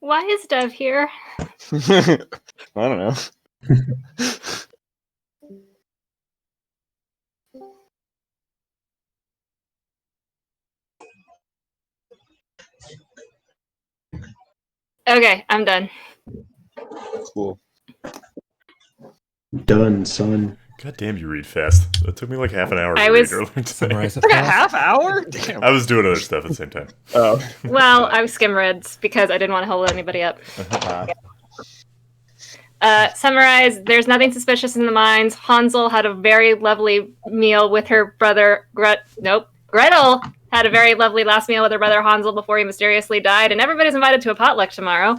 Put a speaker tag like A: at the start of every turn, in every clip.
A: Why is Dev here?
B: I don't know.
A: Okay, I'm done.
B: Cool.
C: Done, son.
D: God damn, you read fast. That took me like half an hour to
A: I
D: read
A: was-
D: earlier today.
E: Summarize it
B: Like a
E: fast.
B: half hour? Damn.
D: I was doing other stuff at the same time.
B: Oh.
A: Well, I was skim reads because I didn't want to hold anybody up. Summarize, there's nothing suspicious in the mines. Hansel had a very lovely meal with her brother. Gretel had a very lovely last meal with her brother Hansel before he mysteriously died, and everybody's invited to a potluck tomorrow.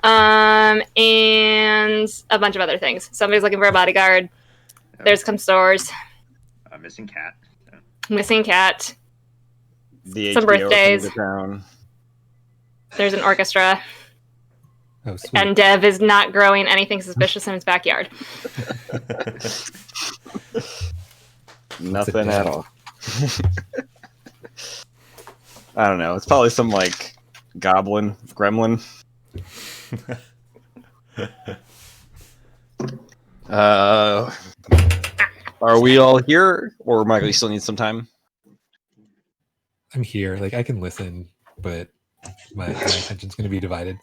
A: And a bunch of other things. Somebody's looking for a bodyguard. There's some stores.
F: Missing cat.
A: Missing cat.
B: The
A: Some
B: HBO
A: birthdays.
B: coming to town.
A: There's an orchestra.
E: Oh, sweet.
A: And Dev is not growing anything suspicious in his backyard.
B: Nothing at all. I don't know. It's probably some like goblin, gremlin. Are we all here, or Michael? You still need some time.
E: I'm here. Like, I can listen, but my attention's going to be divided.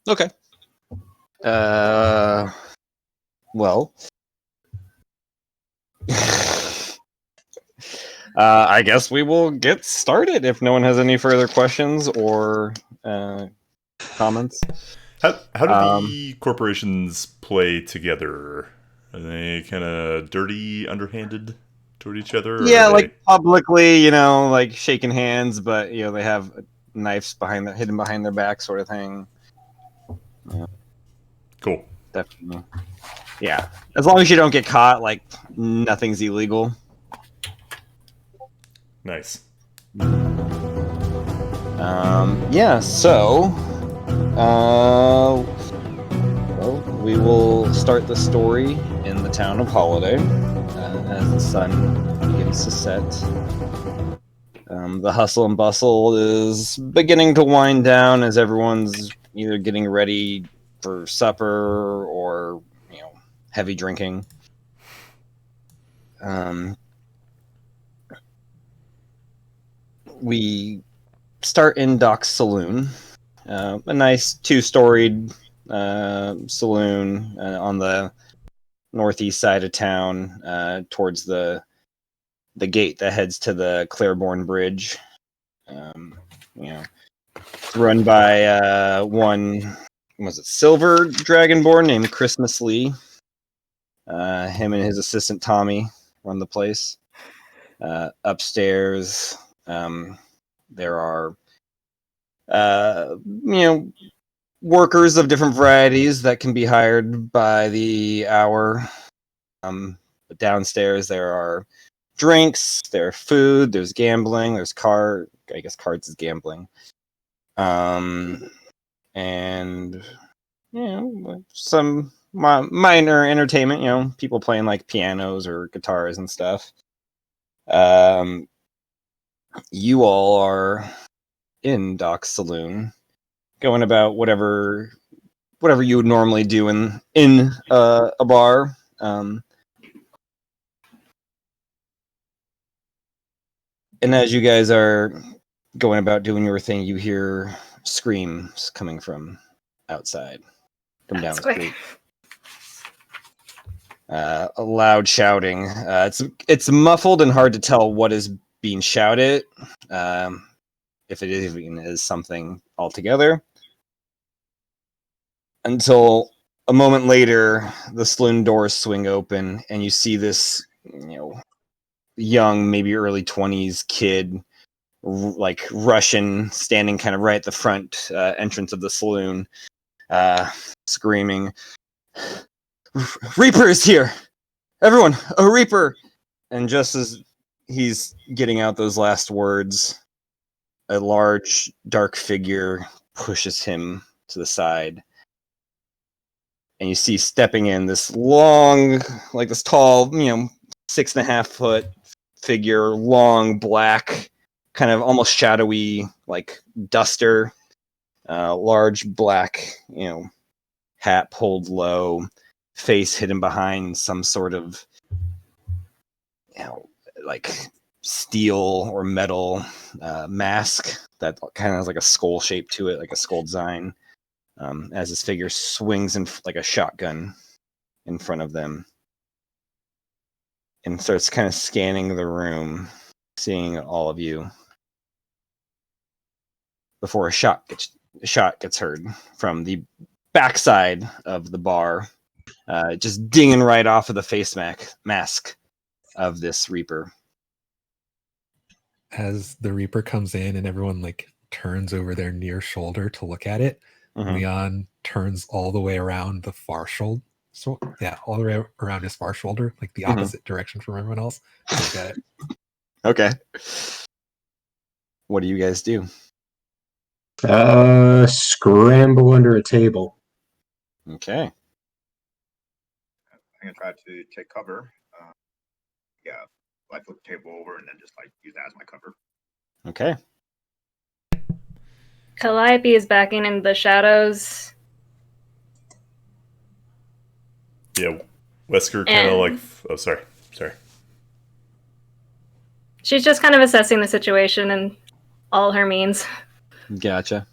B: Okay. Well. I guess we will get started if no one has any further questions or comments.
D: How do the corporations play together? Are they kind of dirty, underhanded toward each other?
B: Yeah, like publicly, like shaking hands, but they have knives hidden behind their back, sort of thing. Yeah.
D: Cool.
B: Definitely. Yeah, as long as you don't get caught, like nothing's illegal.
D: Nice.
B: Yeah. So, well, we will start the story in the town of Holiday as the sun begins to set. The hustle and bustle is beginning to wind down as everyone's either getting ready for supper or heavy drinking. We start in Doc's Saloon, a nice two-storied saloon on the northeast side of town, towards the gate that heads to the Claiborne Bridge. It's run by one, was it Silver Dragonborn named Christmas Lee. Him and his assistant Tommy run the place. Upstairs, there are workers of different varieties that can be hired by the hour. But downstairs there are drinks, there's food, there's gambling, there's cards is gambling. And some minor entertainment, people playing like pianos or guitars and stuff. You all are in Doc's Saloon, going about whatever you would normally do in a bar. And as you guys are going about doing your thing, you hear screams coming from outside, from down the street. A loud shouting. It's muffled and hard to tell what is being shouted, if it even is something altogether. Until a moment later, the saloon doors swing open, and you see this, young, maybe early 20s kid, like Russian, standing kind of right at the front entrance of the saloon, screaming, "Reaper is here! Everyone, a Reaper!" And just as he's getting out those last words, a large, dark figure pushes him to the side. And you see stepping in this long, like this tall, 6.5 foot figure, long, black, kind of almost shadowy, like duster. large black, hat pulled low, face hidden behind some sort of, like steel or metal mask that kind of has like a skull shape to it, like a skull design. As his figure swings in like a shotgun in front of them, and starts kind of scanning the room, seeing all of you. Before a shot gets heard from the backside of the bar, just dinging right off of the face mask of this Reaper.
E: As the Reaper comes in and everyone like turns over their near shoulder to look at it, Leon turns all the way around the far shoulder. So yeah, all the way around his far shoulder, like the opposite direction from everyone else. To look at it.
B: Okay. What do you guys do?
C: Scramble under a table.
B: Okay.
F: I'm gonna try to take cover. I flip the table over and then just like use that as my cover.
B: Okay.
A: Calliope is backing in the shadows.
D: Yeah, Wesker kind of like. Oh, sorry.
A: She's just kind of assessing the situation and all her means.
B: Gotcha.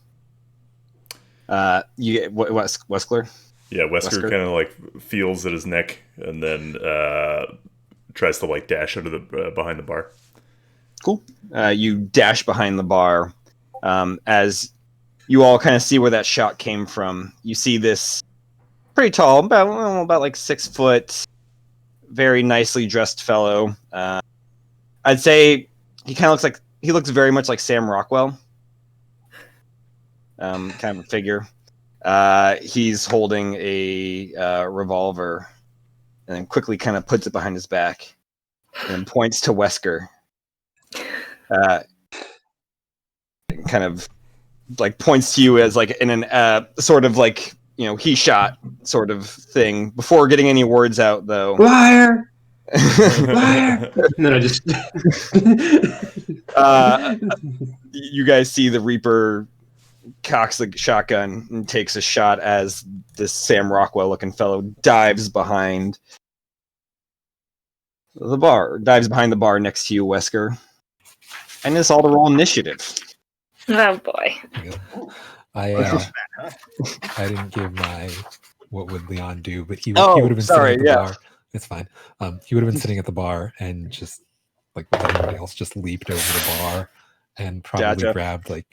B: You get Wesker?
D: Yeah, Wesker kind of like feels at his neck and then tries to like dash out of the behind the bar.
B: Cool. You dash behind the bar. As you all kind of see where that shot came from, you see this pretty tall, about like 6 foot, very nicely dressed fellow. I'd say he looks very much like Sam Rockwell. Kind of a figure. He's holding a revolver, and then quickly kind of puts it behind his back, and points to Wesker. Kind of like points to you as like in an sort of like he shot sort of thing before getting any words out though.
C: Liar! Liar! And then I just
B: you guys see the Reaper cocks the shotgun and takes a shot as this Sam Rockwell looking fellow dives behind the bar next to you, Wesker. And it's all to roll initiative.
A: Oh boy.
E: I didn't give my what would Leon do, but he would have been sitting at the bar. It's fine. He would have been sitting at the bar and just like with everybody else, just leaped over the bar and probably grabbed like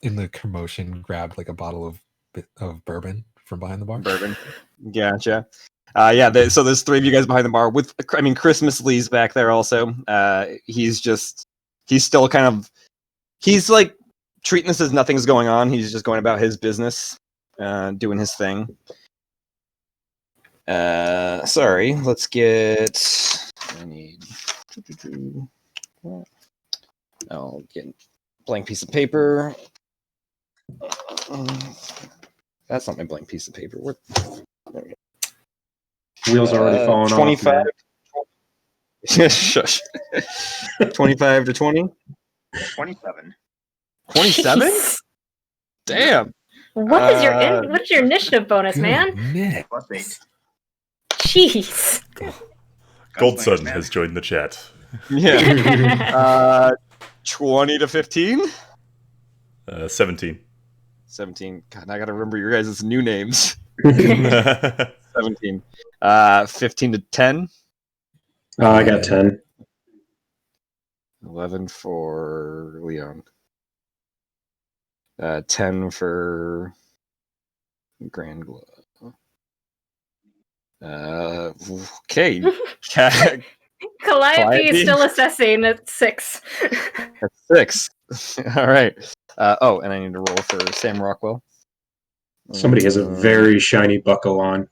E: in the commotion, grabbed like a bottle of bourbon from behind the bar.
B: Bourbon. Gotcha. So there's 3 of you guys behind the bar with, Christmas Lee's back there also. He's still kind of, he's like treating this as nothing's going on. He's just going about his business, doing his thing. Sorry, let's get, I'll get a blank piece of paper. That's not my blank piece of paper. There we go.
C: Wheels already falling
B: 25. Off. Shush. 25 to 20?
F: 27.
B: 27? Damn.
A: What's your initiative bonus, man?
F: Plus 8.
A: Jeez.
D: Goldson has joined the chat.
B: Yeah. 20 to 15?
D: 17.
B: 17. God, I gotta remember your guys' new names. 17. 15 to 10?
C: I got 10.
B: 11 for Leon. 10 for Grand Glove. Okay.
A: Calliope is still assessing at 6.
B: That's 6. All right. And I need to roll for Sam Rockwell.
C: Somebody has a very shiny buckle on.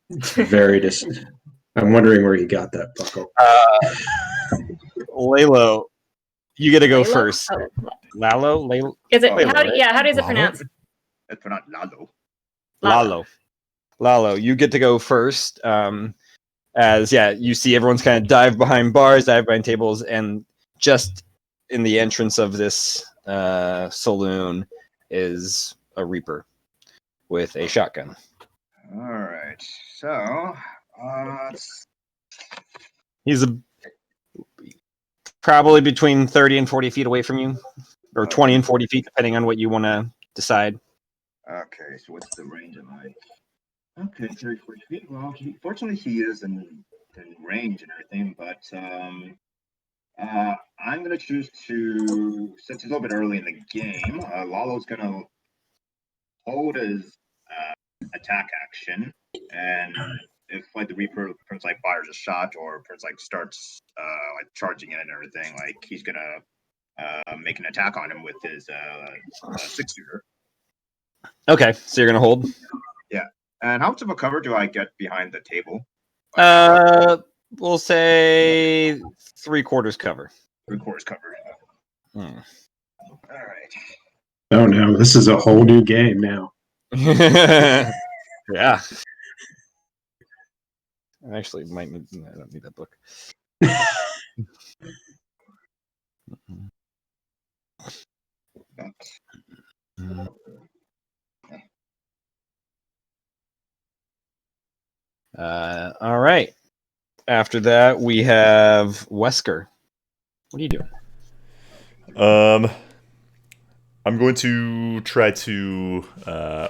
C: It's very I'm wondering where he got that buckle.
B: Lalo, you get to go
A: Lalo?
B: first.
A: Oh.
B: Lalo?
A: Is it
B: Lalo,
A: how does it
E: Lalo?
A: pronounce?
F: That's not Lalo.
B: Lalo, you get to go first. As you see everyone's kind of dive behind bars, dive behind tables, and just in the entrance of this saloon, is a Reaper with a shotgun.
F: All right. So,
B: He's probably between 30 and 40 feet away from you, or 20 and 40 feet, depending on what you want to decide.
F: okay. So what's the range of my? Okay, 30, 40 feet. Well, fortunately, he is in range and everything, but I'm gonna choose to, since it's a little bit early in the game, Lalo's gonna hold his attack action, and if like the Reaper Prince like fires a shot or Prince like starts like charging in and everything, like he's gonna make an attack on him with his 6-shooter.
B: Okay, so you're gonna hold.
F: Yeah. And how much of a cover do I get behind the table?
B: We'll say 3/4 cover.
F: 3/4 cover.
B: Hmm.
F: All right.
C: Oh no, this is a whole new game now.
B: Yeah. I actually might. I don't need that book. All right. After that, we have Wesker. What are you doing?
D: I'm going to try to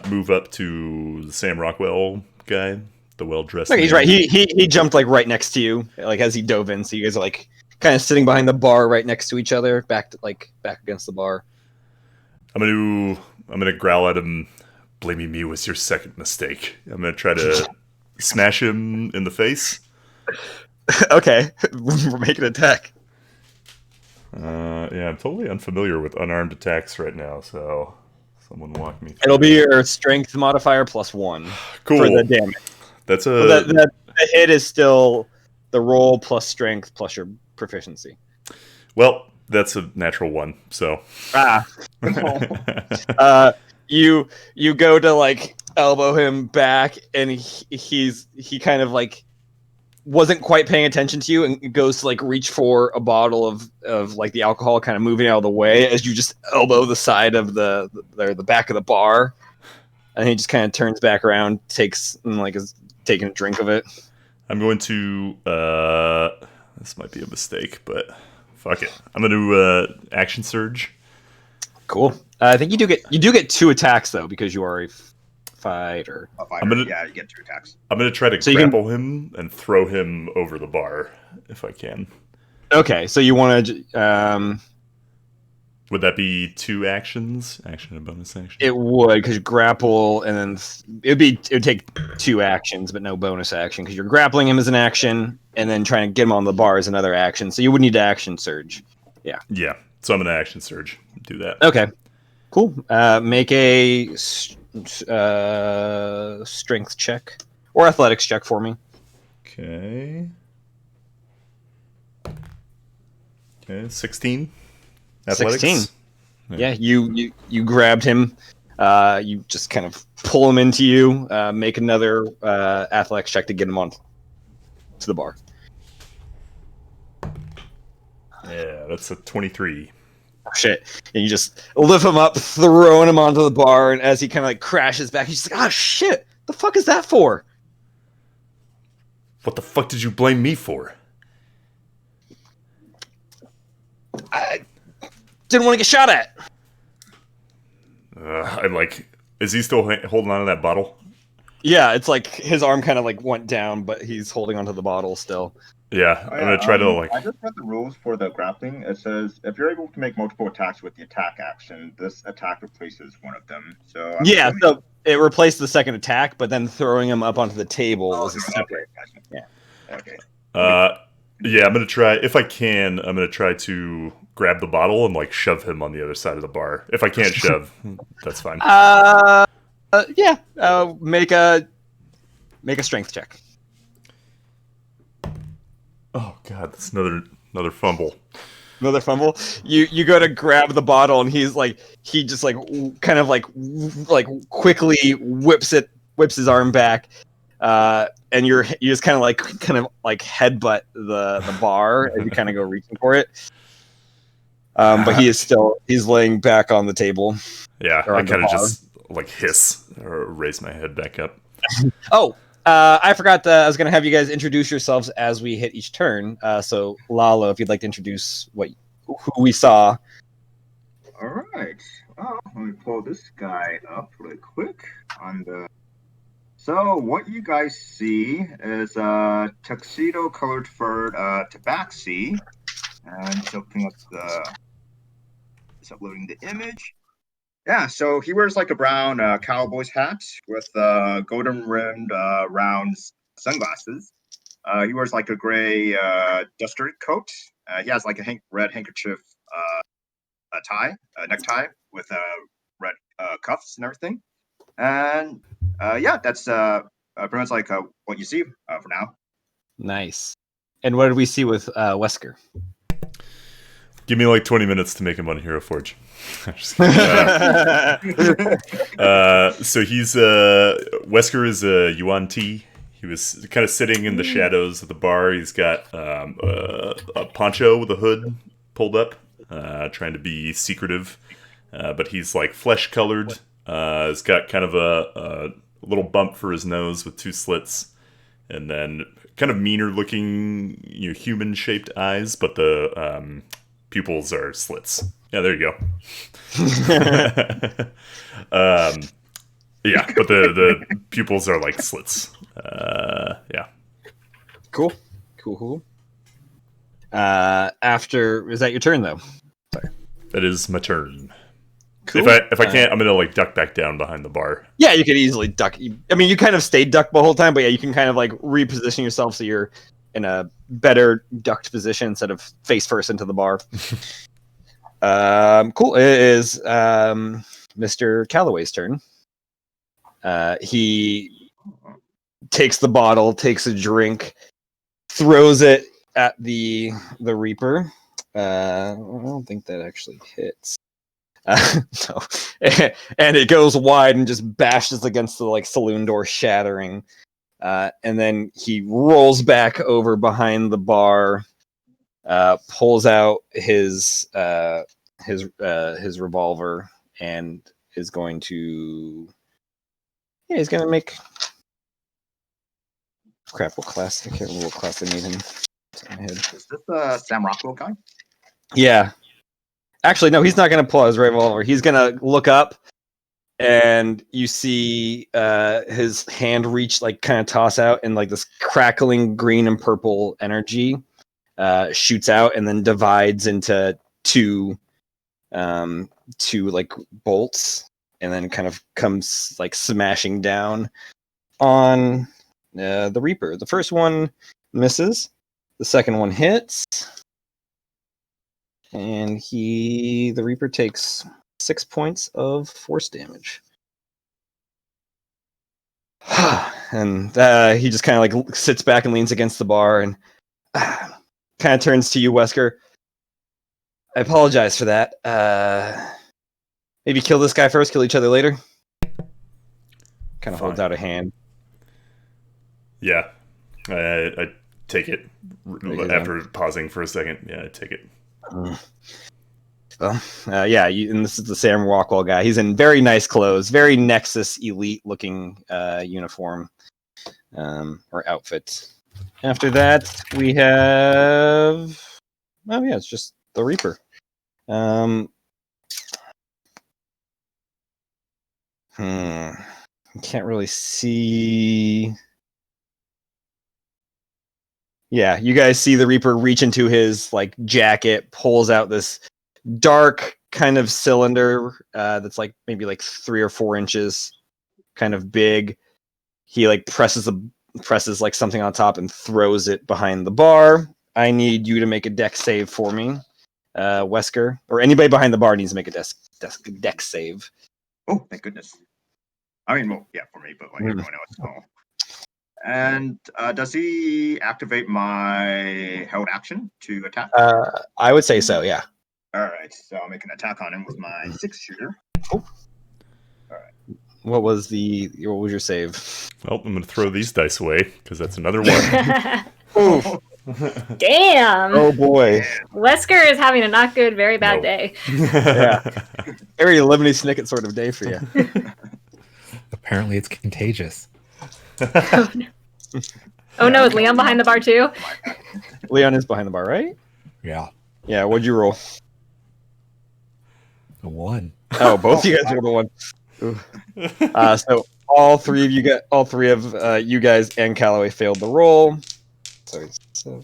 D: move up to the Sam Rockwell guy, the well-dressed.
B: Okay, he's right. He jumped like right next to you, like as he dove in. So you guys are like kind of sitting behind the bar, right next to each other, back against the bar.
D: I'm gonna growl at him. Blaming me was your second mistake. I'm gonna try to smash him in the face.
B: Okay, make an attack.
D: Yeah, I'm totally unfamiliar with unarmed attacks right now, so someone walk me through.
B: It'll be your strength modifier +1
D: cool
B: for the damage.
D: That's
B: the hit is still the roll plus strength plus your proficiency.
D: Well, that's a natural 1. So
B: you go to like elbow him back, and he kind of like wasn't quite paying attention to you, and goes to like reach for a bottle of like the alcohol, kind of moving out of the way as you just elbow the side of the back of the bar, and he just kind of turns back around, takes and like is taking a drink of it.
D: I'm going to this might be a mistake, but fuck it. I'm gonna do action surge.
B: Cool. I think you do get 2 attacks though, because you are a fighter.
F: Yeah, you get 2 attacks.
D: I'm gonna try to grapple him and throw him over the bar if I can.
B: Okay, so you want to.
D: Would that be 2 actions? Action and bonus action?
B: It would, because grapple, and then it would take 2 actions, but no bonus action, because you're grappling him as an action, and then trying to get him on the bar is another action. So you would need to action surge. Yeah.
D: Yeah. So I'm gonna action surge. Do that.
B: Okay. Cool. Make a strength check or athletics check for me.
D: Okay. 16. Athletics.
B: 16. Yeah, you grabbed him. You just kind of pull him into you. Make another athletics check to get him on to the bar.
D: Yeah, that's a 23.
B: Oh, shit. And you just lift him up, throwing him onto the bar, and as he kind of like crashes back, he's just like, oh shit, the fuck is that for?
D: What the fuck did you blame me for?
B: I didn't want to get shot at.
D: I'm like, is he still holding on to that bottle?
B: Yeah, it's like his arm kind of like went down, but he's holding onto the bottle still.
D: Yeah, I'm gonna try to like.
F: I just read the rules for the grappling. It says if you're able to make multiple attacks with the attack action, this attack replaces one of them. So
B: so it replaced the second attack, but then throwing him up onto the table was a separate.
F: Okay.
B: Yeah.
F: Okay.
D: Yeah, I'm gonna try. If I can, I'm gonna try to grab the bottle and like shove him on the other side of the bar. If I can't shove, that's fine.
B: Yeah. Make a strength check.
D: Oh god, that's another fumble.
B: Another fumble. You go to grab the bottle, and he just kind of quickly whips his arm back, and you just kind of headbutt the bar as you kind of go reaching for it. But he's laying back on the table.
D: Yeah,
B: Or
D: I
B: on the
D: kind of
B: bar.
D: just like hiss or raise my head back up.
B: Oh, I forgot that I was going to have you guys introduce yourselves as we hit each turn. So, Lalo, if you'd like to introduce who we saw.
F: All right. Well, let me pull this guy up really quick on the. So what you guys see is a tuxedo-colored furred tabaxi, and just opening up it's uploading the image. Yeah, so he wears like a brown cowboy's hat with golden-rimmed round sunglasses. He wears like a gray duster coat. He has like a red handkerchief necktie with red cuffs and everything. And yeah, that's pretty much like what you see for now.
B: Nice. And what did we see with Wesker?
D: Give me like 20 minutes to make him on Hero Forge. So he's Wesker is a Yuan Ti. He was kind of sitting in the shadows of the bar. He's got a poncho with a hood pulled up, trying to be secretive. But he's like flesh colored. He's got kind of a little bump for his nose with 2 slits, and then kind of meaner looking, human shaped eyes, but the pupils are slits. Yeah, there you go. Yeah, but the pupils are like slits. Yeah.
B: Cool. After, is that your turn though? Sorry.
D: That is my turn.
B: Cool.
D: If I can't, I'm gonna like duck back down behind the bar.
B: Yeah, you could easily duck. I mean, you kind of stayed ducked the whole time, but yeah, you can kind of like reposition yourself so you're in a better ducked position instead of face first into the bar. Cool. It is Mr. Calloway's turn. He takes the bottle, takes a drink, throws it at the Reaper. I don't think that actually hits. No. And it goes wide and just bashes against the like saloon door, shattering. And then he rolls back over behind the bar, pulls out his revolver, and is going to. Yeah, he's gonna make. Crap! What class? I can't remember what class I made him.
F: Is this Sam Rockwell guy?
B: Yeah. Actually, no, he's not going to pull out his revolver. He's going to look up, and you see his hand reach, like, kind of toss out, and like this crackling green and purple energy shoots out, and then divides into two like bolts, and then kind of comes like smashing down on the Reaper. The first one misses. The second one hits. And the Reaper takes 6 points of force damage. And he just kind of like sits back and leans against the bar and kind of turns to you, Wesker. I apologize for that. Maybe kill this guy first, kill each other later. Kind of holds out a hand.
D: Yeah. I take it after pausing for a second. Yeah, I take it.
B: Yeah, and this is the Sam Rockwell guy. He's in very nice clothes, very Nexus elite looking uniform or outfit. After that, we have it's just the Reaper. Can't really see. Yeah, you guys see the Reaper reach into his like jacket, pulls out this dark kind of cylinder that's like maybe like 3 or 4 inches, kind of big. He like presses like something on top and throws it behind the bar. I need you to make a dex save for me, Wesker, or anybody behind the bar needs to make a dex save.
F: Oh, thank goodness. I mean, well, yeah, for me, but like everyone else. Oh. And does he activate my held action to attack?
B: I would say so, yeah.
F: All right, so I'll make an attack on him with my 6-shooter.
B: Oh. All right. What was your save?
D: Well, I'm going to throw these dice away because that's another one.
B: Oof.
A: Damn.
B: Oh boy.
A: Wesker is having a not good, very bad
D: Nope.
A: day.
B: Yeah. Very Lemony Snicket sort of day for you.
E: Apparently, it's contagious.
A: Oh no, is Leon behind the bar too?
B: Leon is behind the bar, right?
E: Yeah,
B: Yeah, what'd you roll?
E: a 1.
B: Oh, both you guys rolled a 1. Ooh. So all three of you guys and Calloway failed the roll. Sorry, 7.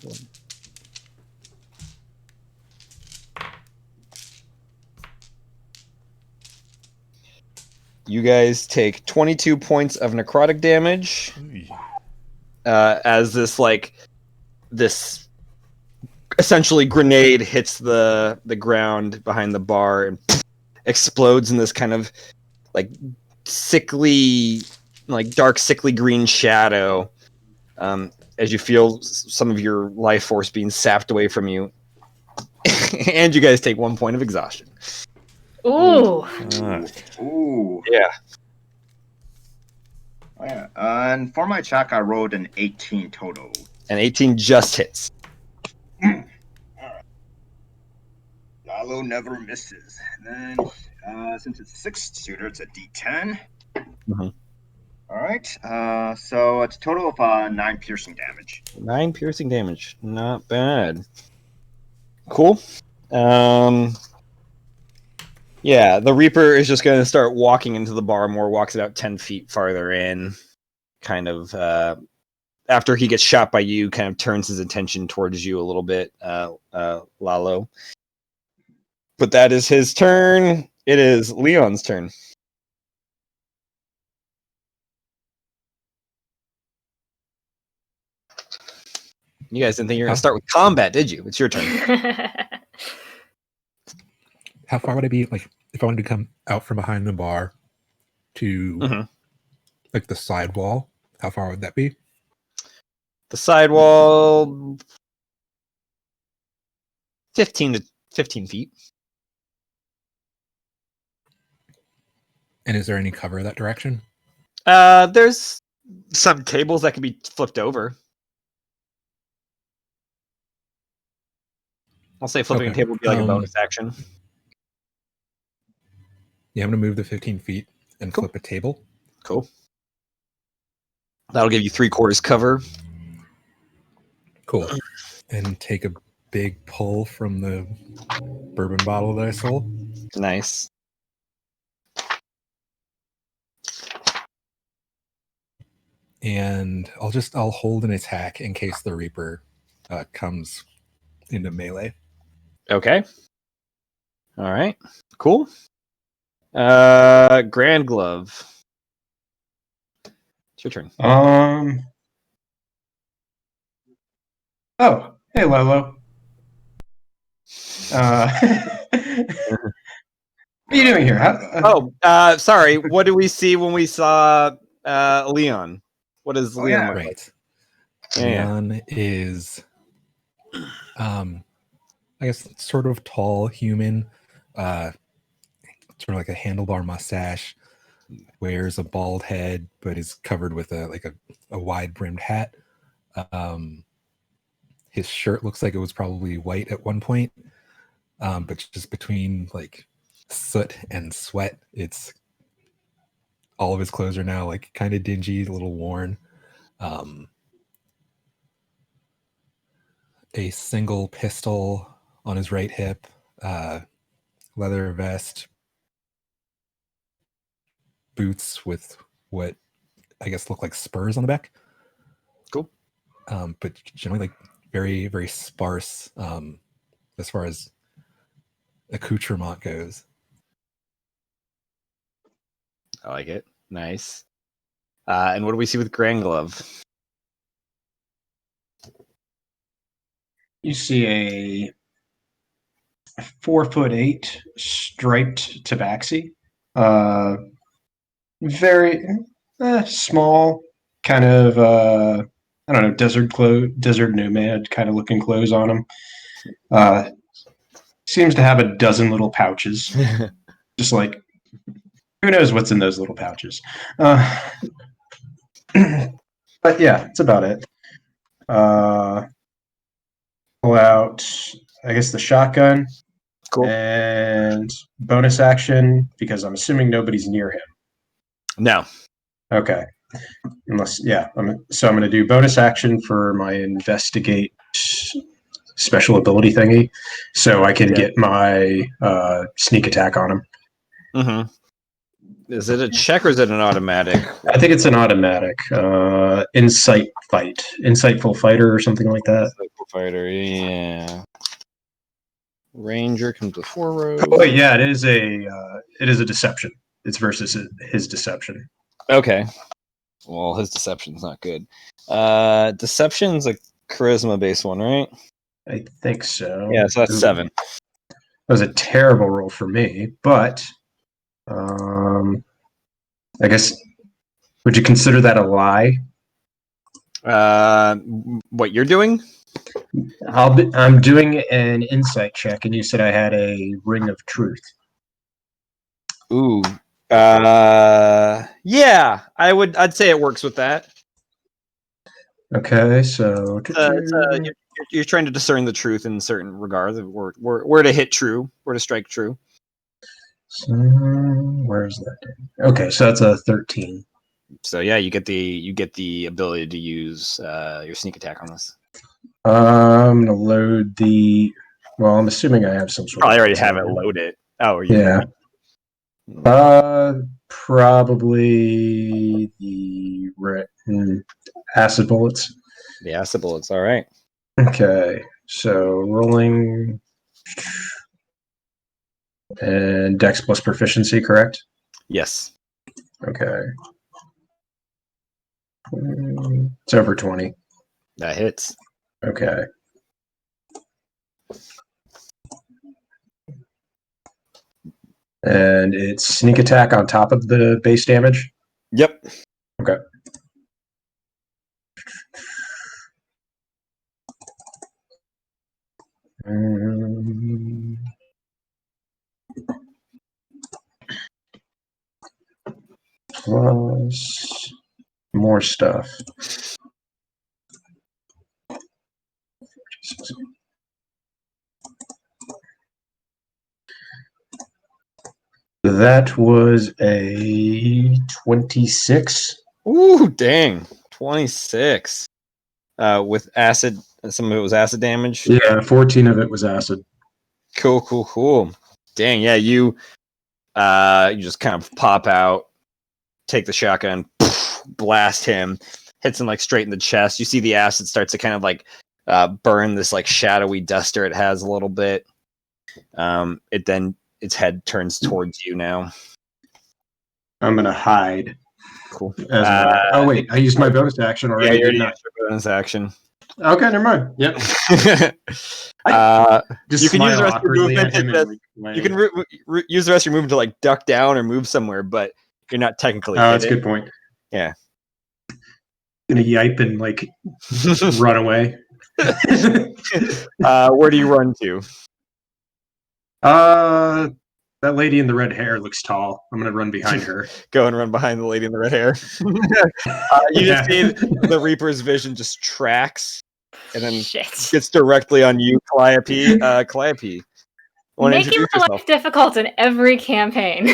B: You guys take 22 points of necrotic damage as this essentially grenade hits the ground behind the bar and explodes in this kind of like sickly, like dark sickly green shadow as you feel some of your life force being sapped away from you. And you guys take 1 point of exhaustion.
A: Ooh.
F: Ooh.
B: Yeah.
F: Oh, yeah. And for my check, I rolled an 18 total.
B: And 18 just hits.
F: Lalo never misses. And then, since it's a 6-shooter, it's a D10.
B: Mhm.
F: All right. So it's a total of 9 piercing damage.
B: 9 piercing damage. Not bad. Cool. Yeah, the Reaper is just going to start walking into the bar more, walks about 10 feet farther in, kind of, after he gets shot by you, kind of turns his attention towards you a little bit, Lalo. But that is his turn. It is Leon's turn. You guys didn't think you were going to start with combat, did you? It's your turn.
E: How far would I be, like, if I wanted to come out from behind the bar to, like, the sidewall? How far would that be?
B: The sidewall, 15 to 15 feet.
E: And is there any cover that direction?
B: There's some tables that can be flipped over. I'll say flipping a table would be like a bonus action.
E: Yeah, I'm going to move the 15 feet and flip a table.
B: Cool. That'll give you 3/4 cover.
E: Cool. And take a big pull from the bourbon bottle that I sold.
B: Nice.
E: And I'll hold an attack in case the Reaper comes into melee.
B: Okay. All right. Cool. Grand Glove. It's your turn.
C: Oh, hey, Lolo. What are you doing here?
B: Sorry. What did we see when we saw Leon? What is Leon?
F: Yeah.
E: Right.
B: Yeah.
E: Leon is, I guess, sort of tall human, sort of like a handlebar mustache, wears a bald head, but is covered with a wide brimmed hat. His shirt looks like it was probably white at one point, but just between like soot and sweat, it's all of his clothes are now like kind of dingy, a little worn. A single pistol on his right hip, leather vest, boots with what I guess look like spurs on the back.
B: Cool.
E: But generally like very, very sparse as far as accoutrement goes.
B: I like it. Nice. And what do we see with Grand Glove?
C: You see a 4'8" striped tabaxi. Very small, kind of I don't know, desert nomad kind of looking clothes on him. Seems to have a dozen little pouches. Just like, who knows what's in those little pouches. But yeah, that's about it. pull out, I guess, the shotgun.
B: Cool.
C: And bonus action, because I'm assuming nobody's near him.
B: No.
C: Okay. Unless, yeah. So I'm going to do bonus action for my investigate special ability thingy, so I can get my sneak attack on him.
B: Mm-hmm. Is it a check or is it an automatic?
C: I think it's an automatic. Insightful fighter or something like that.
B: Insightful fighter, yeah. Ranger comes with 4 rows.
C: Oh yeah, it is a deception. It's versus his deception.
B: Okay. Well, his deception's not good. Deception's a charisma based one, right?
C: I think so.
B: Yeah, so that's 7.
C: That was a terrible roll for me, but I guess, would you consider that a lie?
B: What you're doing?
C: I'm doing an insight check, and you said I had a ring of truth.
B: Ooh. Yeah, I'd say it works with that.
C: Okay, so
B: you're trying to discern the truth in certain regards. Where to hit true, where to strike true.
C: So, where's that? Okay, so that's a 13.
B: So yeah, you get the ability to use your sneak attack on this.
C: I'm gonna load the. Well, I'm assuming I have some sort.
B: Probably already have it loaded. Oh,
C: yeah. Probably the acid bullets.
B: The acid bullets. All right.
C: Okay, so rolling and Dex plus proficiency, correct?
B: Yes.
C: Okay. It's over 20.
B: That hits.
C: Okay. And it's sneak attack on top of the base damage?
B: Yep.
C: Okay. Plus more stuff. That was a 26.
B: Ooh, dang. 26. With acid, some of it was acid damage.
C: Yeah, 14 of it was acid.
B: Cool. Dang, yeah, you just kind of pop out, take the shotgun, blast him, hits him like straight in the chest. You see the acid starts to kind of like burn this like shadowy duster it has a little bit. Its head turns towards you now.
C: I'm gonna hide.
B: Cool.
C: Oh wait, I used my bonus action already.
B: Yeah, your bonus action.
C: Okay, never mind. Yep.
B: You can use the rest of your movement. You can use the rest of your movement to like duck down or move somewhere, but you're not technically.
C: Oh, that's a good point.
B: Yeah.
C: Gonna yipe and like run away.
B: Where do you run to?
C: That lady in the red hair looks tall. I'm gonna run behind her.
B: Go and run behind the lady in the red hair. You just see the Reaper's vision just tracks and then gets directly on you, Calliope. Calliope,
A: making my life difficult in every campaign.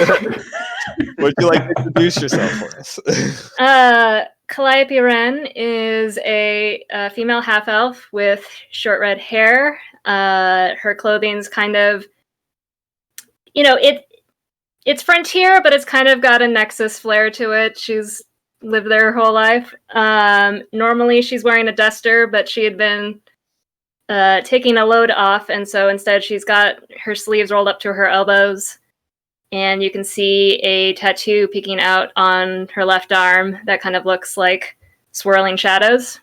B: Would you like to introduce yourself for us?
A: Calliope Wren is a female half-elf with short red hair. Her clothing's kind of, it's frontier, but it's kind of got a Nexus flair to it. She's lived there her whole life. Normally she's wearing a duster, but she had been taking a load off, and so instead she's got her sleeves rolled up to her elbows, and you can see a tattoo peeking out on her left arm that kind of looks like swirling shadows.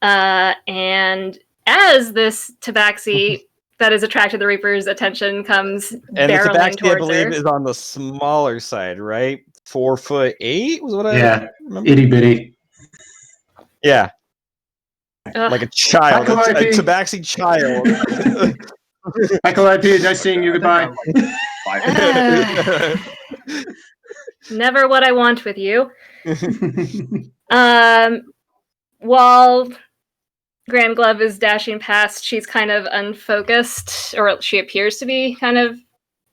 A: And as this tabaxi that has attracted the Reaper's attention comes
B: and
A: barreling
B: the tabaxi,
A: towards
B: I believe,
A: her.
B: is on the smaller side, right? 4'8" was what I remember.
C: Itty bitty.
B: Yeah.
A: Ugh.
B: Like a child, a
C: Tabaxi
B: child.
C: Hi, Calliope. Nice seeing you. Goodbye.
A: Never what I want with you. While Grand Glove is dashing past. She's kind of unfocused, or she appears to be kind of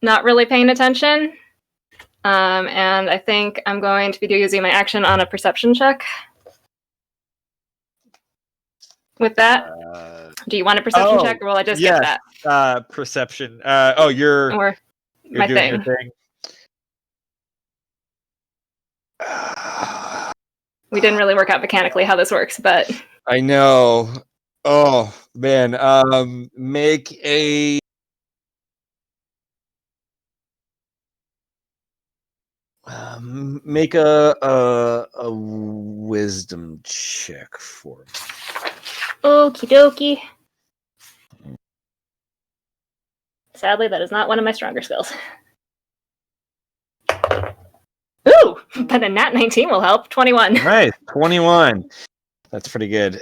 A: not really paying attention. And I think I'm going to be using my action on a perception check. With that, do you want a perception check, or will I just get that?
B: Perception.
A: Or
B: You're
A: my
B: doing
A: thing.
B: your thing.
A: We didn't really work out mechanically how this works, but
B: I know. Oh man. Make a wisdom check for me.
A: okie dokie. Sadly, that is not one of my stronger skills. Ooh, but a nat 19 will help. 21.
B: Nice, 21. That's pretty good.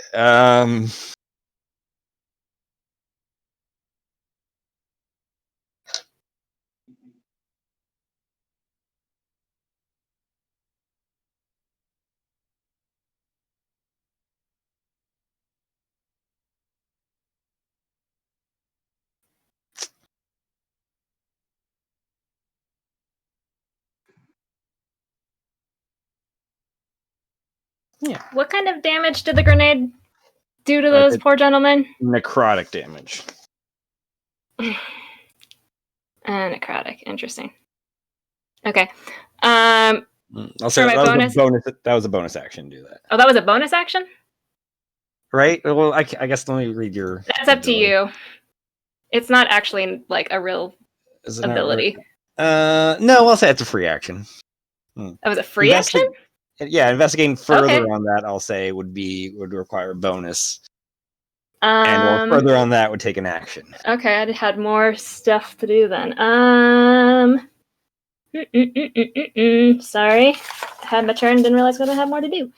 B: Yeah.
A: What kind of damage did the grenade do to those poor gentlemen?
B: Necrotic damage.
A: Necrotic. Interesting. Okay. I'll
B: say
A: my bonus.
B: That was a bonus action to do that.
A: Oh, that was a bonus action?
B: Right? Well, I guess let me read your...
A: That's up to you. It's not actually like a real ability.
B: No, I'll say it's a free action.
A: That was a free action?
B: Yeah, investigating further on that, I'll say would require a bonus. And further on that would take an action.
A: Okay, I had more stuff to do then. Sorry. I had my turn, didn't realize I was gonna have more to do.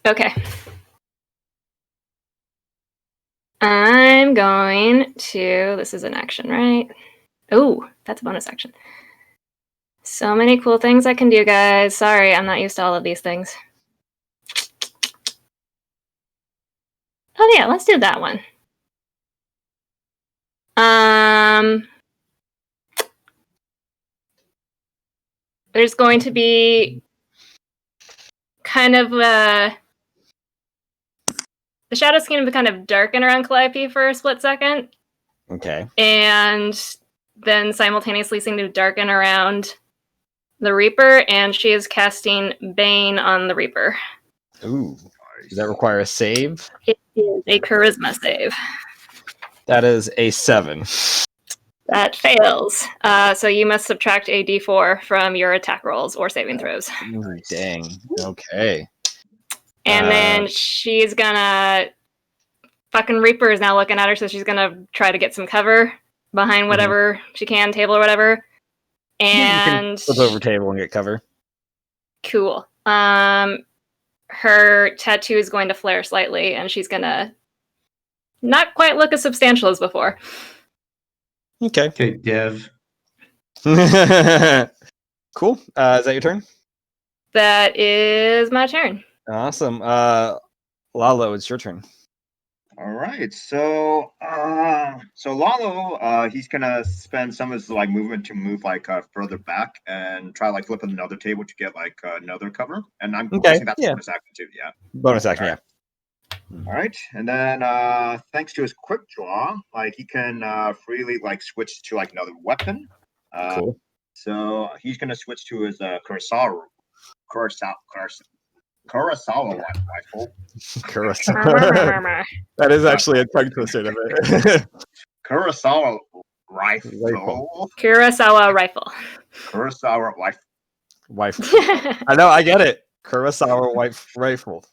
A: Okay. I'm going to... This is an action, right? Oh, that's a bonus action. So many cool things I can do, guys. Sorry, I'm not used to all of these things. Oh yeah, let's do that one. There's going to be kind of the shadow's going to kind of darken around Calliope for a split second.
B: Okay.
A: And then simultaneously seem to darken around the Reaper, and she is casting Bane on the Reaper.
B: Ooh. Does that require a save?
A: It is a charisma save.
B: That is a 7.
A: That fails. So you must subtract a d4 from your attack rolls or saving throws.
B: Ooh, dang. Okay.
A: And then she's gonna... Fucking Reaper is now looking at her, so she's gonna try to get some cover behind whatever she can, table or whatever. And
B: flip over table and get cover.
A: Cool. Her tattoo is going to flare slightly, and she's gonna not quite look as substantial as before.
B: Okay.
C: Okay, Dev.
B: Cool. Is that your turn?
A: That is my turn.
B: Awesome. Lalo, it's your turn.
F: All right, so Lalo, he's gonna spend some of his movement to move further back and try flipping another table to get another cover. And I'm guessing that's bonus action too. Yeah.
B: Bonus action,
F: yeah. All right, and then thanks to his quick draw, he can freely switch to another weapon.
B: Cool.
F: So he's gonna switch to his Kurosawa rifle.
B: Kurosawa. That is actually a tongue twister of it.
F: Kurosawa rifle.
A: Kurosawa rifle.
F: Kurosawa rifle.
B: I know, I get it. Kurosawa rifle. Rifle.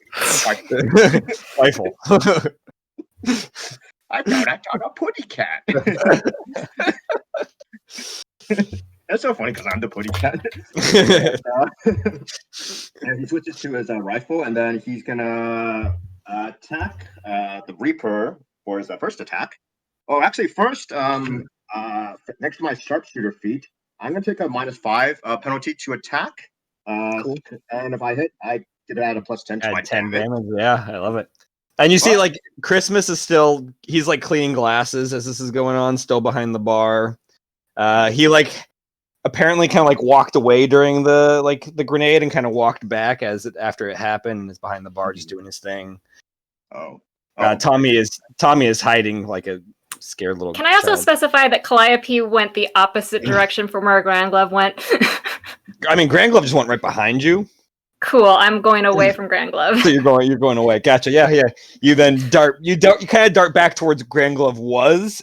F: I thought I got a putty cat. That's so funny because I'm the putty cat. And he switches to his rifle, and then he's gonna attack the Reaper for his first attack. Oh, actually, first, next to my sharpshooter feat, I'm gonna take a -5 penalty to attack.
B: Cool.
F: And if I hit, I get to add a +10 to my
B: Add 10
F: damage.
B: damage. Yeah, I love it. And you see,
F: But-
B: like, Christmas is still, he's like cleaning glasses as this is going on, still behind the bar. He like apparently kind of like walked away during the grenade and kind of walked back after it happened and is behind the bar just doing his thing.
F: Oh.
B: Tommy is hiding like a scared little
A: Can I also
B: child.
A: specify that Calliope went the opposite direction from where Grand Glove went?
B: I mean, Grand Glove just went right behind you.
A: Cool. I'm going away from Grand Glove.
B: So you're going away. Gotcha. Yeah. You then you kind of dart back towards Grand Glove was.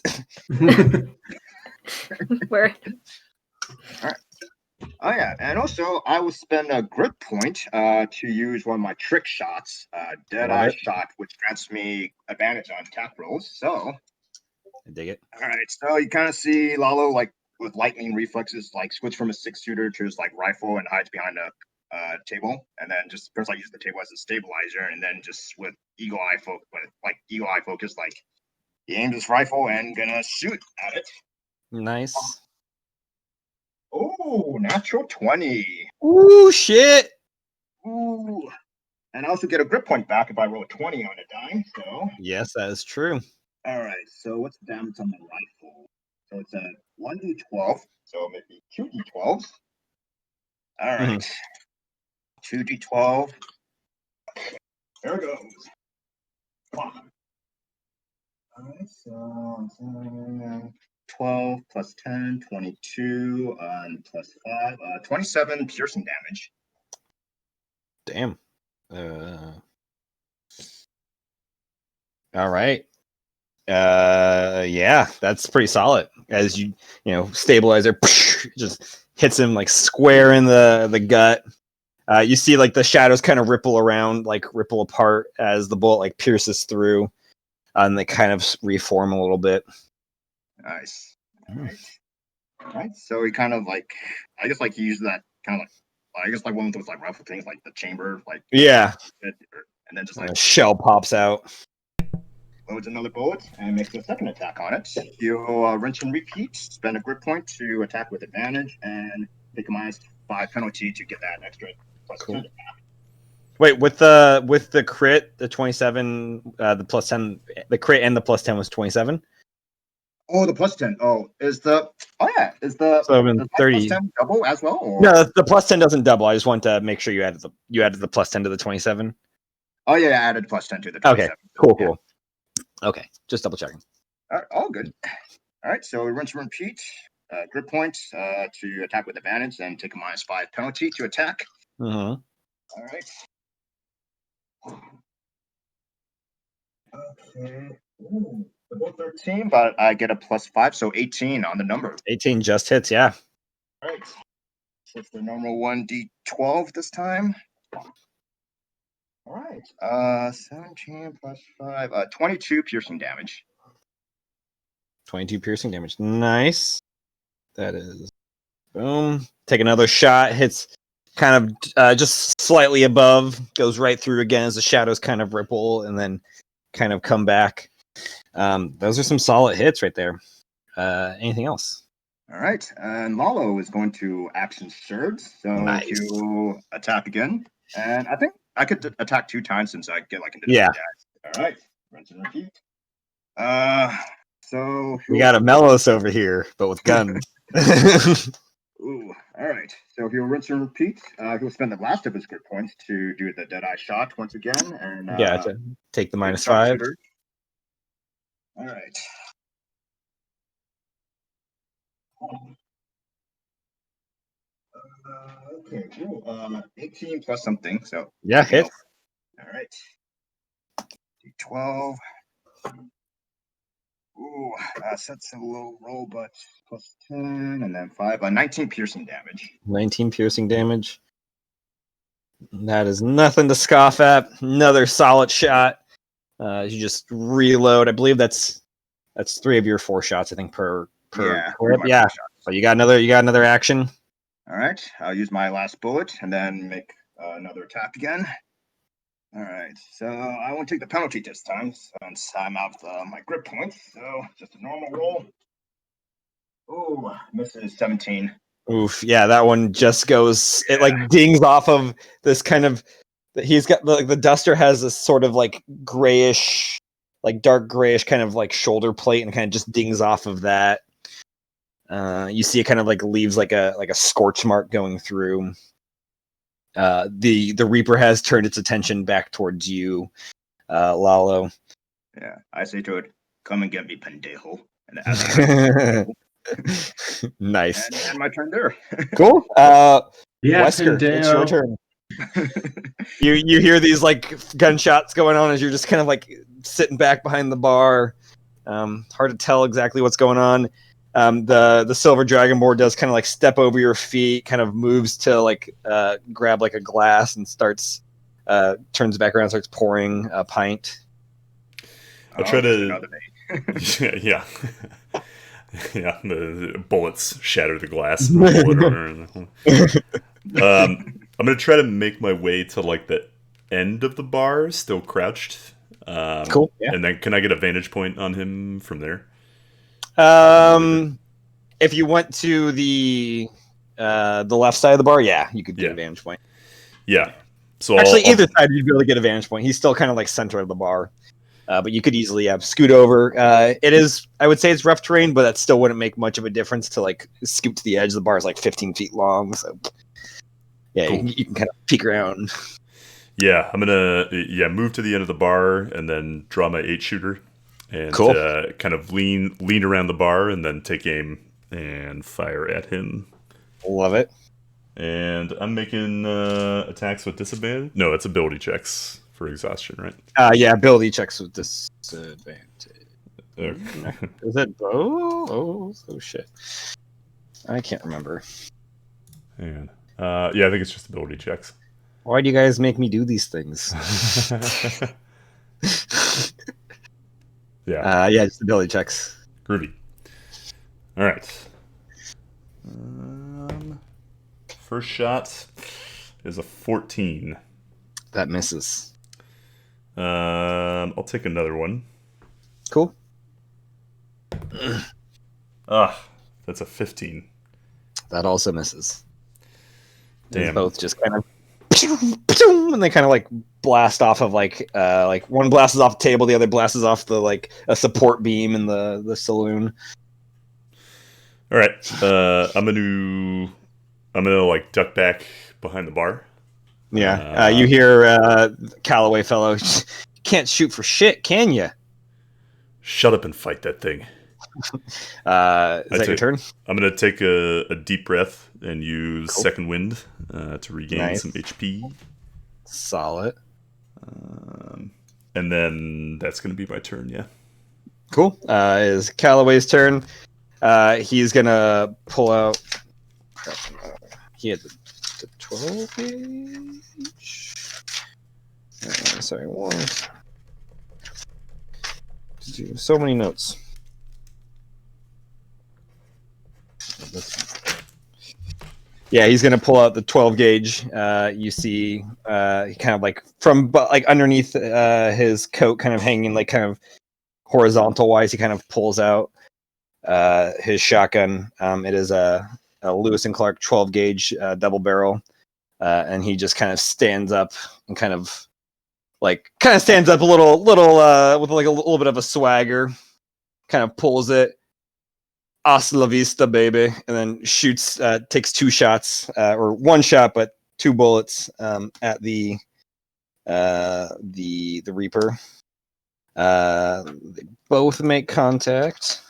A: Where?
F: Oh yeah, and also I will spend a grit point to use one of my trick shots, Deadeye Shot, which grants me advantage on attack rolls. So
B: I dig it.
F: all right, so you kind of see Lalo like with lightning reflexes, like switch from a 6-shooter to his like rifle and hides behind a table, and then just first like use the table as a stabilizer, and then just with eagle eye focus, like he aims his rifle and gonna shoot at it.
B: Nice.
F: Oh, natural 20.
B: Ooh, shit.
F: Ooh. And I also get a grip point back if I roll a 20 on a die. So
B: Yes, that is true.
F: all right. So what's the damage on the rifle? So it's a 1d12. So maybe 2d12s. All right. 2d12. There it goes. All right. So 12 plus 10, 22, and plus 5, 27 piercing damage.
B: Damn. All right. Yeah, that's pretty solid. As you stabilizer just hits him like square in the gut. You see like the shadows kind of ripple around, like ripple apart as the bullet like pierces through, and they kind of reform a little bit.
F: Nice. All right. So he kind of like, I guess like he uses that kind of like, I guess like one of those like rifle things, like the chamber, like
B: Yeah.
F: and then just like
B: A shell pops out.
F: loads another bullet and makes a second attack on it. You'll rinse and repeat, spend a grip point to attack with advantage, and take a -5 penalty to get that extra +10 attack.
B: Wait, with the crit, the 27, the +10, the crit and the +10 was 27.
F: Oh, the +10. Oh, is the is the
B: So
F: does
B: 30
F: +10 double as well? Or?
B: No, the +10 doesn't double. I just want to make sure you added the +10 to the 27.
F: Oh yeah, I added +10 to the 27.
B: Okay, cool. Okay, just double checking.
F: All right, all good. All right, so rinse and repeat. Grip point to attack with advantage, and take a -5 penalty to attack.
B: Mm-hmm.
F: All right. Okay. Ooh, they're both 13, but I get a +5, so 18 on the number.
B: 18 just hits, yeah.
F: All right. So it's the normal 1d12 this time. All right. 17 plus 5, 22 piercing damage.
B: 22 piercing damage. Nice. That is boom. Take another shot. Hits kind of just slightly above. Goes right through again as the shadows kind of ripple and then kind of come back. Those are some solid hits right there. Anything else?
F: All right. And Lalo is going to action surge. So
B: Nice.
F: to attack again. And I think I could attack 2 times since I get like into
B: Yeah.
F: All right. Rinse and repeat. So
B: We got a Melos over here, but with guns.
F: Ooh, all right. So he'll rinse and repeat. He'll spend the last of his grip points to do the Deadeye Shot once again. And
B: Gotcha. Take the -5.
F: sharpshooter. All right. Okay. Ooh, 18 plus something. So
B: Yeah, hit.
F: all right. D12. Ooh, that's a low roll, but +10, and then 5, 19 piercing damage.
B: 19 piercing damage. That is nothing to scoff at. Another solid shot. You just reload. I believe that's 3 of your 4 shots, I think, per clip. Yeah. So you got another action.
F: All right. I'll use my last bullet and then make another attack again. All right. So I won't take the penalty this time since I'm out my grip points. So just a normal roll. Oh, misses 17.
B: Oof, yeah, that one just goes. It like dings off of this kind of. He's got like the duster has this sort of like grayish, like dark grayish kind of like shoulder plate, and kind of just dings off of that. You see it kind of like leaves like a scorch mark going through. The Reaper has turned its attention back towards you, Lalo.
F: Yeah, I say to it, "Come and get me, pendejo." And as I
B: Nice.
F: and my turn there.
B: Cool.
C: Yeah,
B: Wesker, it's your turn. You hear these like gunshots going on as you're just kind of like sitting back behind the bar. Hard to tell exactly what's going on. The silver dragonborn does kind of like step over your feet, kind of moves to like grab like a glass and starts turns back around, starts pouring a pint.
D: I'll try to. Yeah. Yeah, the bullets shatter the glass. I'm gonna try to make my way to like the end of the bar, still crouched.
B: Cool. Yeah.
D: And then can I get a vantage point on him from there?
B: If you went to the left side of the bar, yeah, you could get a vantage point.
D: Yeah. So
B: actually, either side you'd be able to get a vantage point. He's still kind of like center of the bar. But you could easily scoot over. It is, I would say it's rough terrain, but that still wouldn't make much of a difference to like scoot to the edge. The bar is like 15 feet long, so yeah, cool. you can kind of peek around.
D: Yeah, I'm gonna move to the end of the bar and then draw my 8-shooter and kind of lean around the bar and then take aim and fire at him.
B: Love it.
D: And I'm making attacks with disadvantage. No, it's ability checks. For exhaustion, right?
B: Yeah, ability checks with disadvantage.
D: Okay.
B: Is it oh shit. I can't remember.
D: And I think it's just ability checks.
B: Why do you guys make me do these things?
D: Yeah.
B: Just ability checks.
D: Groovy. All right. First shot is a 14.
B: That misses.
D: I'll take another one.
B: Cool.
D: That's a 15.
B: That also misses.
D: Damn.
B: They both just kind of and they kind of like blast off of like one blasts off the table, the other blasts off the like a support beam in the saloon.
D: All right. I'm gonna like duck back behind the bar.
B: Yeah, you hear Callaway fellow, can't shoot for shit, can you?
D: Shut up and fight that thing.
B: Is that your turn?
D: I'm going to take a deep breath and use second wind to regain some HP.
B: Solid.
D: And then that's going to be my turn, yeah.
B: Cool. Is Callaway's turn. He's going to pull out... He had the 12 gauge. Sorry, one. So many notes. Yeah, he's gonna pull out the 12 gauge. You see, he kind of like from like underneath his coat, kind of hanging like kind of horizontal wise. He kind of pulls out his shotgun. It is a Lewis and Clark 12 gauge double barrel. And he just kind of stands up and kind of stands up a little with like a little bit of a swagger, kind of pulls it, hasta la vista, baby, and then shoots, takes 2 shots, or 1 shot, but 2 bullets at the Reaper. They both make contact.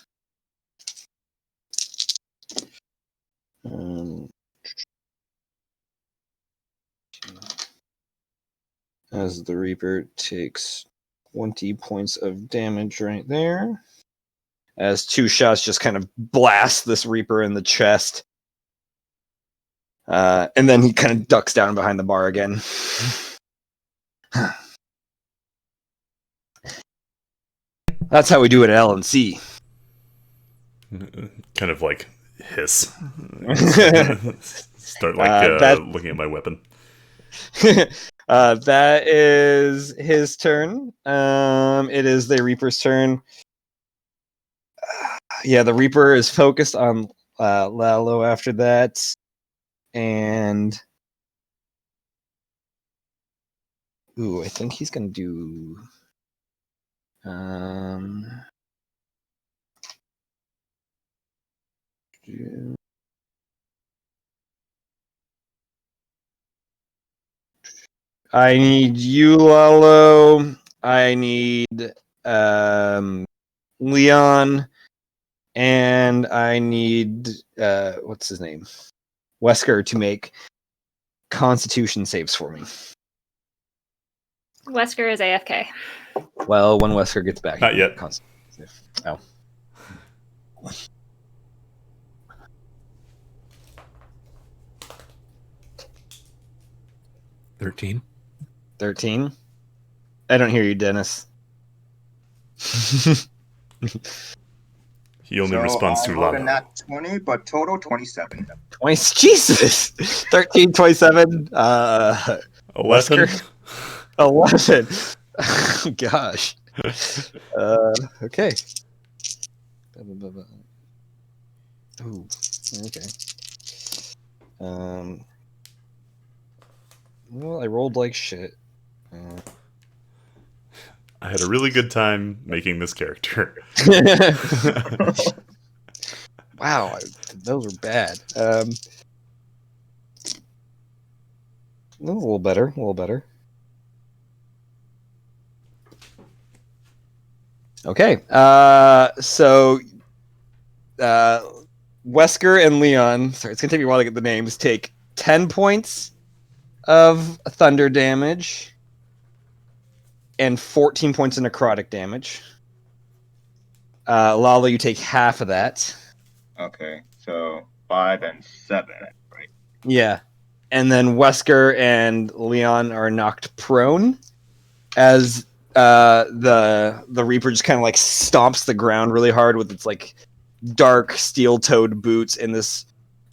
B: As the Reaper takes 20 points of damage right there. As 2 shots just kind of blast this Reaper in the chest. And then he kind of ducks down behind the bar again. That's how we do it at LNC.
D: Kind of like hiss. Start looking at my weapon.
B: That is his turn. It is the Reaper's turn. Yeah, the Reaper is focused on Lalo after that, and I think he's gonna do. I need you, Lalo. I need Leon, and I need what's his name, Wesker, to make Constitution saves for me.
A: Wesker is AFK.
B: Well, when Wesker gets back,
D: Not yet.
B: Oh.
E: $13.
B: 13. I don't hear you, Dennis.
D: He only responds to
F: rolled a
D: Lalo.
F: nat 20, but total 27.
B: 20, Jesus! 13, 27.
D: 11.
B: Wesker? 11. Gosh. Okay. Ooh, okay. Well, I rolled like shit.
D: I had a really good time making this character.
B: Wow, those were bad. A little better, a little better. Okay, so Wesker and Leon, sorry, it's gonna take me a while to get the names, take 10 points of thunder damage and 14 points of necrotic damage. Lalo, you take half of that.
F: Okay, so 5 and 7, right?
B: Yeah. And then Wesker and Leon are knocked prone as the Reaper just kind of like stomps the ground really hard with its like dark steel-toed boots, and this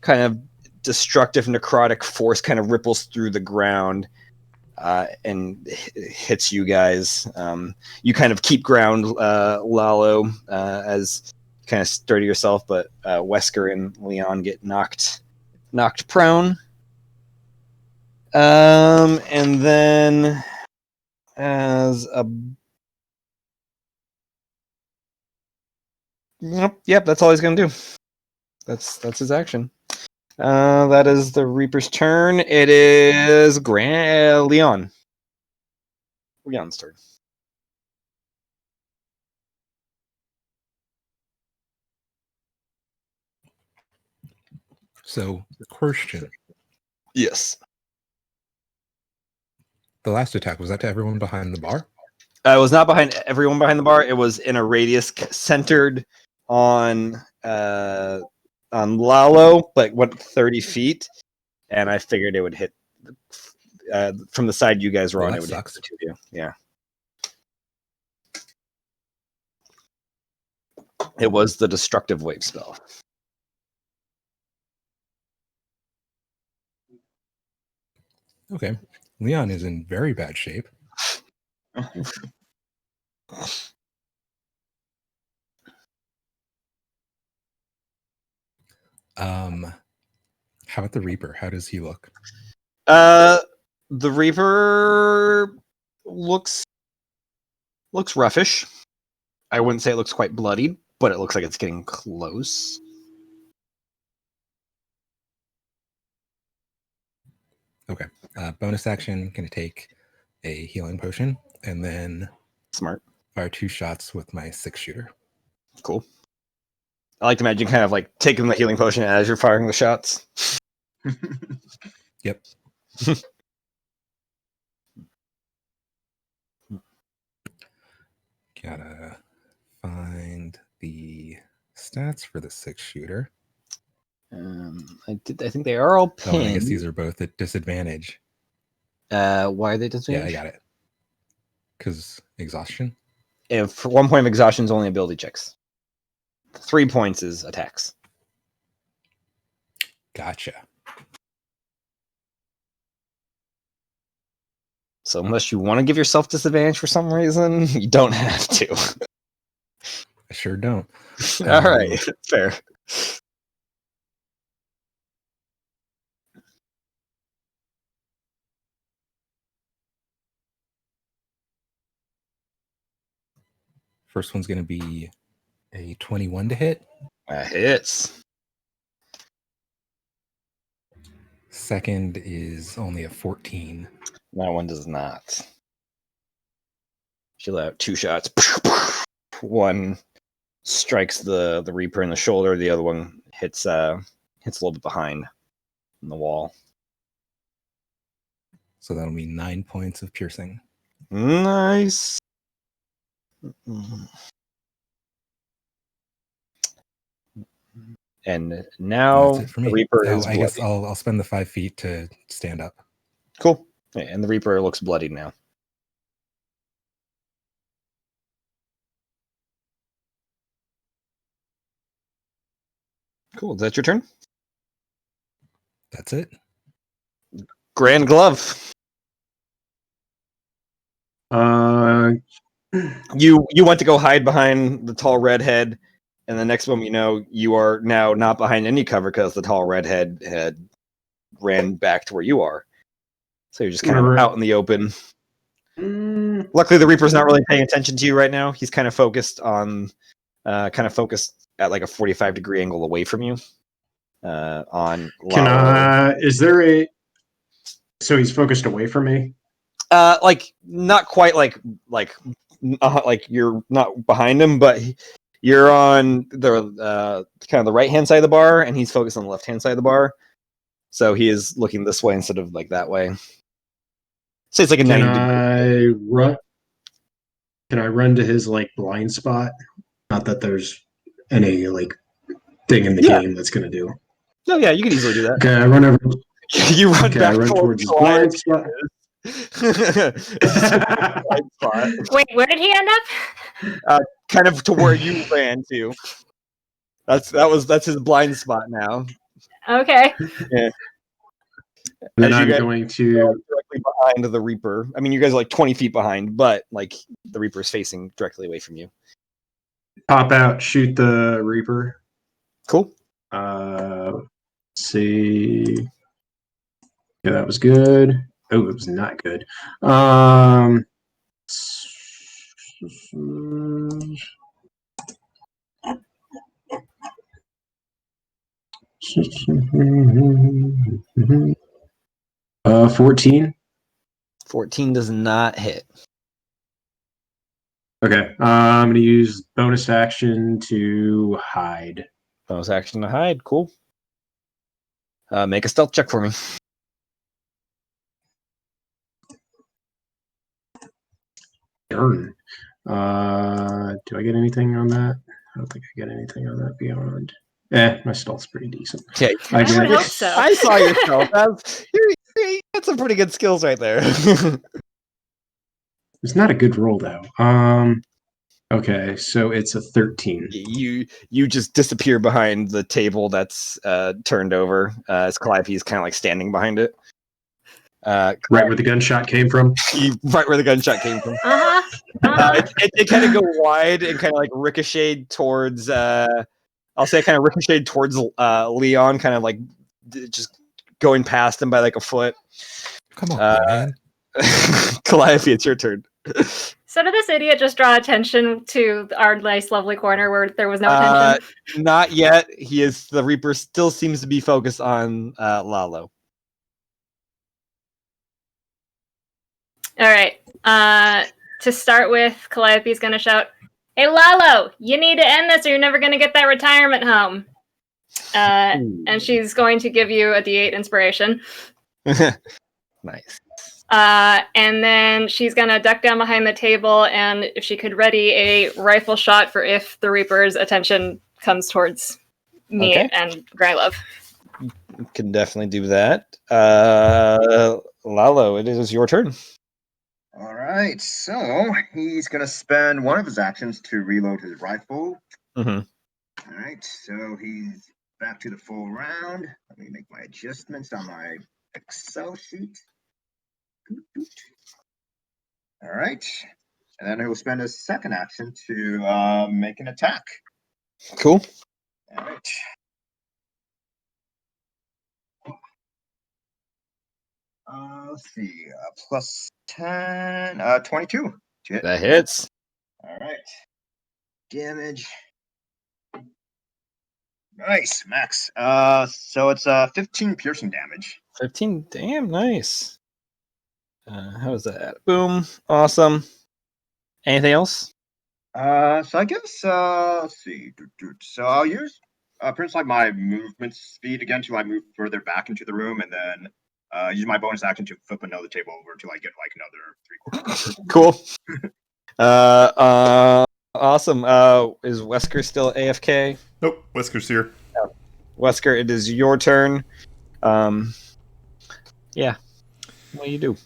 B: kind of destructive necrotic force kind of ripples through the ground and hits you guys. You kind of keep ground, Lalo, as you kind of sturdy yourself, but Wesker and Leon get knocked prone. And then as a yep, that's all he's gonna do. That's his action. That is the Reaper's turn. It is Leon's turn.
E: So, question.
B: Yes.
E: The last attack, was that to everyone behind the bar?
B: It was not behind everyone behind the bar. It was in a radius centered on Lalo, like 30 feet, and I figured it would hit from the side you guys were on. It would hit the two of you. Yeah. It was the destructive wave spell.
E: Okay. Leon is in very bad shape. How about the Reaper? How does he look?
B: The Reaper looks roughish. I wouldn't say it looks quite bloodied, but it looks like it's getting close.
E: Okay. Bonus action, going to take a healing potion and then
B: Smart.
E: fire 2 shots with my 6-shooter.
B: Cool. I like to imagine kind of like taking the healing potion as you're firing the shots.
E: Yep. Gotta find the stats for the 6-shooter.
B: I think they are all pinned.
E: Oh, and I guess these are both at disadvantage.
B: Why are they disadvantage?
E: Yeah, I got it. Because exhaustion?
B: If 1 point of exhaustion is only ability checks. 3 points is attacks.
E: Gotcha.
B: So unless you want to give yourself disadvantage for some reason, you don't have to.
E: I sure don't.
B: All right, fair.
E: First one's going to be a 21 to hit.
B: That hits.
E: Second is only a 14.
B: That one does not. She'll have 2 shots. One strikes the Reaper in the shoulder. The other one hits a little bit behind in the wall.
E: So that'll be 9 points of piercing.
B: Nice. And now
E: That's it for me.
B: the Reaper is
E: I guess
B: bloody.
E: I'll spend the 5 feet to stand up.
B: Cool. Yeah, and the Reaper looks bloody now. Cool. Is that your turn?
E: That's it.
B: Grand Glove. You went to go hide behind the tall redhead, and the next moment you know, you are now not behind any cover because the tall redhead had ran back to where you are. So you're just kind of out in the open. Luckily, the Reaper's not really paying attention to you right now. He's kind of focused at like a 45-degree angle away from you.
C: Is there a? So he's focused away from me.
B: Like not quite like you're not behind him, but you're on the kind of the right hand side of the bar, and he's focused on the left hand side of the bar. So he is looking this way instead of like that way. So it's like a 90 degree.
C: Can I run to his like blind spot? Not that there's any like thing in the game that's gonna do.
B: No, yeah, you can easily do that.
C: Okay, I run over.
B: You run back
C: towards his blind spot.
A: Wait, where did he end up?
B: Kind of to where you ran to. That's his blind spot now.
A: Okay.
B: Yeah.
C: Then I'm going to
B: directly behind the Reaper. I mean, you guys are like 20 feet behind, but like the Reaper's facing directly away from you.
C: Pop out, shoot the Reaper.
B: Cool.
C: Let's see. Yeah, that was good. Oh, it was not good. Uh, 14.
B: 14 does not hit.
C: Okay, I'm going to use bonus action to hide.
B: Bonus action to hide. Cool. Make a stealth check for me.
C: Darn. Do I get anything on that? I don't think I get anything on that beyond. My stealth's pretty decent.
B: Okay.
A: I would hope so.
B: I saw your stealth. You got some pretty good skills right there.
C: It's not a good roll though. Okay, so it's a 13.
B: You just disappear behind the table that's turned over as Calliope is kind of like standing behind it.
C: Right where the gunshot came from.
B: Right where the gunshot came from. It kind of go wide and kind of like ricocheted towards. I'll say kind of ricocheted towards Leon, kind of like just going past him by like a foot.
E: Come on, man.
B: Calliope, it's your turn.
A: So did this idiot just draw attention to our nice, lovely corner where there was no attention?
B: Not yet. The Reaper still seems to be focused on Lalo.
A: All right. To start with, Calliope's going to shout, "Hey, Lalo, you need to end this or you're never going to get that retirement home." And she's going to give you a D8 inspiration.
B: Nice.
A: And then she's going to duck down behind the table, and if she could ready a rifle shot for if the Reaper's attention comes towards me and Grylove.
B: You can definitely do that. Lalo, it is your turn.
F: All right, so he's going to spend one of his actions to reload his rifle.
B: Mm-hmm.
F: All right, so he's back to the full round. Let me make my adjustments on my Excel sheet. All right. and then he'll spend his second action to make an attack.
B: Cool.
F: All right. Let's see. Plus 10, 22. To hit.
B: That hits.
F: All right. Damage. Nice, max. So it's 15 piercing damage.
B: 15. Damn, nice. How is that? Boom. Awesome. Anything else?
F: So I guess let's see. So I'll use pretty much like my movement speed again to like move further back into the room, and then use my bonus action to flip another table over to like get like another 3/4.
B: Cool. Awesome. Is Wesker still AFK?
D: Nope, Wesker's here.
B: Wesker, it is your turn. Yeah. What do you do?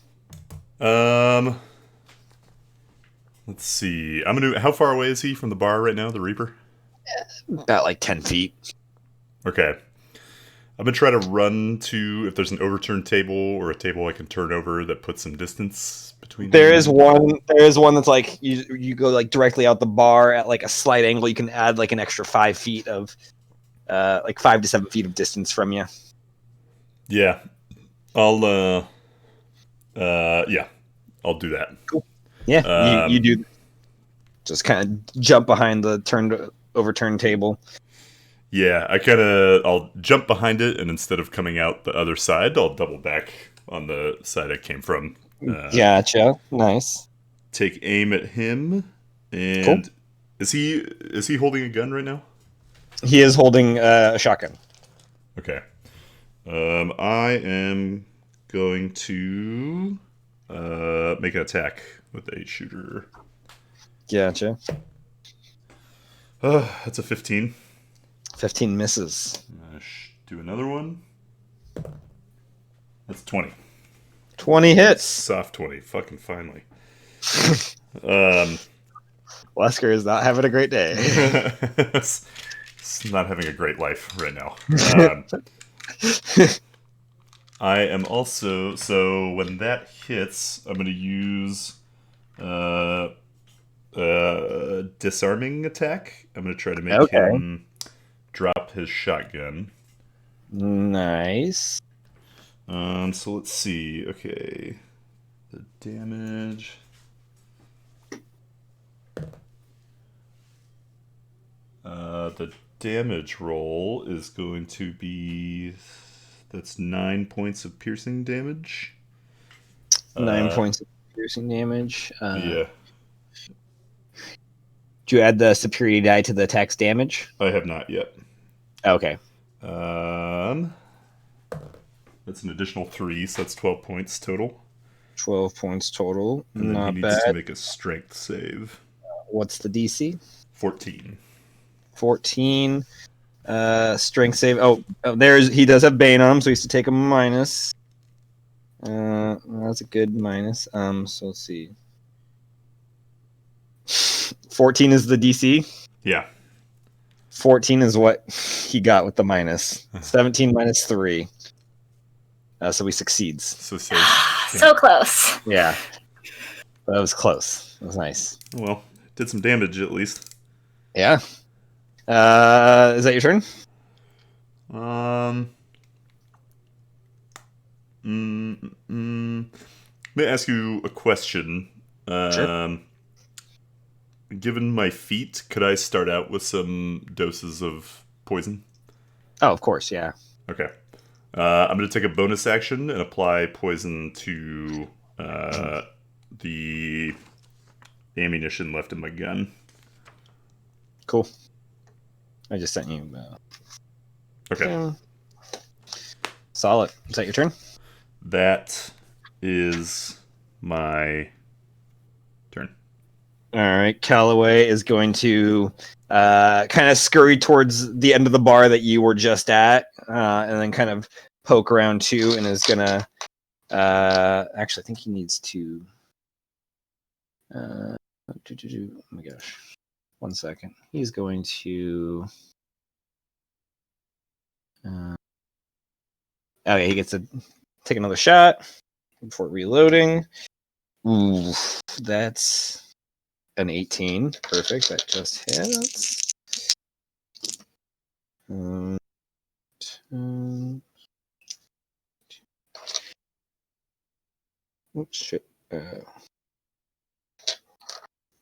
D: Let's see. How far away is he from the bar right now, the Reaper?
B: About like 10 feet.
D: Okay. I'm gonna try to run to if there's an overturned table or a table I can turn over that puts some distance between.
B: There is one that's like you go like directly out the bar at like a slight angle. You can add like an extra 5 feet of like 5 to 7 feet of distance from you.
D: Yeah. I'll I'll do that.
B: Cool. Yeah, you do. Just kind of jump behind the overturned table.
D: Yeah, I'll jump behind it, and instead of coming out the other side, I'll double back on the side I came from.
B: Gotcha. Nice.
D: Take aim at him, and
B: Cool.
D: Is he holding a gun right now?
B: He is holding a shotgun.
D: Okay. I am going to make an attack with a shooter.
B: Gotcha.
D: That's a 15.
B: 15 misses.
D: Do another one. That's 20.
B: 20 hits.
D: Soft 20. Fucking finally.
B: Wesker is not having a great day.
D: It's not having a great life right now. I am also... So when that hits, I'm going to use disarming attack. I'm going to try to make him drop his shotgun.
B: Nice.
D: So let's see. Okay. The damage... the damage roll is going to be... That's 9 points of piercing damage.
B: 9 points of piercing damage.
D: Yeah.
B: Do you add the superiority die to the attack's damage?
D: I have not yet.
B: Okay.
D: That's an additional 3, so that's 12 points total.
B: 12 points total.
D: And then
B: Not
D: he needs
B: bad.
D: to make a strength save.
B: What's the DC?
D: 14.
B: 14. Strength save. He does have Bane on him, so he has to take a minus. That's a good minus. So let's see. 14 is the DC.
D: Yeah.
B: 14 is what he got with the minus. 17 minus 3. So he succeeds.
D: So
A: So close.
B: Yeah. That was close. That was nice.
D: Well, did some damage at least.
B: Yeah. Is that your turn?
D: Let me ask you a question.
B: Sure.
D: Given my feat, could I start out with some doses of poison?
B: Oh, of course, yeah.
D: Okay. I'm going to take a bonus action and apply poison to the ammunition left in my gun.
B: Cool. I just sent you.
D: Okay.
B: Solid. Is that your turn?
D: That is my turn.
B: All right. Callaway is going to kind of scurry towards the end of the bar that you were just at, and then kind of poke around too, and is going to... actually, I think he needs to... oh my gosh. 1 second. He's going to... okay, he gets to take another shot before reloading. Ooh, that's an 18. Perfect. That just hits. Oops, shit.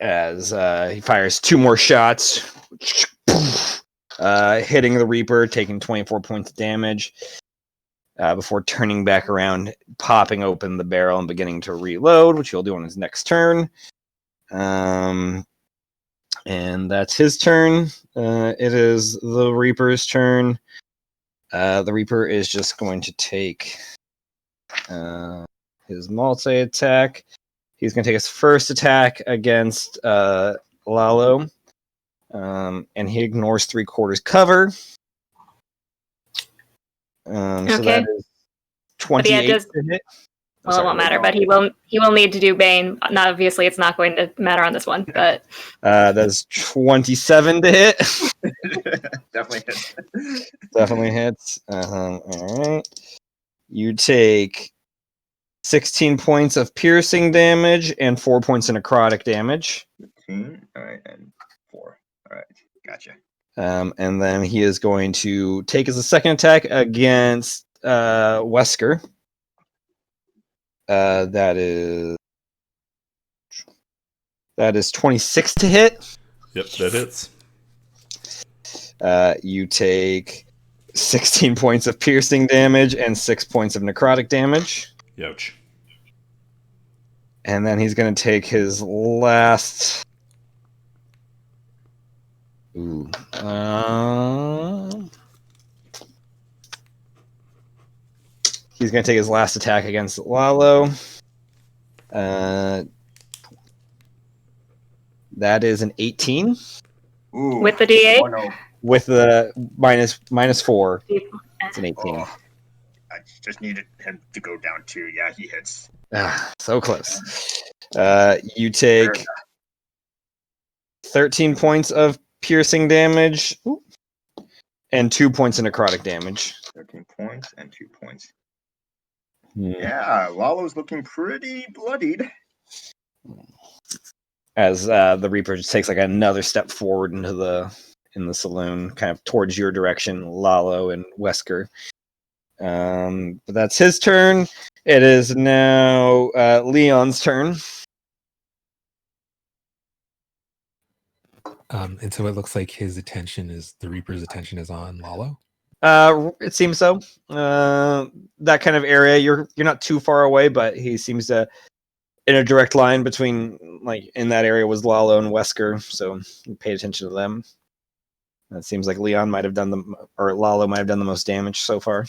B: As he fires 2 more shots, hitting the Reaper, taking 24 points of damage, before turning back around, popping open the barrel and beginning to reload, which he'll do on his next turn. And that's his turn. It is the Reaper's turn. The Reaper is just going to take his multi-attack. He's going to take his first attack against Lalo. And he ignores 3/4 cover. So that is 28 to hit.
A: Well, it won't matter, but he will need to do Bane. Not obviously, it's not going to matter on this one, but
B: that's 27 to hit.
F: Definitely hits.
B: Definitely hits. All right. You take 16 points of piercing damage and 4 points of necrotic damage.
F: 15. All right, and 4. All right, gotcha.
B: And then he is going to take as a second attack against Wesker. That is 26 to hit.
D: Yep, that hits.
B: You take 16 points of piercing damage and 6 points of necrotic damage.
D: Youch.
B: And then he's going to take his last. Ooh. He's going to take his last attack against Lalo. That is an 18.
F: Ooh.
A: with the D8?
F: Oh, no.
B: With the -4. It's an 18.
F: Oh, I just needed him to go down 2. Yeah, he hits.
B: So close. You take 13 points of piercing damage and 2 points of necrotic damage.
F: 13 points and 2 points.
B: Yeah.
F: Yeah, Lalo's looking pretty bloodied.
B: As the Reaper just takes like another step forward in the saloon, kind of towards your direction, Lalo and Wesker. But that's his turn. It is now Leon's turn.
E: And so it looks like the Reaper's attention is on Lalo.
B: It seems so. That kind of area, you're not too far away, but he seems to, in a direct line between, like, in that area was Lalo and Wesker, so you paid attention to them. It seems like Leon might have done or Lalo might have done the most damage so far.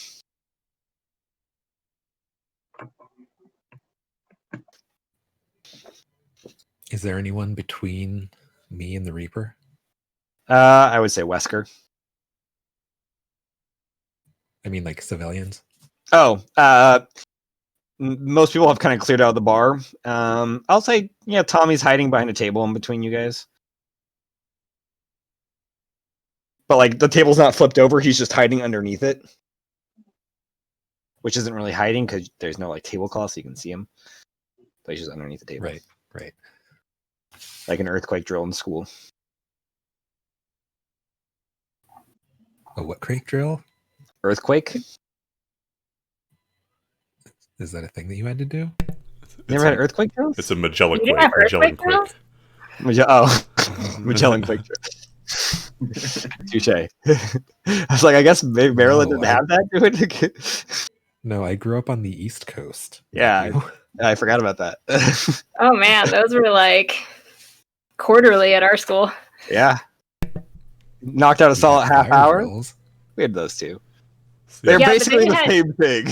E: Is there anyone between me and the Reaper?
B: I would say Wesker.
E: I mean, like civilians?
B: Oh, most people have kind of cleared out the bar. I'll say, yeah, Tommy's hiding behind a table in between you guys. But, like, the table's not flipped over. He's just hiding underneath it. Which isn't really hiding because there's no, like, tablecloth so you can see him. But he's just underneath the table.
E: Right.
B: Like an earthquake drill in school.
E: A what crate drill?
B: Earthquake?
E: Is that a thing that you had to do?
B: You never had an earthquake drill?
D: It's a Magellan
A: You
D: quake.
A: have earthquake
D: Magellan quake.
B: Magellan quake drill. Touche. I was like, I guess maybe Maryland didn't have that, dude.
E: No, I grew up on the East Coast.
B: Yeah, I forgot about that.
A: Oh man, those were like quarterly at our school.
B: Yeah. Knocked out a solid half hour.
E: Drills.
B: We had those too.
D: Yeah,
B: They're
A: but
B: basically
A: they
B: the
A: had-
B: same thing.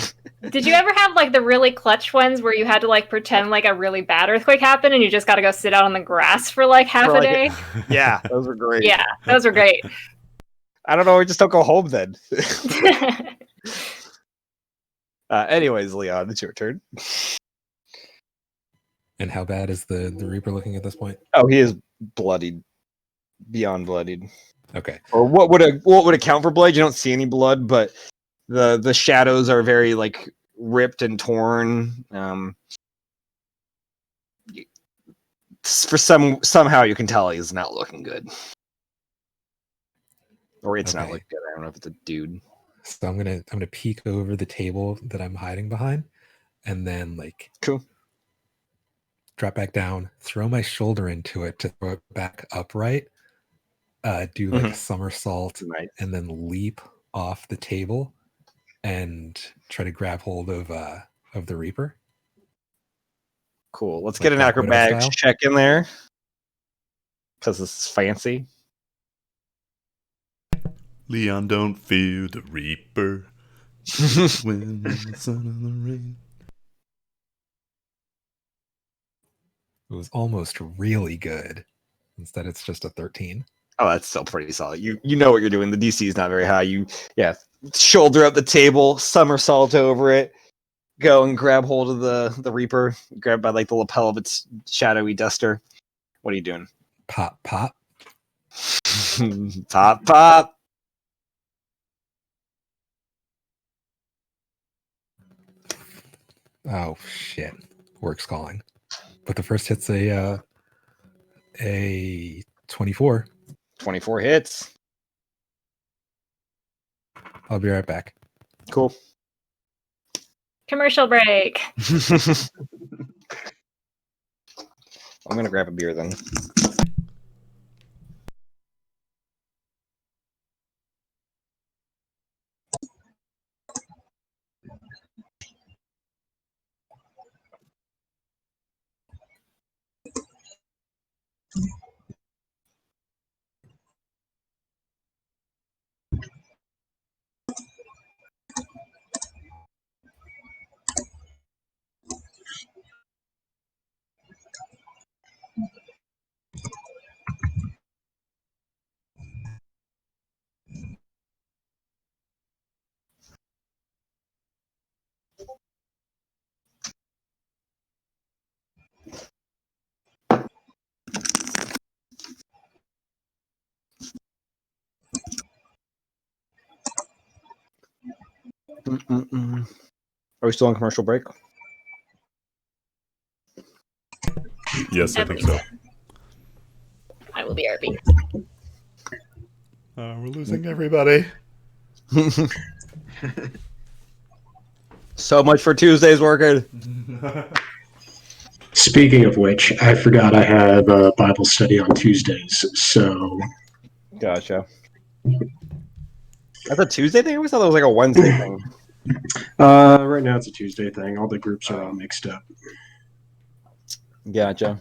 A: Did you ever have like the really clutch ones where you had to like pretend like a really bad earthquake happened and you just got to go sit out on the grass for like half
B: For,
A: a
B: like,
A: day?
B: Yeah, those were great.
A: Yeah, those were great.
B: I don't know. We just don't go home then. Anyways, Leon, it's your turn.
E: And how bad is the Reaper looking at this point?
B: Oh, he is bloodied, beyond bloodied.
E: Okay.
B: Or what would account for blood? You don't see any blood, but the shadows are very like ripped and torn. somehow you can tell he's not looking good. Or it's not
E: Okay.
B: looking good. I don't know if it's a dude.
E: So I'm gonna peek over the table that I'm hiding behind, and then like
B: Cool.
E: drop back down, throw my shoulder into it to throw it back upright, do like a somersault,
B: Right.
E: and then leap off the table and try to grab hold of the Reaper.
B: Cool. Let's
E: Like
B: get an
E: Black Widow
B: acrobatics
E: style?
B: check in there. Because this is fancy.
D: Leon, don't fear the Reaper. When the sun and the rain.
E: It was almost really good. Instead, it's just a 13.
B: Oh, that's still pretty solid. You know what you're doing. The DC is not very high. Shoulder up the table, somersault over it, go and grab hold of the Reaper, grab by like the lapel of its shadowy duster. What are you doing?
E: Pop, pop.
B: Pop, pop.
E: Oh shit! Work's calling. But the first hit's a 24.
B: 24 hits.
E: I'll be right back.
B: Cool.
A: Commercial break.
B: I'm gonna grab a beer then. Mm-mm-mm. Are we still on commercial break?
D: Yes, I think so.
A: I will be RP.
D: We're losing everybody.
B: So much for Tuesday's working.
C: Speaking of which, I forgot I have a Bible study on Tuesdays. So
B: Gotcha. That's a Tuesday thing? I always thought that was like a Wednesday thing.
C: right now it's a Tuesday thing. All the groups are all mixed up.
B: Gotcha.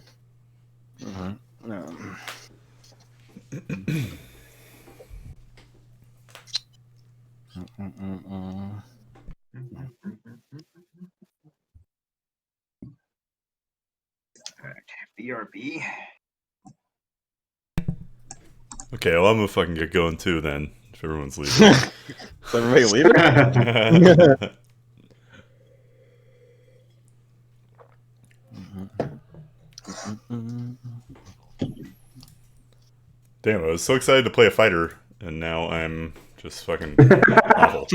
F: BRB.
D: Okay, well, I'm gonna fucking get going too then. If everyone's leaving.
B: Is everybody leaving?
D: Damn, I was so excited to play a fighter, and now I'm just fucking awful.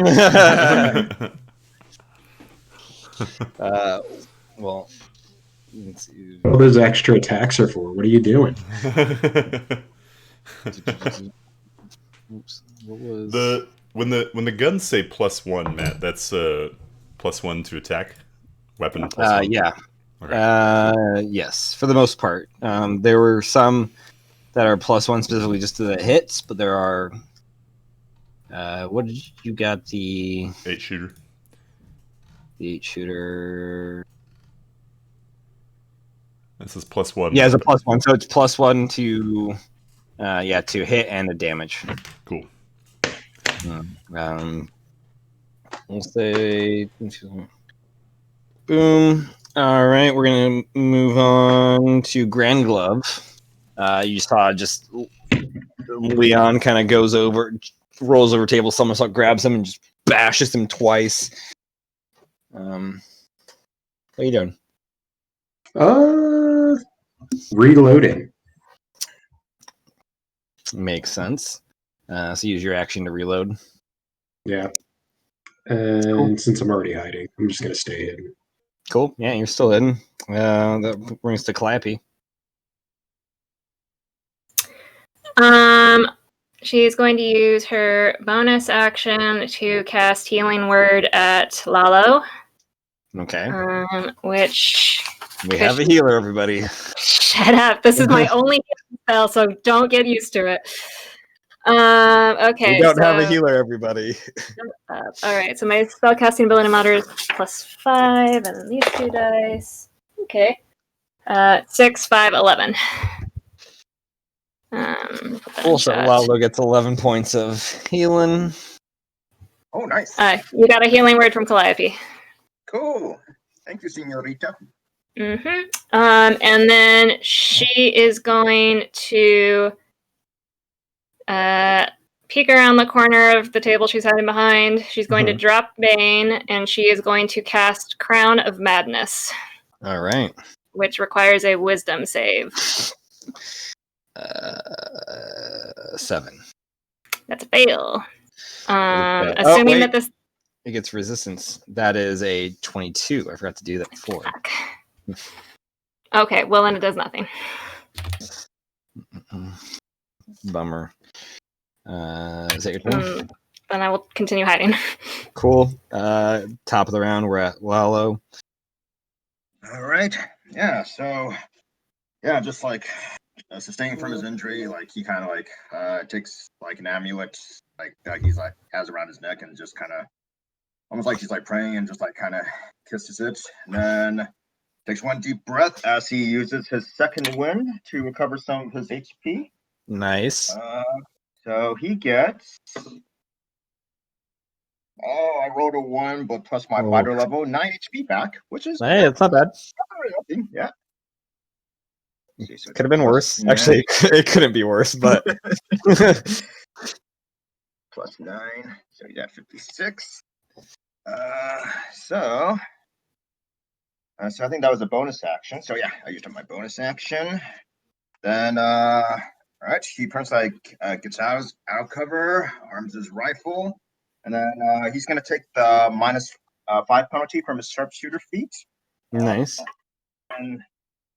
B: Well, let's see.
C: All those extra attacks are for. What are you doing?
B: Oops. What was
D: when the guns say +1, Matt, that's +1 to attack weapon. +1?
B: Yeah.
D: Okay.
B: Yes, for the most part. There were some that are +1 specifically just to the hits, but there are. What did you got? The
D: 8-shooter.
B: The 8-shooter.
D: This is +1.
B: Yeah, it's a +1, so it's +1 to to hit and the damage.
D: Cool.
B: We'll say boom. All right, we're gonna move on to Grand Glove. You saw just Leon kind of goes over, rolls over table, somersault, grabs him, and just bashes him twice. What are you doing?
C: Reloading.
B: Makes sense. So use your action to reload.
C: Yeah. And since I'm already hiding, I'm just gonna stay hidden.
B: Cool. Yeah, you're still hidden. That brings to Clappy.
A: She's going to use her bonus action to cast Healing Word at Lalo.
B: Okay.
A: Which
B: We have a healer, everybody.
A: Shut up. This is my only healing spell, so don't get used to it. Okay.
B: We don't have a healer, everybody.
A: Alright, so my spellcasting ability modifier is +5, and then these 2 dice. Okay. 6, 5, 11.
B: Cool, so Lalo gets 11 points of healing.
F: Oh, nice.
A: You got a healing word from Calliope.
F: Cool. Thank you, Senorita.
A: Mm-hmm. And then she is going to peek around the corner of the table she's hiding behind. She's going to drop Bane, and she is going to cast Crown of Madness.
B: All right.
A: Which requires a Wisdom save.
B: 7. That's
A: a fail. Assuming that this...
B: It gets resistance. That is a 22. I forgot to do that before.
A: Okay, well then it does nothing.
B: Bummer. Is that your turn?
A: Then I will continue hiding.
B: Cool. Top of the round, we're at Lalo.
F: All right. Yeah, so... Yeah, just like sustaining from his injury, like he kind of like takes like an amulet, like he's like has around his neck, and just kind of almost like he's like praying, and just like kind of kisses it, and then takes one deep breath as he uses his second wind to recover some of his HP.
B: Nice.
F: So he gets. Oh, I rolled a 1, but plus my fighter level, 9 HP back, which is
B: hey, that's not bad.
F: Yeah.
B: Could have been worse. Yeah. Actually, it couldn't be worse, but
F: plus 9, so you got 56. So I think that was a bonus action. So yeah, I used up my bonus action. Then all right, he turns like gets out cover, arms his rifle, and then he's gonna take the -5 penalty from his sharpshooter feat.
B: Nice.
F: And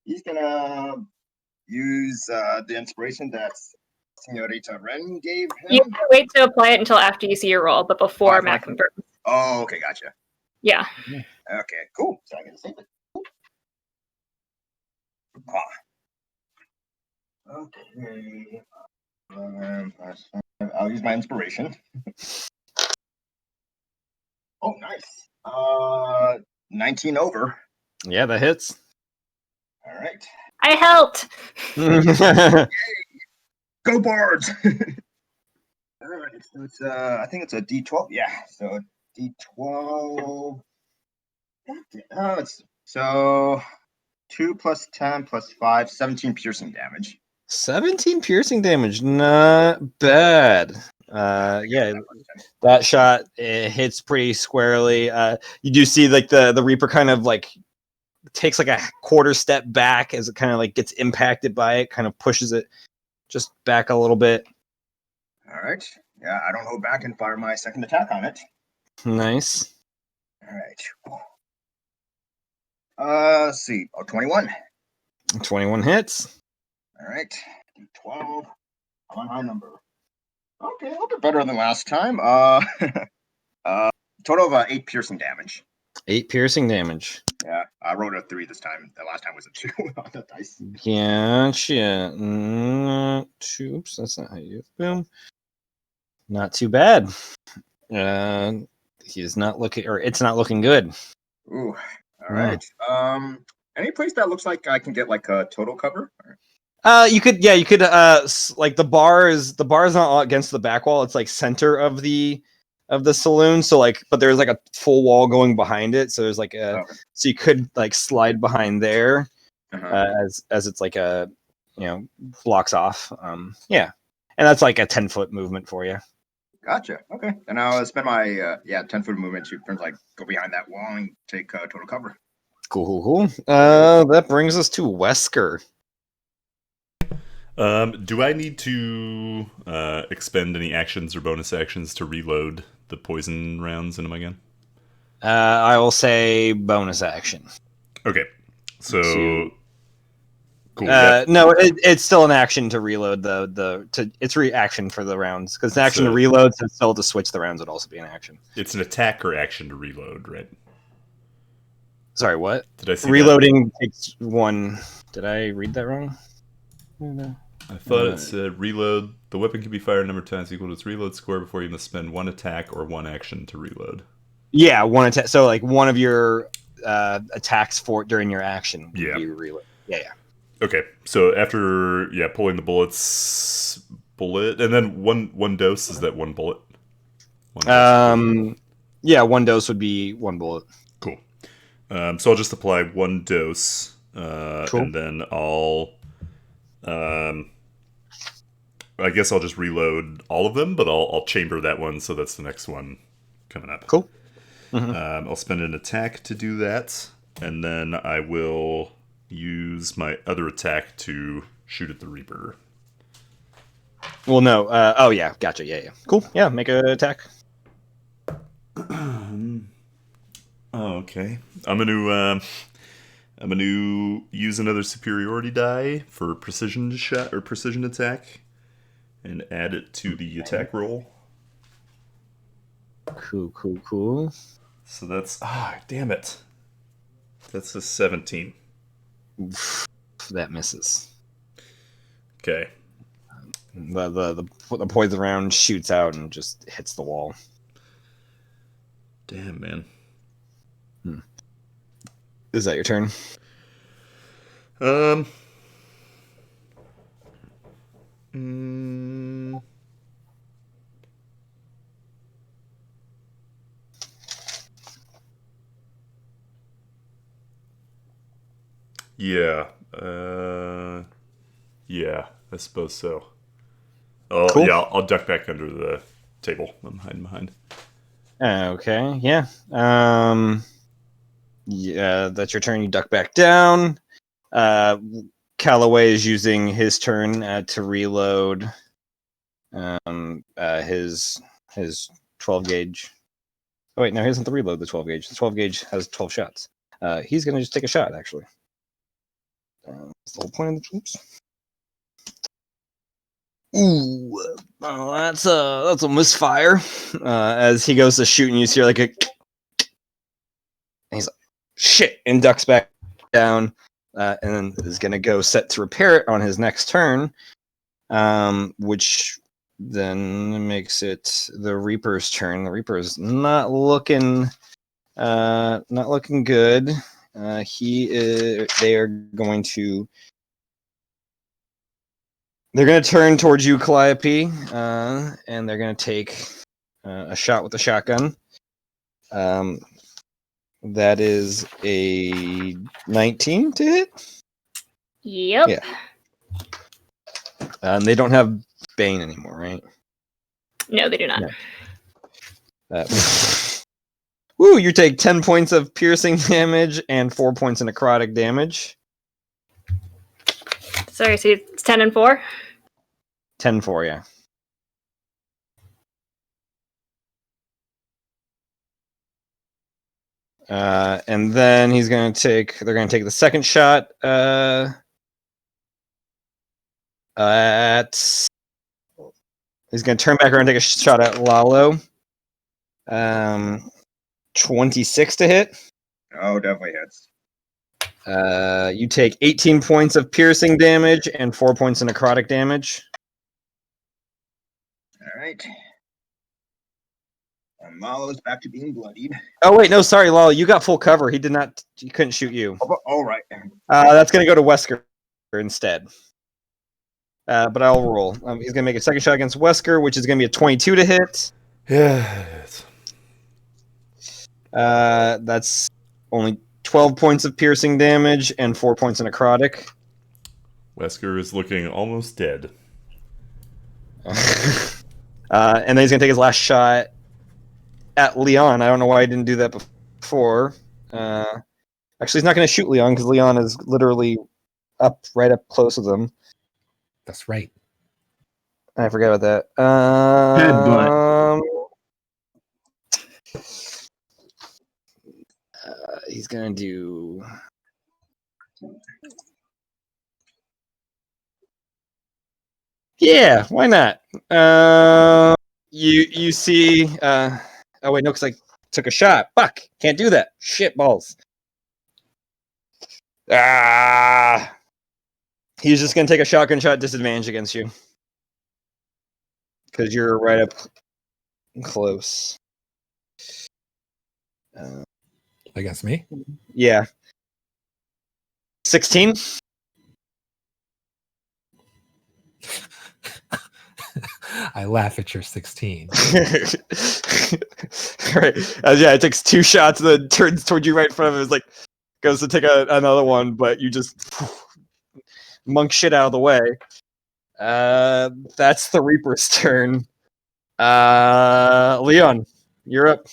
F: he's gonna use the inspiration that Senorita Ren gave him.
A: You can wait to apply it until after you see your roll, but before Matt confirms.
F: Oh, okay, gotcha.
A: Yeah.
F: Okay, cool. So I'm gonna save it. Okay. I'll use my inspiration. Oh, nice. 19 over.
B: Yeah, that hits.
F: All right.
A: I helped.
F: Go Bards! All right, so it's I think it's a D12. Yeah, so D12. So 2 plus 10 plus 5, 17 piercing damage.
B: 17 piercing damage, not bad. Yeah, that shot hits pretty squarely. You do see like the Reaper kind of like takes like a quarter step back as it kind of like gets impacted by it, kind of pushes it just back a little bit.
F: All right. Yeah, I don't hold back and fire my second attack on it.
B: Nice.
F: All right. Let's see. Oh, 21.
B: 21 hits.
F: All right. 12. On high number. Okay, a little bit better than last time. Total of 8 piercing damage.
B: 8 piercing damage.
F: Yeah, I rolled a 3 this time. The last time was a 2 on the dice.
B: Gotcha. Oops, that's not how you boom. Not too bad. He's not looking, or it's not looking good.
F: Ooh. All right. Any place that looks like I can get like a total cover?
B: You could like the bar is not against the back wall. It's like center of the saloon. So like, but there's like a full wall going behind it. So there's like so you could like slide behind there, as it's like blocks off. Yeah, and that's like a 10-foot movement for you.
F: Gotcha. Okay, and I'll spend my 10-foot movement to like go behind that wall and take total cover.
B: Cool. That brings us to Wesker.
D: Do I need to expend any actions or bonus actions to reload the poison rounds into my gun?
B: I will say bonus action.
D: Okay, so Cool. Yeah.
B: No, it's still an action to reload it's reaction for the rounds because an action to reload, so still to switch the rounds would also be an action.
D: It's an attack or action to reload, right?
B: Sorry, what?
D: Did I see
B: reloading takes one? Did I read that wrong?
D: I thought it said reload. The weapon can be fired a number of times equal to its reload score before you must spend one attack or one action to reload.
B: Yeah, one attack. So like one of your attacks for during your action would be reload. Yeah.
D: Okay, so after pulling the bullet, and then one dose, is that one bullet?
B: One dose would be one bullet.
D: Cool. So I'll just apply one dose, and then I guess I'll just reload all of them, but I'll chamber that one, so that's the next one coming up.
B: Cool.
D: I'll spend an attack to do that, and then I will use my other attack to shoot at the Reaper.
B: Well, no. Gotcha. Yeah. Cool. Yeah, make an attack.
D: Okay. I'm gonna use another superiority die for precision shot or precision attack, and add it to the attack roll.
B: Cool.
D: So that's damn it. That's a 17.
B: That misses.
D: Okay.
B: The poison round shoots out and just hits the wall.
D: Damn, man.
B: Is that your turn?
D: Yeah. Yeah, I suppose so. Oh, cool. Yeah, I'll duck back under the table. I'm hiding behind.
B: Okay, yeah. Yeah, that's your turn. You duck back down. Callaway is using his turn to reload his 12 gauge. Oh wait, no, he doesn't have to reload the 12 gauge. The 12 gauge has 12 shots. He's gonna just take a shot, actually. That's the whole point of the oops. Ooh, oh, that's a misfire. As he goes to shoot, and you see like a, and he's like, "Shit!" and ducks back down, and then is gonna go set to repair it on his next turn, which then makes it the Reaper's turn. The Reaper's not looking good. They are going to. They're going to turn towards you, Calliope, and they're going to take a shot with the shotgun. That is a 19 to hit.
A: Yep.
B: Yeah. They don't have Bane anymore, right?
A: No, they do not.
B: No. Woo! You take 10 points of piercing damage and 4 points of necrotic damage.
A: Sorry, so it's 10 and 4?
B: 10-4, yeah. And then they're going to take the second shot he's going to turn back around and take a shot at Lalo. 26 to hit.
F: Oh, definitely hits.
B: You take 18 points of piercing damage and 4 points of necrotic damage.
F: All right. And Lalo's back to being bloodied.
B: Oh wait, no, sorry, Lalo, you got full cover. He couldn't shoot you.
F: All right.
B: That's going to go to Wesker instead. But I'll roll. He's going to make a second shot against Wesker, which is going to be a 22 to hit.
D: Yeah.
B: That's only 12 points of piercing damage and 4 points of necrotic.
D: Wesker is looking almost dead.
B: And then he's going to take his last shot at Leon. I don't know why he didn't do that before. Actually, he's not going to shoot Leon because Leon is literally right up close with him.
E: That's right.
B: I forgot about that. He's going to do... Yeah, why not? You see? Oh wait, no, because I took a shot. Fuck, can't do that. Shit balls. Ah, he's just gonna take a shotgun shot disadvantage against you because you're right up close.
E: I guess me.
B: Yeah, 16.
E: I laugh at your 16.
B: Right. Yeah, it takes 2 shots, then turns toward you right in front of him. It's like goes to take another one, but you just monk shit out of the way. That's the Reaper's turn. Leon, you're up.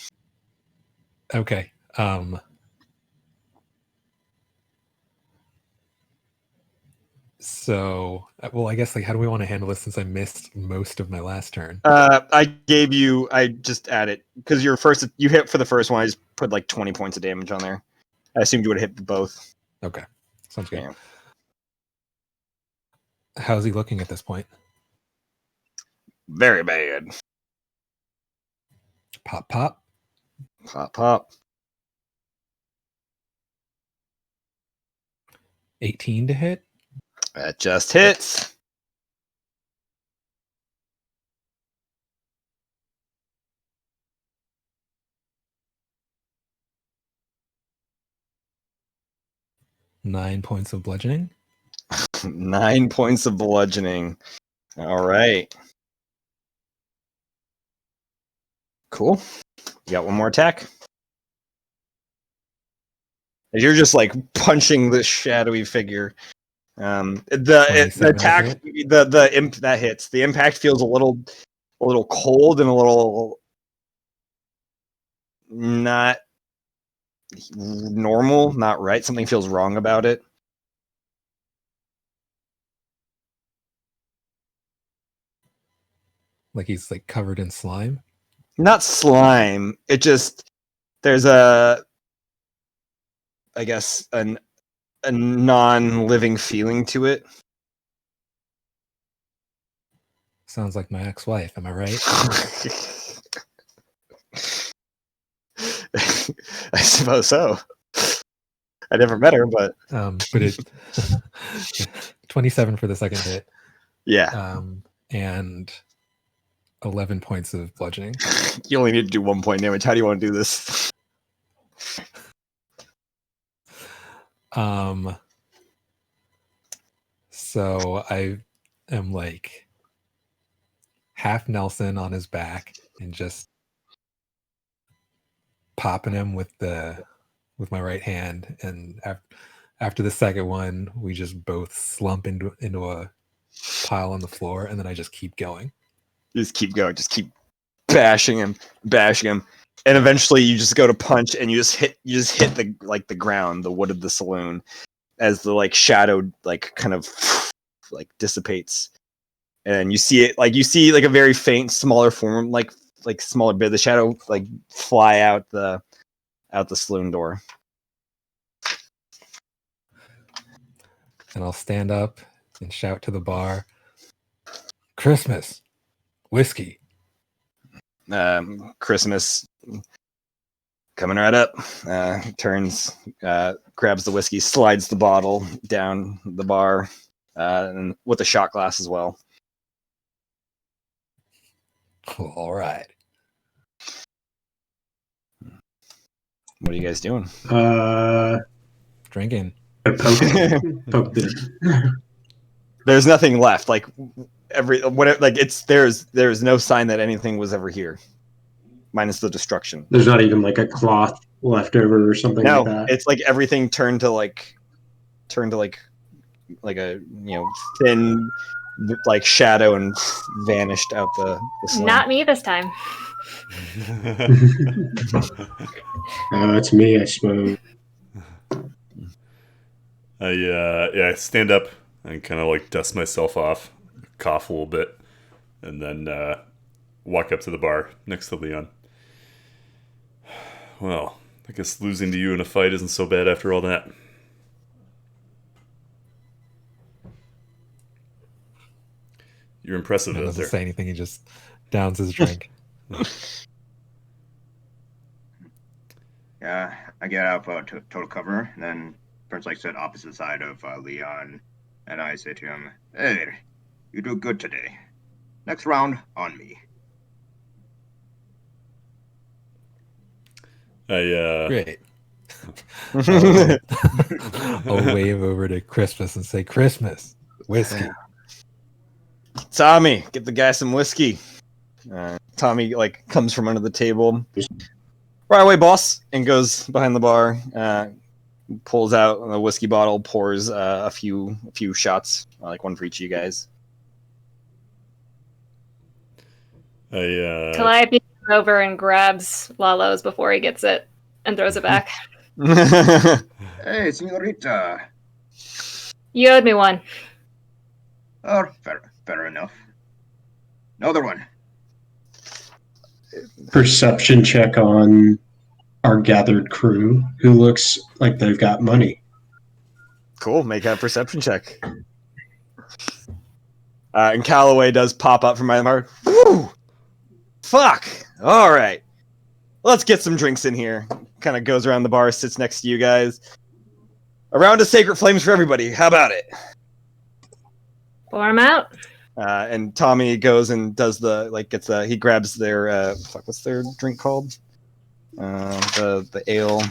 E: Okay. So, well, I guess, like, how do we want to handle this since I missed most of my last turn?
B: I just added because you hit for the first one. I just put like 20 points of damage on there. I assumed you would have hit both.
E: Okay, sounds good.
B: Yeah.
E: How's he looking at this point?
B: Very bad.
E: Pop, pop.
B: Pop, pop.
E: 18 to hit.
B: That just hits.
E: Nine points of bludgeoning.
B: 9 points of bludgeoning. All right. Cool. You got one more attack. As you're just like punching this shadowy figure. The attack, that hits. The impact feels a little cold and a little not normal, not right. Something feels wrong about it.
E: Like he's like covered in slime.
B: Not slime. It just there's I guess a non-living feeling to it.
E: Sounds like my ex-wife. Am I right?
B: I suppose so. I never met her, but
E: it 27 for the second hit.
B: Yeah.
E: And 11 points of bludgeoning.
B: You only need to do 1 point damage. How do you want to do this?
E: So I am like half Nelson on his back and just popping him with my right hand, and after the second one we just both slump into a pile on the floor, and then I just keep going.
B: Just keep going, just keep bashing him, and eventually you just go to punch and you just hit the ground, the wood of the saloon, as the like shadow like kind of like dissipates, and you see a very faint smaller form, like smaller bit of the shadow like fly out the saloon door.
E: And I'll stand up and shout to the bar, Christmas, whiskey.
B: Christmas coming right up, turns, grabs the whiskey, slides the bottle down the bar, and with a shot glass as well.
E: All right.
B: What are you guys doing?
E: Drinking.
C: Poke
B: There's nothing left. Like there's no sign that anything was ever here, minus the destruction.
C: There's not even like a cloth left over or something like that.
B: It's like everything turned to like a thin like shadow and vanished out the saloon.
A: Not me this time.
C: It's me, I suppose.
D: I stand up and kind of like dust myself off, cough a little bit, and then walk up to the bar next to Leon. Well, I guess losing to you in a fight isn't so bad after all that. You're impressive
E: He
D: out
E: doesn't
D: there.
E: say anything. He just downs his drink.
F: Yeah, I get out total cover, and then turns like to the opposite side of Leon, and I say to him, "Hey, you do good today. Next round on me."
E: Great. I'll wave over to Christmas and say, "Christmas, whiskey."
B: Tommy, get the guy some whiskey. Tommy like comes from under the table. Right away, boss, and goes behind the bar. Pulls out a whiskey bottle, pours a few shots, like one for each of you guys.
A: Calliope comes over and grabs Lalo's before he gets it and throws it back.
F: Hey, senorita.
A: You owed me one.
F: Oh, fair enough. Another one.
C: Perception check on our gathered crew, who looks like they've got money.
B: Cool. Make a perception check. And Calloway does pop up from my bar. Woo! Fuck! All right. Let's get some drinks in here. Kind of goes around the bar, sits next to you guys. A round of Sacred Flames for everybody. How about it?
A: Pour him out.
B: And Tommy goes and does he grabs their what's their drink called? The ale.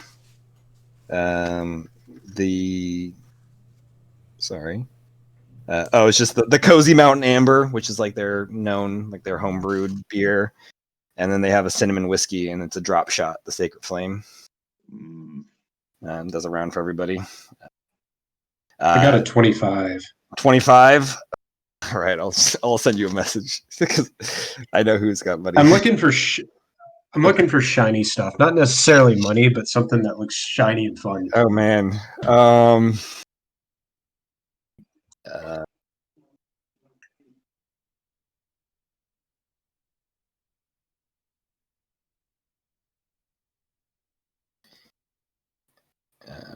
B: It's just the Cozy Mountain Amber, which is like their known, like their homebrewed beer. And then they have a cinnamon whiskey, and it's a drop shot, the Sacred Flame. Does a round for everybody.
C: I got a 25.
B: 25. All right, I'll send you a message because I know who's got money.
C: I'm looking for shiny stuff, not necessarily money, but something that looks shiny and fun.
B: Oh man.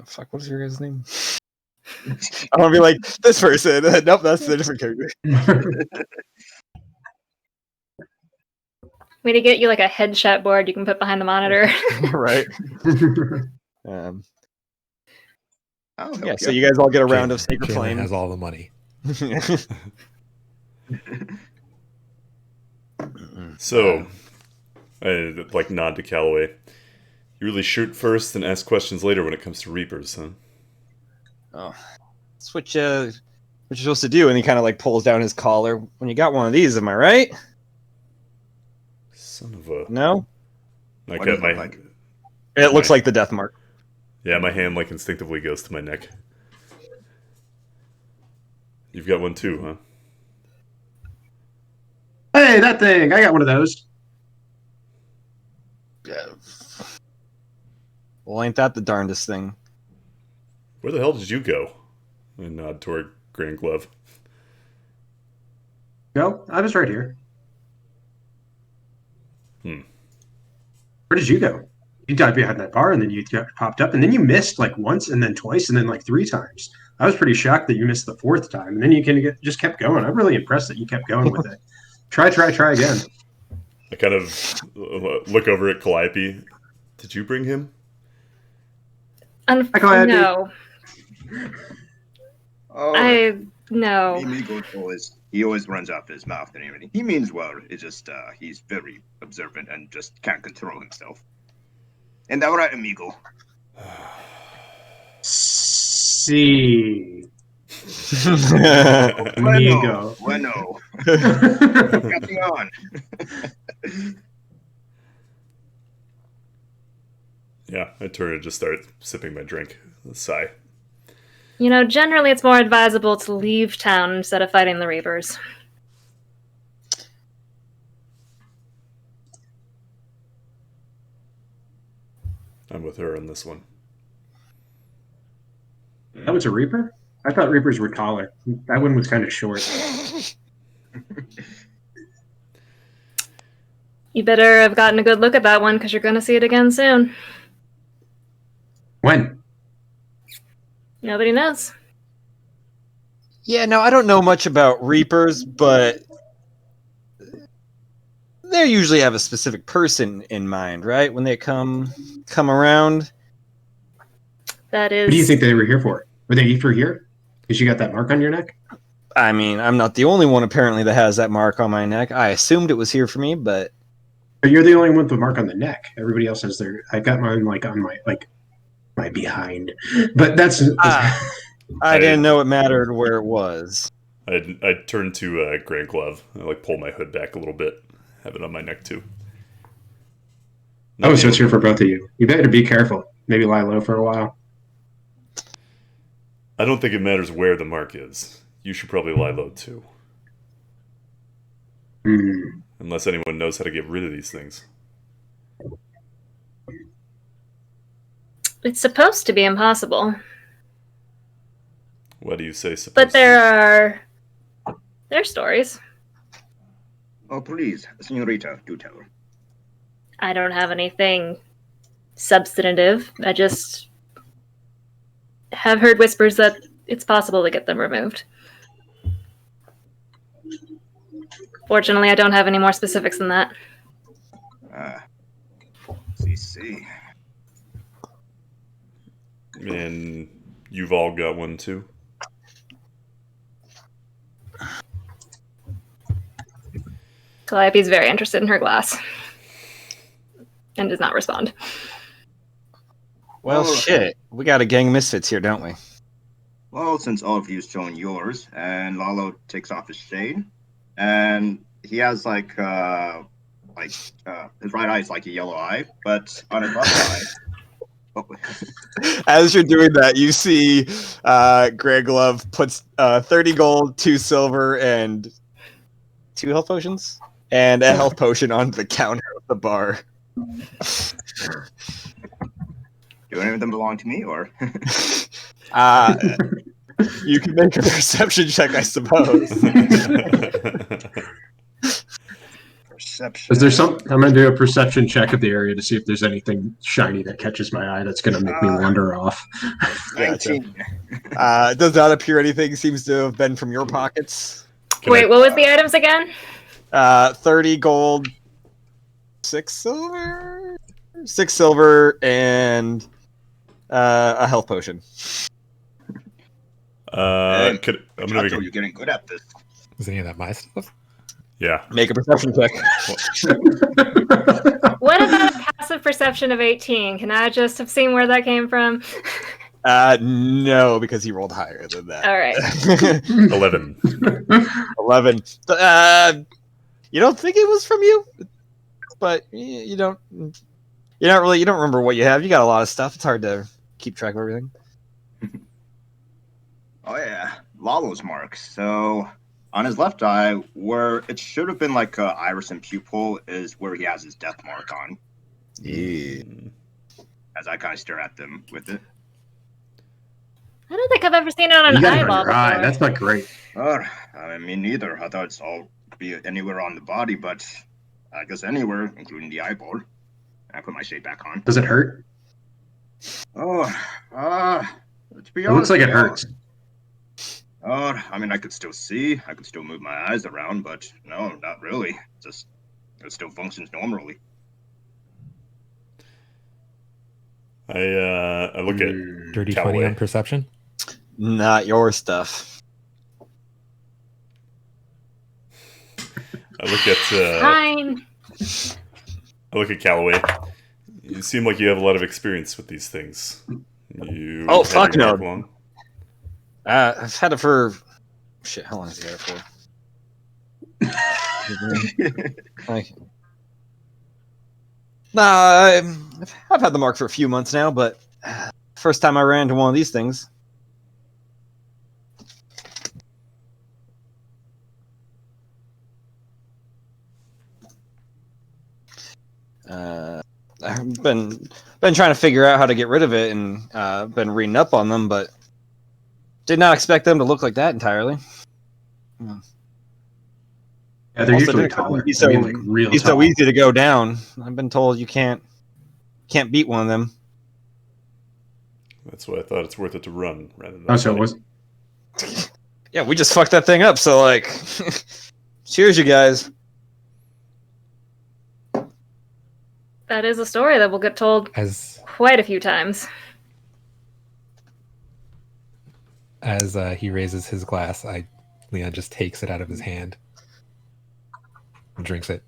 B: Fuck, what is your guys' name? I want to be like this person. Nope, that's a different character.
A: Way to get you like a headshot board you can put behind the monitor.
B: Right.
F: Yeah,
B: so you guys all get a round of Sacred
E: Jalen
B: Flame.
E: has all the money.
D: So, I like nod to Calloway. You really shoot first and ask questions later when it comes to Reapers, huh?
B: Oh, that's what you're supposed to do. And he kind of like pulls down his collar. When you got one of these, am I right?
D: Son of a...
B: No?
D: I
F: What
D: got
F: does it
D: my...
F: look like?
B: It looks like the death mark.
D: Yeah, my hand like instinctively goes to my neck. You've got one too, huh?
C: Hey, that thing! I got one of those.
B: Well, ain't that the darndest thing?
D: Where the hell did you go? I nod toward Grand Glove.
C: No, I was right here.
D: Hmm.
C: Where did you go? You died behind that bar, and then you popped up, and then you missed like once, and then twice, and then like 3 times. I was pretty shocked that you missed the 4th time, and then you just kept going. I'm really impressed that you kept going with it. Try again.
D: I kind of look over at Calliope. Did you bring him?
C: Calliope.
A: No.
F: Oh,
A: No.
F: He always runs off his mouth and everything. He means well. It's just he's very observant and just can't control himself. And ahora, amigo.
C: Sí.
F: Bueno. Catching on.
D: Yeah, I turn and just start sipping my drink. A sigh.
A: You know, generally it's more advisable to leave town instead of fighting the Reapers.
D: I'm with her on this one.
C: That was a Reaper? I thought Reapers were taller. That one was kind of short.
A: You better have gotten a good look at that one because you're going to see it again soon.
C: When?
A: Nobody knows.
B: Yeah, no, I don't know much about Reapers, but they usually have a specific person in mind, right? When they come around.
A: That is.
C: What do you think they were here for? Were they for here? Because you got that mark on your neck?
B: I mean, I'm not the only one apparently that has that mark on my neck. I assumed it was here for me, but
C: You're the only one with the mark on the neck. Everybody else has their. I got mine like on my behind, but that's.
B: I didn't know it mattered where it was.
D: I turned to Grand Glove. I like pull my hood back a little bit. Have it on my neck too.
C: Oh, so it's here for both of you. You better be careful. Maybe lie low for a while.
D: I don't think it matters where the mark is. You should probably lie low too. Unless anyone knows how to get rid of these things.
A: It's supposed to be impossible.
D: Why do you say supposed
A: But there are stories.
F: Oh, please, Senorita, do tell.
A: I don't have anything substantive. I just have heard whispers that it's possible to get them removed. Fortunately, I don't have any more specifics than that.
F: See.
D: And you've all got one too?
A: Calliope's very interested in her glass. And does not respond.
B: Well, shit. We got a gang of misfits here, don't we?
F: Well, since all of you've shown yours, and Lalo takes off his shade, and he has his right eye is like a yellow eye, but on his left eye. Oh.
B: As you're doing that, you see Greg Love puts 30 gold, 2 silver, and 2 health potions, and a health potion on the counter of the bar.
F: Do any of them belong to me, or?
B: You can make a perception check, I suppose.
F: Perception.
C: Is there some? I'm gonna do a perception check of the area to see if there's anything shiny that catches my eye that's gonna make me wander off.
F: 19.
B: Does not appear anything seems to have been from your pockets.
A: Wait, what was the items again?
B: 30 gold, 6 silver, and a health potion.
F: I'm
D: gonna
F: you're getting good at this.
E: Is any of that my stuff?
D: Yeah.
B: Make a perception check.
A: What about a passive perception of 18? Can I just have seen where that came from?
B: No, because he rolled higher than that.
A: All right.
D: 11.
B: 11. You don't think it was from you, but you don't. You don't remember what you have. You got a lot of stuff. It's hard to keep track of everything.
F: Oh yeah, Lalo's marks. So on his left eye, where it should have been like iris and pupil, is where he has his death mark on.
B: Yeah.
F: As I kind of stare at them with it.
A: I don't think I've ever seen it on
C: You
A: an
C: got it on
A: eyeball
C: your
A: before.
C: eye. That's not great.
F: I mean, neither. I thought it's all be anywhere on the body, but I guess anywhere, including the eyeball. And I put my shade back on.
C: Does it hurt?
F: To be
C: It looks
F: honest,
C: like it
F: no.
C: hurts.
F: I mean, I could still see. I could still move my eyes around, but no, not really. Just it still functions normally.
D: I look at
E: Dirty
D: Callaway.
E: 20 on perception?
B: Not your stuff.
D: I look at
A: Fine.
D: I look at Callaway. You seem like you have a lot of experience with these things. You
B: Oh,
D: had
B: fuck
D: your
B: no.
D: mark long?
B: I've had it for shit. How long has he had it for? Like, nah, I've had the mark for a few months now, but first time I ran into one of these things. I've been trying to figure out how to get rid of it, and been reading up on them, but did not expect them to look like that entirely.
C: Yeah, they're
B: Also,
C: usually
B: didn't
C: taller.
B: he's
C: I mean, like real
B: He's
C: tall.
B: so easy to go down. I've been told you can't beat one of them.
D: That's why I thought it's worth it to run rather than.
C: Oh, so it
D: fight.
C: was.
B: Yeah, we just fucked that thing up. So like, cheers, you guys.
A: That is a story that will get told
E: As
A: quite a few times.
E: he raises his glass, Leon just takes it out of his hand and drinks it.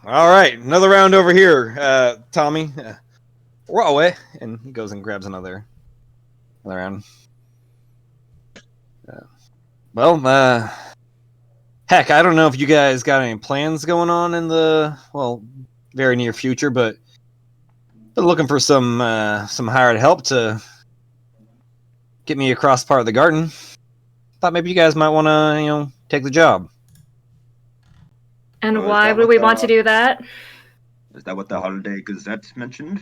B: All right, another round over here, Tommy. Roll away, and he goes and grabs another round. Heck, I don't know if you guys got any plans going on in the very near future, but been looking for some hired help to get me across part of the garden. Thought maybe you guys might want to, take the job.
A: And
F: Well, is
A: why
F: that
A: would
F: what
A: we
F: the-
A: want to do that?
F: Is that what the Holiday Gazette mentioned?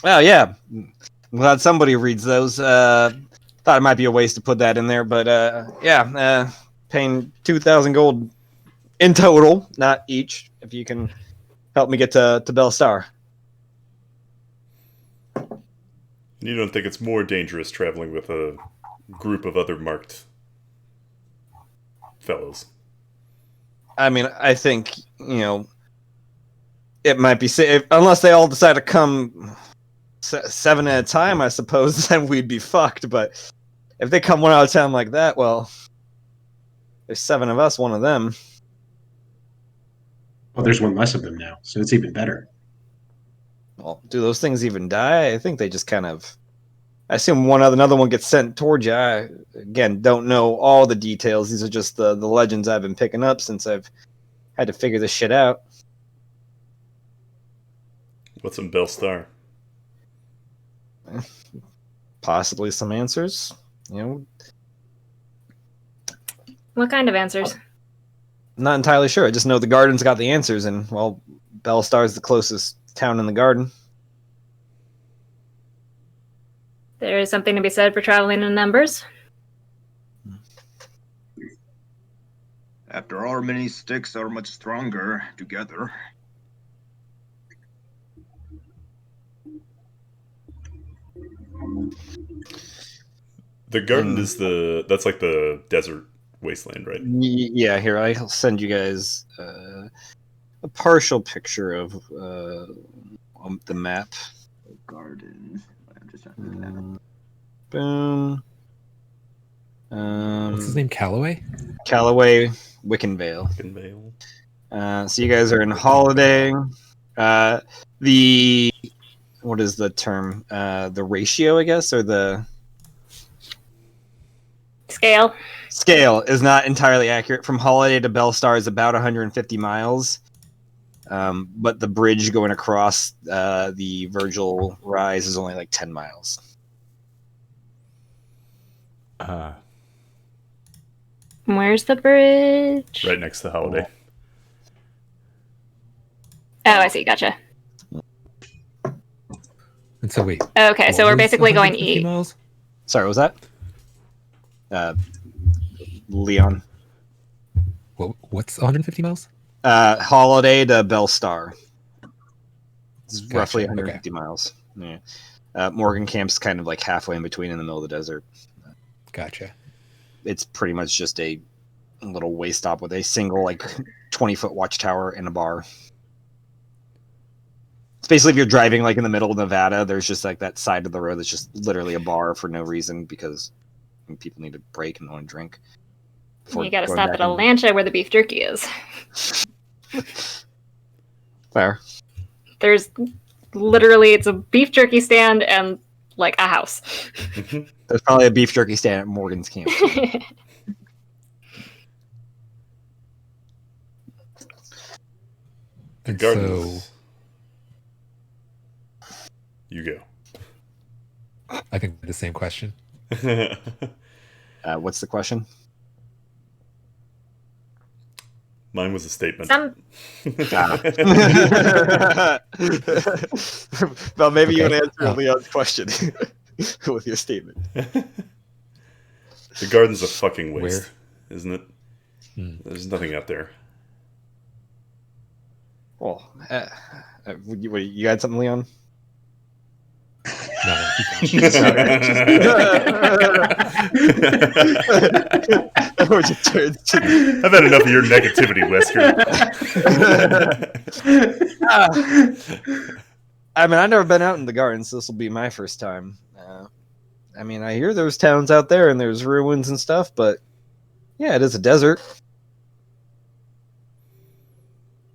B: Oh yeah, I'm glad somebody reads those. Thought it might be a waste to put that in there, but paying 2,000 gold in total, not each. If you can help me get to Bell Star.
D: You don't think it's more dangerous traveling with a group of other marked fellows?
B: I mean, I think it might be safe unless they all decide to come 7 at a time. I suppose then we'd be fucked. But if they come one out of town like that, well, there's 7 of us, one of them.
C: Well, there's one less of them now, so it's even better.
B: Well, do those things even die? I think they just kind of. I assume another one gets sent towards you. I, again, don't know all the details. These are just the legends I've been picking up since I've had to figure this shit out.
D: What's in Bell Star?
B: Possibly some answers.
A: What kind of answers?
B: Not entirely sure. I just know the garden's got the answers, and Bell Star's the closest town in the garden.
A: There is something to be said for traveling in numbers.
F: After all, many sticks are much stronger together.
D: The garden is that's like the desert wasteland, right?
B: Yeah, here, I'll send you guys a partial picture of the map.
F: Garden. I'm just trying to do that.
B: Boom.
E: What's his name? Calloway?
B: Callaway, Wickenvale. So you guys are in Holiday. What is the term? The ratio, I guess, or the
A: Scale
B: is not entirely accurate. From Holiday to Bellstar is about 150 miles. But the bridge going across the Virgil Rise is only like 10 miles.
A: Where's the bridge?
D: Right next to Holiday.
A: Oh, I see. Gotcha.
E: And so wait.
A: Okay, so we're basically going
E: 150
A: east.
E: miles?
B: Sorry, what was that? Leon.
E: What's 150 miles?
B: Holiday to Bellstar. It's
E: Gotcha,
B: roughly 150
E: okay.
B: miles. Yeah. Morgan Camp's kind of like halfway in between in the middle of the desert.
E: Gotcha.
B: It's pretty much just a little way stop with a single 20-foot watchtower and a bar. It's basically if you're driving in the middle of Nevada, there's just that side of the road that's just literally a bar for no reason because people need a break and want to drink.
A: You gotta stop at Atlanta where the beef jerky is.
B: Fair.
A: It's a beef jerky stand and a house.
B: There's probably a beef jerky stand at Morgan's Camp.
E: And
D: Gardens.
E: so
D: You go.
E: I think the same question.
B: What's the question?
D: Mine was a statement.
B: Well, maybe you
E: Okay.
B: would answer Leon's question with your statement.
D: The garden's a fucking waste,
E: Where?
D: isn't it? There's nothing out there.
B: Well, you had something, Leon?
E: No, keep going.
B: Or just turns to-
D: I've had enough of your negativity, Wesker.
B: I mean, I've never been out in the gardens, so this will be my first time. I mean, I hear there's towns out there and there's ruins and stuff, but yeah, it is a desert.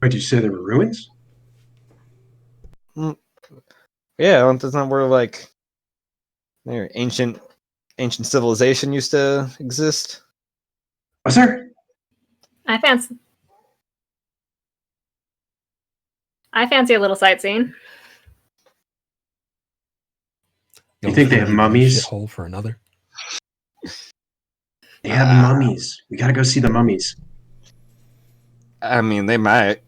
C: Wait, did you say there were ruins?
B: Yeah, that's not where like their ancient civilization used to exist.
C: Was there?
A: I fancy a little sightseeing.
C: You think they have mummies?
E: Hole for another.
C: They have mummies. We gotta go see the mummies.
B: I mean, they might.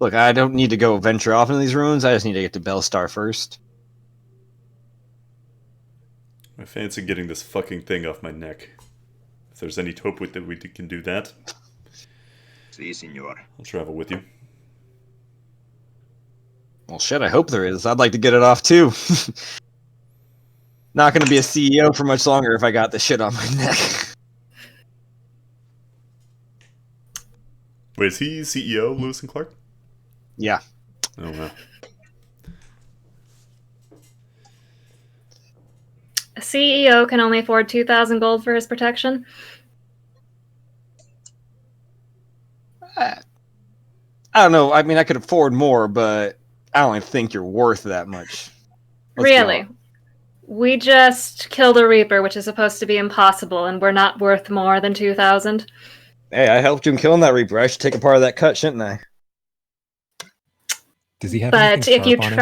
B: Look, I don't need to go venture off into these ruins. I just need to get to Bellstar first.
D: I fancy getting this fucking thing off my neck. If there's any hope that we can do that,
F: Si, senor.
D: I'll travel with you.
B: Well, shit, I hope there is. I'd like to get it off, too. Not going to be a CEO for much longer if I got this shit on my neck.
D: Wait, is he CEO, Lewis and Clark?
B: Yeah.
D: Oh, wow.
A: A CEO can only afford 2,000 gold for his protection.
B: I don't know. I mean, I could afford more, but I don't think you're worth that much. Let's be
A: Really?
B: honest.
A: We just killed a Reaper, which is supposed to be impossible, and we're not worth more than 2,000.
B: Hey, I helped you in killing that Reaper. I should take a part of that cut, shouldn't I?
E: Does he have
A: But
E: anything
A: if you
E: sharp on him?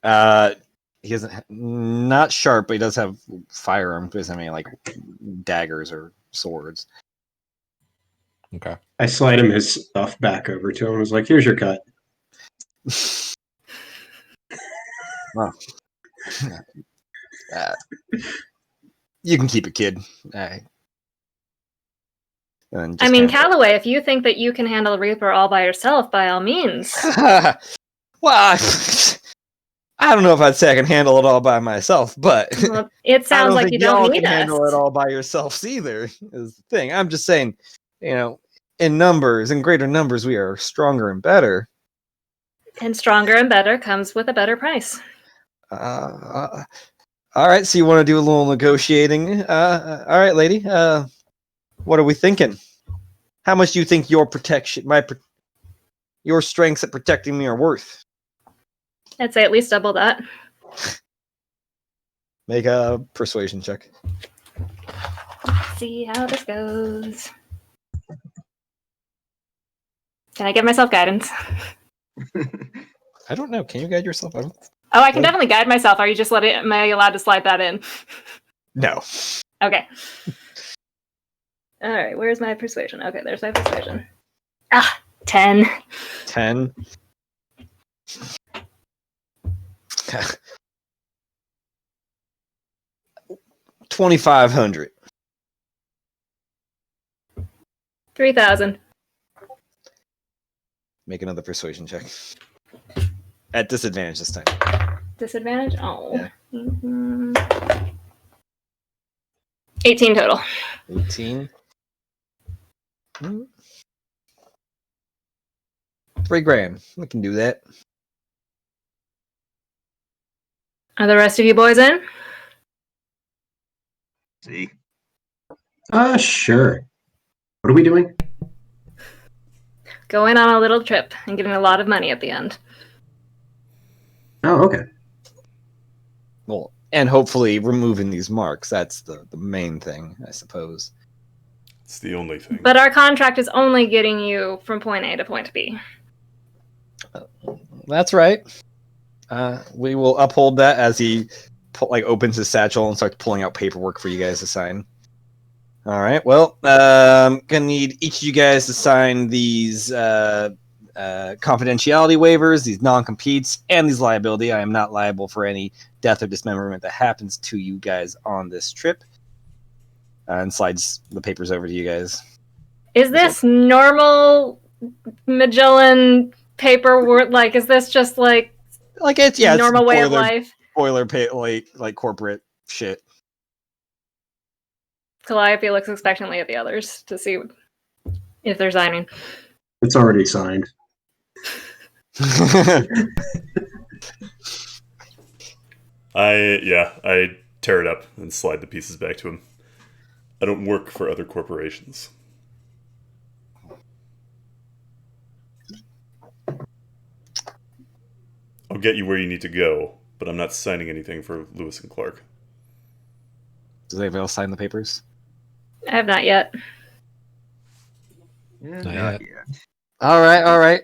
A: try...
B: He doesn't, not sharp, but he does have firearms. He doesn't have any, like, daggers or swords.
E: Okay.
C: I slide him his stuff back over to him. I was like, here's your cut.
B: Well, you can keep it, kid. And
A: I mean,
B: just
A: Callaway, if you think that you can handle a Reaper all by yourself, by all means.
B: well, I don't know if I'd say I can handle it all by myself, but
A: Well, it
B: I
A: sounds
B: don't
A: like
B: think
A: you
B: y'all
A: don't
B: can
A: need
B: handle it
A: us.
B: all by yourselves either. Is the thing. I'm just saying, in numbers, in greater numbers, we are stronger and better.
A: And stronger and better comes with a better price.
B: All right, so you want to do a little negotiating? All right, lady. What are we thinking? How much do you think your protection, your strengths at protecting me are worth?
A: I'd say at least double that.
B: Make a persuasion check.
A: See how this goes. Can I give myself guidance?
B: I don't know. Can you guide yourself?
A: Oh, I can
B: What?
A: definitely guide myself. Are you just am I allowed to slide that in?
B: No.
A: Okay. All right, where's my persuasion? Okay, there's my persuasion. 10.
B: 10. $2,500.
A: 3,000.
B: Make another persuasion check. At disadvantage this time.
A: Disadvantage? Oh.
B: Yeah.
A: 18 total.
B: 18. $3,000. We can do that.
A: Are the rest of you boys in?
F: See?
C: Sure. What are we doing?
A: Going on a little trip and getting a lot of money at the end.
C: Oh, okay.
B: Well, and hopefully removing these marks. That's the main thing, I suppose.
D: It's the only thing.
A: But our contract is only getting you from point A to point B.
B: That's right. We will uphold that as he opens his satchel and starts pulling out paperwork for you guys to sign. All right. Well, gonna need each of you guys to sign these confidentiality waivers, these non-competes, and these liability. I am not liable for any death or dismemberment that happens to you guys on this trip. And slides the papers over to you guys.
A: Is this normal Magellan paperwork? Like, is this just like
B: Like it's
A: normal way of life.
B: Boilerplate, like corporate shit.
A: Calliope looks expectantly at the others to see if they're signing.
C: It's already signed.
D: I tear it up and slide the pieces back to him. I don't work for other corporations. I'll get you where you need to go, but I'm not signing anything for Lewis and Clark.
B: Does anybody else sign the papers?
A: I have not yet.
E: Not yet.
B: All right.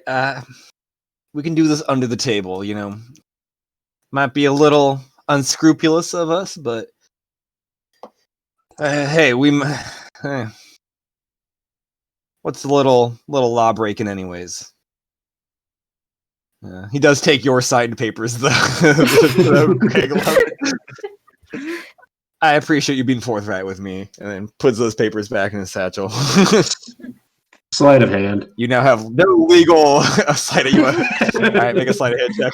B: We can do this under the table, Might be a little unscrupulous of us, but hey, what's a little law breaking, anyways? He does take your signed papers, though. I appreciate you being forthright with me, and then puts those papers back in his satchel.
C: Sleight of hand.
B: You now have no legal sleight of hand. All right, make a sleight of hand check.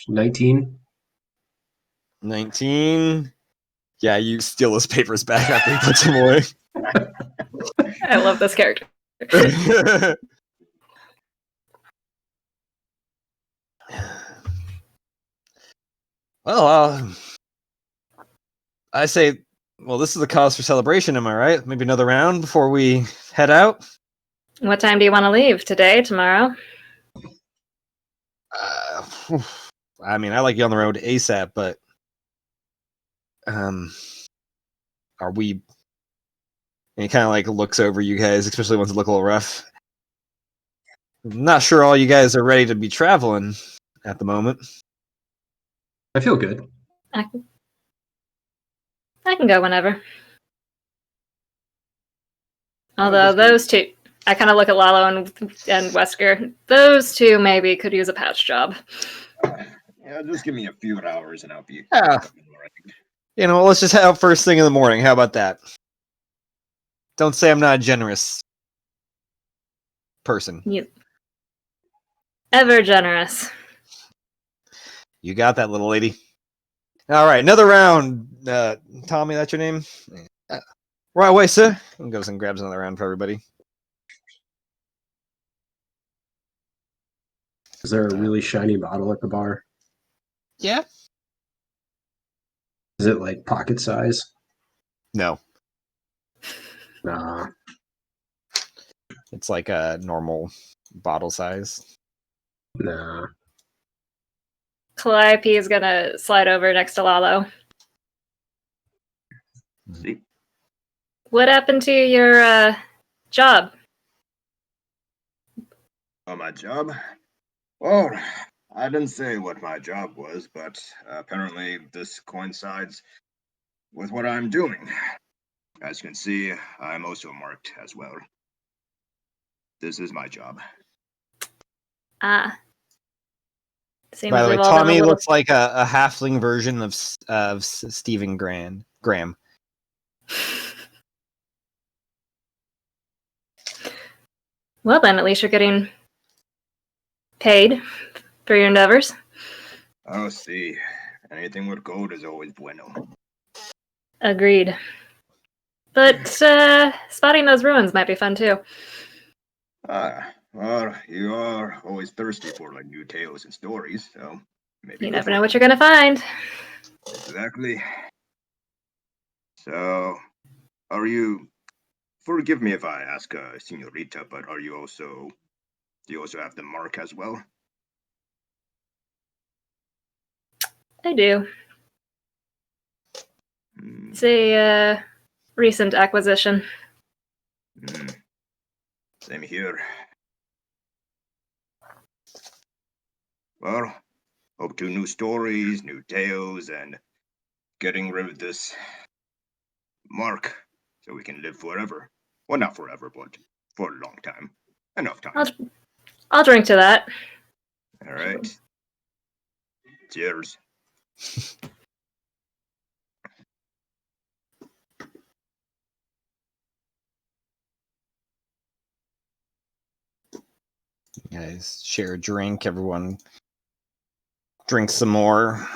C: 19.
B: 19. Yeah, you steal his papers back after he puts them away.
A: I love this character.
B: Well, I say, this is a cause for celebration, am I right? Maybe another round before we head out?
A: What time do you want to leave? Today? Tomorrow?
B: I mean, I like you on the road ASAP, but are we... And he kind of like looks over you guys, especially ones that look a little rough. Not sure all you guys are ready to be traveling at the moment.
C: I feel good.
A: I can go whenever. Although those two, I kind of look at Lalo and Wesker. Those two maybe could use a patch job.
F: Yeah, just give me a few hours and I'll be.
B: Yeah. Let's just head out first thing in the morning. How about that? Don't say I'm not a generous person.
A: You ever generous.
B: You got that, little lady. All right, another round. Tommy, that's your name? Right away, sir. And goes and grabs another round for everybody.
C: Is there a really shiny bottle at the bar?
B: Yeah.
C: Is it like pocket size?
B: No.
C: Nah.
B: It's like a normal bottle size.
C: Nah.
A: Calliope is gonna slide over next to Lalo.
F: See?
A: What happened to your job?
F: Oh, my job? Well, I didn't say what my job was, but apparently this coincides with what I'm doing. As you can see, I'm also marked as well. This is my job.
A: Ah. Seems
B: By the way,
A: we've all been a
B: Tommy
A: little-
B: looks like a halfling version of Stephen Graham.
A: Well then, at least you're getting paid for your endeavors.
F: Oh, see. Anything with gold is always bueno.
A: Agreed. But spotting those ruins might be fun too.
F: Well, you are always thirsty for like new tales and stories, so maybe
A: You
F: go
A: never
F: for
A: know
F: it.
A: what you're gonna find.
F: Exactly. So, are you? Forgive me if I ask, Senorita, but do you also have the mark as well?
A: I do.
F: Hmm.
A: It's a recent acquisition.
F: Same here. Well, hope to new stories, new tales, and getting rid of this mark so we can live forever. Well, not forever, but for a long time. Enough time.
A: I'll drink to that.
F: All right. Cheers.
B: You guys share a drink. Everyone drinks some more.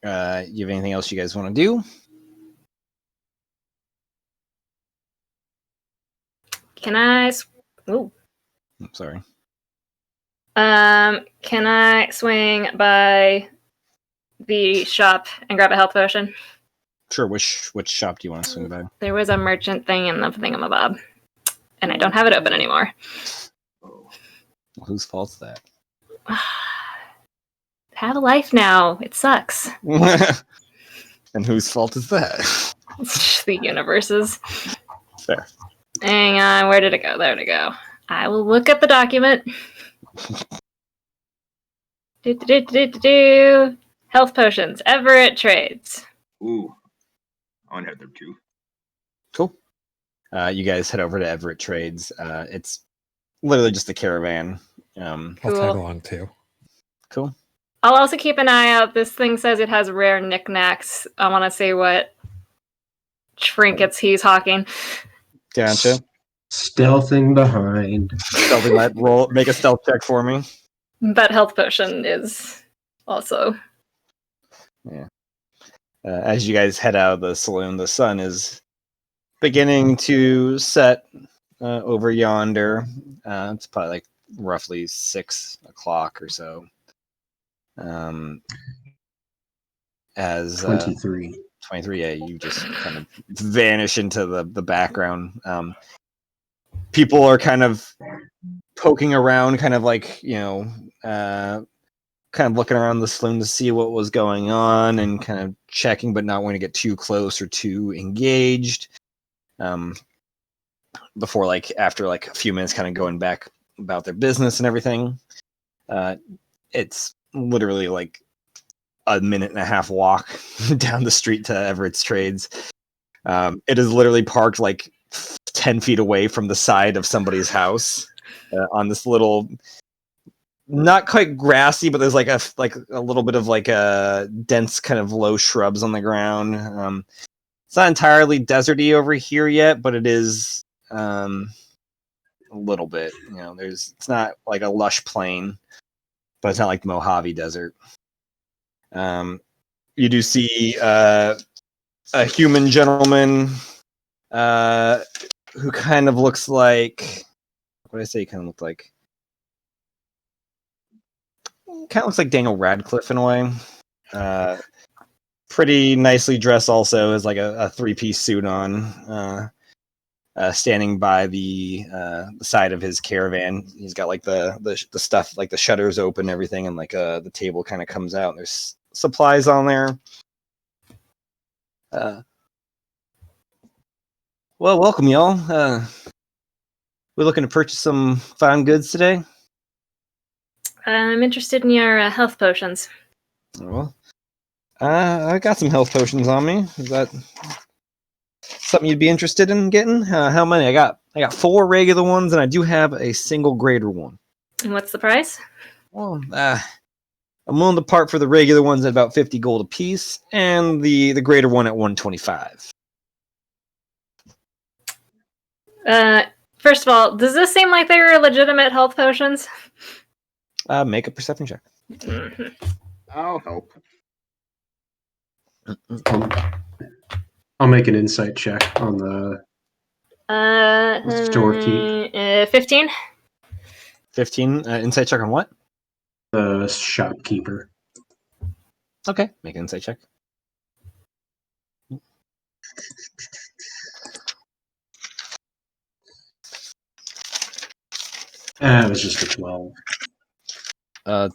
B: You have anything else you guys want to do?
A: Can I? Ooh.
B: I'm sorry.
A: Can I swing by the shop and grab a health potion?
B: Sure. Which shop do you want to swing by?
A: There was a merchant thing in the thingamabob, and I don't have it open anymore.
B: Well, whose fault's that?
A: Have a life now. It sucks.
B: And whose fault is that?
A: It's just the universe's.
B: Fair.
A: Hang on, where did it go? There to go. I will look at the document. Health potions. Everett trades.
F: Ooh. I want to have them too.
B: Cool. You guys head over to Everett Trades. It's literally just a caravan.
E: I'll
A: Cool.
E: tag along too.
B: Cool.
A: I'll also keep an eye out. This thing says it has rare knickknacks. I want to see what trinkets he's hawking.
B: Gotcha.
C: Stealthing behind.
B: Stealthy might roll. Make a stealth check for me.
A: But health potion is also.
B: As you guys head out of the saloon, the sun is beginning to set over yonder. It's probably like roughly 6 o'clock or so. As
C: 23.
B: 23, yeah, you just kind of vanish into the background. People are kind of poking around, kind of like, kind of looking around the saloon to see what was going on and kind of checking, but not wanting to get too close or too engaged. Before, after a few minutes, kind of going back about their business and everything. It's literally like a minute and a half walk down the street to Everett's Trades. It is literally parked 10 feet away from the side of somebody's house on this little, not quite grassy, but there's a little bit of a dense kind of low shrubs on the ground. It's not entirely deserty over here yet, but it is a little bit. It's not like a lush plain, but it's not like the Mojave Desert. You do see a human gentleman who kind of looks like, what did I say he kind of looked like? Kind of looks like Daniel Radcliffe in a way. Pretty nicely dressed also, has a 3-piece suit on. Standing by the side of his caravan. He's got the stuff, the shutters open and everything, and the table kind of comes out and there's supplies on there. Well, welcome y'all. We're looking to purchase some fine goods today.
A: I'm interested in your health potions.
B: Well, I got some health potions on me. Is that something you'd be interested in getting? How many? I got 4 regular ones, and I do have a single greater one.
A: And what's the price?
B: Well, I'm willing to part for the regular ones at about 50 gold a piece, and the greater one at 125.
A: First of all, does this seem like they were legitimate health potions?
B: Make a perception check.
F: I'll help.
C: I'll make an insight check on the storekeep.
A: 15.
B: 15. Insight check on what?
C: The shopkeeper.
B: Okay, make an insight check.
C: It was just a 12.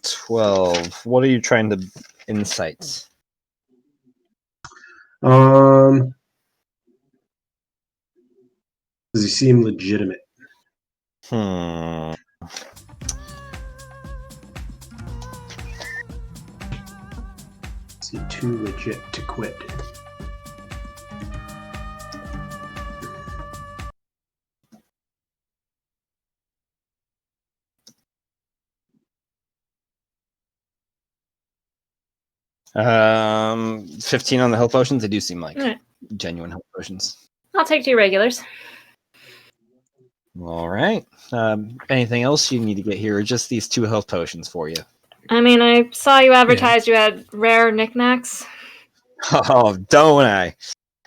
B: 12. What are you trying to insight?
C: Does he seem legitimate? Is he too legit to quit?
B: Um, 15 on the health potions. They do seem like
A: Alright.
B: genuine health potions.
A: I'll take 2 regulars.
B: All right. Anything else you need to get here, or just these 2 health potions for you?
A: I mean, I saw you advertised you had rare knickknacks.
B: Oh, don't I?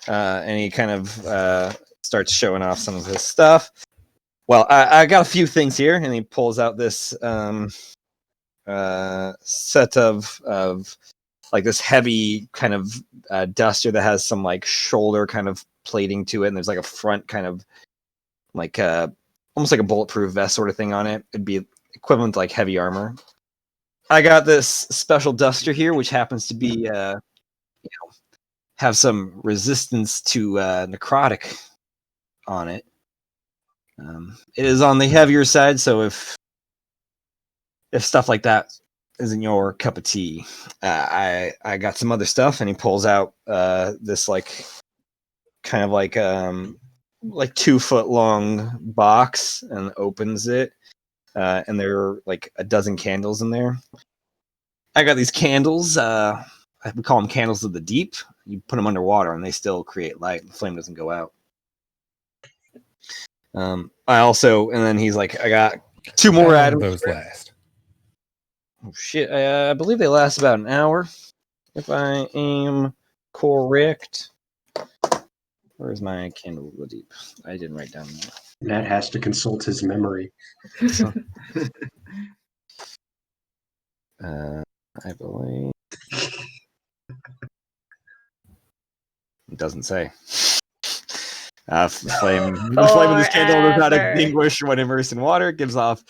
B: And he kind of starts showing off some of his stuff. Well, I got a few things here, and he pulls out this set of like this heavy kind of duster that has some like shoulder kind of plating to it, and there's like a front kind of like almost like a bulletproof vest sort of thing on it. It'd be equivalent to like heavy armor. I got this special duster here, which happens to be have some resistance to necrotic on it. It is on the heavier side, so if stuff like that isn't your cup of tea, I got some other stuff. And he pulls out this like kind of like 2 foot long box and opens it, and there are like a dozen candles in there. I got these candles. We call them candles of the deep. You put them underwater and they still create light. The flame doesn't go out. I also, and then he's like, I got 2 more
E: How
B: items.
E: long do those last?
B: Oh shit! I believe they last about an hour, if I am correct. Where's my candle of the deep? I didn't write down that.
C: Matt has to consult his memory.
B: I believe it doesn't say. The flame of this candle does not
A: Forever.
B: extinguish when immersed in water. It gives off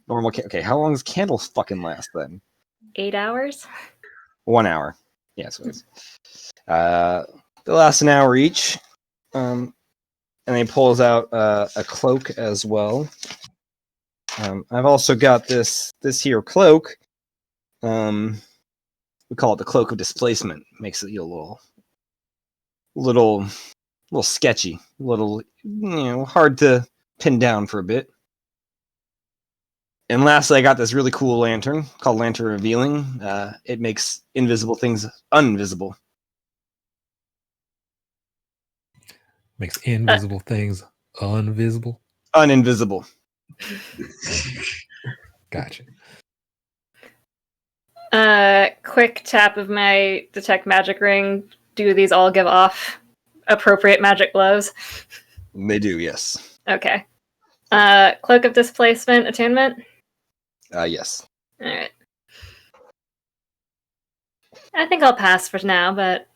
B: normal. Okay, how long does candles fucking last then?
A: 8 hours?
B: 1 hour. Yes, it was. They last an hour each. And he pulls out a cloak as well. I've also got this here cloak. We call it the cloak of displacement. Makes it a little sketchy, a little hard to pin down for a bit. And lastly, I got this really cool lantern called Lantern Revealing. It makes invisible things invisible.
E: Makes invisible things unvisible.
B: Uninvisible.
E: Gotcha.
A: Quick tap of my detect magic ring. Do these all give off appropriate magic glows?
B: They do, yes.
A: Okay. Cloak of displacement attunement?
B: Yes.
A: Alright. I think I'll pass for now, but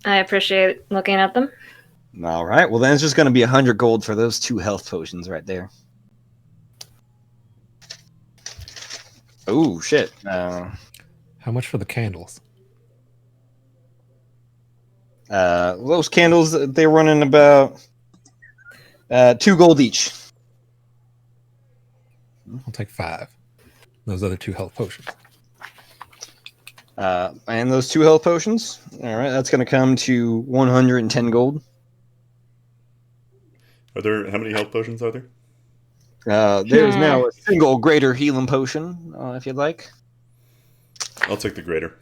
A: I appreciate looking at them.
B: All right. Well, then it's just going to be 100 gold for those 2 health potions right there. Oh, shit.
E: How much for the candles?
B: Those candles, they're running about 2 gold each.
E: I'll take 5. Those other 2 health potions.
B: And those 2 health potions. All right. That's going to come to 110 gold.
D: How many health potions are there?
B: There's now a single greater healing potion, if you'd like.
D: I'll take the greater.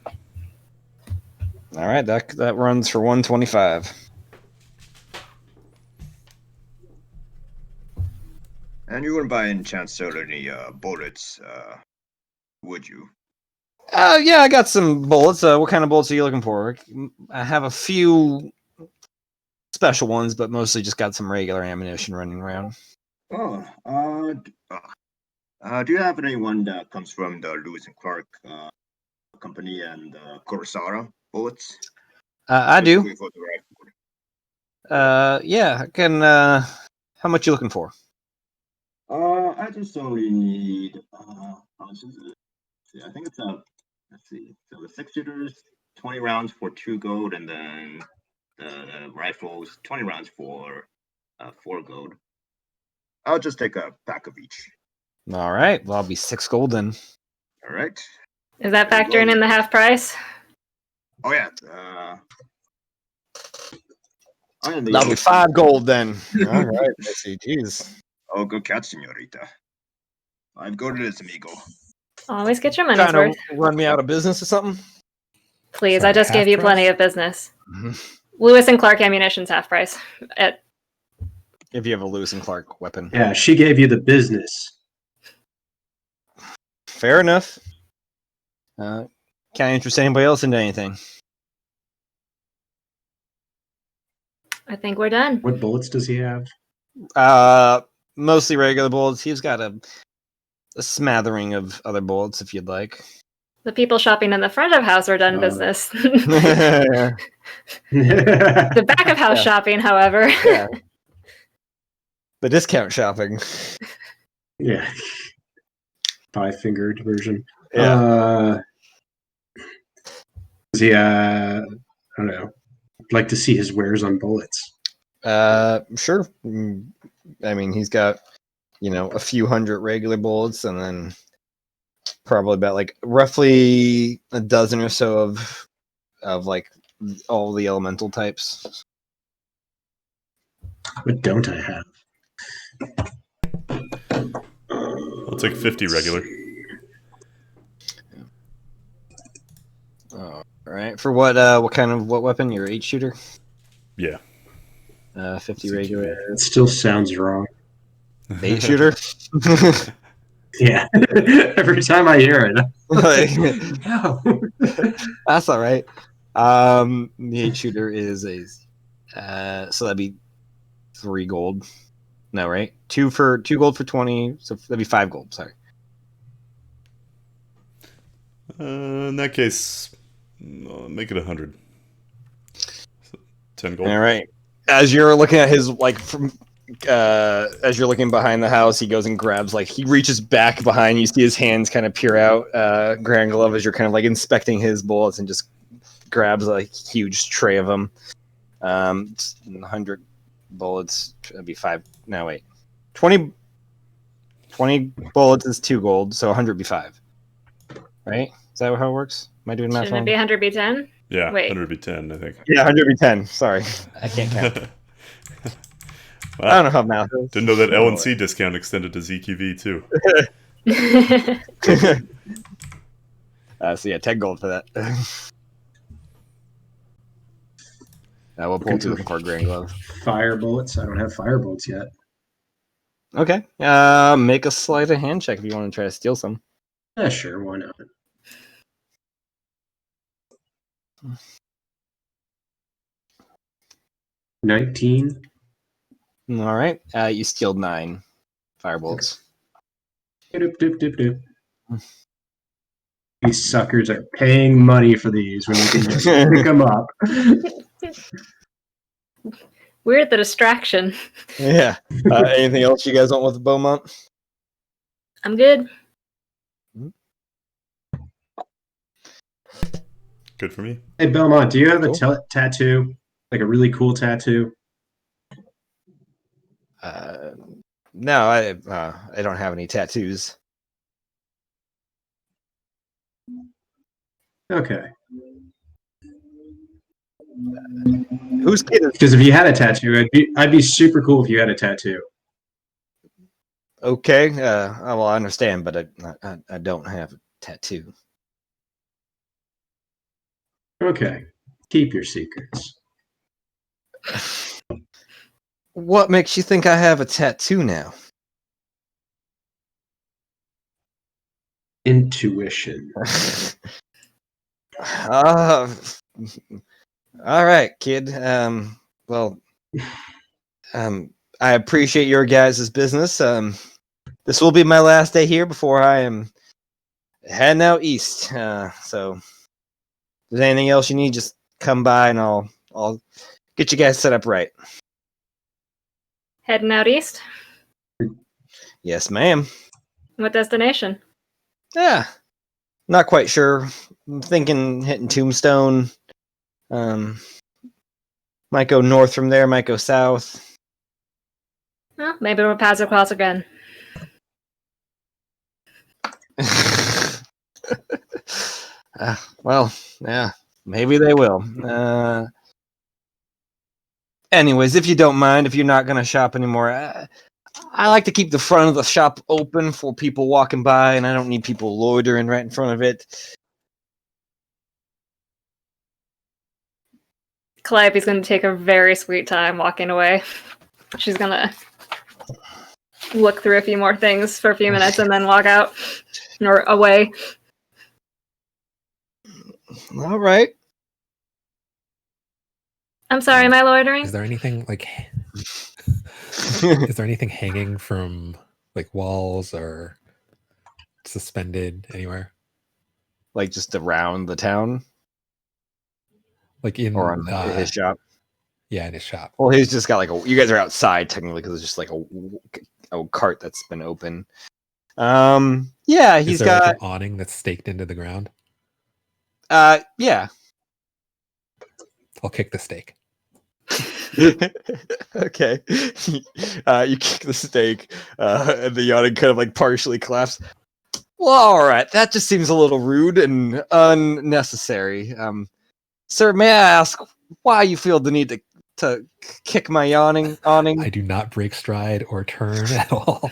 B: All right, that runs for 125.
F: And you wouldn't by any chance sell any bullets, would you?
B: Yeah, I got some bullets. What kind of bullets are you looking for? I have a few special ones, but mostly just got some regular ammunition running around.
F: Oh, do you have anyone that comes from the Lewis and Clark company and Kurosawa bullets?
B: I do.
F: For the rifle.
B: Yeah, I can. How much you looking for?
F: I just only need. How much is it? See, I think it's let's see. So the 6-shooters, 20 rounds for 2 gold, and then the rifles, 20 rounds for 4 gold. I'll just take a pack of each.
B: All right. Well, I'll be 6 gold then.
F: All right.
A: Is that factoring in the half price?
F: Oh yeah.
B: That'll be 5 gold then. All right. Let's see. Jeez.
F: Oh, good catch, señorita. 5 gold it is, amigo.
A: Always get your money's
B: Trying
A: worth.
B: to run me out of business or something?
A: Please,
E: Sorry,
A: I just
E: half
A: gave you
E: price?
A: plenty of business.
B: Mm-hmm.
A: Lewis and Clark ammunition's half price.
B: If you have a Lewis and Clark weapon.
C: Yeah, she gave you the business.
B: Fair enough. Can't interest anybody else into anything.
A: I think we're done.
C: What bullets does he have?
B: Mostly regular bullets. He's got a smattering of other bullets if you'd like.
A: The people shopping in the front of house are done business.
B: Yeah.
A: The back of house shopping, however.
B: Yeah. The discount shopping.
C: Yeah. 5-fingered version.
B: Yeah.
C: Does he, I don't know, like to see his wares on bullets?
B: Sure. I mean, he's got, a few hundred regular bullets and then probably about like roughly a dozen or so of like all the elemental types.
C: What don't I have?
D: I'll take 50 regular.
B: All right. For what weapon? Your 8-shooter?
D: Yeah.
B: 50 regular.
C: It still sounds wrong.
B: 8-shooter?
C: Yeah. Every time I hear it.
B: No. That's all right. The 8-shooter is so that'd be 3 gold. No, right? 2 gold for 20, so that'd be 5 gold, sorry.
D: In that case, make it 100. So 10 gold.
B: All right. As you're looking at his as you're looking behind the house, he goes and grabs, he reaches back behind. You see his hands kind of peer out, Grand Glove, as you're kind of inspecting his bullets, and just grabs a huge tray of them. 100 bullets, that'd be 5. No, wait. 20 bullets is 2 gold, so 100 be 5. Right? Is that how it works? Am I doing math
A: Shouldn't
B: wrong?
A: it be 100 be 10?
D: Yeah,
A: Wait.
D: 100 be 10, I think.
B: Yeah, 100 be 10. Sorry. I can't count.
D: Wow.
B: I don't know how math is.
D: Didn't know that L&C discount extended to ZQV too.
B: So yeah, 10 gold for that. We'll pull 2 for Grand Glove.
C: Fire bullets. I don't have fire bullets yet.
B: Okay. Make a sleight of hand check if you want to try to steal some.
C: Yeah, sure. Why not? 19.
B: All right. You steal 9 fire bullets.
C: Doop, doop, doop, doop. These suckers are paying money for these when you can just pick them up.
A: Weird, the distraction.
B: Yeah. Anything else you guys want with Beaumont?
A: I'm good.
D: Good for me.
C: Hey, Belmont, do you have
B: Cool.
C: a tattoo? Like a really cool tattoo?
B: No, I don't have any tattoos.
C: Okay.
B: Whose kid is
C: Because if you had a tattoo, I'd be super cool if you had a tattoo.
B: okay? Well, I understand, but I don't have a tattoo.
C: Okay. Keep your secrets.
B: What makes you think I have a tattoo now?
C: Intuition.
B: All right, kid. Well, I appreciate your guys' business. This will be my last day here before I am heading out east. So, if there's anything else you need, just come by and I'll get you guys set up right.
A: Heading out east?
B: Yes, ma'am.
A: What destination?
B: Yeah, not quite sure. I'm thinking hitting Tombstone. Might go north from there. Might go south.
A: Well, maybe we'll pass across again.
B: Well, yeah, maybe they will. Anyways, if you don't mind, if you're not going to shop anymore, I like to keep the front of the shop open for people walking by, and I don't need people loitering right in front of it.
A: Calliope's going to take a very sweet time walking away. She's gonna look through a few more things for a few minutes and then walk out or away.
B: All right.
A: I'm sorry, am I loitering?
E: Is there anything like? Is there anything hanging from like walls or suspended anywhere?
B: Like just around the town,
E: Like in
B: or on his shop?
E: Yeah, in his shop.
B: Well, he's just got like you guys are outside technically because it's just like a cart that's been open. Yeah, he's
E: Is there
B: got
E: like an awning that's staked into the ground?
B: Yeah.
E: I'll kick the stake.
B: Okay. You kick the stake, and the awning kind of like partially collapses. Well, all right. That just seems a little rude and unnecessary. Sir, may I ask why you feel the need to kick my awning?
E: I do not break stride or turn at all.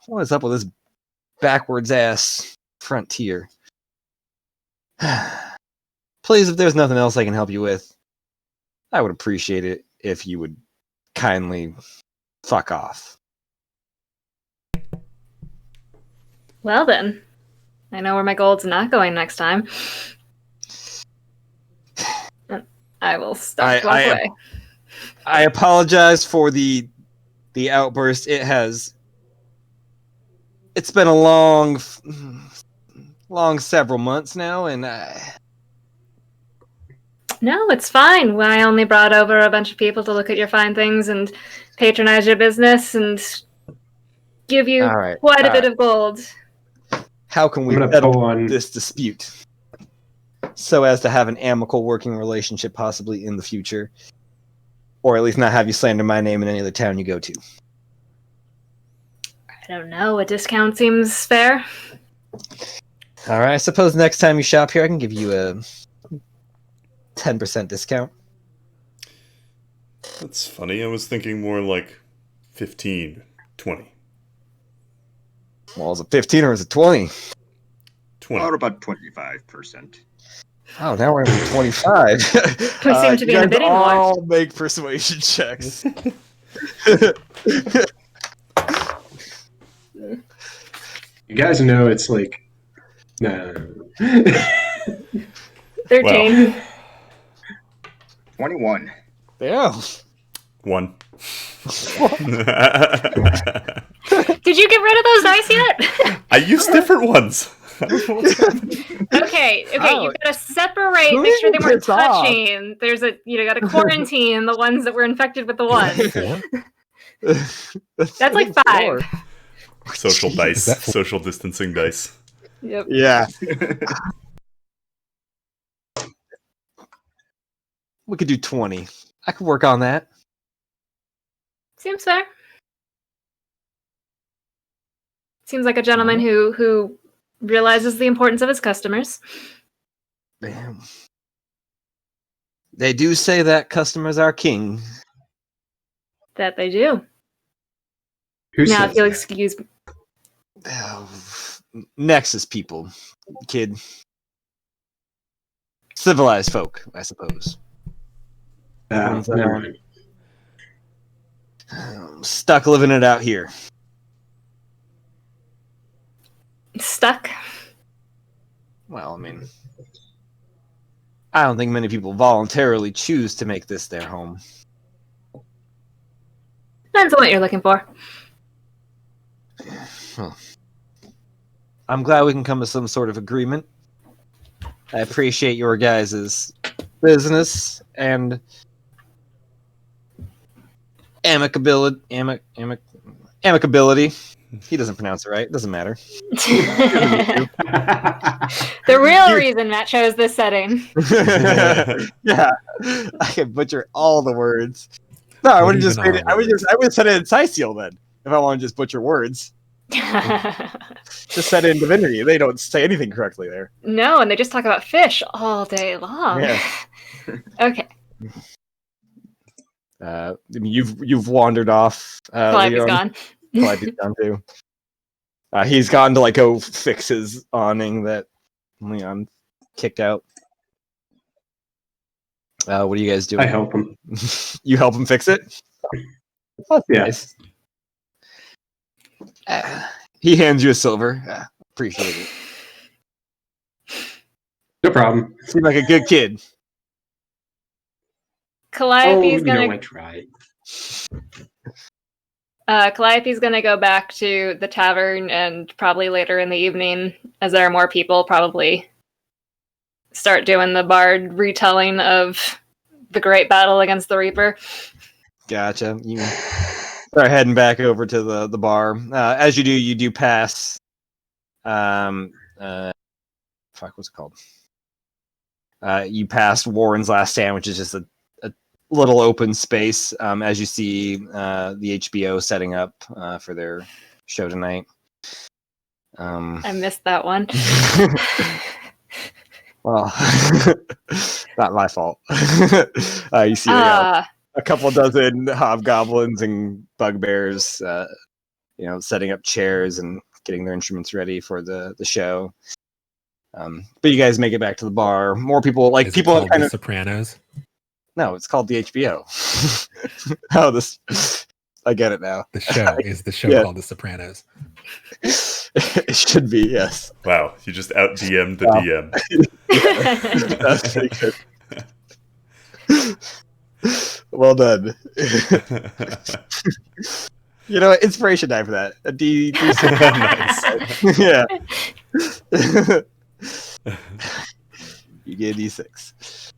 B: What is up with this backwards ass frontier? Please, if there's nothing else I can help you with, I would appreciate it if you would kindly fuck off.
A: Well then, I know where my gold's not going next time. I will stop walk away.
B: I apologize for the outburst. It's been a long several months now, and
A: No, it's fine. I only brought over a bunch of people to look at your fine things and patronize your business and give you quite a bit of gold.
B: How can we settle this dispute so as to have an amicable working relationship possibly in the future? Or at least not have you slander my name in any other town you go to?
A: I don't know. A discount seems fair.
B: All right. I suppose next time you shop here, I can give you a 10% discount.
D: That's funny. I was thinking more like 15, 20.
B: Well, is it 15 or is it 20?
D: 20.
F: Or about 25%.
B: Oh, now we're at 25.
A: We seem to be in a bidding war.
B: All make persuasion checks.
C: You guys know it's like no.
A: 13.
D: Wow.
F: 21.
B: Yeah.
D: 1.
A: Did you get rid of those dice yet?
D: I used different ones.
A: Okay, you've got to separate,
B: Who
A: make sure they
B: did
A: weren't
B: this off?
A: touching. There's got to quarantine the ones that were infected with the ones. That's like 5.
D: Social dice.
E: Is that-
D: Social distancing dice.
A: Yep.
B: Yeah. We could do 20. I could work on that.
A: Seems fair. Seems like a gentleman who realizes the importance of his customers.
B: Damn. They do say that customers are king.
A: That they do.
C: Who
A: Now,
C: says
A: if you'll
C: that?
A: excuse me.
B: Nexus people, kid. Civilized folk, I suppose.
C: Never mind.
B: Stuck living it out here.
A: Stuck.
B: Well, I mean, I don't think many people voluntarily choose to make this their home.
A: Depends on what you're looking for.
B: I'm glad we can come to some sort of agreement. I appreciate your guys' business and amicability. Amicability. He doesn't pronounce it right. Doesn't matter.
A: The real reason Matt chose this setting.
B: Yeah, I can butcher all the words. No, I would have just made it. I would have said it in Cyciel then. If I want to just butcher words, just said it in Divinity. They don't say anything correctly there.
A: No, and they just talk about fish all day long.
B: Yeah.
A: Okay.
B: I mean, you've wandered off.
A: Calliope's
B: Leon.
A: gone.
B: Calliope's gone too. He's gone to go fix his awning that Leon kicked out. What are you guys doing?
C: I help him.
B: You help him fix it? That's
C: Yeah.
B: nice. He hands you a silver. Appreciate it.
C: No problem.
B: Seemed like a good kid.
A: Calliope's
C: I
A: gonna
C: tried.
A: Calliope's gonna go back to the tavern, and probably later in the evening, as there are more people, probably start doing the bard retelling of the great battle against the Reaper.
B: Gotcha. You start heading back over to the bar. As you do pass. What's it called? You passed Warren's Last Stand, which is just a little open space. As you see the HBO setting up for their show tonight.
A: I missed that one.
B: Well, not my fault. You see a couple dozen hobgoblins and bugbears, setting up chairs and getting their instruments ready for the show. But you guys make it back to the bar. More people,
E: Is
B: people
E: it
B: have
E: called The Sopranos?
B: No, it's called the HBO. Oh, this I get it now.
E: The show is the show called The Sopranos.
B: It should be, yes.
D: Wow, you just out DM'd the DM.
B: That's pretty good. Well done. Inspiration die for that. A D6. Yeah. You get a D6.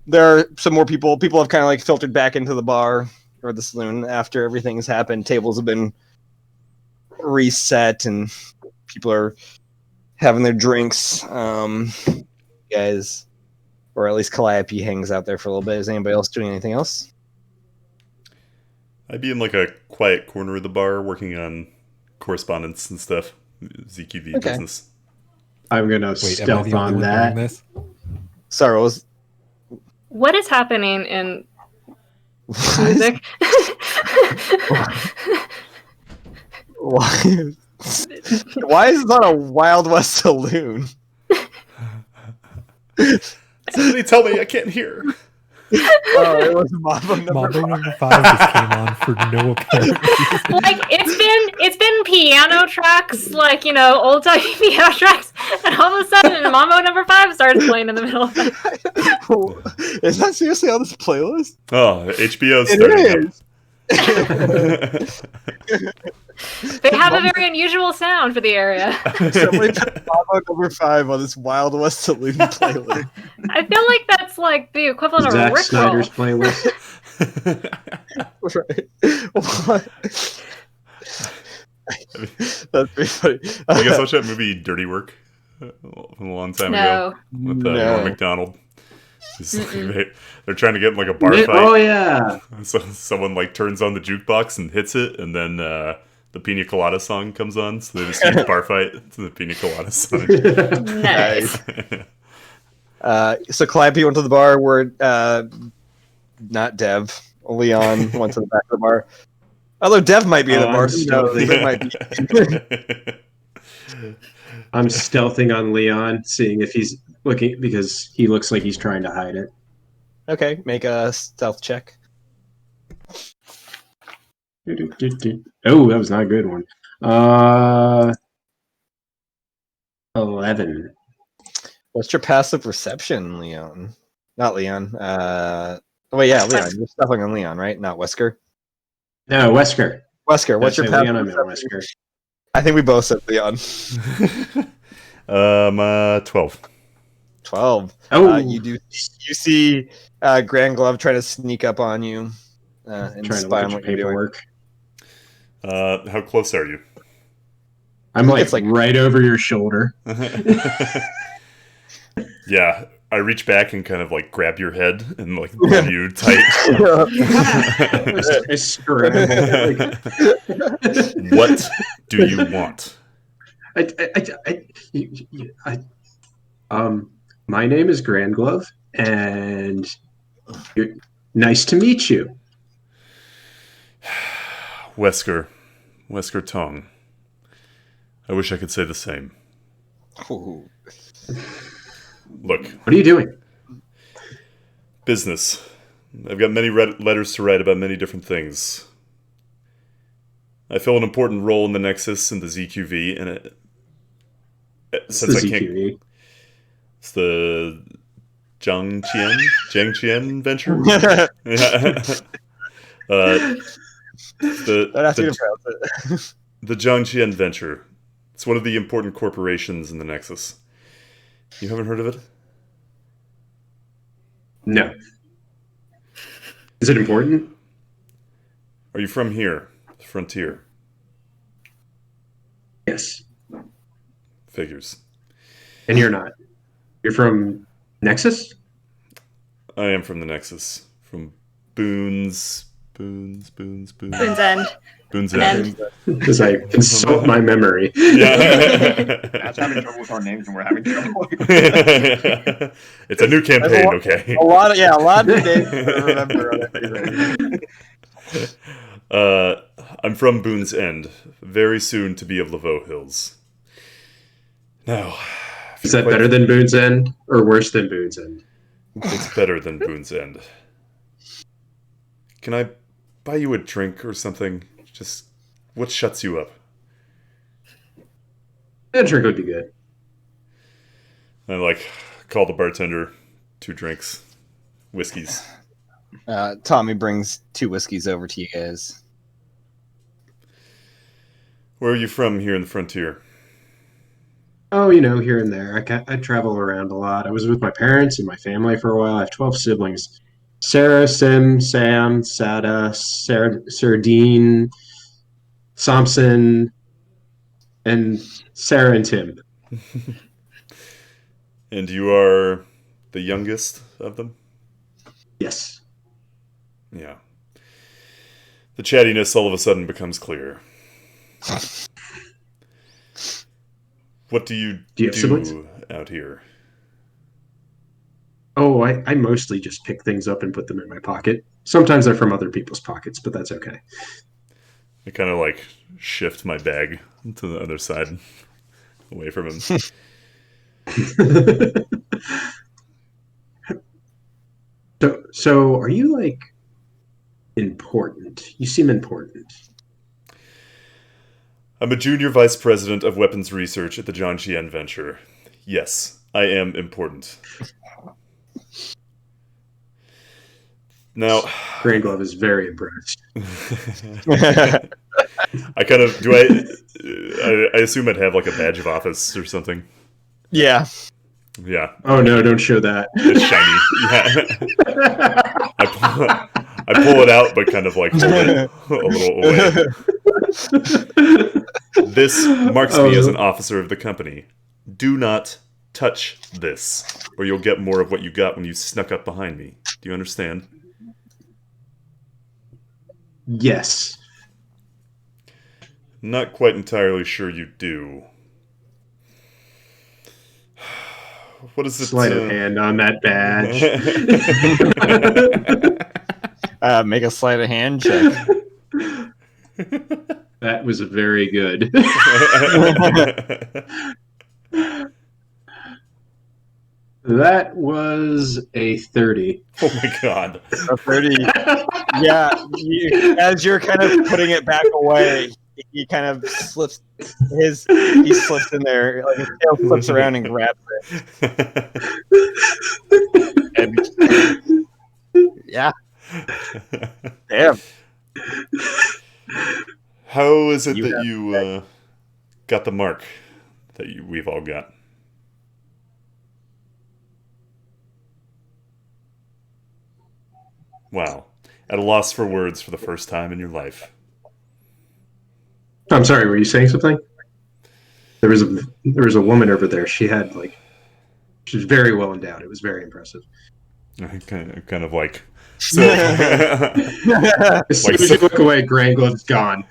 B: There are some more people. People have kind of filtered back into the bar or the saloon after everything's happened. Tables have been reset and people are having their drinks. Guys, or at least Calliope hangs out there for a little bit. Is anybody else doing anything else?
D: I'd be in a quiet corner of the bar working on correspondence and stuff. ZQV business.
C: I'm gonna stealth on that.
E: This?
B: Sorry,
A: What is happening in music?
B: Why is it not a Wild West saloon?
D: Somebody tell me, I can't hear.
B: Oh, it was Mambo
E: number 5 just came on for no apparent reason.
A: It's been piano tracks, old time piano tracks, and all of a sudden Mambo number 5 starts playing in the middle of it.
B: Is that seriously on this playlist?
D: Oh, HBO's starting
B: up.
A: They have a very unusual sound for the area.
B: Somebody put Mambo number 5 on this Wild West saloon playlist.
A: I feel like that's the equivalent of a
C: Zack
A: Rick
C: Snyder's playlist.
B: Right. What? That's pretty funny.
D: You guys watch that movie Dirty Work from a long time ago with Norm Macdonald? They're trying to get in a bar fight.
C: Oh yeah.
D: So someone turns on the jukebox and hits it, and then the Pina Colada song comes on. So they just use bar fight to the Pina Colada song.
A: Nice.
B: So Calliope went to the bar where not Dev, Leon went to the back of the bar. Although Dev might be in the bar, so they might be.
C: I'm stealthing on Leon, seeing if he's looking, because he looks like he's trying to hide it.
B: Okay, make a stealth check.
C: Oh, that was not a good one. 11.
B: What's your passive perception, Leon? Not Leon. Leon. You're stealthing on Leon, right? Not Wesker.
C: No, Wesker.
B: Wesker, what's your passive
C: Leon,
B: perception?
C: Wesker.
B: I think we both said Leon.
D: 12.
B: 12.
C: Oh,
B: you see Grand Glove trying to sneak up on you and
C: trying
B: spy
C: to
B: on
C: look
B: what
C: at
B: you're doing.
C: paperwork.
D: How close are you?
C: I'm right over your shoulder.
D: Yeah, I reach back and kind of grab your head and pull you tight.
C: I scramble.
D: What do you want?
C: My name is Grand Glove, and nice to meet you.
D: Wesker Tong. I wish I could say the same.
B: Ooh.
D: Look.
C: What are you doing?
D: Business. I've got many letters to write about many different things. I fill an important role in the Nexus and the ZQV, and since I can't...
C: ZQV.
D: It's the Jiangqian venture?
B: Don't ask me to pronounce it.
D: The Jiangqian venture. It's one of the important corporations in the Nexus. You haven't heard of it?
C: No. Is it important?
D: Are you from here? The frontier?
C: Yes.
D: Figures.
C: And you're not. You're from Nexus?
D: I am from the Nexus. From Boone's
A: Boon's End.
D: Boone's End.
C: As I consult my memory.
D: Yeah.
F: That's having trouble with our names and we're having trouble.
D: It's a new campaign, okay?
B: A lot of names to remember.
D: I'm from Boone's End, very soon to be of Laveau Hills. Now,
C: Is that better than Boone's End or worse than Boone's End?
D: it's better than Boone's End. Can I buy you a drink or something? Just what shuts you up?
C: That drink would be good.
D: I call the bartender 2 drinks, whiskeys.
B: Tommy brings 2 whiskeys over to you guys.
D: Where are you from here in the frontier?
C: Oh, here and there. I travel around a lot. I was with my parents and my family for a while. I have 12 siblings. Sarah, Sim, Sam, Sada, Sardine, Samson, and Sarah and Tim.
D: And you are the youngest of them?
C: Yes.
D: Yeah. The chattiness all of a sudden becomes clear. What do you
C: have siblings?
D: out here?
C: Oh, I mostly just pick things up and put them in my pocket. Sometimes they're from other people's pockets, but that's okay.
D: I kind of shift my bag to the other side, away from him.
C: So are you important? You seem important.
D: I'm a junior vice president of weapons research at the Jiangqian venture. Yes, I am important. Now,
C: Grand Glove is very impressed.
D: I kind of I assume I'd have a badge of office or something.
B: Yeah.
D: Yeah.
C: Oh no! Don't show that.
D: It's shiny. Yeah. I pull it out, but kind of hold it a little away. This marks me as an officer of the company. Do not touch this, or you'll get more of what you got when you snuck up behind me. Do you understand?
C: Yes.
D: Not quite entirely sure you do. What is it?
C: Sleight of hand on that badge.
B: Make a sleight of hand check.
C: That was very good. That was a 30.
D: Oh my god.
B: A 30. Yeah, as you're kind of putting it back away, he kind of slips he slips in there, his tail flips around and grabs it. And, yeah. Damn.
D: How is it that you got the mark that we've all got? Wow. At a loss for words for the first time in your life.
C: I'm sorry, were you saying something? There was a woman over there. She was very well endowed. It was very impressive.
D: Kind of so.
C: As soon as you look away, Grand Glove's gone.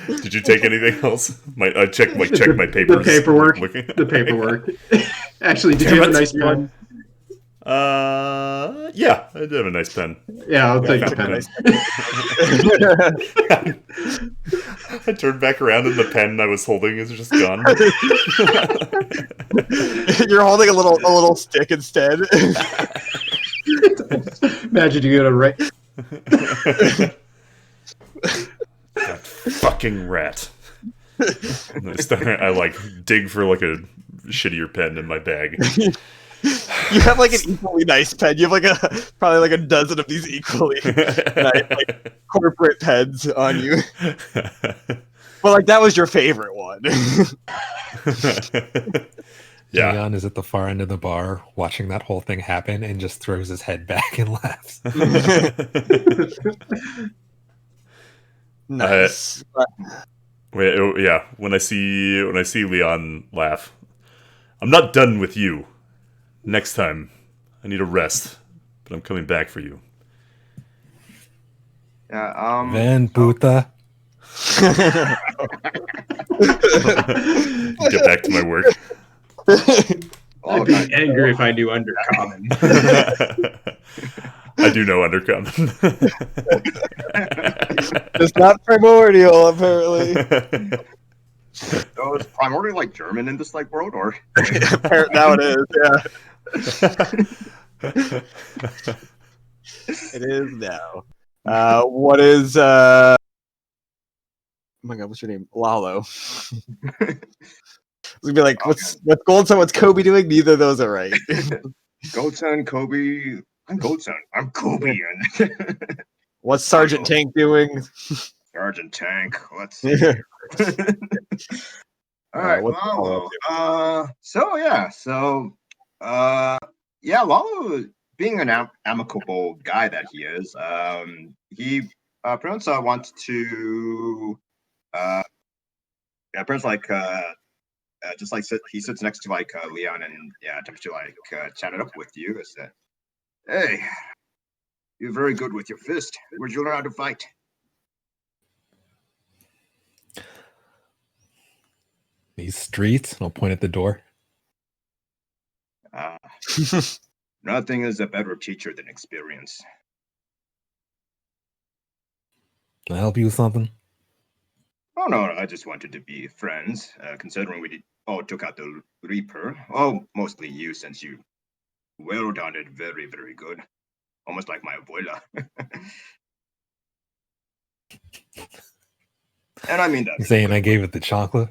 D: Did you take anything else? I check my papers.
C: The paperwork. Actually, did you have a nice pen?
D: Yeah, I did have a nice pen.
C: Yeah, I'll take the pen.
D: I turned back around and the pen I was holding is just gone.
G: You're holding a little stick instead.
C: Imagine you go to right.
D: That fucking rat. I like dig for like a shittier pen in my bag.
G: You have like an equally nice pen. You have like probably like a dozen of these equally nice, like corporate pens on you. But like that was your favorite one.
D: Yeah.
E: Leon is at the far end of the bar watching that whole thing happen and just throws his head back and laughs.
G: Nice.
D: Yeah. When I see Leon laugh, I'm not done with you. Next time, I need a rest, but I'm coming back for you.
F: Yeah.
E: Van Buta.
D: Get back to my work.
C: I'd be angry if I knew Undercommon.
D: I do know Undercommon.
G: It's not primordial, apparently.
F: So is primordial like German in this like world, or
G: Now it is, yeah. It is now. What is oh my god, what's your name? Lalo. It's gonna be like, what's Goldson, what's Kobe doing? Neither of those are right.
F: Goldson, Kobe? I'm Goldson. I'm Kobe.
G: What's Sergeant Tank doing?
F: Sergeant Tank. Let's see. All right, Lalo. Lalo, being an amicable guy that he is, he pretty much wants to, pretty much like, just like he sits next to like Leon and attempts to like chat it up with you. Is that, hey, you're very good with your fist. Where'd you learn how to fight?
E: These streets, and I'll point at the door.
F: Nothing is a better teacher than experience.
E: Can I help you with something?
F: Oh no, I just wanted to be friends. Considering we took out the Reaper. Oh, mostly you, since you well done it, very, very good. Almost like my abuela. And I mean that.
E: You saying I gave it the chocolate?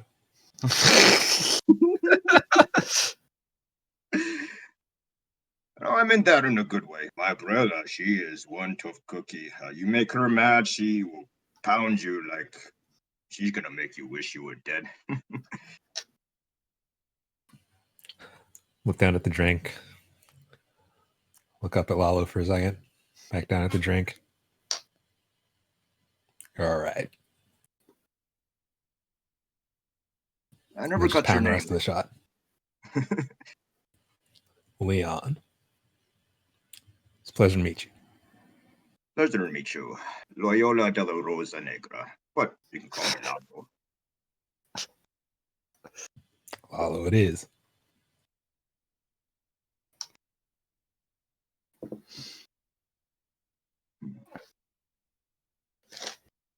F: No, I meant that in a good way. My abuela, she is one tough cookie. You make her mad, she will pound you like she's gonna make you wish you were dead.
E: Look down at the drink. Look up at Lalo for a second. Back down at the drink. All right.
F: I never got your
E: pound the
F: name.
E: rest of the shot. Leon. It's a pleasure to meet you.
F: Pleasure to meet you. Loyola de la Rosa Negra. But you can call me Lalo.
E: Lalo it is.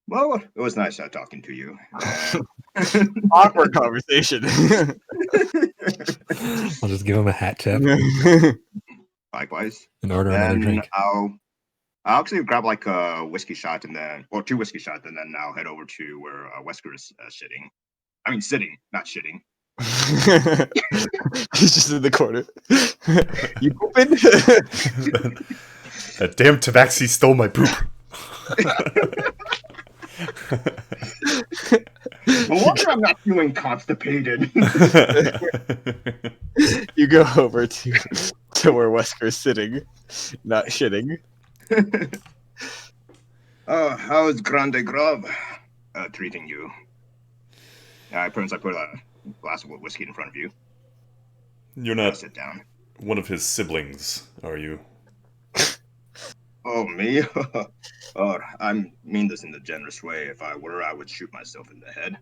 F: Well, it was nice talking to you.
G: Awkward conversation.
E: I'll just give him a hat tip
F: Likewise.
E: and order another drink.
F: I'll actually grab like a whiskey shot and then, or 2 whiskey shots, and then I'll head over to where Wesker is shitting. I mean, sitting, not shitting.
G: He's just in the corner. You pooping?
D: That damn Tabaxi stole my poop.
F: No wonder I'm not feeling constipated.
G: You go over to where Wesker's sitting, not shitting.
F: How's Grande Grove treating you? I put a glass of whiskey in front of you.
D: You're not
F: sit down.
D: One of his siblings, are you?
F: Oh, me? Oh, I mean this in a generous way. If I were, I would shoot myself in the head.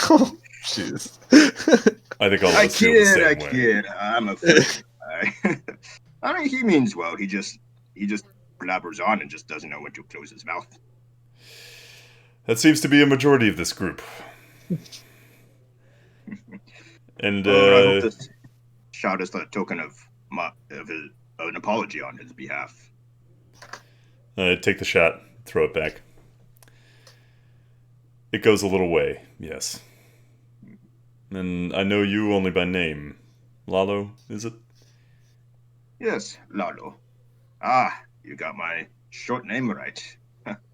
G: Oh, jeez.
D: I think all of us feel the same way.
F: Kid. I'm a freak. I mean, he means well. He just blabbers on and just doesn't know when to close his mouth.
D: That seems to be a majority of this group. And
F: Well, I hope this shout is a token of an apology on his behalf.
D: Take the shot, throw it back. It goes a little way, yes. And I know you only by name. Lalo, is it?
F: Yes, Lalo. Ah, you got my short name right.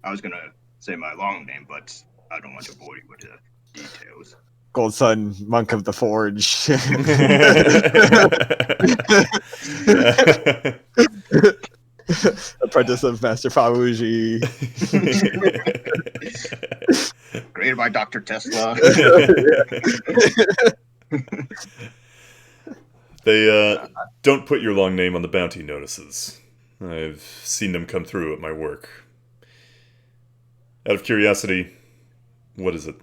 F: I was gonna say my long name, but I don't want to bore you with the details.
G: Gold Sun, Monk of the Forge. Apprentice of Master Famuji.
F: Created by Dr. Tesla.
D: They don't put your long name on the bounty notices. I've seen them come through at my work. Out of curiosity, what is it?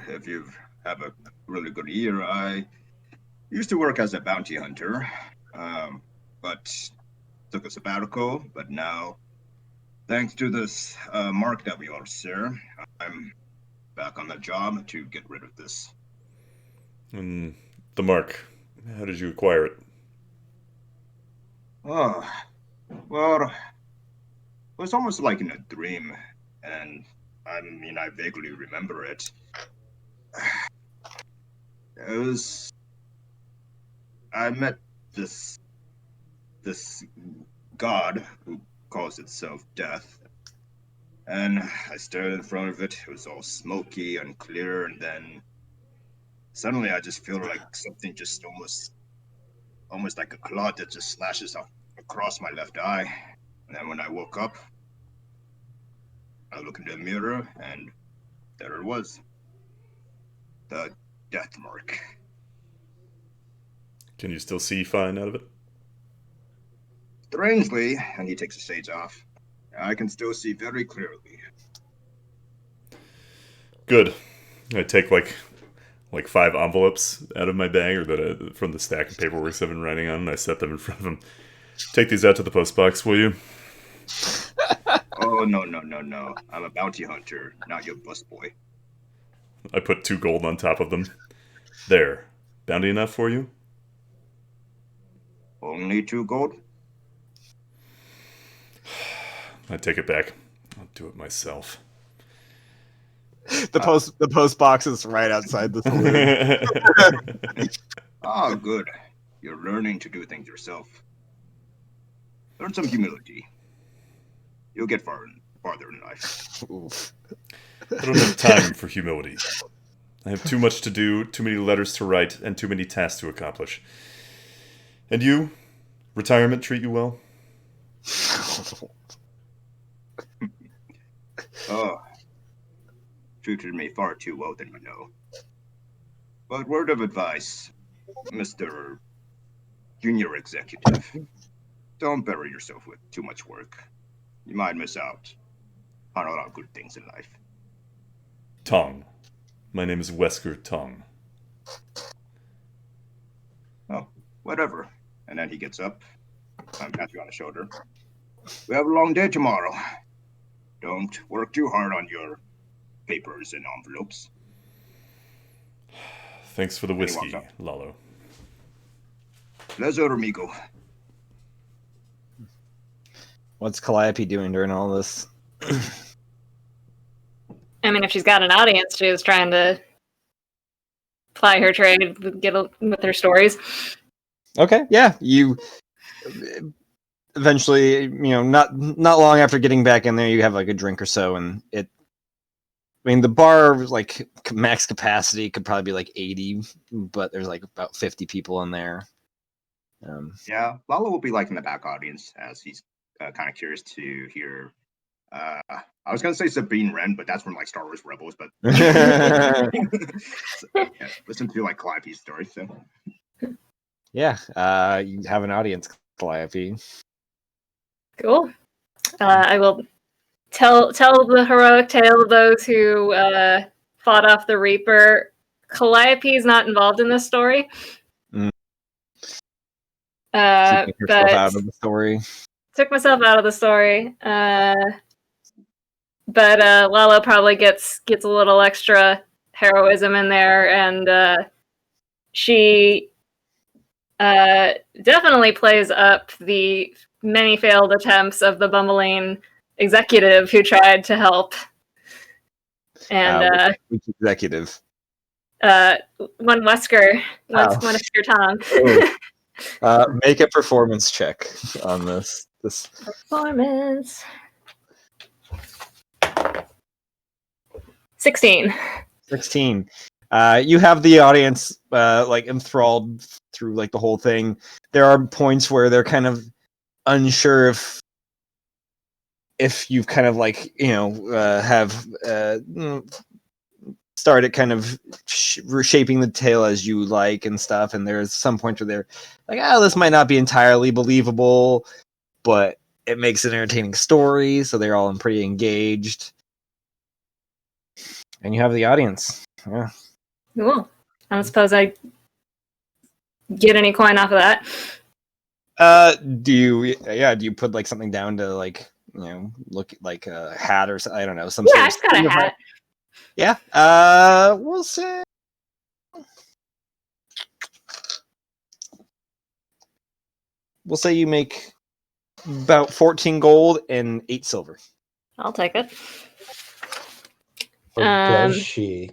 F: If you have a really good year, I used to work as a bounty hunter, but took a sabbatical. But now, thanks to this mark that we all share, I'm back on the job to get rid of this.
D: And the mark, how did you acquire it?
F: Oh, well, it was almost like in a dream, and I vaguely remember it. I met this god who calls itself death, and I stood in front of it. It was all smoky and clear, and then suddenly I just feel like something just almost like a claw that just slashes across my left eye. And then when I woke up, I looked into the mirror, and there it was. The death mark.
D: Can you still see fine out of it?
F: Strangely, and he takes the shades off, I can still see very clearly.
D: Good. I take like 5 envelopes out of my bag, or from the stack of paperwork I've been writing on, and I set them in front of him. Take these out to the post box, will you?
F: Oh, no. I'm a bounty hunter, not your busboy.
D: I put 2 gold on top of them. There. Bounty enough for you?
F: Only 2 gold?
D: I take it back. I'll do it myself.
G: The post box is right outside the saloon.
F: Ah, good. You're learning to do things yourself. Learn some humility. You'll get farther in life.
G: Oof.
D: I don't have time for humility. I have too much to do, too many letters to write, and too many tasks to accomplish. And you? Retirement treat you well?
F: Oh, treated me far too well than you know. But word of advice, Mr. Junior Executive. Don't bury yourself with too much work. You might miss out on a lot of good things in life.
D: Tong. My name is Wesker Tong.
F: Oh, whatever. And then he gets up. I'm pat you on the shoulder. We have a long day tomorrow. Don't work too hard on your papers and envelopes.
D: Thanks for the whiskey, Lalo.
F: Pleasure, amigo.
G: What's Calliope doing during all this?
A: I mean, if she's got an audience, she was trying to ply her trade, with her stories.
G: Okay, yeah, you eventually, not long after getting back in there, you have like a drink or so, and the bar, like max capacity could probably be like 80, but there's like about 50 people in there.
F: Yeah, Lalo will be like in the back audience as he's kind of curious to hear. I was gonna say Sabine Wren, but that's from like Star Wars Rebels. But so, yeah, listen to like Calliope's story. So
G: yeah, you have an audience, Calliope.
A: Cool. I will tell the heroic tale of those who fought off the Reaper. Calliope is not involved in this story.
G: Keeping yourself out of the story.
A: Took myself out of the story. but Lalo probably gets a little extra heroism in there, and she definitely plays up the many failed attempts of the bumbling executive who tried to help. And
G: Which executive?
A: one Wesker Tom.
G: Make a performance check on this.
A: Performance. 16.
G: 16. You have the audience like enthralled through like the whole thing. There are points where they're kind of unsure if you've kind of like have started kind of reshaping the tale as you like and stuff. And there's some point where they're like, oh, this might not be entirely believable, but it makes an entertaining story. So they're all pretty engaged. And you have the audience. Yeah.
A: Cool. I don't suppose I get any coin off of that.
G: Do you put like something down to like, look like a hat or something? I don't know. Some
A: Yeah, I just got a hat.
G: Yeah. We'll say. We'll say you make about 14 gold and 8 silver.
A: I'll take it.
H: Or does she?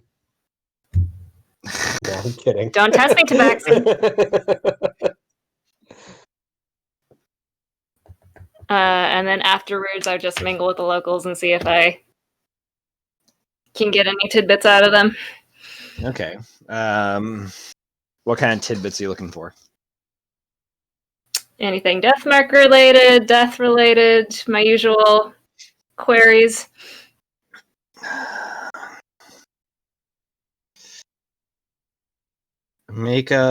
H: No, I'm kidding.
A: Don't test me, Tabaxi. And then afterwards, I just mingle with the locals and see if I can get any tidbits out of them.
G: Okay. What kind of tidbits are you looking for?
A: Anything deathmark related, death related, my usual queries.
G: Make a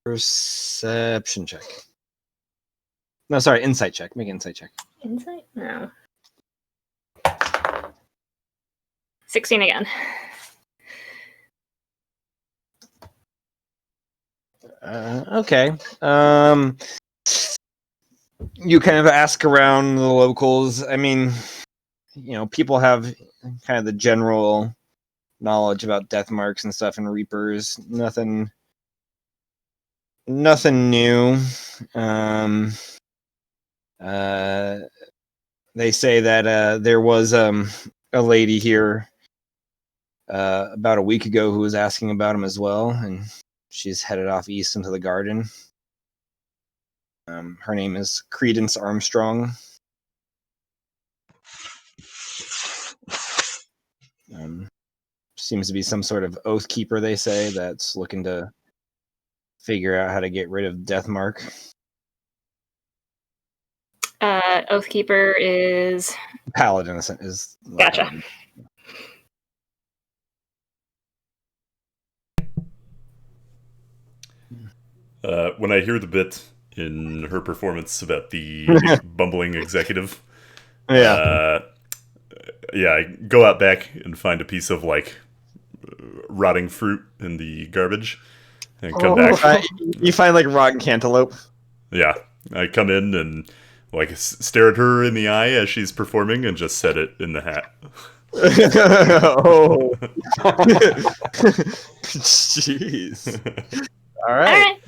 G: perception check. No, sorry, insight check. Make an insight check.
A: Insight? No. 16 again.
G: Okay. You kind of ask around the locals. I mean, people have kind of the general knowledge about death marks and stuff and reapers. Nothing new. They say that there was a lady here about a week ago who was asking about him as well, and she's headed off east into the garden. Her name is Credence Armstrong. Seems to be some sort of oath keeper, they say, that's looking to figure out how to get rid of Deathmark.
A: Oathkeeper is
G: Paladin is
A: gotcha.
D: When I hear the bit in her performance about the bumbling executive, I go out back and find a piece of like rotting fruit in the garbage and come back.
G: You find like rotten cantaloupe.
D: Yeah, I come in and like stare at her in the eye as she's performing and just set it in the hat.
G: Oh, jeez! All right.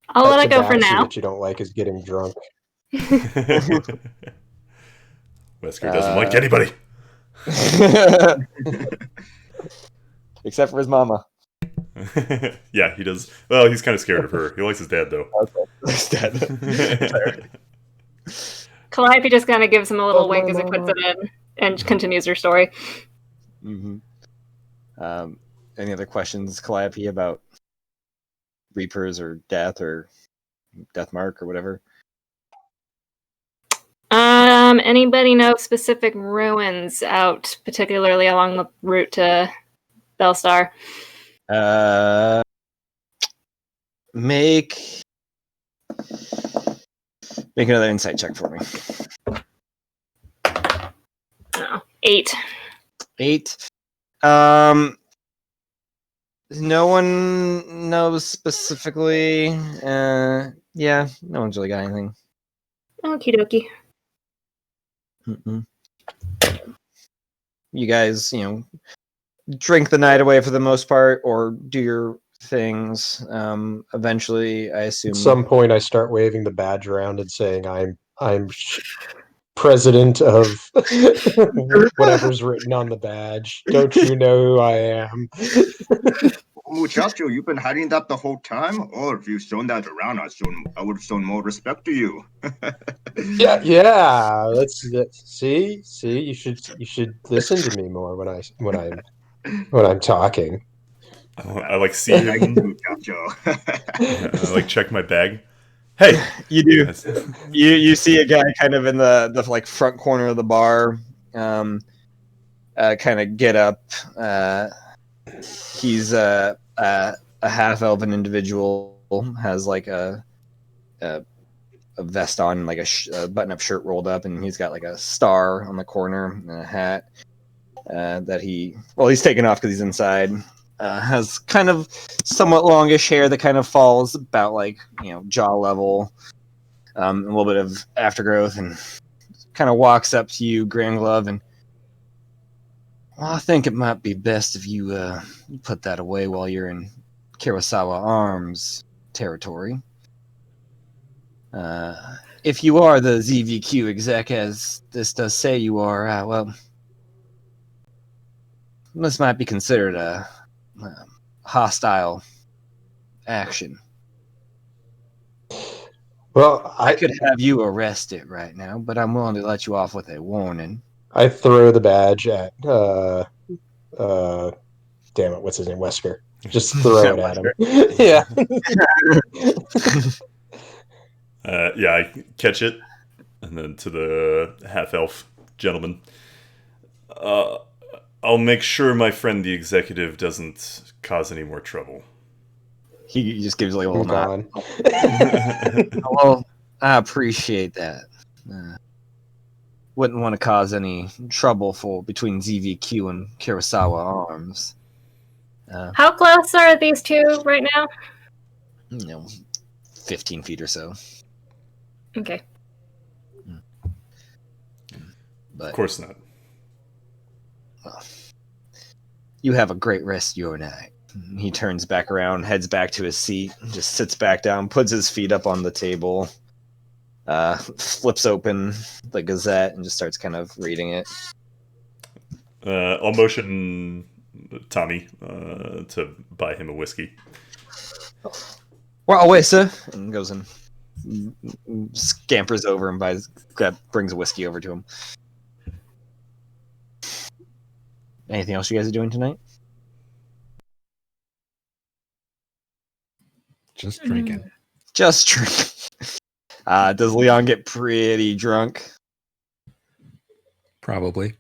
A: I'll let it go for now.
H: What you don't like is getting drunk.
D: Wesker doesn't like anybody.
G: Except for his mama.
D: Yeah, he does. Well, he's kind of scared of her. He likes his dad, though.
G: Okay. His dad.
A: Calliope just kind of gives him a little wink as he puts it in and continues her story.
G: Mm-hmm. Any other questions, Calliope, about Reapers or Death or Deathmark or whatever?
A: Anybody know specific ruins out, particularly along the route to Bellstar?
G: Make another insight check for me.
A: Oh, 8.
G: 8. No one knows specifically. Yeah, no one's really got anything.
A: Okie dokie.
G: Mm-mm. You guys, drink the night away for the most part, or do your things. Eventually, I assume.
H: At some point, I start waving the badge around and saying, I'm president of whatever's written on the badge. Don't you know who I am?"
F: Muchacho, you've been hiding that the whole time? Or if you've shown that around, I would have shown more respect to you.
H: Yeah. See. You should listen to me more when I'm talking.
D: I like see
F: Thank you,
D: him.
F: muchacho.
D: I like check my bag. Hey,
G: You do.
D: Yes.
G: You see a guy kind of in the like front corner of the bar, kind of get up. He's a half elven individual, has like a vest on, like a button up shirt rolled up, and he's got like a star on the corner and a hat that he's taken off because he's inside. Has kind of somewhat longish hair that kind of falls about like jaw level, a little bit of aftergrowth, and kind of walks up to you, Grand Glove, and I think it might be best if you put that away while you're in Kurosawa Arms territory. If you are the ZVQ exec, as this does say you are, well, this might be considered a hostile action.
H: Well,
G: I could have you arrested right now, but I'm willing to let you off with a warning.
H: I throw the badge at damn it, what's his name? Wesker. Just throw it at him. Yeah.
D: Yeah, I catch it, and then to the half-elf gentleman. I'll make sure my friend the executive doesn't cause any more trouble.
G: He just gives like a little nod.
H: Gone.
G: Well, I appreciate that. Wouldn't want to cause any trouble between ZVQ and Kurosawa Arms.
A: How close are these two right now?
G: 15 feet or so.
A: Okay.
G: But
D: Of course not.
G: well, you have a great rest of your night. He turns back around, heads back to his seat, just sits back down, puts his feet up on the table, flips open the Gazette, and just starts kind of reading it.
D: I'll motion Tommy to buy him a whiskey.
G: Well, wait, sir. And goes and scampers over and brings a whiskey over to him. Anything else you guys are doing tonight?
E: Just drinking.
G: Just drinking. Does Leon get pretty drunk?
E: Probably.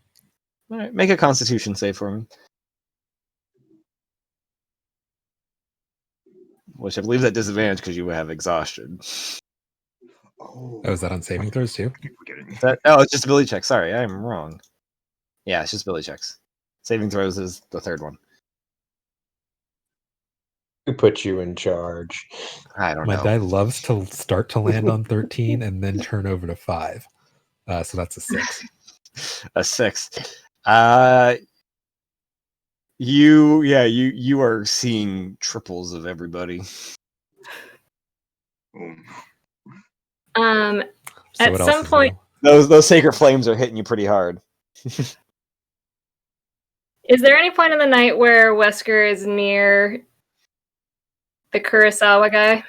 G: All right, make a Constitution save for me. Which I believe is at disadvantage because you have exhaustion.
F: Oh,
E: Oh, is that on saving throws too?
F: I keep forgetting.
G: It's just ability check. Sorry, I am wrong. Yeah, it's just ability checks. Saving throws is the third one.
H: Who put you in charge?
G: I don't
E: My
G: know.
E: die loves to start to land on 13 and then turn over to 5. So that's a 6.
G: A 6. You are seeing triples of everybody.
F: Oh.
E: So
A: At
E: what else
A: some
E: is
A: point,
E: new?
G: Those sacred flames are hitting you pretty hard.
A: is there any point in the night where Wesker is near the Kurosawa guy?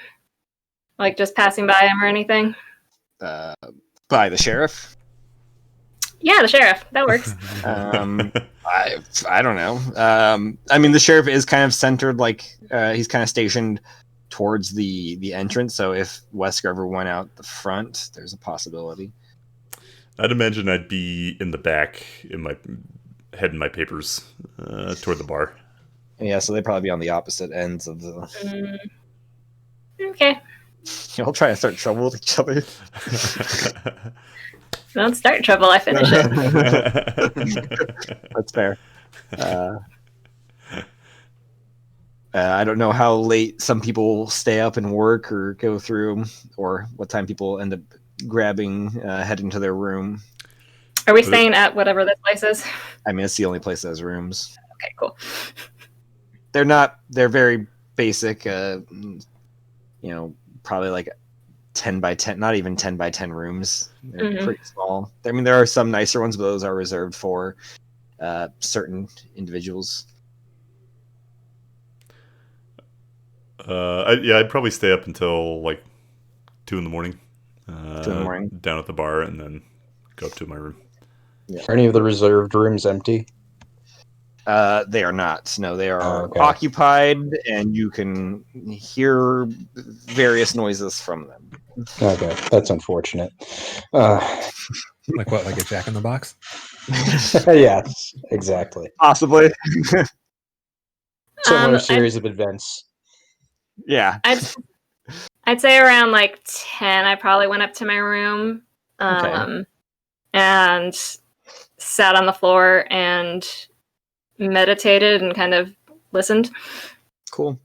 A: Like just passing by him or anything?
G: By the sheriff?
A: Yeah, the sheriff. That works.
G: I don't know. I mean, the sheriff is kind of centered, like he's kind of stationed towards the entrance. So if Wesker ever went out the front, there's a possibility.
D: I'd imagine I'd be in the back, in my head in my papers, toward the bar.
G: Yeah, so they'd probably be on the opposite ends of the.
A: Okay.
G: Y'all try to start trouble with each other.
A: Don't start trouble. I finish it.
G: That's fair. I don't know how late some people stay up and work or go through, or what time people end up grabbing, heading to their room.
A: Are we staying at whatever this place is?
G: I mean, it's the only place that has rooms.
A: Okay, cool.
G: They're very basic, probably like 10 by 10, not even 10 by 10 rooms. They're pretty small. I mean, there are some nicer ones, but those are reserved for certain individuals.
D: I'd probably stay up until like 2 in the morning.
G: 2 in the morning.
D: Down at the bar, and then go up to my room.
H: Yeah. Are any of the reserved rooms empty?
G: They are not. No, they are occupied, and you can hear various noises from them.
H: Okay, that's unfortunate.
E: Like what? Like a Jack in the Box?
H: Yes, exactly.
G: Possibly.
H: Similar series of events.
G: Yeah.
A: I'd say around like 10, I probably went up to my room and sat on the floor and meditated and kind of listened.
G: Cool.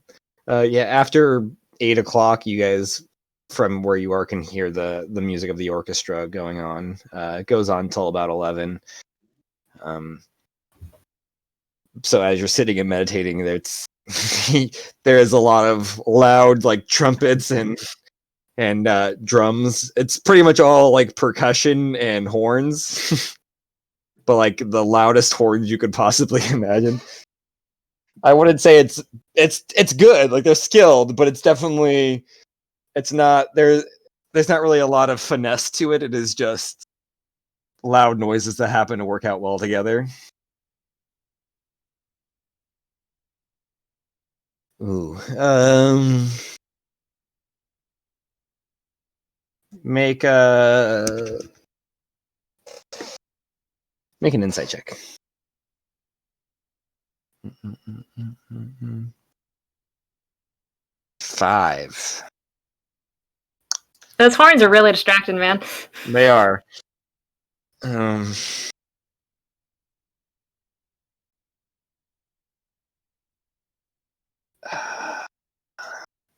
G: After 8 o'clock, you guys from where you are can hear the music of the orchestra going on. It goes on until about 11. So as you're sitting and meditating, there is a lot of loud like trumpets and drums. It's pretty much all like percussion and horns, but like the loudest horns you could possibly imagine. I wouldn't say it's good. Like they're skilled, but it's not there's not really a lot of finesse to it. It is just loud noises that happen to work out well together. Ooh. Make an insight check. Five.
A: Those horns are really distracting, man.
G: They are.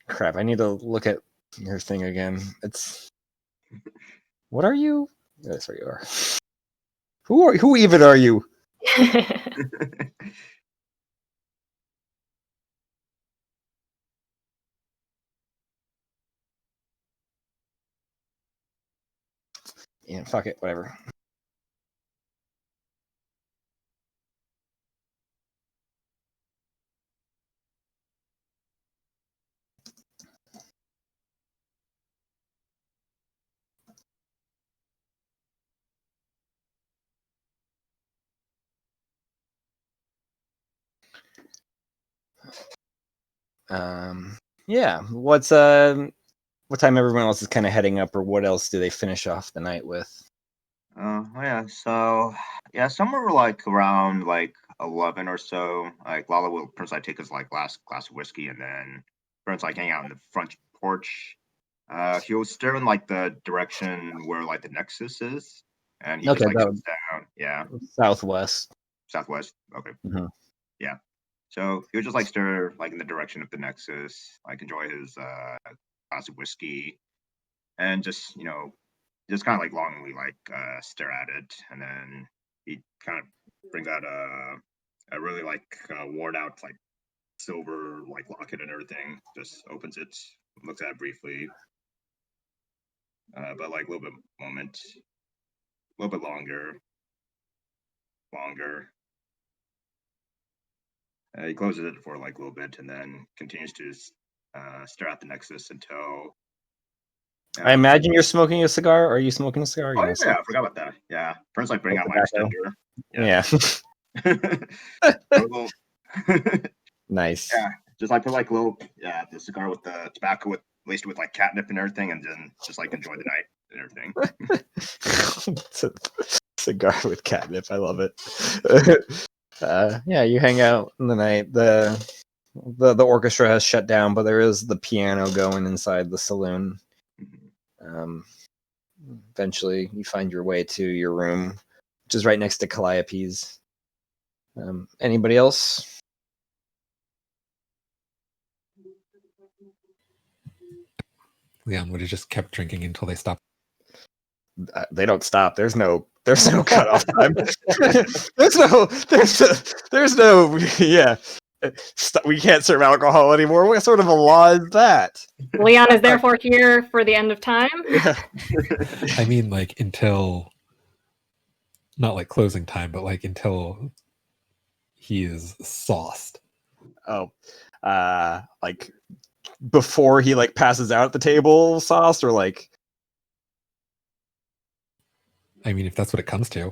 G: Crap, I need to look at your thing again. What are you? Yes, there you are. Who even are you? Yeah, fuck it, whatever. What time everyone else is kind of heading up, or what else do they finish off the night with?
F: Somewhere like around like 11 or so. Like Lala will first like take his like last glass of whiskey, and then Burns like hang out in the front porch. He'll stare in like the direction where like the Nexus is, and he just like sits down. Yeah,
G: southwest.
F: Okay.
G: Mm-hmm.
F: Yeah. So he'll just like stare like in the direction of the Nexus, like enjoy his glass of whiskey, and just kind of like longingly like stare at it, and then he kind of brings out a really like worn out like silver like locket and everything. Just opens it, looks at it briefly, but like a little bit longer. He closes it for like a little bit, and then continues to stare at the Nexus until.
G: I imagine you're smoking a cigar. Are you smoking a cigar?
F: Oh, yeah, I forgot about that. Yeah, first like bring out my extender.
G: Yeah. Nice.
F: Yeah, just like put like a little the cigar with the tobacco laced with like catnip and everything, and then just like enjoy the night and everything.
G: Cigar with catnip, I love it. You hang out in the night. The orchestra has shut down, but there is the piano going inside the saloon. Eventually, you find your way to your room, which is right next to Calliope's. Anybody else?
E: Leon would have just kept drinking until they stopped.
G: They don't stop. There's no cutoff time. there's no yeah. We can't serve alcohol anymore. What sort of a law is that?
A: Leon is therefore here for the end of time.
E: I mean, like until not like closing time, but like until he is sauced.
G: Oh, like before he like passes out at the table, sauced, or like.
E: I mean, if that's what it comes to.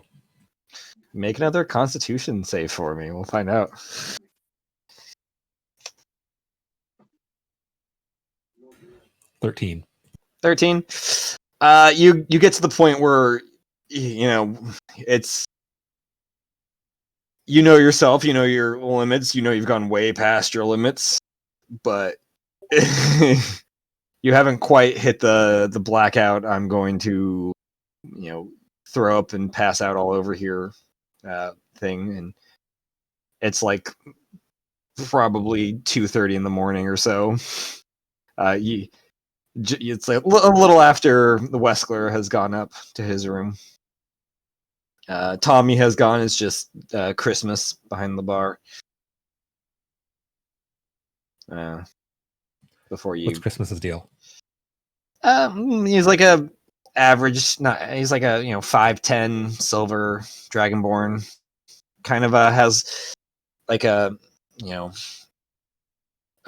G: Make another Constitution save for me. We'll find out.
E: 13.
G: 13. You get to the point where it's yourself, your limits, you've gone way past your limits, but you haven't quite hit the blackout. I'm going to throw up and pass out all over here thing, and it's like probably 2:30 in the morning or so. It's like a little after the Weskler has gone up to his room. Tommy has gone. It's just Christmas behind the bar. Before you,
E: what's Christmas's deal?
G: He's like a average. He's like a 5'10" silver dragonborn. Kind of has like a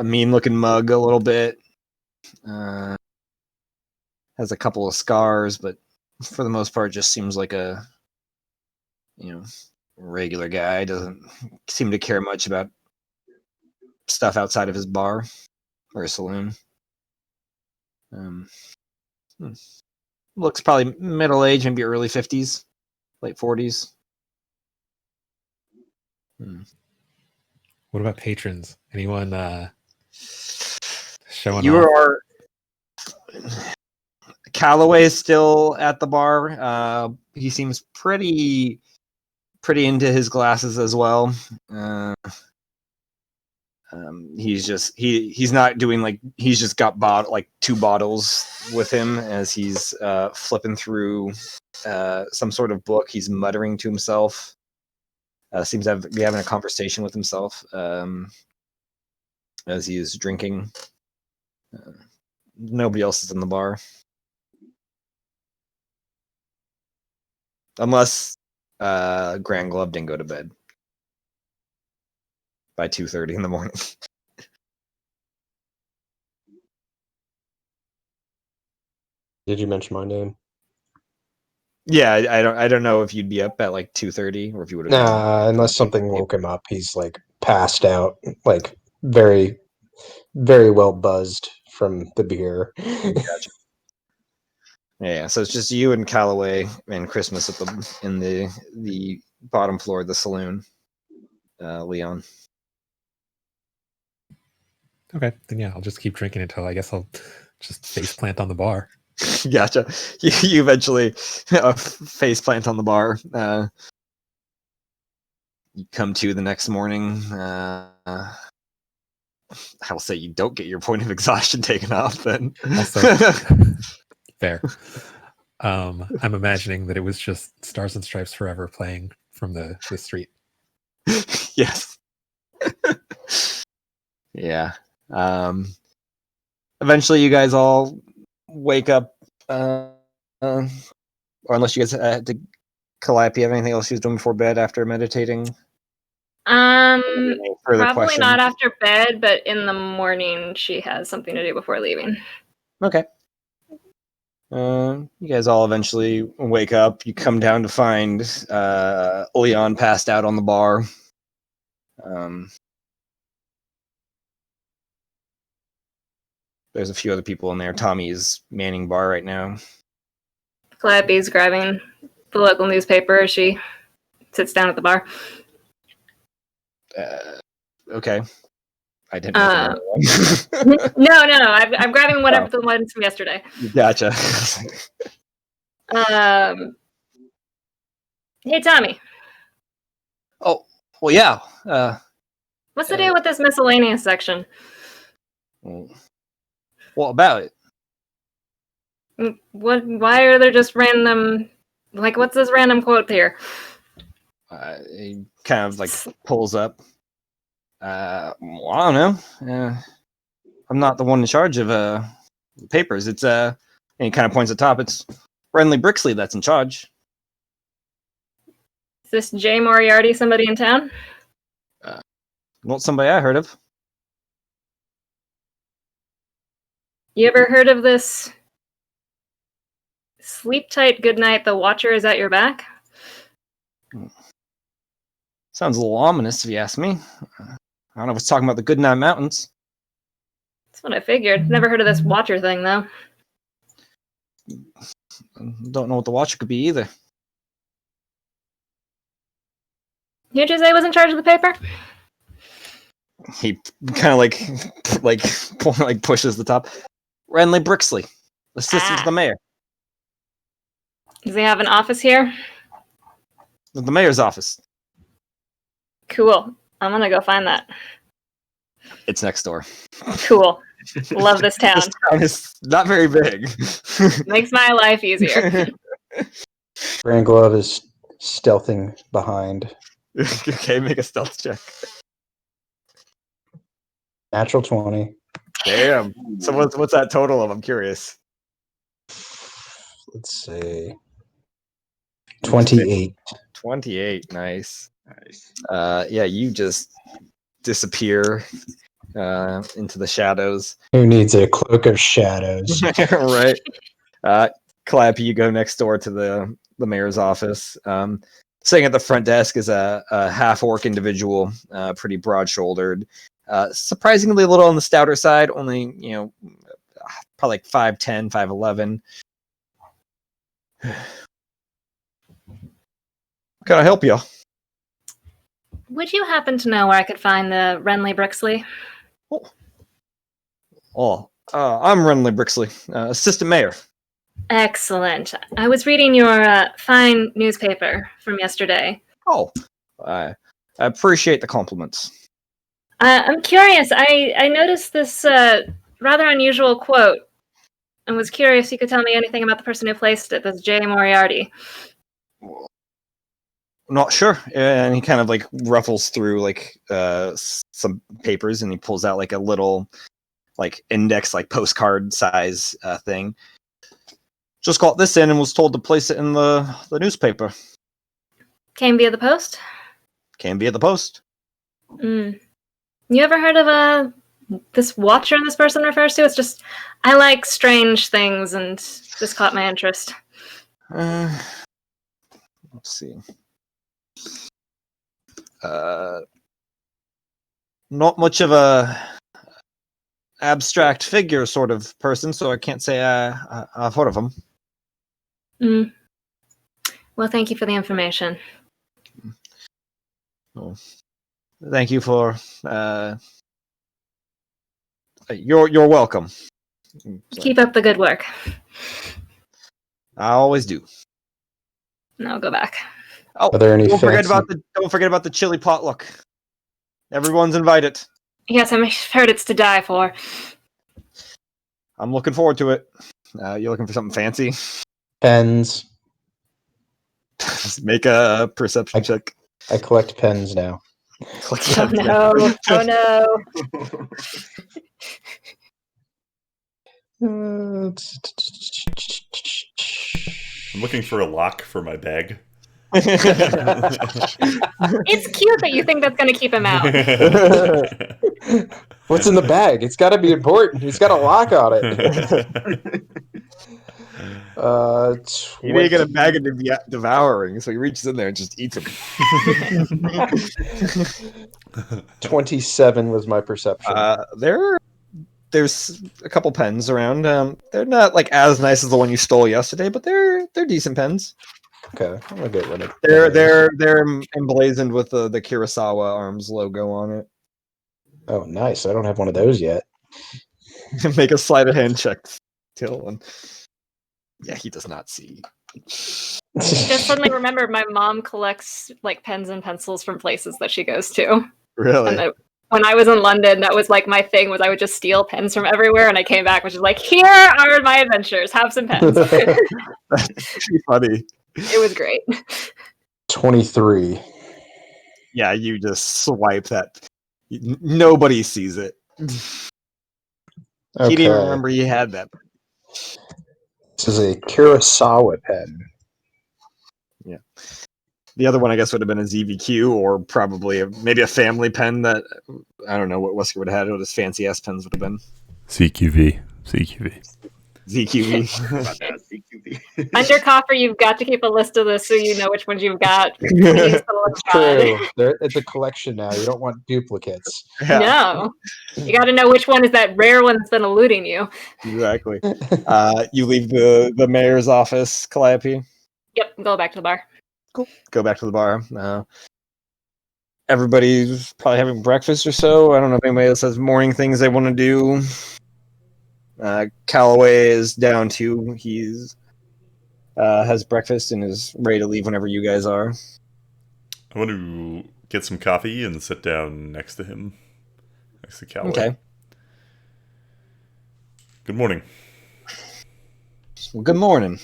G: mean looking mug a little bit. Has a couple of scars, but for the most part, just seems like a regular guy. Doesn't seem to care much about stuff outside of his bar or a saloon. Looks probably middle age, maybe early 50s, late 40s.
E: What about patrons? Anyone showing
G: You
E: off?
G: are. Callaway is still at the bar. He seems pretty into his glasses as well. He's not doing like, he's just got like 2 bottles with him as he's flipping through some sort of book. He's muttering to himself. Seems to be having a conversation with himself as he is drinking. Nobody else is in the bar. Unless Grand Glove didn't go to bed by 2:30 in the morning.
H: Did you mention my name?
G: Yeah, I don't know if you'd be up at like 2:30 or if you would have.
H: Nah, unless something woke him up. He's like passed out, like very, very well buzzed from the beer.
G: Gotcha. Yeah, so it's just you and Callaway and Christmas in the bottom floor of the saloon, Leon.
E: Okay, then yeah, I'll just keep drinking until I guess I'll just face plant on the bar.
G: Gotcha. You eventually face plant on the bar. You come to the next morning. I will say you don't get your point of exhaustion taken off then.
E: Also, fair. I'm imagining that it was just Stars and Stripes Forever playing from the street.
G: Yes. Yeah. Eventually you guys all wake up, or unless you guys had to, Calliope, have anything else she was doing before bed after meditating?
A: Probably
G: questions?
A: not after bed, but in the morning she has something to do before leaving.
G: Okay. You guys all eventually wake up. You come down to find Leon passed out on the bar. There's a few other people in there. Tommy is manning bar right now.
A: Calliope's grabbing the local newspaper as she sits down at the bar.
G: Okay. I didn't know.
A: No. I'm grabbing whatever the ones from yesterday.
G: Gotcha.
A: Hey, Tommy.
G: Oh, well, yeah.
A: What's the deal with this miscellaneous section?
B: Well, what about it?
A: What? Why are there just random? Like, what's this random quote here?
B: He kind of like pulls up. Well, I don't know. I'm not the one in charge of the papers. It's and he kind of points at the top. It's Renly Brixley that's in charge.
A: Is this Jay Moriarty somebody in town?
B: Not somebody I heard of.
A: You ever heard of this? Sleep tight, good night. The Watcher is at your back.
B: Sounds a little ominous, if you ask me. I don't know if it's talking about the Goodnight Mountains.
A: That's what I figured. Never heard of this Watcher thing, though.
B: Don't know what the Watcher could be either.
A: Who'd you say was in charge of the paper?
B: He kind of like pushes the top. Renly Brixley, assistant to the mayor.
A: Does he have an office here?
B: The mayor's office.
A: Cool. I'm gonna go find that.
B: It's next door.
A: Cool. Love this town.
B: This town is not very big.
A: Makes my life easier.
H: Grand Glove is stealthing behind.
G: Okay, make a stealth check.
H: Natural 20.
G: Damn. So what's that total of? I'm curious.
H: Let's see. 28.
B: 28. Nice.
F: Nice.
B: Yeah, you just disappear into the shadows.
H: Who needs a cloak of shadows?
B: Right. Clappy, you go next door to the mayor's office. Sitting at the front desk is a half-orc individual, pretty broad-shouldered, surprisingly a little on the stouter side, only, probably like 5'10", 5'11". Can I help you?
A: Would you happen to know where I could find the Renly Brixley?
B: I'm Renly Brixley, assistant mayor.
A: Excellent. I was reading your fine newspaper from yesterday.
B: Oh, I appreciate the compliments.
A: I'm curious. I noticed this rather unusual quote and was curious if you could tell me anything about the person who placed it, this Jay Moriarty.
B: Not sure. And he kind of like ruffles through like some papers and he pulls out like a little like index, like postcard size thing. Just got this in and was told to place it in the newspaper.
A: Came via the post?
B: Came via the post.
A: You ever heard of this Watcher this person refers to? It's just, I like strange things and this caught my interest.
B: Let's see. Not much of a abstract figure sort of person, so I can't say I've heard of him.
A: Well, thank you for the information.
B: Oh, thank you for you're welcome.
A: Keep up the good work.
B: I always do.
A: No, go back.
B: Oh,
H: Are there any
B: don't forget
H: fancy-
B: about the chili potluck. Everyone's invited.
A: Yes, I've heard it's to die for.
B: I'm looking forward to it. You looking for something fancy?
H: Pens.
B: Just make a perception check.
H: I collect pens now.
A: Oh no! Oh no!
C: Uh,
D: I'm looking for a lock for my bag.
A: It's cute that you think that's going to keep him out.
H: What's in the bag? It's got to be important. It's got a lock on it.
G: He may get a bag of devouring, so he reaches in there and just eats them.
H: 27 was my perception.
B: There's a couple pens around. They're not like as nice as the one you stole yesterday, but they're decent pens.
H: Okay, I'm gonna get rid of.
B: They're emblazoned with the Kurosawa Arms logo on it.
H: Oh, nice! I don't have one of those yet.
B: Make a sleight of hand check, Till. And yeah, he does not see.
A: Just suddenly remembered my mom collects like pens and pencils from places that she goes to.
B: Really?
A: And when I was in London, that was like my thing. Was I would just steal pens from everywhere, and I came back, which is like, here are my adventures. Have some pens.
G: That's pretty funny.
A: It was great.
H: 23.
G: Yeah, you just swipe that. Nobody sees it. He didn't even
H: Okay.
G: remember he had that.
H: This is a Kurosawa pen.
G: Yeah. The other one, I guess, would have been a ZVQ or probably maybe a family pen that I don't know what Wesker would have had. What his fancy ass pens would have been.
D: CQV.
G: ZQV.
F: About that, CQB.
A: Under coffer, you've got to keep a list of this so you know which ones you've got. Please, for the love of God.
H: True. It's a collection now. You don't want duplicates.
G: Yeah,
A: No. You got to know which one is that rare one that's been eluding you.
G: exactly. You leave the mayor's office, Calliope.
A: Yep, go back to the bar.
G: Cool. Go back to the bar. Everybody's probably having breakfast or so. I don't know if anybody else has morning things they want to do. Callaway is down too. He's has breakfast and is ready to leave whenever you guys are.
D: I want to get some coffee and sit down next to him. Next to Callaway.
G: Okay.
D: Good morning.
G: Well, good morning.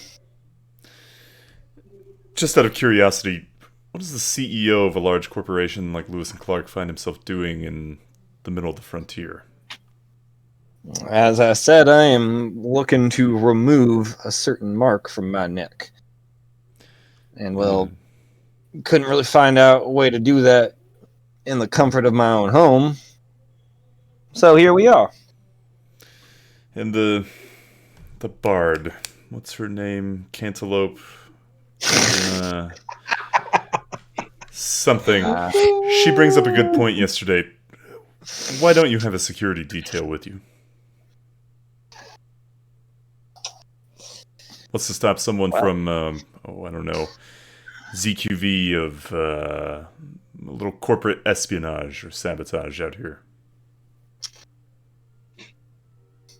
D: Just out of curiosity, what does the CEO of a large corporation like Lewis and Clark find himself doing in the middle of the frontier?
G: As I said, I am looking to remove a certain mark from my neck. And, well, couldn't really find out a way to do that in the comfort of my own home. So here we are.
D: And the bard, what's her name? Cantaloupe? Something. She brings up a good point yesterday. Why don't you have a security detail with you? What's to stop someone from, I don't know, ZQV of a little corporate espionage or sabotage out here?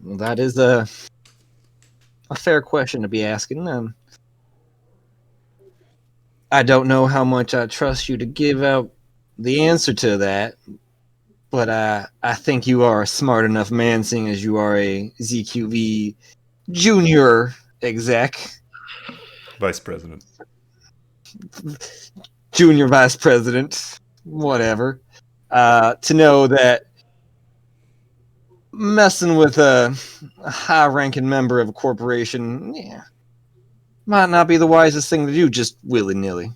G: Well, that is a fair question to be asking. I don't know how much I trust you to give out the answer to that, but I think you are a smart enough man, seeing as you are a ZQV junior exec.
D: Vice president.
G: Junior vice president, whatever. To know that messing with a high-ranking member of a corporation, might not be the wisest thing to do just willy-nilly.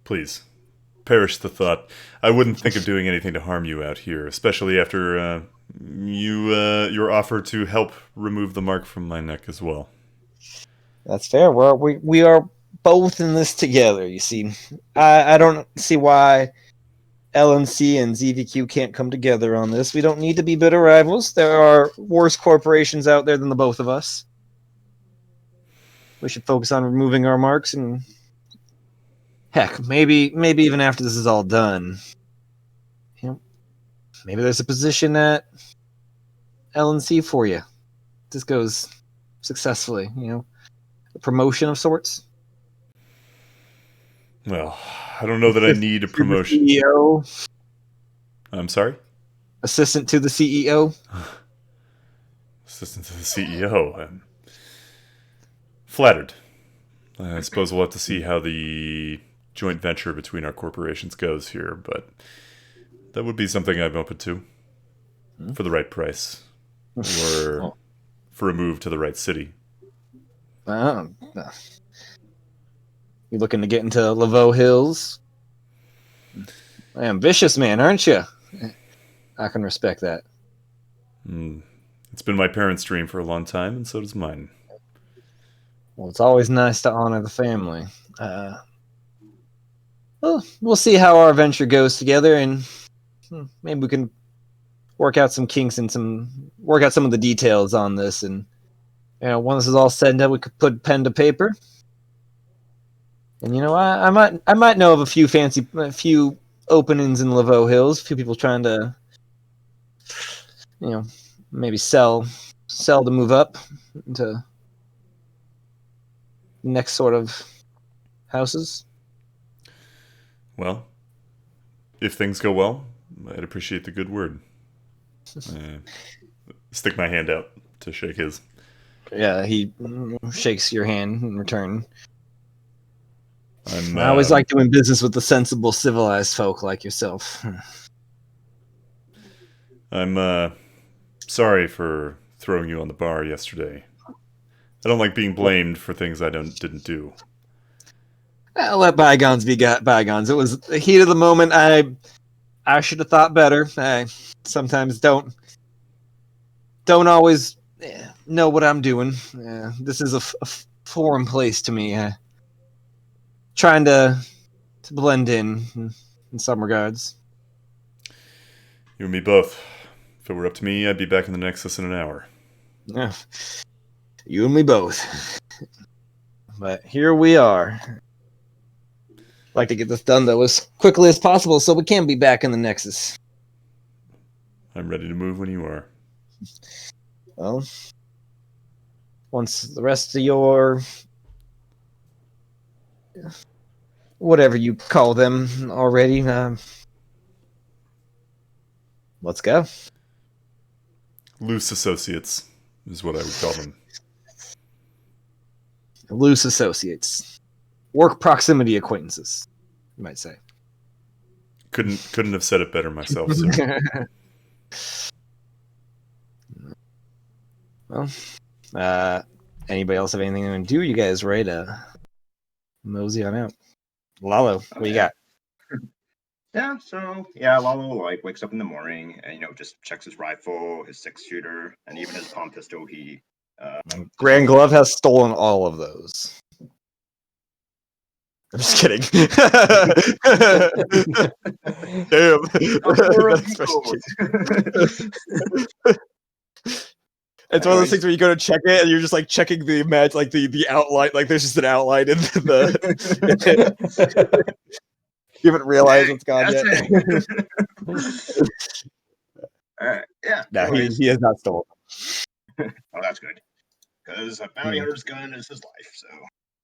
D: Please, perish the thought. I wouldn't think of doing anything to harm you out here, especially after your offer to help remove the mark from my neck as well.
G: That's fair. We are both in this together, you see. I don't see why LNC and ZVQ can't come together on this. We don't need to be bitter rivals. There are worse corporations out there than the both of us. We should focus on removing our marks, and heck, maybe even after this is all done, maybe there's a position at LNC for you. This goes successfully, a promotion of sorts.
D: Well, I don't know that I need a promotion.
G: CEO.
D: I'm sorry?
G: Assistant to the CEO.
D: Assistant to the CEO. I'm flattered. I suppose we'll have to see how the joint venture between our corporations goes here, but that would be something I'm open to for the right price, or for a move to the right city.
G: You looking to get into Laveau Hills? Ambitious man, aren't you? I can respect that.
D: It's been my parents' dream for a long time, and so does mine.
G: Well, it's always nice to honor the family. Well, we'll see how our venture goes together, and maybe we can work out some kinks and work out some of the details on this. And once this is all said and done, we could put pen to paper. And I might know of a few openings in Laveau Hills. A few people trying to, maybe sell to move up into next sort of houses.
D: Well, if things go well, I'd appreciate the good word. Stick my hand out to shake his.
G: Yeah, he shakes your hand in return.
D: I
G: always like doing business with the sensible, civilized folk like yourself.
D: I'm sorry for throwing you on the bar yesterday. I don't like being blamed for things I didn't do.
G: I'll let bygones be bygones. It was the heat of the moment. I should have thought better. I sometimes don't always know what I'm doing. This is a foreign place to me. Trying to blend in some regards.
D: You and me both. If it were up to me, I'd be back in the Nexus in an hour.
G: Yeah. You and me both. But here we are. Like to get this done though as quickly as possible so we can be back in the Nexus.
D: I'm ready to move when you are.
G: Well, once the rest of your whatever you call them already, let's go.
D: Loose associates is what I would call them.
G: Loose associates. Work proximity acquaintances, you might say.
D: Couldn't have said it better myself, sir.
G: Well, anybody else have anything to do? You guys ready to mosey on out? Lalo, what do you got?
F: Yeah, so yeah, Lalo like wakes up in the morning and just checks his rifle, his 6-shooter, and even his palm pistol. He
G: Grand Glove has stolen all of those. I'm just kidding. Damn. It's one of those things where you go to check it and you're just like checking the match, like the outline, like there's just an outline in the. You haven't realized what's gone yet.
F: All right, yeah.
G: No, he has not stolen.
F: Oh, that's good. Because a bounty hunter's gun is his life. So,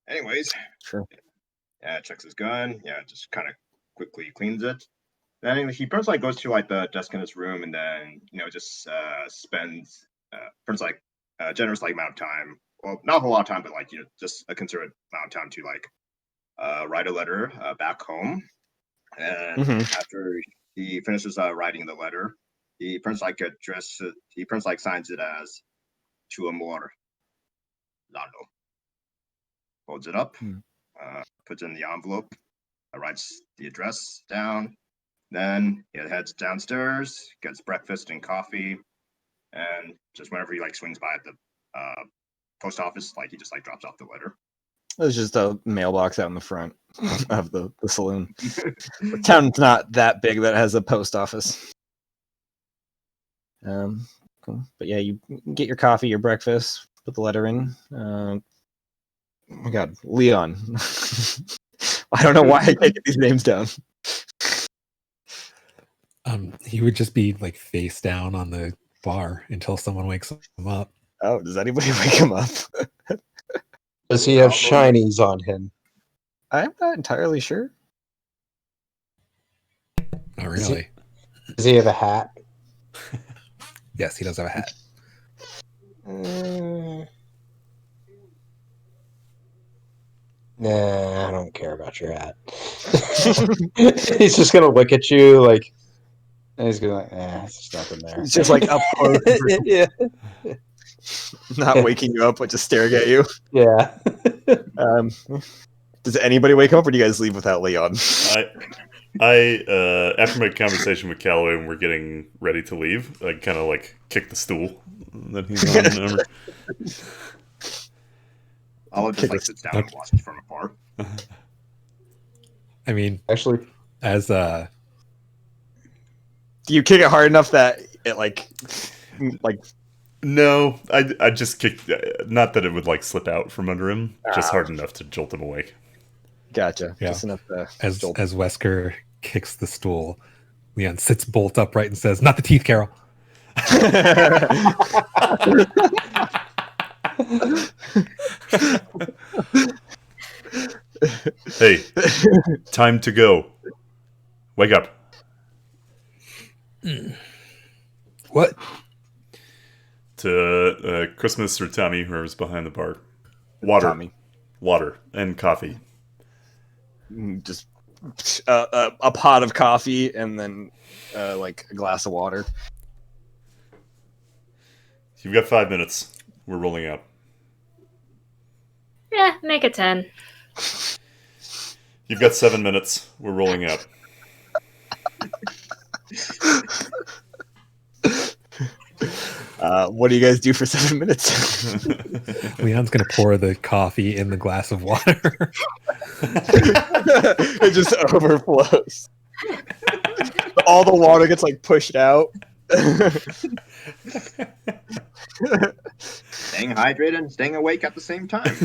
F: anyways,
G: Sure.
F: Yeah, checks his gun. Yeah, just kind of quickly cleans it. Then he pretty much goes to the desk in his room and then just spends pretty much a generous amount of time. Well, not a whole lot of time, but just a considerate amount of time to write a letter back home. And after he finishes writing the letter, he pretty much he pretty much signs it as "To Amor, Lalo." Folds it up, puts it in the envelope, writes the address down. Then he heads downstairs, gets breakfast and coffee, and just whenever he swings by at the post office, he just drops off the letter.
G: There's just a mailbox out in the front of the saloon. The town's not that big that has a post office. Cool. But yeah, you get your coffee, your breakfast, put the letter in. Oh my God, Leon. I don't know why I can't get these names down.
E: He would just be face down on the bar until someone wakes him up.
G: Oh, does anybody wake him up?
H: Does he have shinies on him?
G: I'm not entirely sure.
E: Not really.
H: Does he have a hat?
E: Yes, he does have a hat.
H: Nah, I don't care about your hat. He's just gonna look at you and he's gonna there's just nothing there.
G: It's just up close.
H: Yeah.
G: Not waking you up, but just staring at you.
H: Yeah.
G: Does anybody wake up, or do you guys leave without Leon?
D: I after my conversation with Calloway and we're getting ready to leave, I kind of kick the stool that he's on.
F: I'll just sit down and watch it from afar.
E: I mean,
H: actually,
E: as
G: do you kick it hard enough that it
D: No, I just kicked. Not that it would slip out from under him, just hard enough to jolt him awake.
G: Gotcha.
E: Yeah.
G: Just enough to
E: as
G: jolt.
E: Wesker kicks the stool, Leon sits bolt upright and says, "Not the teeth, Carol."
D: Hey, time to go. Wake up.
E: What?
D: To Christmas or Tommy, whoever's behind the bar. Water.
G: Tommy.
D: Water and coffee.
G: Just a pot of coffee and then like a glass of water.
D: You've got 5 minutes. We're rolling out.
A: Yeah, make it 10.
D: You've got 7 minutes. We're rolling out.
G: What do you guys do for 7 minutes?
E: Leon's gonna pour the coffee in the glass of water.
G: It just overflows. All the water gets like pushed out.
F: Staying hydrated and staying awake at the same time.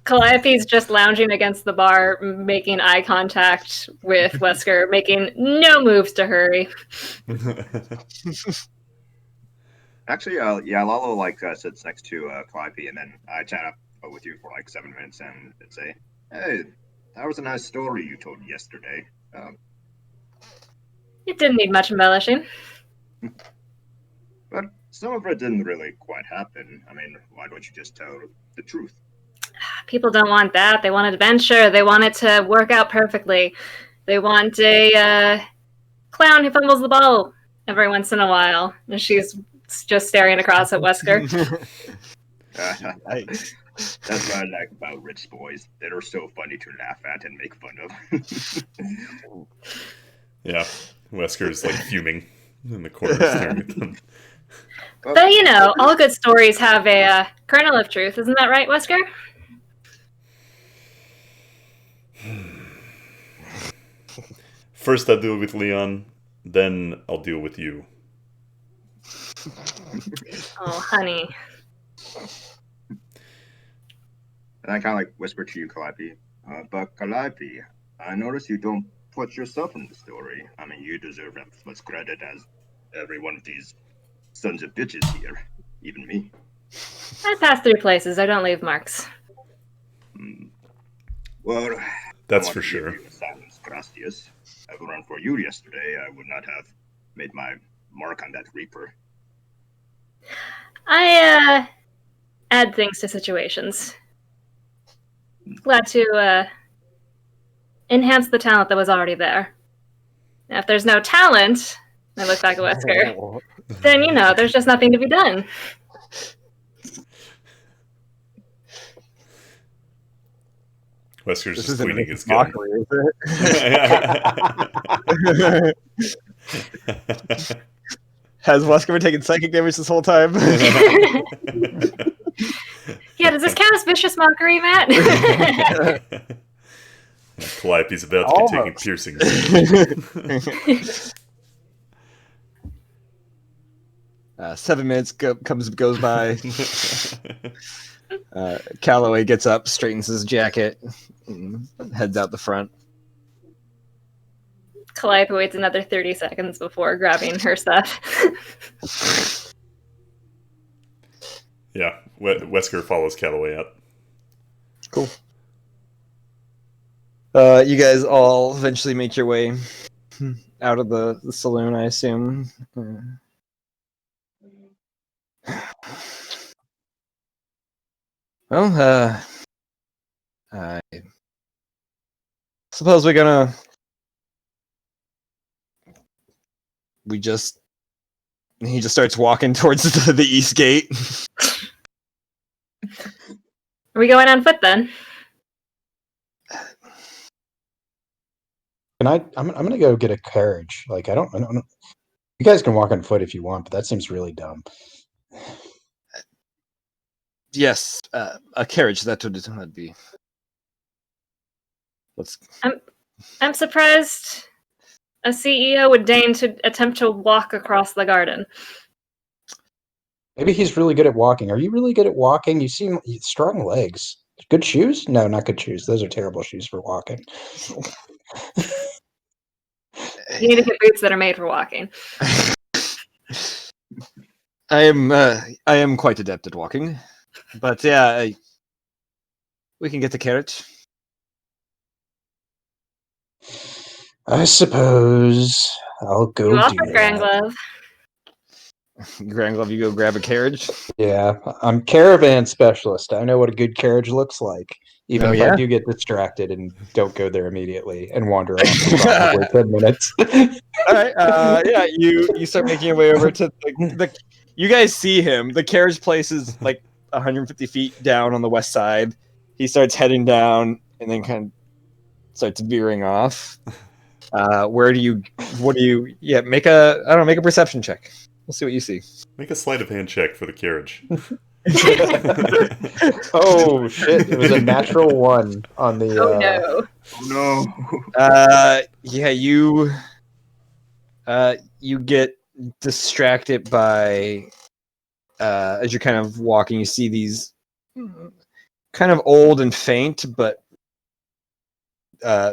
A: Calliope's just lounging against the bar, making eye contact with Wesker, making no moves to hurry.
F: Actually, yeah, Lalo sits next to Calliope, and then I chat up with you for like 7 minutes and say, "Hey, that was a nice story you told yesterday."
A: It didn't need much embellishing.
F: But some of it didn't really quite happen. I mean, why don't you just tell the truth?
A: People don't want that. They want adventure. They want it to work out perfectly. They want a clown who fumbles the ball every once in a while. And she's just staring across at Wesker.
G: Nice.
F: That's what I like about rich boys. They're so funny to laugh at and make fun of.
D: Yeah, Wesker's like fuming in the corner staring at them.
A: But you know, all good stories have a kernel of truth. Isn't that right, Wesker?
D: First I'll deal with Leon, then I'll deal with you.
A: Oh, honey.
F: And I kind of like whisper to you, Calliope. But Calliope, I notice you don't put yourself in the story. I mean, you deserve as much credit as every one of these sons of bitches here, even me.
A: I pass through places. I don't leave marks.
F: Well,
D: That's
F: I want
D: for
F: to
D: sure.
F: give you silence, gracias. If it weren't for you yesterday, I would not have made my mark on that Reaper.
A: I add things to situations. Glad to enhance the talent that was already there. Now, if there's no talent, I look back at Wesker, then, you know, there's just nothing to be done.
D: Wesker's
G: This
D: just
G: isn't
D: cleaning
G: a
D: his gun.
G: mockery, is it? Has Wesker been taking psychic damage this whole time?
A: Yeah, does this count as vicious mockery, Matt?
D: Calliope's about to be taking piercings.
G: 7 minutes goes by. Calloway gets up, straightens his jacket, and heads out the front.
A: Calliope waits another 30 seconds before grabbing her stuff.
D: Yeah, Wesker follows Calloway out.
G: Cool. You guys all eventually make your way out of the saloon, I assume. Well, I suppose we're gonna. He just starts walking towards the east gate.
A: Are we going on foot then?
H: And I'm gonna go get a carriage. Like I don't know. You guys can walk on foot if you want, but that seems really dumb.
G: Yes, a carriage. That would be.
A: I'm surprised a CEO would deign to attempt to walk across the garden.
H: Maybe he's really good at walking. Are you really good at walking? You seem strong legs. Good shoes? No, not good shoes. Those are terrible shoes for walking.
A: You need to get boots that are made for walking.
G: I am quite adept at walking, but yeah, we can get the carriage.
H: I suppose I'll
A: You
H: go do
A: offered Grand
H: that.
A: Glove.
G: Grand Glove, you go grab a carriage.
H: Yeah, I'm caravan specialist. I know what a good carriage looks like, even
G: Oh,
H: if
G: yeah?
H: I do get distracted and don't go there immediately and wander off for probably 10 minutes.
G: All right. Yeah, you start making your way over to the. You guys see him. The carriage place is like 150 feet down on the west side. He starts heading down and then kind of starts veering off. Where do you? What do you? Yeah, make a. I don't know. Make a perception check. We'll see what you see.
D: Make a sleight of hand check for the carriage.
H: Oh shit! It was a natural 1 on the.
A: Oh no.
F: Oh no.
G: Yeah, you get distracted by as you're kind of walking. You see these kind of old and faint, but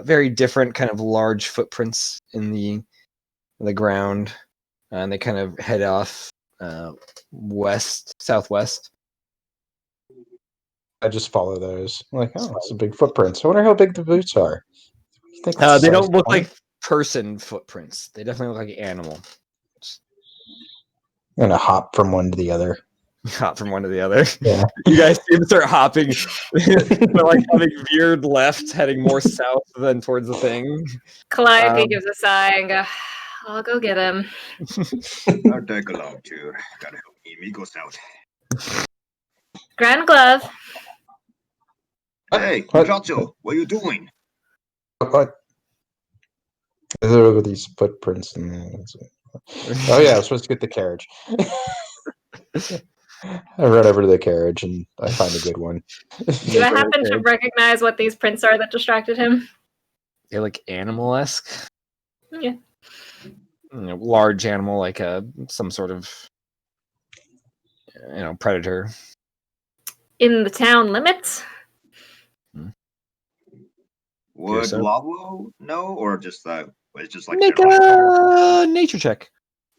G: very different kind of large footprints in the ground, and they kind of head off southwest.
H: I just follow those. I'm like, oh, it's a big footprints. I wonder how big the boots are. You think
G: They don't look like person footprints. They definitely look like animal.
H: I'm gonna hop from one to the other.
G: Hop from one to the other.
H: Yeah.
G: You guys see them start hopping. They're like having veered left, heading more south than towards the thing.
A: Calliope gives a sigh and go, I'll go get him.
F: I'll take along too. Gotta help me go south.
A: Grand Glove.
F: Hey,
H: What?
F: muchacho, what are you doing?
H: What? There were these footprints in there. Oh yeah, I was supposed to get the carriage. I run over to the carriage and I find a good one.
A: Do I happen to recognize what these prints are that distracted him?
G: They're like animal-esque.
A: Yeah.
G: Large animal, like some sort of predator.
A: In the town limits?
F: Would
G: so.
F: Lalo know, or just it's just like
G: Make a nature check.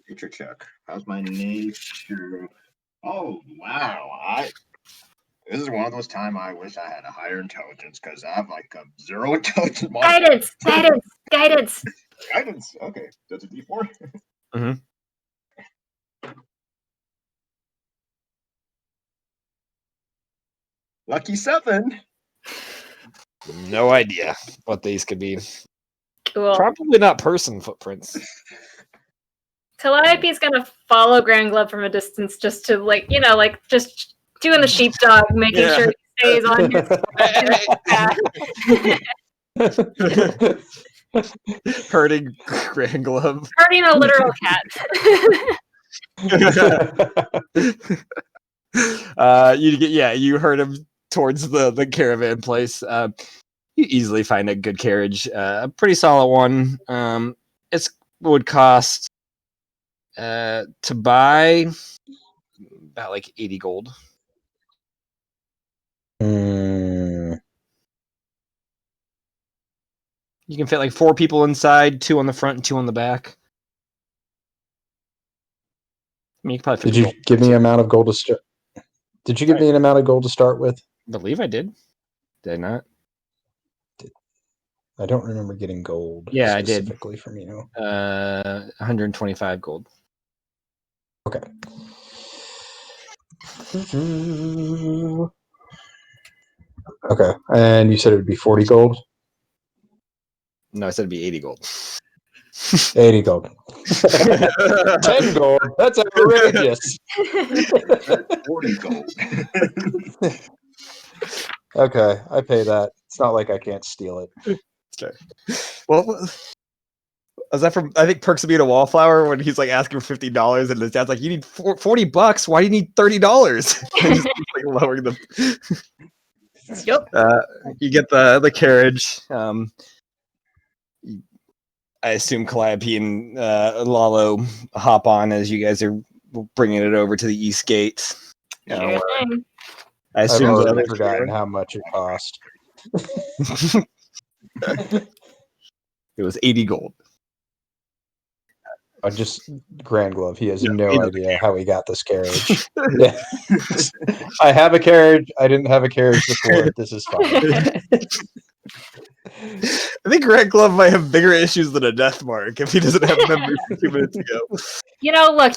F: nature check? How's my nature? Oh wow! This is one of those times I wish I had a higher intelligence because I have like a 0 intelligence.
A: Guidance! Guidance! Guidance!
F: Guidance. Okay, that's a D4.
G: Mhm.
F: Lucky 7.
G: No idea what these could be.
A: Cool.
G: Probably not person footprints.
A: Calliope's gonna follow Grand Glove from a distance just to, just doing the sheepdog, making
G: Yeah.
A: sure he stays on his path.
G: Hurting Grand Glove.
A: Hurting a literal cat.
G: You heard him towards the caravan place. You easily find a good carriage, a pretty solid one. It would cost to buy about like 80 gold. You can fit like 4 people inside, 2 on the front and 2 on the back. I mean, you could probably fit
H: Did you give me an amount of gold to start? Did you give me an amount of gold to start with?
G: I believe I did. Did I not?
H: I don't remember getting gold.
G: Yeah, I did.
H: Specifically from you.
G: 125 gold.
H: Okay. Okay, and you said it would be 40 gold?
G: No, I said it'd be 80 gold.
H: 80 gold. 10 gold? That's outrageous.
F: 40 gold.
H: Okay, I pay that. It's not like I can't steal it.
G: Okay. Well, is that from, I think, Perks of Being a Wallflower, when he's like asking for $50 and his dad's like, you need $40. Why do you need $30? And he's like lowering them.
A: Yep.
G: You get the carriage. I assume Calliope and Lalo hop on as you guys are bringing it over to the east gate.
A: Sure thing.
G: I
H: I've
G: assume
H: already forgotten how much it cost.
G: it was 80 gold.
H: I just Grand Glove. He has no idea how he got this carriage. Yeah. I have a carriage. I didn't have a carriage before. This is fine.
G: I think Red Glove might have bigger issues than a death mark if he doesn't have memory from 2 minutes ago.
A: Look,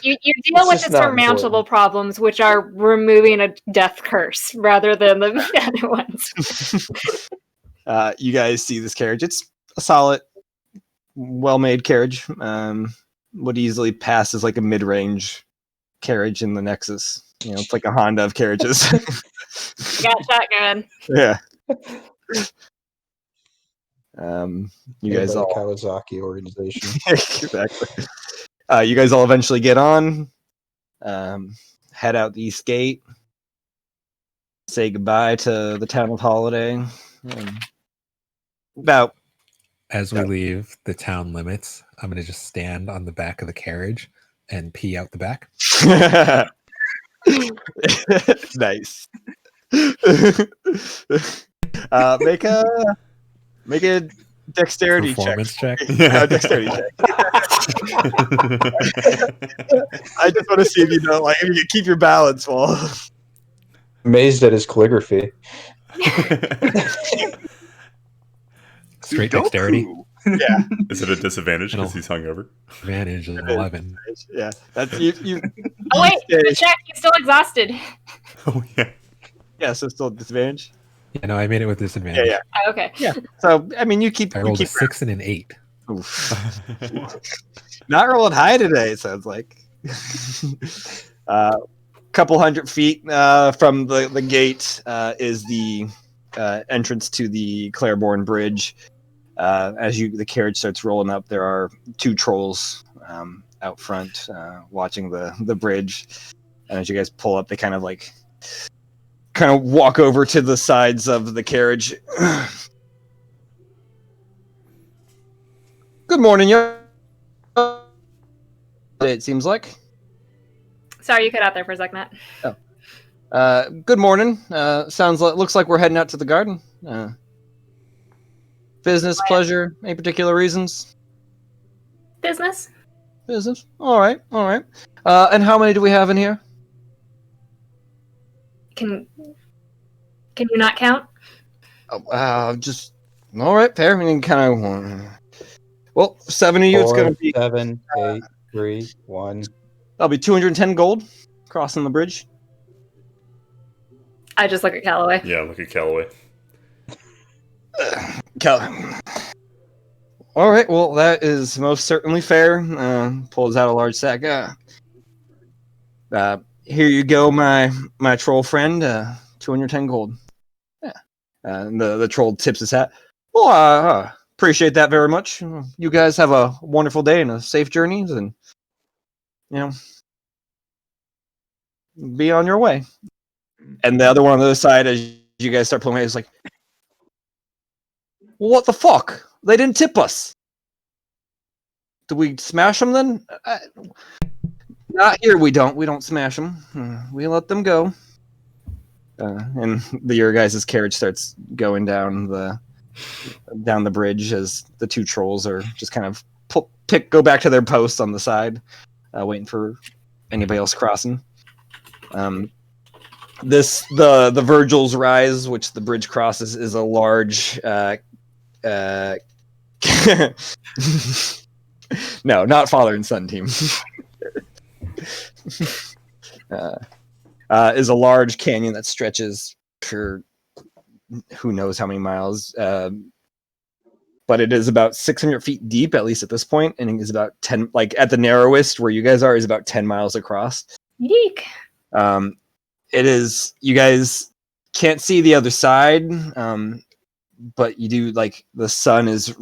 A: you deal
H: It's
A: with
H: just
A: the
H: not
A: surmountable
H: important.
A: problems, which are removing a death curse rather than the other ones.
G: You guys see this carriage. It's a solid, well-made carriage. Would easily pass as like a mid-range carriage in the Nexus. It's like a Honda of carriages.
A: Got shotgun.
G: Yeah. You
H: Made
G: guys
H: by the
G: all
H: Kawasaki organization.
G: exactly. You guys all eventually get on, head out the east gate, say goodbye to the town of Holiday. About
E: As we leave the town limits, I'm going to just stand on the back of the carriage and pee out the back.
G: nice. Make a dexterity
E: Performance check.
G: dexterity check. I just want to see if you know, if you can keep your balance while.
H: Amazed at his calligraphy.
E: Straight dexterity.
G: Yeah.
D: Is it a disadvantage because he's hungover?
E: Advantage is 11.
G: Yeah, that's you.
A: Oh wait, the check. He's still exhausted.
D: Oh yeah.
G: Yeah, so still disadvantage.
E: Yeah, no, I made it with disadvantage.
G: Yeah.
A: Oh, okay.
G: Yeah. So I mean, you keep.
E: I rolled a 6 and an 8.
G: Not rolling high today. It sounds like. Couple 100 feet from the gate is the entrance to the Claiborne Bridge. As the carriage starts rolling up, there are 2 trolls out front watching the bridge. And as you guys pull up, they kind of walk over to the sides of the carriage. Good morning, young. It seems like.
A: Sorry, you cut out there for a second, Matt.
G: Good morning. Looks like we're heading out to the garden. Business, pleasure, any particular reasons?
A: Business.
G: Business. All right. And how many do we have in here?
A: Can you not count?
G: Just all right. Fair. I mean, kind of. Well, 7 of you. It's
H: 4,
G: going to be
H: 7, 8, 3, 1.
G: That'll be 210 gold crossing the bridge.
A: I just look at Callaway.
D: Yeah, look at Callaway.
G: All right. Well, that is most certainly fair. Pulls out a large sack. Here you go, my troll friend. 210 gold. Yeah. And the troll tips his hat. Well, appreciate that very much. You guys have a wonderful day and a safe journey, and be on your way. And the other one on the other side, as you guys start pulling away, is like, well, what the fuck? They didn't tip us. Do we smash them then? Not here. We don't smash them. We let them go. And your guys' carriage starts going down the bridge as the 2 trolls are just kind of go back to their posts on the side, waiting for anybody else crossing. The Virgil's Rise, which the bridge crosses, is a large. No, not father and son team. Is a large canyon that stretches for who knows how many miles. But it is about 600 feet deep, at least at this point, and it is about 10, at the narrowest where you guys are, is about 10 miles across.
A: Yeek.
G: It is, you guys can't see the other side, but you do, the sun is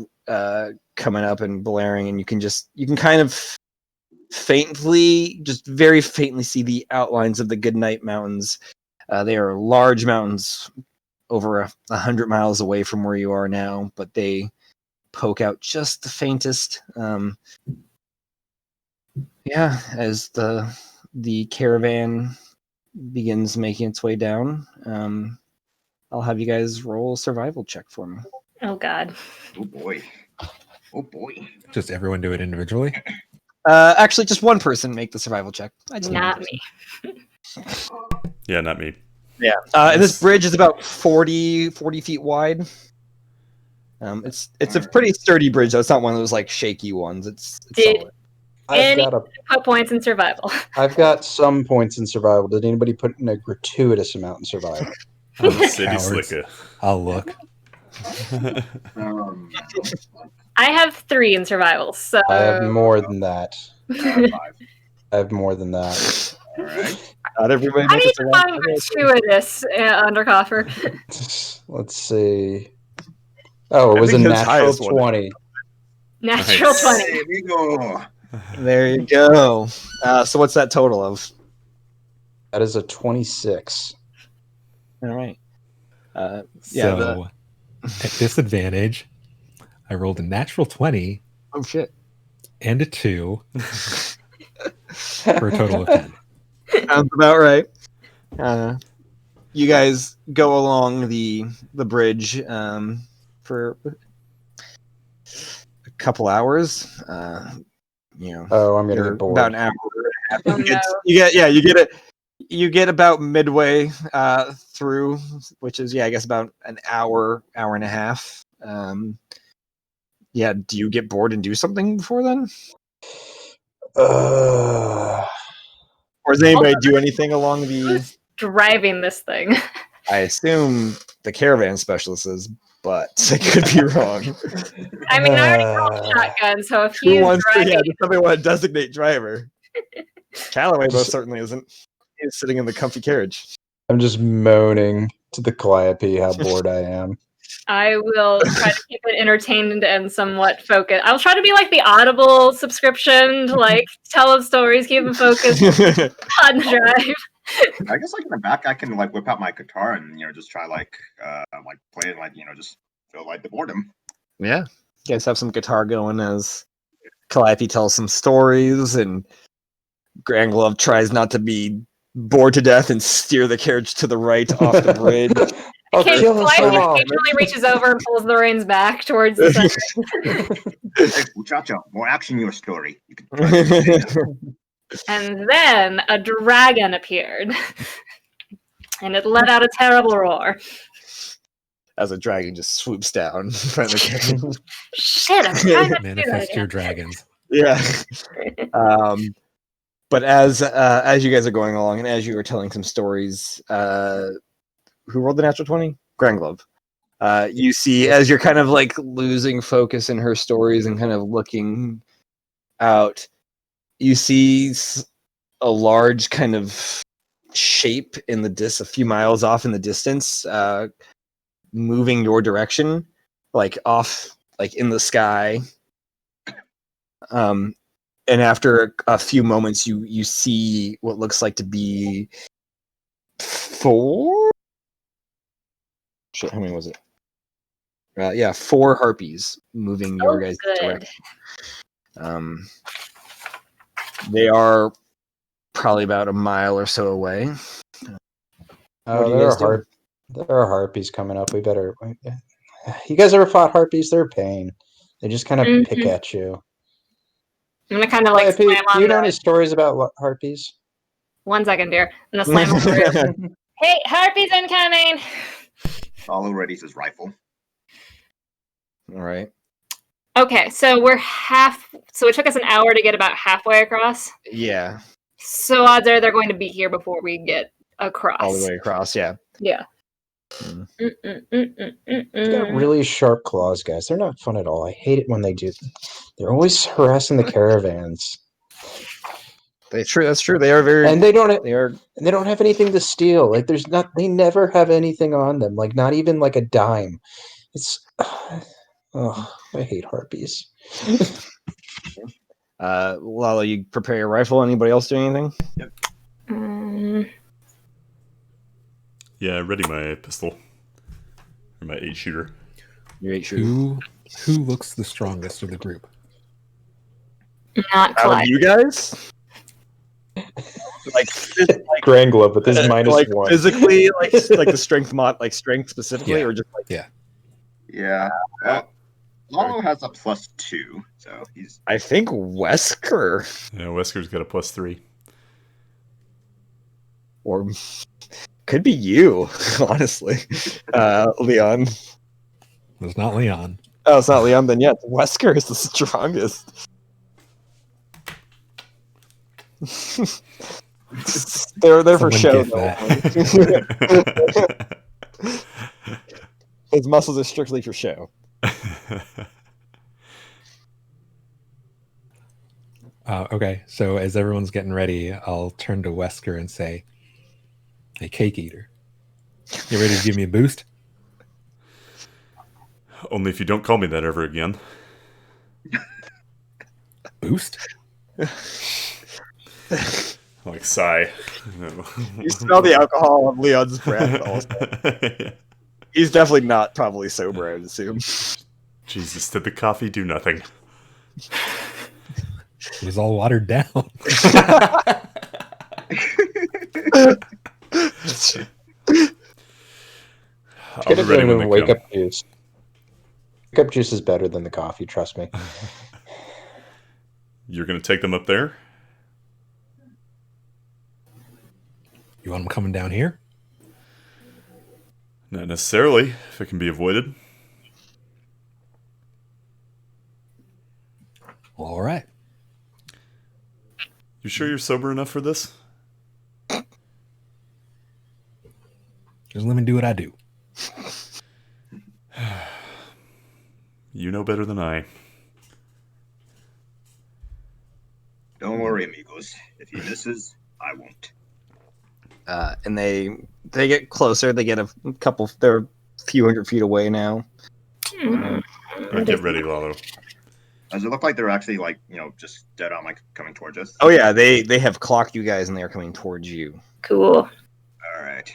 G: coming up and blaring, and you can kind of very faintly see the outlines of the Goodnight Mountains. They are large mountains over 100 miles away from where you are now, but they poke out just the faintest. As the caravan begins making its way down, I'll have you guys roll a survival check for me.
A: Oh God.
F: Oh boy.
E: Just everyone do it individually.
G: Actually, just one person make the survival check.
A: Not me.
D: Yeah, not me.
G: Yeah. And this bridge is about 40 feet wide. It's a pretty sturdy bridge, though. It's not one of those like shaky ones. It's
A: Did
G: solid.
A: any put points in survival?
H: I've got some points in survival. Did anybody put in a gratuitous amount in survival?
D: City
E: Cowards.
D: Slicker.
E: I'll look.
A: I have 3 in survival, so
H: I have more than that.
F: I have 5.
H: I have more than that.
F: All right.
G: Not everybody
A: I
G: makes
A: need
G: it
A: to find gratuitous undercover.
H: Let's see. Oh, it
G: I
H: was a
G: think his
H: natural
G: highest one.
H: 20.
A: Natural
D: Nice.
A: 20.
F: There we go.
G: There you go. So what's that total of?
H: That is a 26.
G: All right.
E: So at disadvantage, I rolled a natural 20
G: Oh shit.
E: and a 2 for a total of 10.
G: Sounds about right. You guys go along the bridge for a couple hours.
H: Oh, I'm gonna
G: You're
H: get bored.
G: about an hour.
A: Oh, no.
G: You get about midway through, which is I guess about an hour and a half. Do you get bored and do something before then, or does anybody do anything along the?
A: Who's driving this thing?
G: I assume the caravan specialist is, but I could be wrong.
A: I mean, I already called shotgun, so if
G: Who
A: he's
G: wants to?
A: driving,
G: Yeah, does somebody want to designate driver? Callaway most certainly isn't. He's sitting in the comfy carriage.
H: I'm just moaning to the Calliope how bored I am.
A: I will try to keep it entertained and somewhat focused. I'll try to be like the Audible subscription to like tell them stories, keep them focused on the drive.
F: I guess like in the back, I can like whip out my guitar and just try like play it just feel like the boredom.
G: Yeah, you guys have some guitar going as Calliope tells some stories, and Grand Glove tries not to be bored to death and steer the carriage to the right off the bridge.
H: I'll kill us
A: Calliope
H: all.
A: occasionally reaches over and pulls the reins back towards the center.
F: Hey, muchacho, more action in your story. You can try to
A: And then a dragon appeared. And it let out a terrible roar.
G: As a dragon just swoops down in front of the carriage.
A: Shit, I'm trying to do that
E: Manifest your
A: again.
E: dragons.
G: Yeah. But as you guys are going along and as you are telling some stories, who rolled the natural 20? Grand Glove. You see, as you're kind of like losing focus in her stories and kind of looking out, you see a large kind of shape in the a few miles off in the distance, moving your direction, like off, like in the sky. And after a few moments, you see what looks like to be 4. Shit, how many was it? 4 harpies moving your guys' direction. They are probably about a mile or so away. What do you guys do?
H: There are harpies coming up. We better. You guys ever fought harpies? They're a pain. They just kind of pick at you.
A: I'm gonna kind of like
H: Calliope,
A: slam on
H: do you know
A: the...
H: any stories about harpies?
A: 1 second, dear. I'm gonna slam on the roof. Hey, harpies incoming!
F: Follow readies his rifle.
G: All right.
A: Okay, so so it took us an hour to get about halfway across.
G: Yeah.
A: So odds are they're going to be here before we get across.
G: All the way across, yeah.
A: Yeah.
H: They've got really sharp claws, guys. They're not fun at all. I hate it when they do. They're always harassing the caravans.
G: That's true. They are very,
H: and they don't.
G: They are.
H: They don't have anything to steal. Like there's not. They never have anything on them. Like not even like a dime. It's. Oh, I hate harpies.
G: Lala, you prepare your rifle. Anybody else do anything?
F: Yep.
D: Yeah, ready my pistol. Or my 8-shooter.
G: Your 8-shooter.
E: Who looks the strongest of the group?
A: Not
G: Out of
A: Clyde.
G: you guys? like
H: Grand Glove with his minus
G: like
H: 1.
G: physically, like the strength like strength specifically,
E: Yeah.
G: or just like
F: Yeah. Lalo has a +2, so he's.
G: I think Wesker
D: Yeah, Wesker's got a +3.
G: or could be you, honestly, Leon.
E: It was not Leon.
G: Oh, it's not Leon. Then yeah, Wesker is the strongest. they're for
E: Someone
G: show.
E: get
G: Though.
E: that.
G: His muscles are strictly for show.
E: Okay, so as everyone's getting ready, I'll turn to Wesker and say, "Hey, cake eater, you ready to give me a boost?"
D: Only if you don't call me that ever again.
E: Boost?
D: Like sigh.
G: You smell the alcohol of Leon's breath. Also, he's definitely not probably sober. I would assume.
D: Jesus, did the coffee do nothing?
E: It was all watered down.
D: I'll be ready when they
H: wake
D: come.
H: up juice. Wake up juice is better than the coffee, trust me.
D: You're going to take them up there?
E: You want them coming down here?
D: Not necessarily, if it can be avoided.
E: All right.
D: You sure you're sober enough for this?
E: Just let me do what I do.
D: You know better than I.
F: Don't worry, amigos. If he misses, I won't.
G: And they get closer. They get a couple. They're a few hundred feet away now.
D: All right, get ready, Lalo.
F: Does it look like they're actually just dead on, coming towards us?
G: Oh yeah, they have clocked you guys and they are coming towards you.
A: Cool.
F: All right.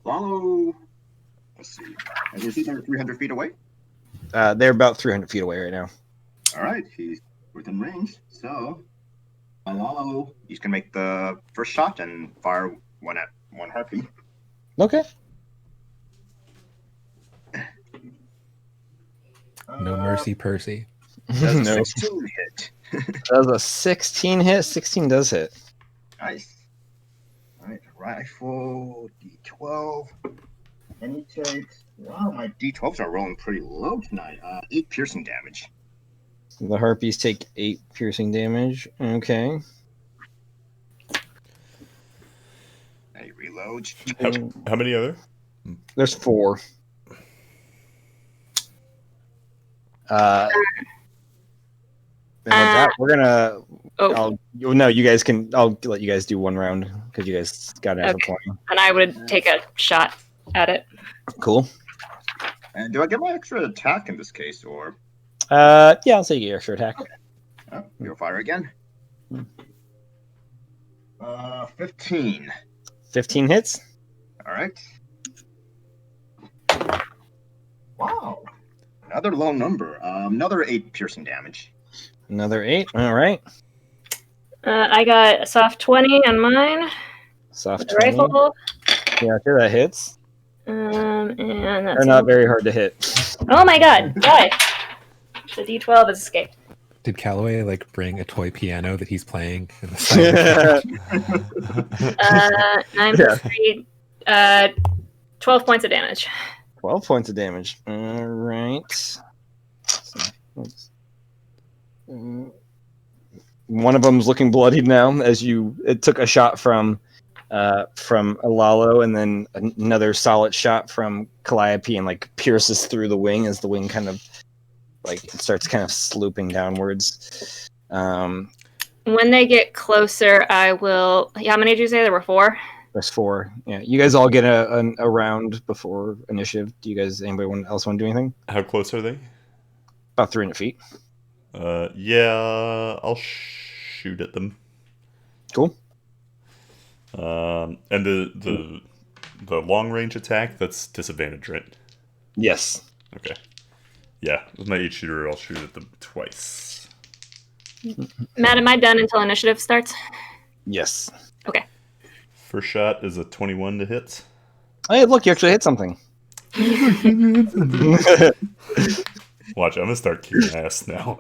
F: Lalo. Let's see. Is he 300 feet away?
G: They're about 300 feet away right now.
F: All right, he's within range. So, Lalo, he's gonna make the first shot and fire one at one harpy.
G: Okay.
E: No mercy, Percy.
F: That's a
G: No.
F: 16 hit.
G: That was a 16 hit. 16 does hit.
F: Nice. All right, rifle D12, and he takes. Wow, my D12s are rolling pretty low tonight. 8 piercing damage.
G: The harpies take 8 piercing damage. Okay.
F: And he reloads.
D: How many other?
G: There's 4. And with that, we're gonna.
A: Oh,
G: No, you guys can. I'll let you guys do one round because you guys got it after playing.
A: and I would take a shot at it.
G: Cool.
F: And do I get my extra attack in this case, or?
G: Yeah, I'll take your extra attack.
F: Oh, you'll fire again. 15.
G: 15 hits.
F: All right. Wow. Another low number. Another 8 piercing damage.
G: Another 8. All right.
A: I got a soft 20 on mine.
G: Soft
A: With the rifle.
G: Yeah, okay, that hits.
A: And that's
G: They're not very hard to hit.
A: Oh my god, die. The D12 has escaped.
E: Did Calloway bring a toy piano that he's playing in the side?
A: 9 plus 3, 12 points of damage.
G: 12 points of damage. All right. One of them's looking bloodied now as it took a shot from Alalo, and then another solid shot from Calliope and pierces through the wing as the wing kind of it starts kind of slooping downwards.
A: When they get closer, I will. How many did you say there were? 4?
G: There's 4. Yeah, you guys all get a round before initiative. Do you guys? Anybody else want to do anything?
D: How close are they?
G: About 300 feet.
D: Yeah, I'll shoot at them.
G: Cool.
D: And the long range attack, that's disadvantage, right?
G: Yes.
D: Okay. Yeah, with my 8 shooter, I'll shoot at them twice.
A: Matt, am I done until initiative starts?
G: Yes.
A: Okay.
D: First shot is a 21 to hit.
G: Hey, look, you actually hit something.
D: Watch, I'm gonna start kicking ass now.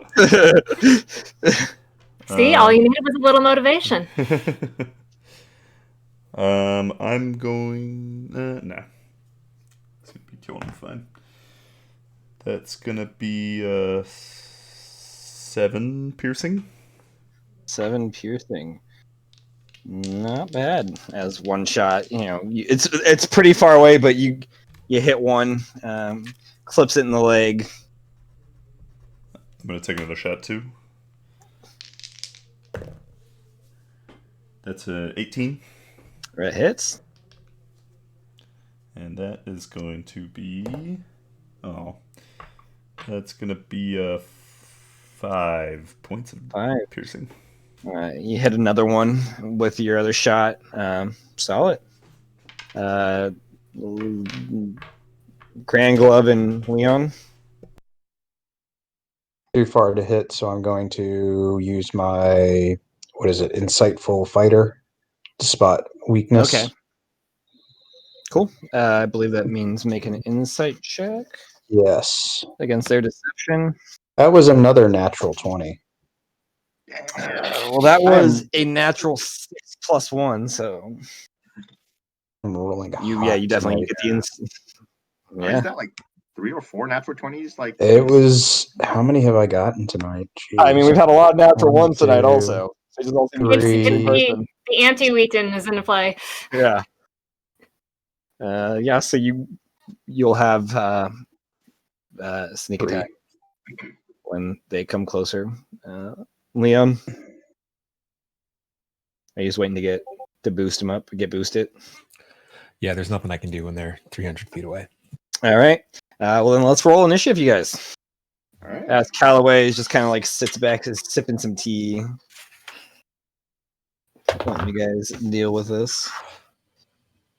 A: See, all you needed was a little motivation.
D: I'm going. Nah. It's gonna be killing me fine. That's gonna be 7 piercing.
G: 7 piercing. Not bad as one shot. It's pretty far away, but you hit one, clips it in the leg.
D: I'm gonna take another shot too. That's a 18.
G: That hits.
D: And that is going to be... that's going to be 5 points of piercing.
G: You hit another one with your other shot. Solid. Grand Glove and Leon.
H: Too far to hit, so I'm going to use my insightful fighter to spot weakness.
G: Okay. Cool. I believe that means make an insight check.
H: Yes.
G: Against their deception.
H: That was another natural 20.
G: Well, that was a natural 6 plus 1, so
H: I'm rolling.
G: You definitely get the insight.
F: Yeah. Is that like 3 or 4 natural 20s? Like
H: it was. How many have I gotten tonight? Jeez.
G: I mean, we've had a lot of natural ones tonight, also.
A: It's the anti-Wheaton is in play.
G: Yeah. So you'll have sneak attack when they come closer. Liam, are you just waiting to get boost them up, get boosted?
E: Yeah, there's nothing I can do when they're 300 feet away.
G: All right. Well, then let's roll initiative, you guys.
F: All right.
G: As Callaway just kind of like sits back, sipping some tea. Letting you guys deal with this.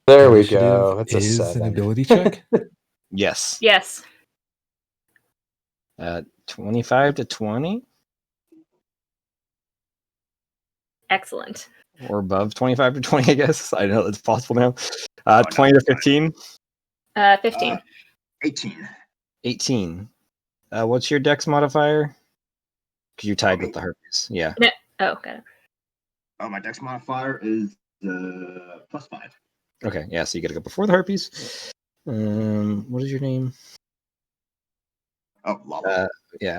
H: There we go. It's
E: is
H: a 7.
E: an ability check.
G: Yes. 25 to 20.
A: Excellent.
G: Or above 25 to 20, I guess. I know it's possible now. 20 to 15.
A: 15.
F: 18.
G: 18. What's your dex modifier? Because you tied with the herpes. Yeah.
A: No. Oh, got it.
F: Oh, my dex modifier is +5.
G: Okay, yeah, so you got to go before the herpes. What is your name?
F: Oh, Lava.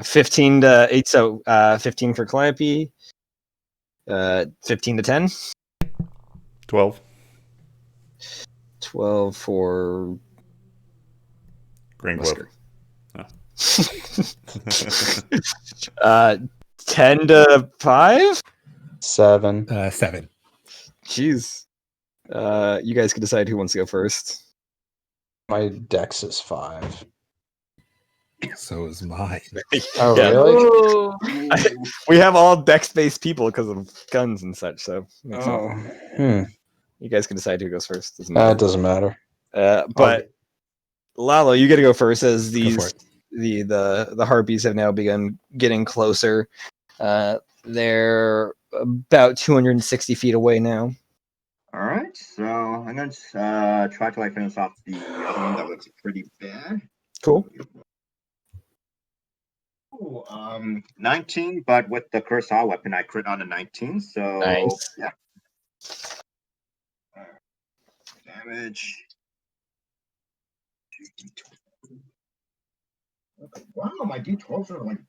G: 15 to 8, so 15 for Calliope. 15 to 10.
D: 12.
G: 12 for
D: Grand Glove.
G: 10 to 5?
H: 7.
E: 7.
G: Jeez. You guys can decide who wants to go first.
H: My dex is 5.
E: So is mine.
H: Oh,
G: really?
A: Ooh.
G: We have all dex-based people because of guns and such, so makes sense. You guys can decide who goes first.
H: It doesn't matter.
G: But Lalo, you get to go first as these the harpies have now begun getting closer. They're about 260 feet away now.
F: All right, so I'm going to try to finish off the other one that looks pretty bad.
G: Cool.
F: Ooh, 19, but with the curse saw weapon, I crit on a 19. So
G: nice.
F: Yeah. Damage. Wow, my D12s are going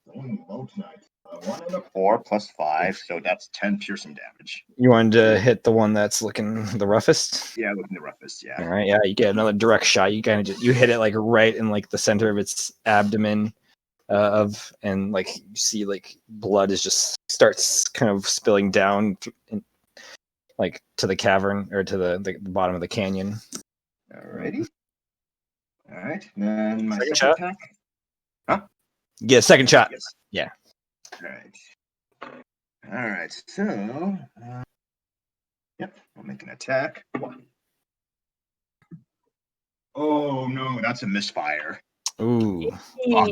F: low tonight. 1 and a 4 plus 5, so that's 10 piercing damage.
G: You wanted to hit the one that's looking the roughest?
F: Yeah, looking the roughest. Yeah.
G: All right. Yeah, you get another direct shot. You kind of you hit it right in the center of its abdomen, and you see blood is just starts kind of spilling down, to the cavern or to the bottom of the canyon.
F: Alrighty. All right. Then my
G: second
F: shot.
G: Attack.
F: Huh?
G: Yeah, second shot.
F: Yes.
G: Yeah.
F: All right. So, yep, I'll make an attack. 1. Oh no, that's a misfire.
G: Ooh.
F: Fuck.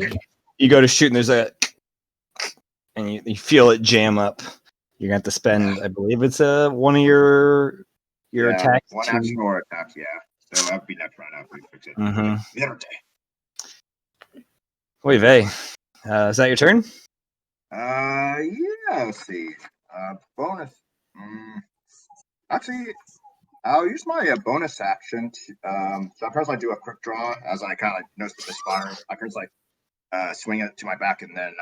G: You go to shoot, and there's and you feel it jam up. You're gonna have to spend, I believe it's one of your attacks.
F: One action or attack, yeah. So that'd be next round after we fix it.
G: Wait, Vey. Is that your turn?
F: Yeah, let's see. Bonus. Actually, I'll use my bonus action. So first I do a quick draw as I kind of notice the misfire. I can swing it to my back, and then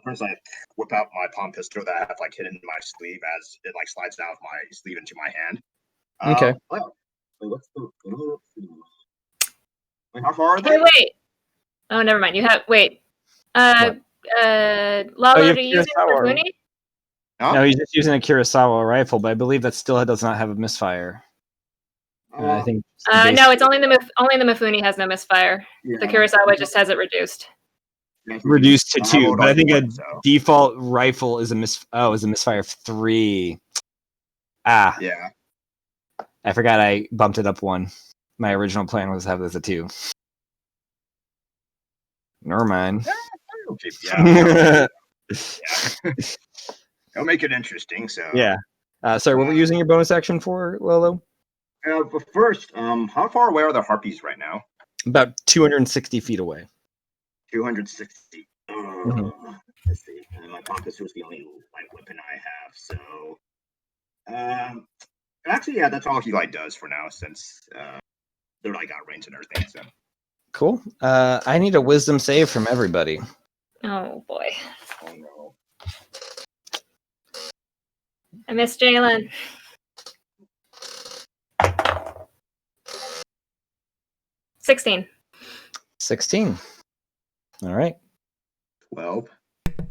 F: first I whip out my palm pistol that I have like hidden in my sleeve as it like slides out of my sleeve into my hand.
B: Okay.
F: Wait, what's the? Wait, how far are they?
A: Hey, wait. Oh, never mind. You have wait. Lalo,
B: you have
A: are you using
B: Kurosawa.
A: Mifune?
F: Huh?
B: No, he's just using a Kurosawa rifle, but I believe that still does not have a misfire. I think.
A: No, it's only the Mifune has no misfire.
F: Yeah.
A: The Kurosawa just has it reduced.
B: Reduced to 2,
F: rolled
B: but I
F: on
B: think a
F: one, so.
B: default rifle is a misfire of 3. Ah,
F: Yeah.
B: I forgot I bumped it up 1. My original plan was to have this a 2. Never mind.
F: Okay, yeah. It'll make it interesting. So
B: Yeah. Sorry, what were you using your bonus action for, Lolo?
F: But first, how far away are the harpies right now?
B: About 260 feet away.
F: 260. Let's see. And my compass was the only light weapon I have. So, actually, yeah, that's all he like does for now, since they're like got range and everything. So
B: Cool. I need a wisdom save from everybody.
A: Oh boy,
F: oh no.
A: I miss Jalen. 16.
B: 16. All right.
F: 12.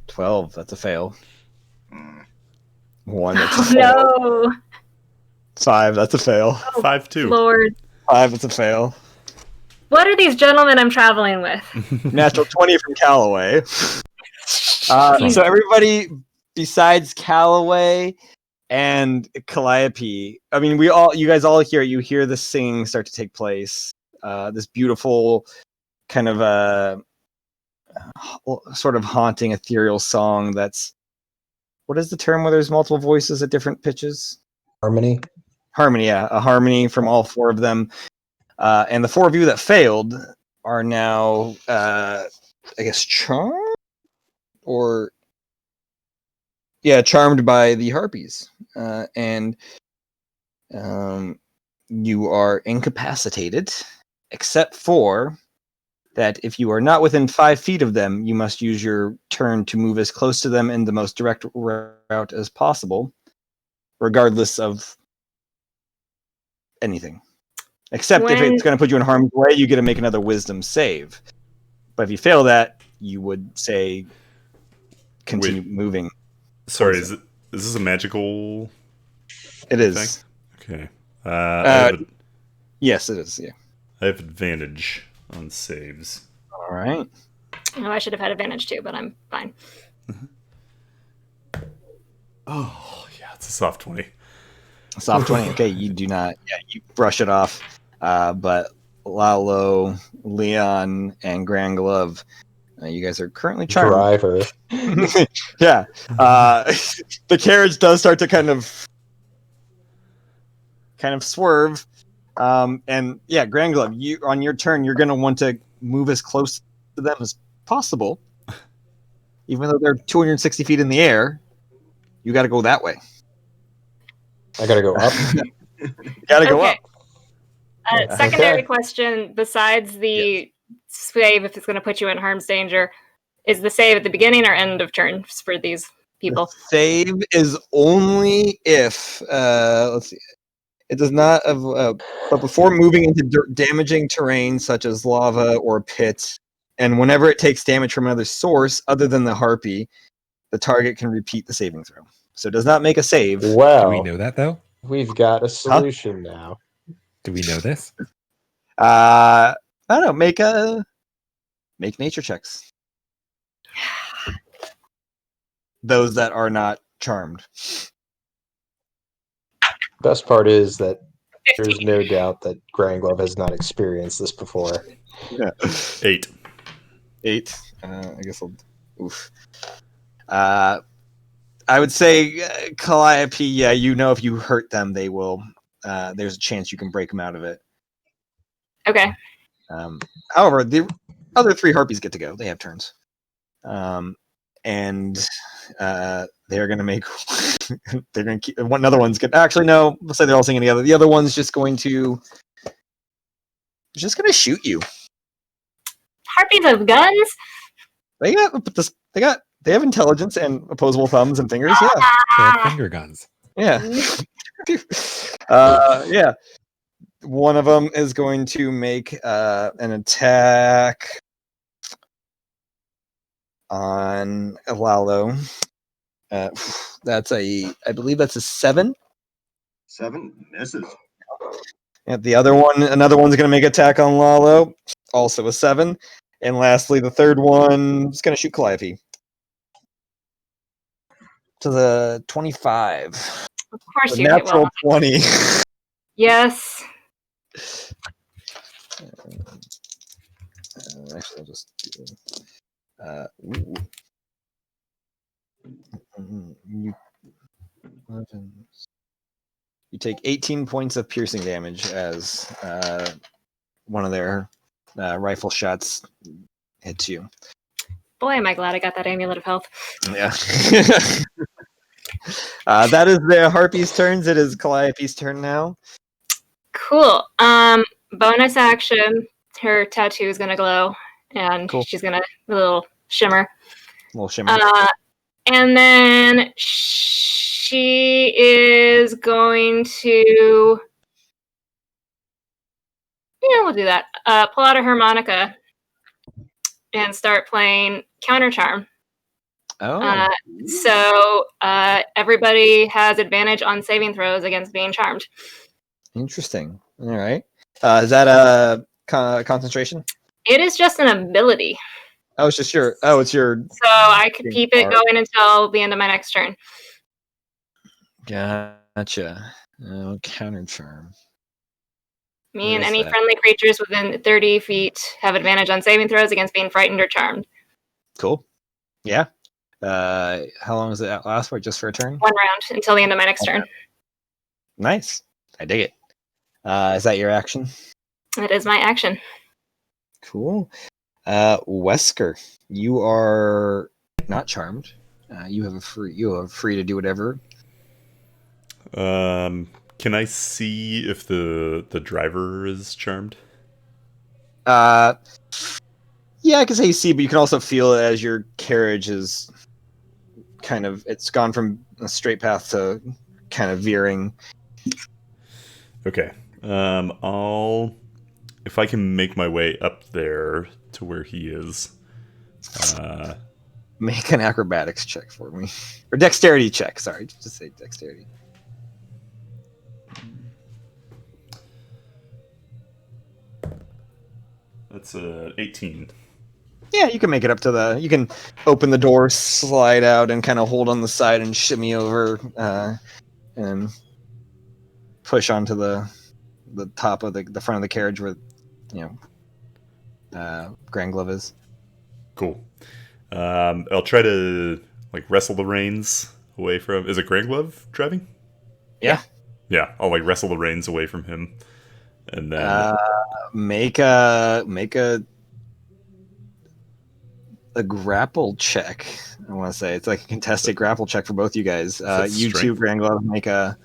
B: 12. That's a fail.
F: Mm.
B: 1. That's a
A: Oh
B: fail.
A: no,
B: 5. That's a fail.
D: 5-2.
A: Lord!
B: 5. It's a fail.
A: What are these gentlemen I'm traveling with?
B: Natural 20 from Callaway. So everybody besides Callaway and Calliope, I mean, you guys all hear the singing start to take place. This beautiful kind of sort of haunting ethereal song that's, what is the term where there's multiple voices at different pitches?
H: Harmony.
B: Harmony, yeah. A harmony from all 4 of them. And the 4 of you that failed are now, I guess, charmed? Or, yeah, charmed by the harpies. And you are incapacitated, except for that if you are not within 5 feet of them, you must use your turn to move as close to them in the most direct route as possible, regardless of anything. Except if it's going to put you in harm's way, you get to make another wisdom save. But if you fail that, you would say continue moving.
D: Sorry, is this a magical?
B: It is.
D: Thing? Okay.
B: Yes, it is. Yeah.
D: I have advantage on saves.
B: All right.
A: Oh, I should have had advantage too, but I'm fine.
D: Oh yeah, it's a soft 20.
B: Soft 20. Okay, you do not. Yeah, you brush it off. But Lalo, Leon, and Grand Glove, you guys are currently charmed.
H: Driver.
B: Yeah. The carriage does start to kind of swerve. And yeah, Grand Glove, you on your turn, you're going to want to move as close to them as possible. Even though they're 260 feet in the air, you got to go that way.
H: I gotta go up.
B: You got to go up.
A: Secondary question, besides the save, if it's going to put you in harm's danger, is the save at the beginning or end of turns for these people?
B: The save is only if, let's see, it does not, but before moving into damaging terrain such as lava or pit, and whenever it takes damage from another source other than the harpy, the target can repeat the saving throw. So it does not make a save.
H: Well,
E: Do we know that though?
H: we've got a solution now.
E: Do we know this?
B: I don't know. Make nature checks. Those that are not charmed.
H: Best part is that there's no doubt that Grand Glove has not experienced this before.
B: Yeah.
D: 8.
B: 8. I guess I'll. Oof. I would say Calliope. Yeah, you know, if you hurt them, they will. There's a chance you can break them out of it.
A: Okay.
B: However, the other 3 harpies get to go. They have turns. And they're going to make. They're going to keep. Another one's going. Actually, no. Let's say they're all singing together. The other one's just going to. Just going to shoot you.
A: Harpies have guns?
G: They have intelligence and opposable thumbs and fingers. Yeah,
E: They have finger guns.
G: yeah, yeah. One of them is going to make an attack on Lalo. I believe that's a 7.
F: 7 misses.
G: And another one's going to make attack on Lalo, also a 7. And lastly, the third one is going to shoot Calliope. To the 25.
A: Of course
G: The
A: you hit
G: natural
A: well.
G: 20.
A: Yes.
G: Actually, I'll just do. You take 18 points of piercing damage as one of their rifle shots hits you.
A: Boy, am I glad I got that amulet of health.
G: Yeah. That is the Harpy's turns. It is Calliope's turn now.
A: Cool. Bonus action. Her tattoo is gonna glow, and
G: Cool.
A: she's gonna a little shimmer.
G: A little shimmer.
A: And then she is going to. Yeah, we'll do that. Pull out a harmonica and start playing counter charm.
G: Oh.
A: So everybody has advantage on saving throws against being charmed.
G: Interesting. All right. Is that a concentration?
A: It is just an ability.
G: Oh, it's just your. Oh, it's your.
A: So I could keep it going until the end of my next turn.
G: Gotcha. Counter charm.
A: Me and any friendly creatures within 30 feet have advantage on saving throws against being frightened or charmed.
G: Cool. Yeah. How long does it last for? Just for a turn?
A: 1 round until the end of my next turn.
G: Nice. I dig it. Is that your action?
A: It is my action.
G: Cool. Wesker, you are not charmed. You have free to do whatever.
D: Can I see if the driver is charmed?
G: Yeah, I can say see, but you can also feel it as your carriage is it's gone from a straight path to kind of veering.
D: Okay. If I can make my way up there to where he is.
G: Make an acrobatics check for me. Or dexterity check, sorry. Just say dexterity.
D: That's 18.
G: Yeah, you can make it up to you can open the door, slide out, and kind of hold on the side and shimmy over, and push onto the top of the front of the carriage where, Grand Glove is.
D: Cool. I'll try to wrestle the reins away from. Is it Grand Glove driving?
G: Yeah.
D: Yeah, I'll wrestle the reins away from him, and then
G: make a grapple check. I want to say it's like a contested grapple check for both you guys. You two, Grand Glove, make a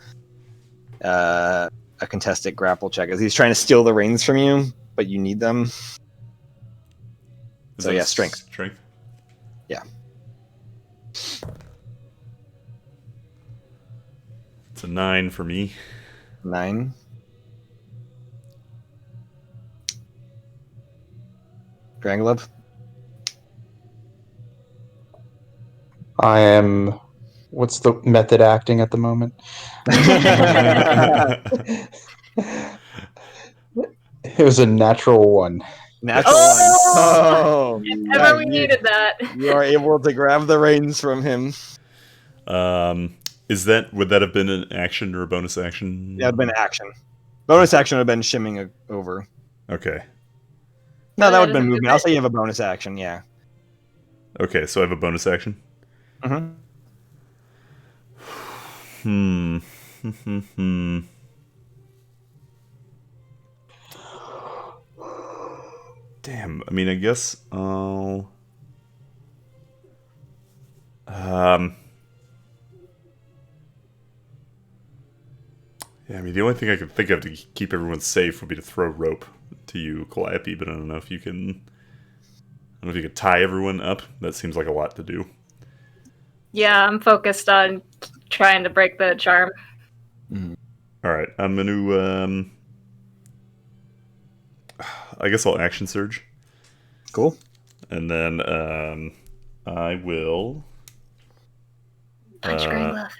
G: contested grapple check as he's trying to steal the reins from you, but you need them. So yeah, strength.
D: Strength.
G: Yeah.
D: It's a 9 for me.
G: 9. Grand Glove.
H: I am. What's the method acting at the moment? It was a natural 1.
G: Natural 1. Oh,
A: if ever we needed that.
G: You are able to grab the reins from him.
D: Would that have been an action or a bonus action?
G: That would have been action. Bonus action would have been shimming over.
D: Okay.
G: No, that would have been movement. I'll say you have a bonus action, yeah.
D: Okay, so I have a bonus action?
G: Mm-hmm.
D: Damn, I mean, I guess I'll... Yeah, I mean, the only thing I could think of to keep everyone safe would be to throw rope to you, Calliope, but I don't know if you can... don't know if you could tie everyone up. That seems like a lot to do.
A: Yeah, I'm focused on trying to break the charm.
D: All right, I'm gonna. I guess I'll action surge,
G: Cool.
D: and then I will.
A: Punch Green Love.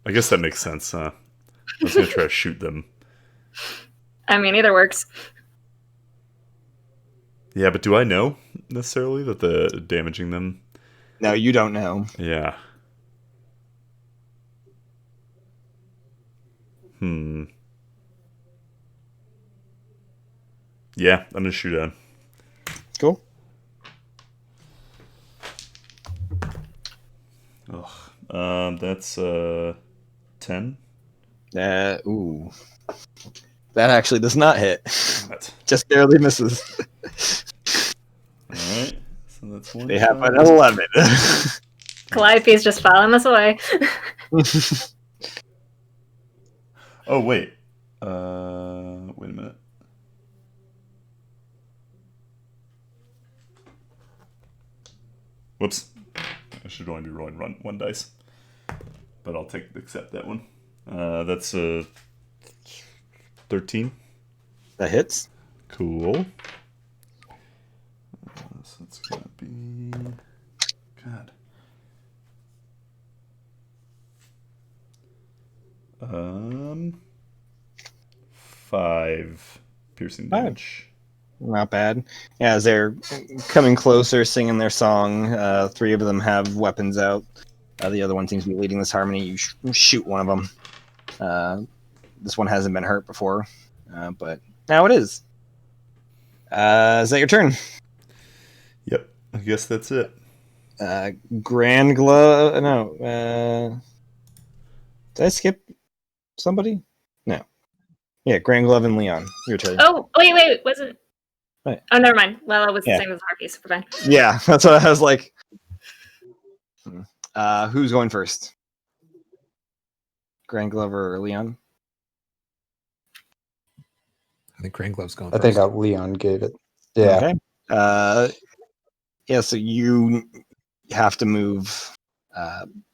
D: I guess that makes sense. I was gonna try to shoot them.
A: I mean, either works.
D: Yeah, but do I know necessarily that the damaging them?
G: No, you don't know.
D: Yeah. Yeah, I'm gonna shoot at him.
G: Cool.
D: That's 10.
G: Ooh. That actually does not hit.
D: What?
G: Just barely misses.
D: All right. So that's one.
G: They have
D: shot.
G: an 11.
A: Calliope's just filing us away.
D: Oh wait. Wait a minute. Whoops. I should only be rolling one dice. But I'll accept that one. That's 13.
G: That hits.
D: Cool. So it's gonna be God. 5 piercing damage.
G: Not bad. Yeah, as they're coming closer, singing their song, 3 of them have weapons out. The other one seems to be leading this harmony. You shoot one of them. This one hasn't been hurt before, but now it is. Is that your turn?
D: Yep, I guess that's it.
G: Grand Glove. No. Did I skip somebody? No. Yeah, Grand Glove and Leon. Your turn.
A: Oh, wait. Wasn't.
G: Right.
A: Oh, never mind. Lala was
G: Yeah.
A: the same as Harpies. We're fine.
G: Yeah, that's what I was like. Who's going first? Grand Glove or Leon?
E: I think Grand Glove's going
H: I
E: first.
H: think Leon gave it. Yeah.
G: Okay. Yeah, so you have to move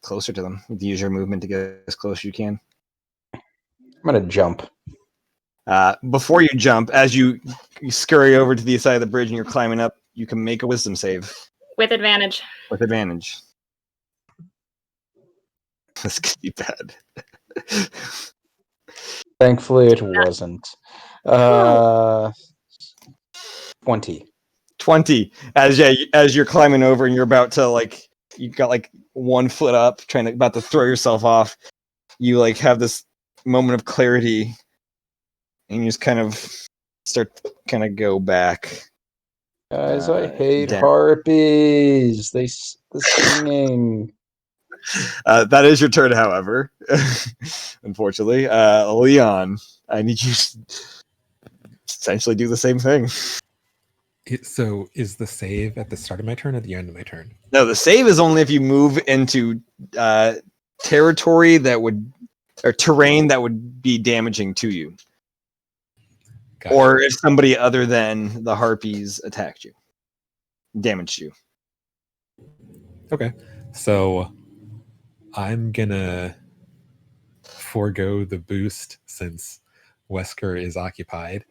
G: closer to them. Use your movement to get as close as you can.
H: I'm gonna jump.
G: Before you jump, as you scurry over to the side of the bridge and you're climbing up, you can make a wisdom save
A: With advantage.
G: with advantage. This could be bad.
H: Thankfully, it wasn't. 20.
G: 20. As you're climbing over and you're about to you got one foot up, about to throw yourself off. You have this moment of clarity, and you just kind of start to go back.
H: Guys, I hate
G: down.
H: harpies. The singing.
G: That is your turn, however. Unfortunately, Leon, I need you to essentially do the same thing.
E: So is the save at the start of my turn or at the end of my turn?
G: No, the save is only if you move into territory or terrain that would be damaging to you.
E: Gotcha.
G: Or if somebody other than the harpies attacked you, damaged you.
E: Okay, so I'm gonna forego the boost since Wesker is occupied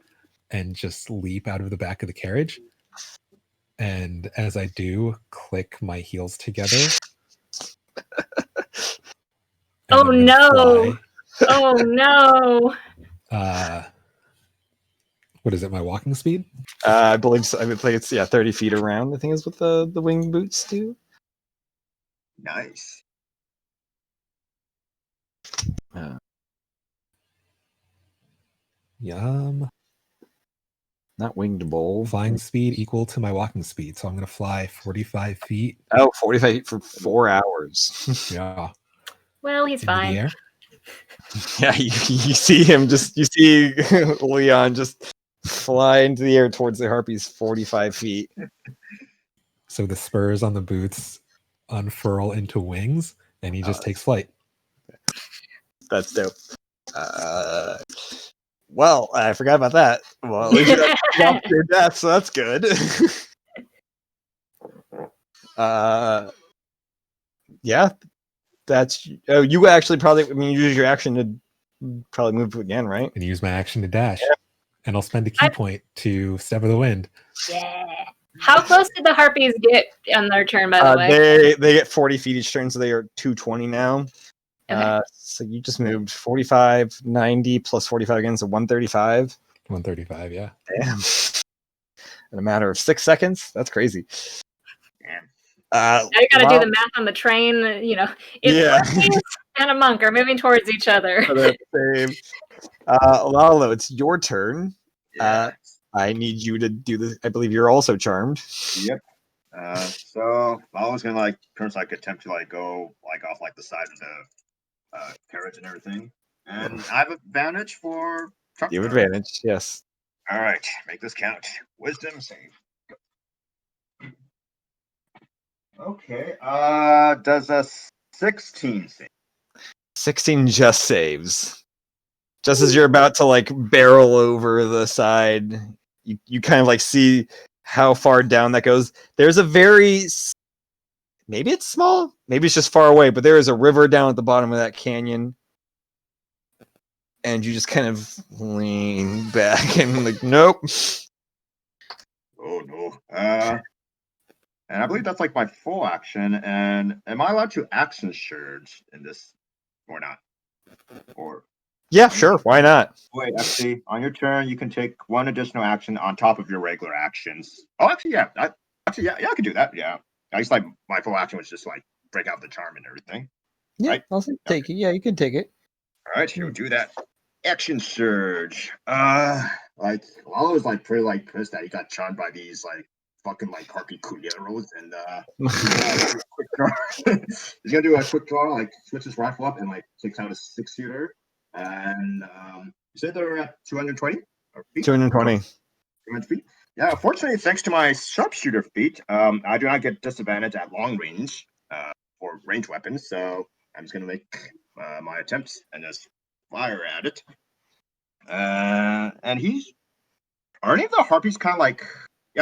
E: and just leap out of the back of the carriage. And as I do, click my heels together.
A: Oh no! Oh no!
E: What is it? My walking speed?
G: I believe so. I think it's 30 feet around. I think is what the wing boots do.
F: Nice.
E: Yum.
G: Not winged bowl.
E: Flying speed equal to my walking speed. So I'm going to fly 45 feet.
G: Oh, 45 feet for 4 hours.
E: Yeah.
A: Well, he's
E: Into the
A: fine.
E: air.
G: Yeah, you see him you see Leon just fly into the air towards the harpies 45 feet.
E: So the spurs on the boots unfurl into wings and he just takes flight.
G: That's dope. Well, I forgot about that. Well, at least you got your death, so that's good. Yeah, that's. Oh, you actually probably. I mean, you use your action to probably move again, right?
E: And use my action to dash. And I'll spend a key point to Step of the Wind.
A: Yeah. How close did the harpies get on their turn, by the way?
G: They get 40 feet each turn, so they are 220 now.
A: Okay.
G: So you just moved 45, 90 plus 45 again, so 135.
E: 135, yeah.
G: Damn. In a matter of 6 seconds? That's crazy.
A: Now you gotta do the math on the train. If harpies and a monk are moving towards each other.
G: Lalo, it's your turn.
F: Yeah.
G: I need you to do this. I believe you're also charmed.
F: Yep. So Lalo's gonna attempt to go off the side of the carriage and everything, and I have advantage for.
G: You have advantage, yes.
F: All right, make this count. Wisdom save. Okay. Does a 16 save?
G: 16 just saves. Just as you're about to barrel over the side, you kind of see how far down that goes. There's a maybe it's small, maybe it's just far away, but there is a river down at the bottom of that canyon. And you just kind of lean back and nope.
F: Oh no. And I believe that's my full action. And am I allowed to action surge in this or not? Or
G: yeah, sure. Why not?
F: Wait, actually, on your turn, you can take one additional action on top of your regular actions. Oh, actually, yeah. I could do that. Yeah. I just my full action was just break out the charm and everything.
G: Yeah,
F: right?
G: I'll take it. Yeah, you can take it.
F: All right, here we do that. Action surge. Lalo was pretty pissed that he got charmed by these fucking harpy culeros, and he's gonna do a quick draw, switch his rifle up and takes out a 6-shooter. And you said they're at 220 feet?
G: 220.
F: 200 feet. Yeah, fortunately, thanks to my sharpshooter feat, I do not get disadvantage at long range for range weapons. So I'm just gonna make my attempts and just fire at it. And are any of the harpies kind of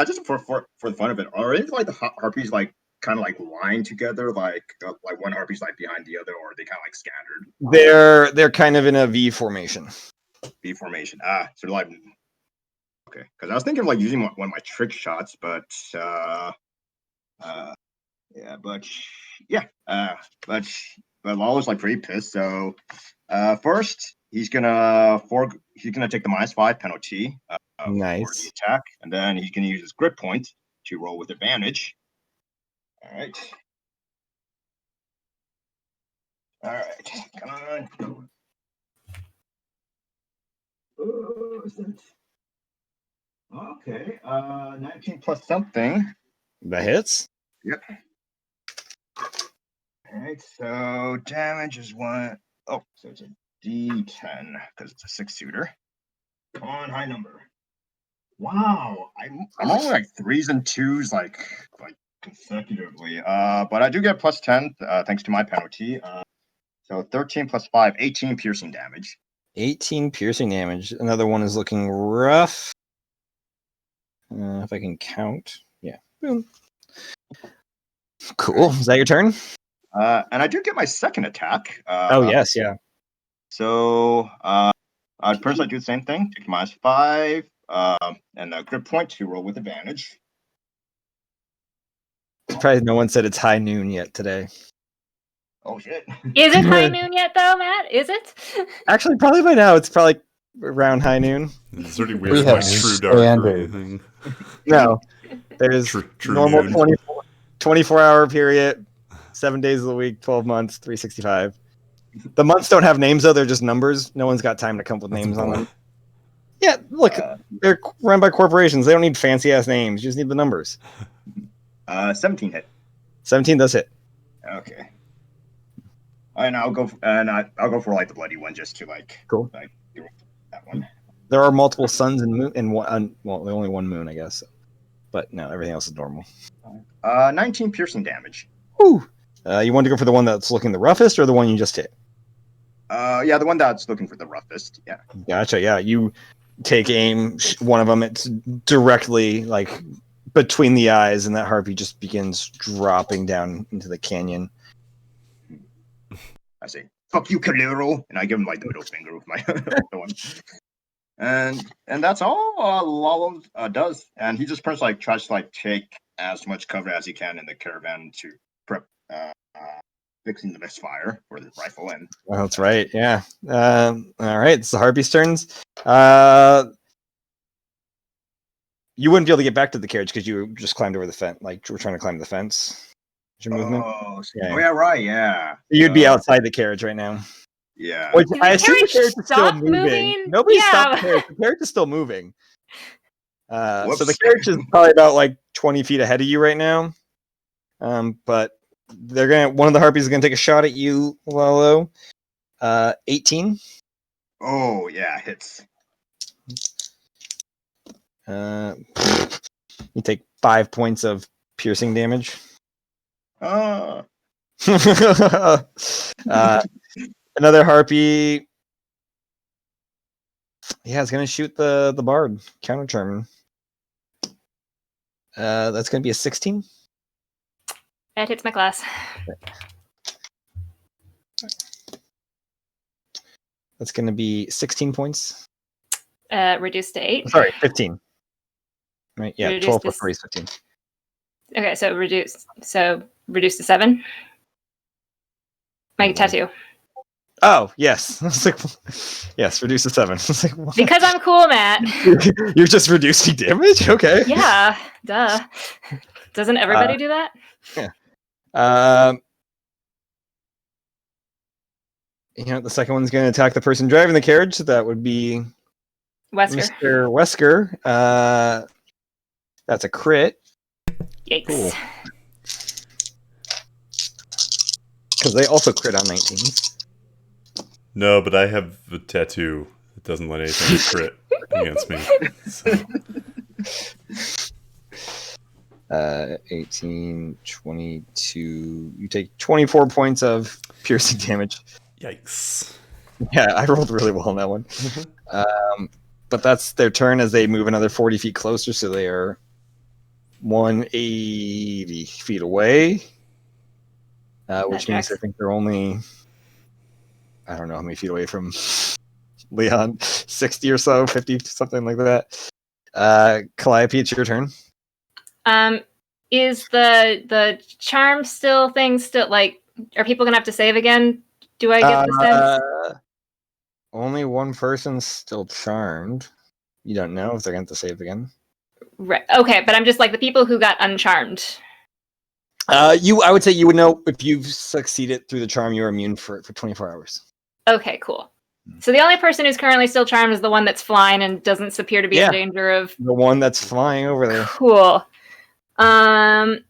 F: just for the fun of it, are any of the harpies kind of lying together, like one harpy's behind the other, or are they kind of scattered?
G: They're kind of in a V formation.
F: V formation. So they're okay. Because I was thinking of using one of my trick shots, but Lalo's pretty pissed. So first he's gonna take the -5 penalty.
G: Nice.
F: For the attack, and then he's gonna use his grip point to roll with advantage. All right, come on. Okay, 19 plus something.
G: That hits.
F: Yep. All right, so damage is 1. Oh, so it's a D10 because it's a 6-shooter. Come on, high number. Wow, I'm only 3s and 2s consecutively. But I do get +10 thanks to my penalty. So 13 plus 5, 18 piercing damage.
G: 18 piercing damage. Another one is looking rough. If I can count. Yeah. Boom. Cool. Is that your turn?
F: And I do get my second attack.
G: Yes, yeah.
F: So first I do the same thing. Take -5. And a grip point to roll with advantage.
G: Probably no one said it's high noon yet today.
F: Oh shit!
A: Is it high noon yet, though, Matt? Is it?
G: Actually, probably by now it's probably around high noon.
D: It's pretty weird. We have true dark or anything.
G: No, there's true normal 24-hour period, 7 days of the week, 12 months, 365. The months don't have names though; they're just numbers. No one's got time to come up with names on them. Yeah, look, they're run by corporations. They don't need fancy ass names. You just need the numbers.
F: 17 hit.
G: 17 does hit.
F: Okay. And I'll go for the bloody one just to
G: cool.
F: That one.
G: There are multiple suns and moon and one. Well, only one moon, I guess. But no, everything else is normal.
F: 19 piercing damage.
G: Woo! You want to go for the one that's looking the roughest, or the one you just hit?
F: Yeah, the one that's looking for the roughest. Yeah.
G: Gotcha. Yeah, you take aim. One of them, it's directly like between the eyes, and that harpy just begins dropping down into the canyon.
F: I say, "Fuck you, Calero," and I give him like the middle finger with my the one. And that's all Lalo does, and he just tries to like take as much cover as he can in the caravan to prep fixing the misfire for the rifle. And
G: Well, that's right. Yeah. All right. It's the harpy's turns. You wouldn't be able to get back to the carriage because you just climbed over the fence. Like we're trying to climb the fence. Is your movement?
F: Yeah, right. Yeah,
G: You'd be outside the carriage right now.
F: Yeah.
G: Which
A: Did
G: I
A: the
G: assume the
A: carriage
G: carriage is still
A: stop
G: moving.
A: moving?
G: Nobody
A: Yeah.
G: stopped the carriage. The carriage is still moving. So the
F: Whoops.
G: carriage is probably about like 20 feet ahead of you right now. But one of the harpies is gonna take a shot at you, Lalo. 18.
F: Oh yeah, hits.
G: You take 5 points of piercing damage. Another harpy. Yeah, it's gonna shoot the bard. Counter charm. That's gonna be a 16.
A: That hits my class.
G: That's gonna be 16 points.
A: Reduced to 8.
G: Sorry, 15. Right? Yeah,
A: Reduced
G: 12
A: to
G: plus 3 is 15.
A: Okay, so reduced to 7. My tattoo.
G: Oh, yes. I was like, yes, reduce to 7. I was like, what?
A: Because I'm cool, Matt.
G: You're just reducing damage? Okay.
A: Yeah, duh. Doesn't everybody do that?
G: The second one's going to attack the person driving the carriage. That would be
A: Wesker.
G: Mr. Wesker. That's a crit.
A: Yikes.
G: Cool. Because they also crit on 19.
D: No, but I have a tattoo that doesn't let anything crit against me. So.
G: 18, 22. You take 24 points of piercing damage.
D: Yikes.
G: Yeah, I rolled really well on that one. But that's their turn as they move another 40 feet closer, so they are 180 feet away. Which means I think they're only, I don't know how many feet away from Leon, 60 or so, 50, something like that. Calliope, it's your turn.
A: Is the charm still like, are people gonna have to save again? Do I get the sense?
G: Only one person's still charmed. You don't know if they're going to save again.
A: Right. Okay, but I'm just like the people who got uncharmed.
G: I would say you would know if you've succeeded through the charm. You're immune for 24 hours.
A: Okay, cool. So the only person who's currently still charmed is the one that's flying and doesn't appear to be in danger of.
G: The one that's flying over there.
A: Cool. I'm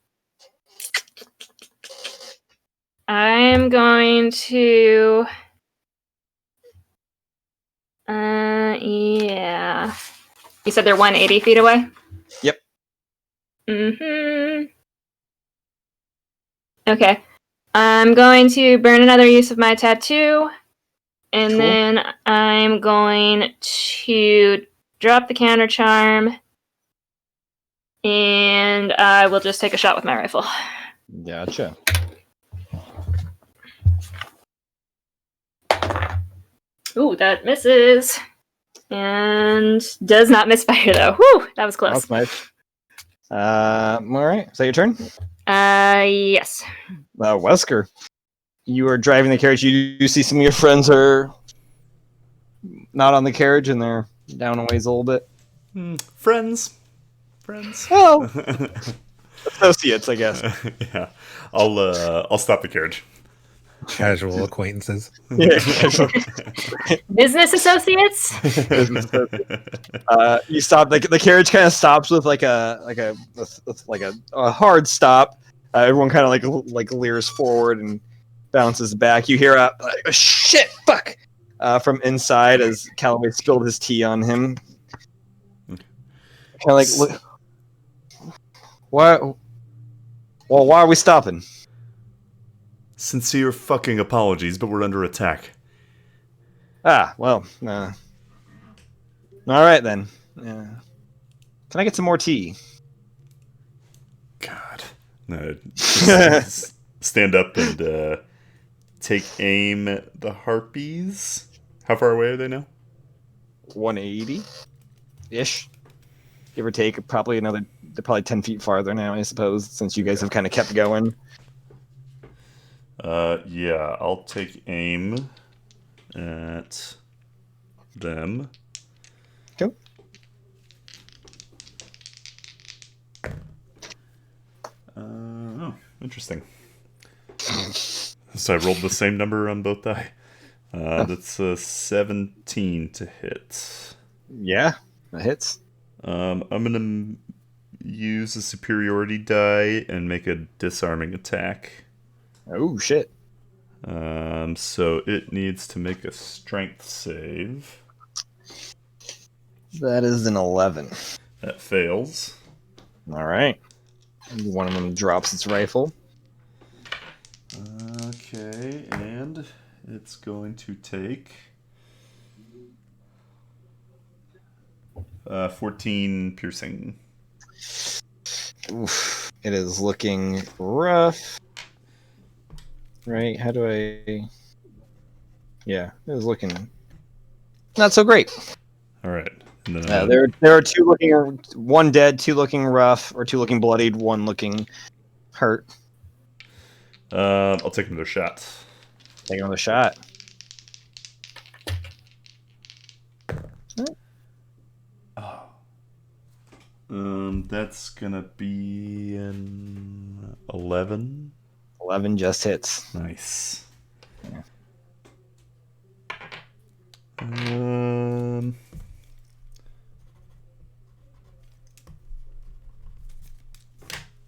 A: going to. Yeah. You said they're 180 feet away?
G: Yep.
A: Okay. I'm going to burn another use of my tattoo. And then I'm going to drop the counter charm. And I will just take a shot with my rifle.
G: Gotcha.
A: Ooh, that misses. And does not misfire, though. Whew, that was close.
G: That's nice. All right. Is that your turn?
A: Yes.
G: Wesker, you are driving the carriage. You do see some of your friends are not on the carriage and they're down a ways a little bit.
D: Friends.
G: Well, associates, I guess.
D: Yeah. I'll stop the carriage.
E: Casual acquaintances.
G: Yeah.
A: Business associates?
G: You stop. The carriage kind of stops with like a hard stop. Everyone kind of like leers forward and bounces back. You hear a shit, fuck, from inside as Callaway spilled his tea on him. Kind of like, look, why? Well, why are we stopping?
D: Sincere fucking apologies, but we're under attack.
G: Well. All right then. Can I get some more tea?
D: God. No, just stand up and take aim at the harpies. How far away are they now?
G: 180 ish, give or take. Probably they're probably 10 feet farther now, I suppose, since you guys have kind of kept going.
D: Yeah, I'll take aim at them.
G: Cool.
D: Oh, interesting. So I rolled the same number on both die. That's a 17 to hit.
G: Yeah, that hits.
D: I'm gonna use a superiority die and make a disarming attack.
G: Oh shit.
D: So it needs to make a strength save.
G: That is an 11.
D: That fails.
G: All right. One of them drops its rifle.
D: Okay, and it's going to take 14 piercing.
G: Oof. It is looking rough. Right? How do I... Yeah, it is looking not so great.
D: All right. And then,
G: there are two looking... One dead, two looking rough, or two looking bloodied, one looking hurt.
D: I'll take another shot.
G: Take another shot.
D: That's gonna be an 11.
G: 11 just hits.
D: Nice.
G: Yeah.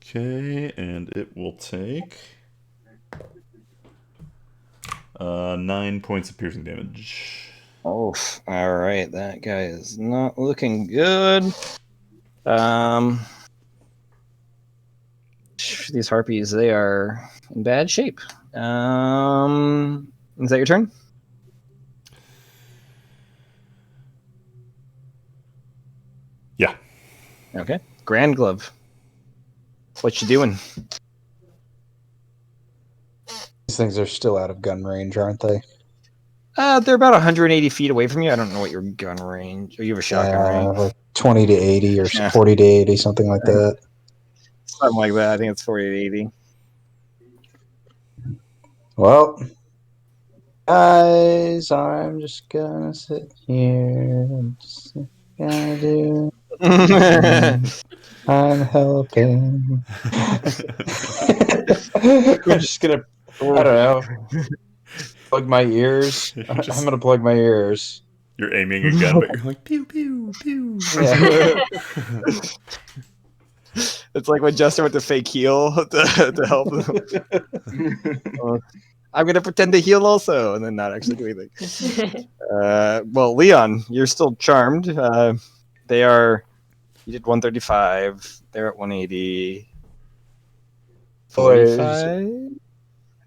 D: Okay, and it will take 9 points of piercing damage.
G: Oh, all right. That guy is not looking good. These harpies, they are in bad shape. Is that your turn?
D: Yeah.
G: Okay. Grand Glove. What you doing?
H: These things are still out of gun range, aren't they?
G: They're about 180 feet away from you. I don't know what your gun range. Or you have a shotgun, right?
H: Like 20 to 80 or
G: Yeah.
H: 40 to 80, something like that.
G: Something like that. I think it's 40 to 80.
H: Well, guys, I'm just gonna sit here and just gonna do. I'm helping. I'm just gonna. I don't know. Plug my ears. I'm gonna plug my ears.
D: You're aiming a gun, but you're like pew pew pew.
H: Yeah.
G: It's like when Justin went to fake heal to help him. I'm gonna pretend to heal also, and then not actually do anything. Well, Leon, you're still charmed. They are. You did 135. They're at 180. 45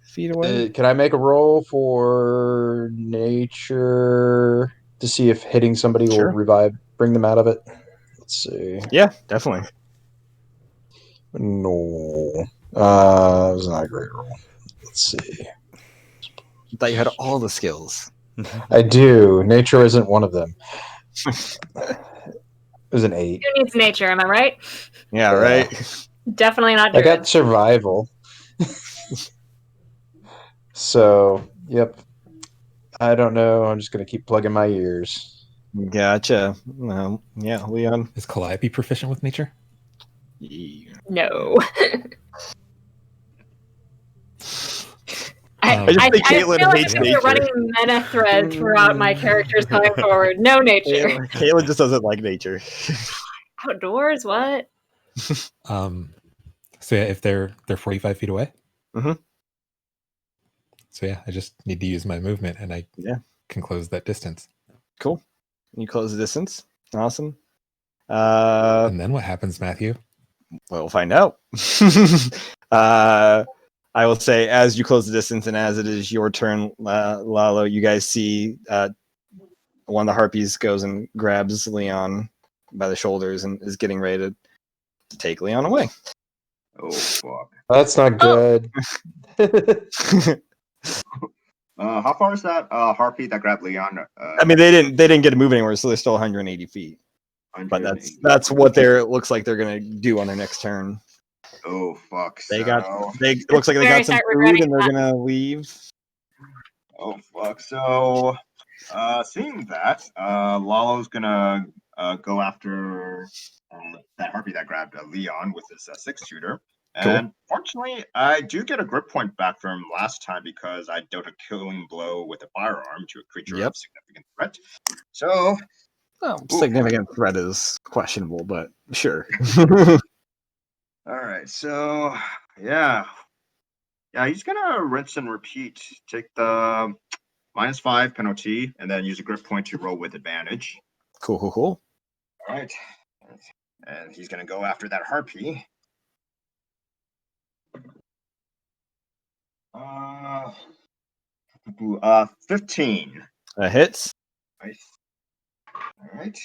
G: feet away.
H: Can I make a roll for nature to see if hitting somebody
G: Sure.
H: will bring them out of it? Let's see.
G: Yeah, definitely.
H: No. It was not a great roll. Let's see.
G: I thought you had all the skills.
H: I do. Nature isn't one of them. It was an 8.
A: Who needs nature? Am I right?
G: Yeah, right.
A: Definitely not.
H: I
A: Druid.
H: got survival. So, yep. I don't know. I'm just going to keep plugging my ears.
G: Gotcha. Yeah, Leon.
E: Is Calliope proficient with nature?
A: No. I
G: just think
A: feel
G: Caitlin
A: like
G: hates
A: there's a
G: nature.
A: running meta thread throughout my characters going forward. No nature.
G: Caitlin just doesn't like nature.
A: Outdoors? What?
E: So yeah, if they're 45 feet away.
G: Mhm.
E: So yeah, I just need to use my movement, and I can close that distance.
G: Cool. You close the distance. Awesome.
E: And then what happens, Matthew?
G: Well, we'll find out. I will say, as you close the distance, and as it is your turn, Lalo, you guys see one of the harpies goes and grabs Leon by the shoulders and is getting ready to take Leon away.
F: Oh fuck!
H: That's not good.
F: How far is that harpy that grabbed Leon?
G: I mean, they didn't get to move anywhere, so they're still 180 feet. But
F: 180.
G: that's what looks like they're gonna do on their next turn.
F: Oh fuck!
G: They
F: So...
G: looks like they got some
A: start
G: food
A: regretting
G: and they're
A: that.
G: gonna leave.
F: Oh fuck! So, seeing that, Lalo's gonna go after that harpy that grabbed Leon with his 6-shooter.
G: Cool.
F: And fortunately, I do get a grip point back from last time because I dealt a killing blow with a firearm to a creature
G: Yep.
F: of significant threat. So,
G: Significant threat is questionable, but sure.
F: all right. So, yeah, he's gonna rinse and repeat. Take the -5 penalty, and then use a grip point to roll with advantage.
G: Cool.
F: All right. And he's going to go after that harpy. 15.
G: Hits.
F: Nice. All right.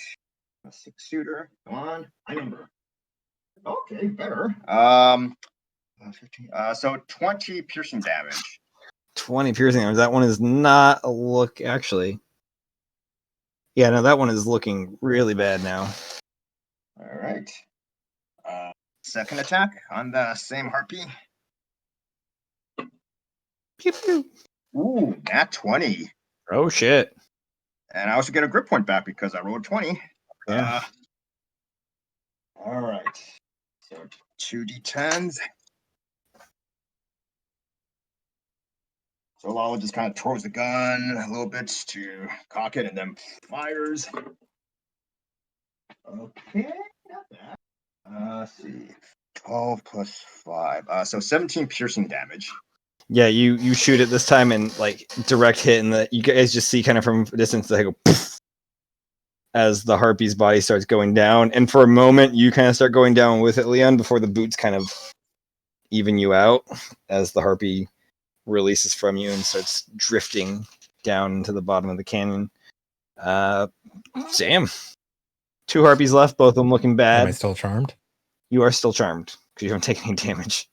F: A 6-shooter. Come on. High number. Okay, better. 15. So 20 piercing damage.
G: 20 piercing damage. That one is not a look, actually. Yeah, no, that one is looking really bad now.
F: All right. Second attack on the same harpy.
G: Pew, pew.
F: Ooh, nat 20.
G: Oh, shit.
F: And I also get a grip point back because I rolled 20.
G: Yeah.
F: All right. So 2d10s. So Lalo just kind of twirls the gun a little bit to cock it and then fires. Okay, not bad. Let's see. 12 plus 5. So 17 piercing damage.
G: Yeah, you shoot it this time and like direct hit, and you guys just see kind of from a distance they go poof, as the harpy's body starts going down, and for a moment you kind of start going down with it, Leon, before the boots kind of even you out as the harpy releases from you and starts drifting down into the bottom of the canyon. Sam, 2 harpies left, both of them looking bad.
E: Am I still charmed?
G: You are still charmed because you don't take any damage.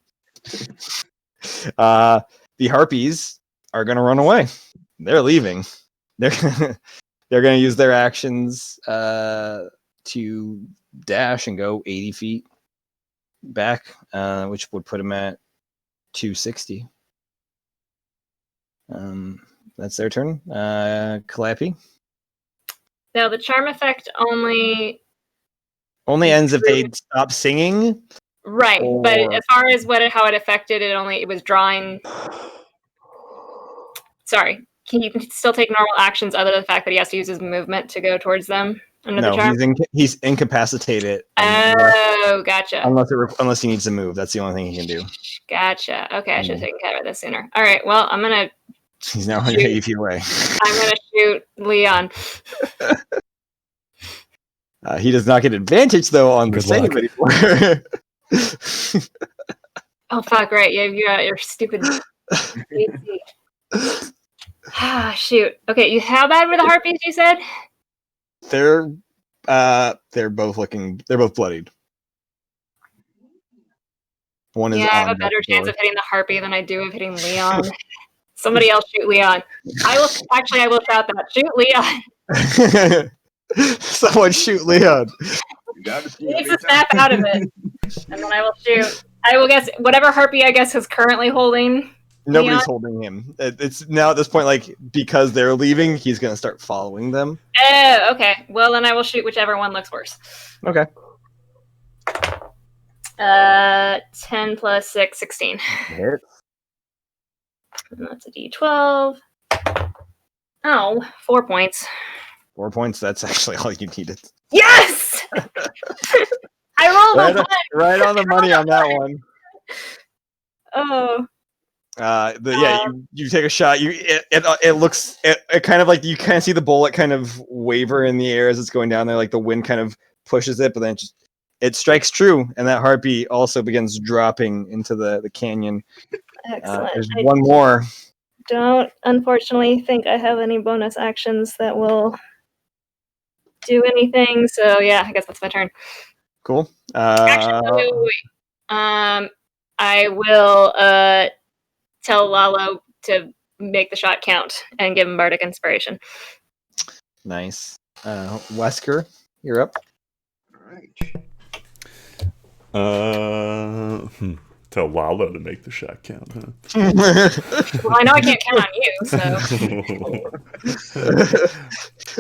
G: The harpies are going to run away. They're leaving. They're going to use their actions to dash and go 80 feet back, which would put them at 260. That's their turn. Calliope.
A: Now the charm effect only
G: ends if they stop singing.
A: Right, but as far as how it affected it, it was drawing. Sorry, can you still take normal actions other than the fact that he has to use his movement to go towards them under the charm?
G: He's incapacitated.
A: Oh, gotcha.
G: Unless he needs to move, that's the only thing he can do.
A: Gotcha. Okay, I should have taken care of this sooner. All right, well, I'm gonna.
G: He's now 180 feet away.
A: I'm gonna shoot Leon.
G: He does not get advantage though on the save anymore.
A: Oh fuck! Right, you got your stupid. Shoot. Okay, how bad were the harpies? You said
G: they're both bloodied. One is.
A: Yeah, I have a better chance of hitting the harpy than I do of hitting Leon. Somebody else shoot Leon. I will shout that. Shoot Leon.
G: Someone shoot Leon.
A: He needs to snap out of it. And then I will shoot. I will guess whatever harpy I guess is currently holding.
G: Nobody's
A: Leon.
G: holding him. It's now at this point, like, because they're leaving, he's gonna start following them.
A: Oh, okay. Well then I will shoot whichever one looks worse.
G: Okay.
A: 10 plus 6, 16.
G: Hit.
A: And that's a D12. Oh, 4 points.
G: 4 points. That's actually all you needed.
A: Yes! I rolled
G: right on the money on that one.
A: Oh.
G: You take a shot. It looks kind of like you kind of see the bullet kind of waver in the air as it's going down there, like the wind kind of pushes it, but then it strikes true, and that harpy also begins dropping into the canyon.
A: Excellent.
G: There's one more.
A: Don't unfortunately think I have any bonus actions that will do anything. So yeah, I guess that's my turn.
G: Cool.
A: Actually, wait. I will tell Lalo to make the shot count and give him bardic inspiration.
G: Nice. Wesker, you're up.
F: All right.
D: Tell Lalo to make the shot count, huh?
A: Well, I know I can't count on you,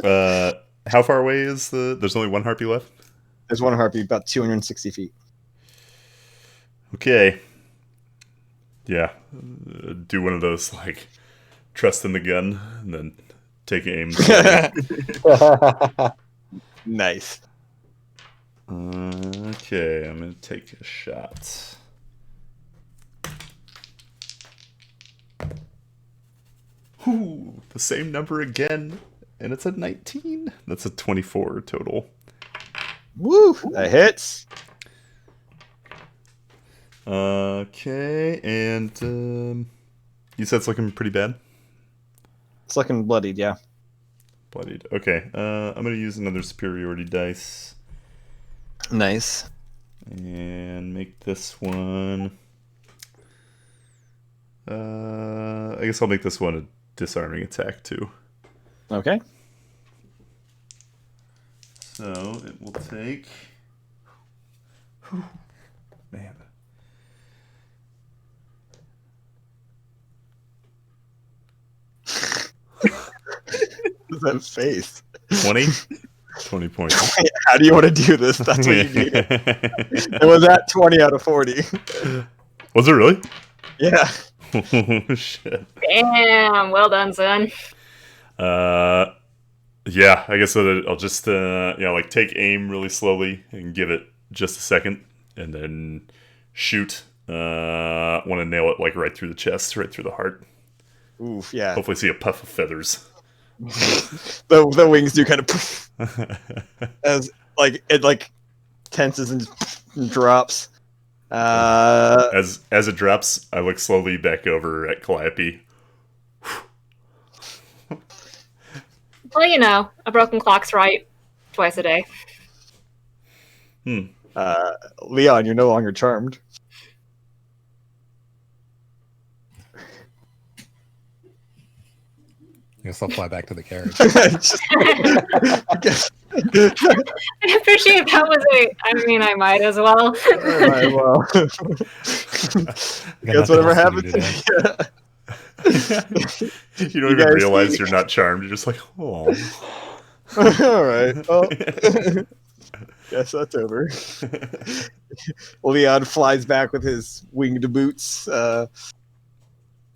A: so.
D: How far away is there's only one harpy left?
G: There's one harpy about 260 feet.
D: Okay. Yeah. Do one of those, like, trust in the gun, and then take aim.
G: Nice.
D: Okay, I'm going to take a shot. Ooh, the same number again, and it's a 19. That's a 24 total.
G: Woo! That hits.
D: Okay, and you said it's looking pretty bad?
G: It's looking bloodied, yeah.
D: Bloodied. Okay, I'm going to use another superiority dice.
G: Nice.
D: And make this one... I guess I'll make this one a disarming attack, too.
G: Okay.
D: So, it will take... Man.
G: What's that face?
D: 20? 20 points.
G: How do you want to do this? That's what you need. It was at 20 out of 40.
D: Was it really?
G: Yeah.
D: Oh, shit.
A: Damn, well done, son.
D: Yeah, I guess I'll just, like take aim really slowly and give it just a second, and then shoot. Want to nail it like right through the chest, right through the heart.
G: Oof, yeah.
D: Hopefully see a puff of feathers.
G: the wings do kind of poof, as like it like tenses and drops.
D: As it drops, I look slowly back over at Calliope.
A: Well, you know, a broken clock's right twice a day.
G: Leon, you're no longer charmed.
E: I guess I'll fly back to the carriage.
A: I appreciate that was I might as well.
G: Guess whatever happens.
D: You don't even realize you're not charmed. You're just like, oh.
G: All right. Well, guess that's over. Leon flies back with his winged boots.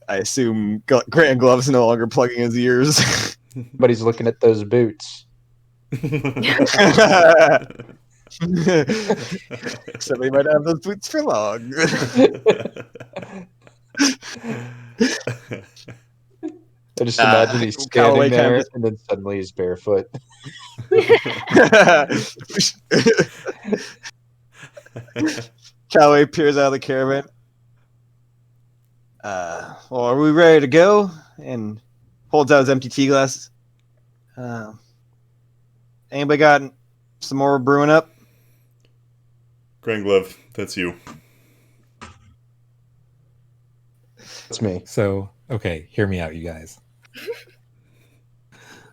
G: I assume Grand Glove's no longer plugging his ears.
H: But he's looking at those boots.
G: Somebody might have those boots for long.
H: I just imagine he's standing there and then suddenly he's barefoot.
G: Callaway peers out of the caravan. Well, are we ready to go? And holds out his empty tea glass. Anybody got some more brewing up?
D: Grand Glove, that's you.
H: It's me.
E: So, okay, hear me out, you guys.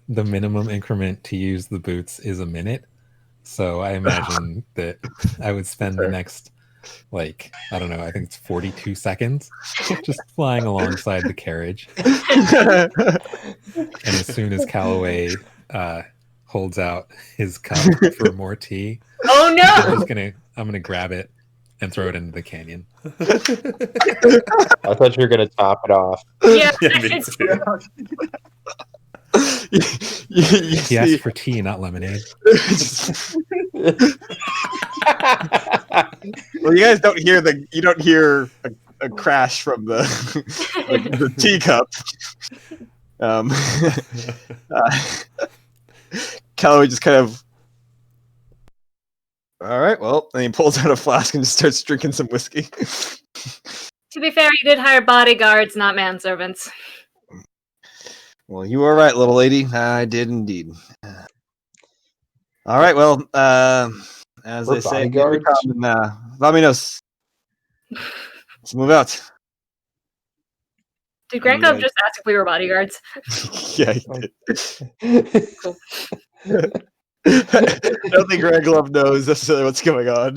E: The minimum increment to use the boots is a minute. So I imagine that I would spend the next, I don't know, I think it's 42 seconds just flying alongside the carriage. And as soon as Callaway holds out his cup for more tea,
A: oh no!
E: I'm gonna grab it and throw it into the canyon.
H: I thought you were gonna top it off.
A: Yeah,
D: me too.
E: He asked for tea, not lemonade.
G: Well, you guys don't hear a crash from the the teacup. Callaway just kind of, all right, well, and he pulls out a flask and just starts drinking some whiskey.
A: To be fair, you did hire bodyguards, not manservants.
G: Well, you were right, little lady. I did indeed. All right. Well, as
H: We're
G: they say,
H: bodyguards?
G: Vaminos. Let's move out.
A: Did
G: And you
A: Grankov
G: guys-
A: just ask if we were bodyguards?
G: Yeah, he did. I don't think Greg Love knows necessarily what's going on.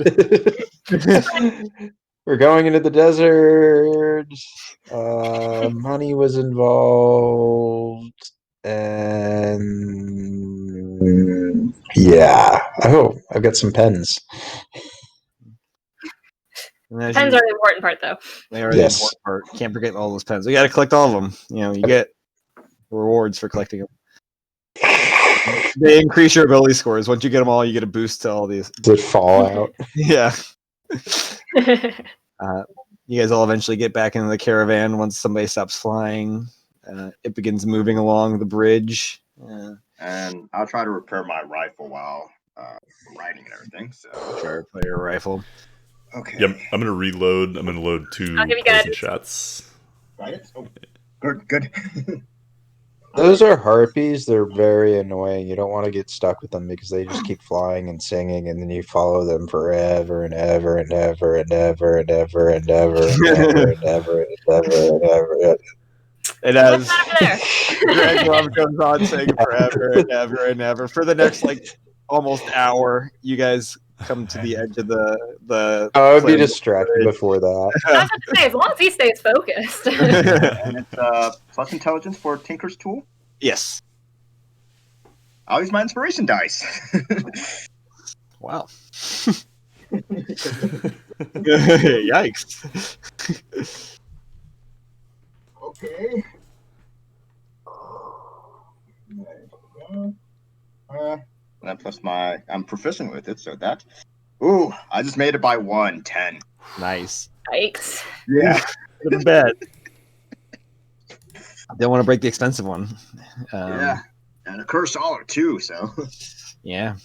H: We're going into the desert. Money was involved, and yeah. Oh, I've got some pens.
G: And as
A: Pens
G: you-
A: are the important part, though.
G: They are
H: Yes.
G: the important part. Can't forget all those pens. You got to collect all of them. You know, you get rewards for collecting them. They increase your ability scores. Once you get them all, you get a boost to all these.
H: Did Fallout?
G: Yeah. You guys all eventually get back into the caravan once somebody stops flying. It begins moving along the bridge.
F: And I'll try to repair my rifle while riding and everything. So
G: Sure, play your rifle.
F: okay.
D: Yep, I'm gonna reload. I'm gonna load 2
A: I'll give you
D: poison
A: guidance.
D: shots.
F: Right it? Oh, good.
H: Those are harpies. They're very annoying. You don't want to get stuck with them because they just keep flying and singing, and then you follow them forever and ever and ever and ever and ever and ever and ever and ever and ever and ever.
G: And
A: What's
G: as
A: that over there?
G: Greg Love goes on saying forever and ever and ever for the next almost hour, you guys come to the edge of the.
H: Oh, I would be distracted before that.
A: I was about to say, as long as he stays focused.
F: And it's plus intelligence for Tinker's Tool.
G: Yes.
F: I'll use my inspiration dice.
G: Wow. Yikes.
F: Okay. And plus I'm proficient with it, so that. Ooh, I just made it by 1, 10.
G: Nice.
A: Yikes.
F: Yeah.
G: Go to bed. Don't want to break the expensive one.
F: Yeah. And a cursed dollar too, so.
G: Yeah.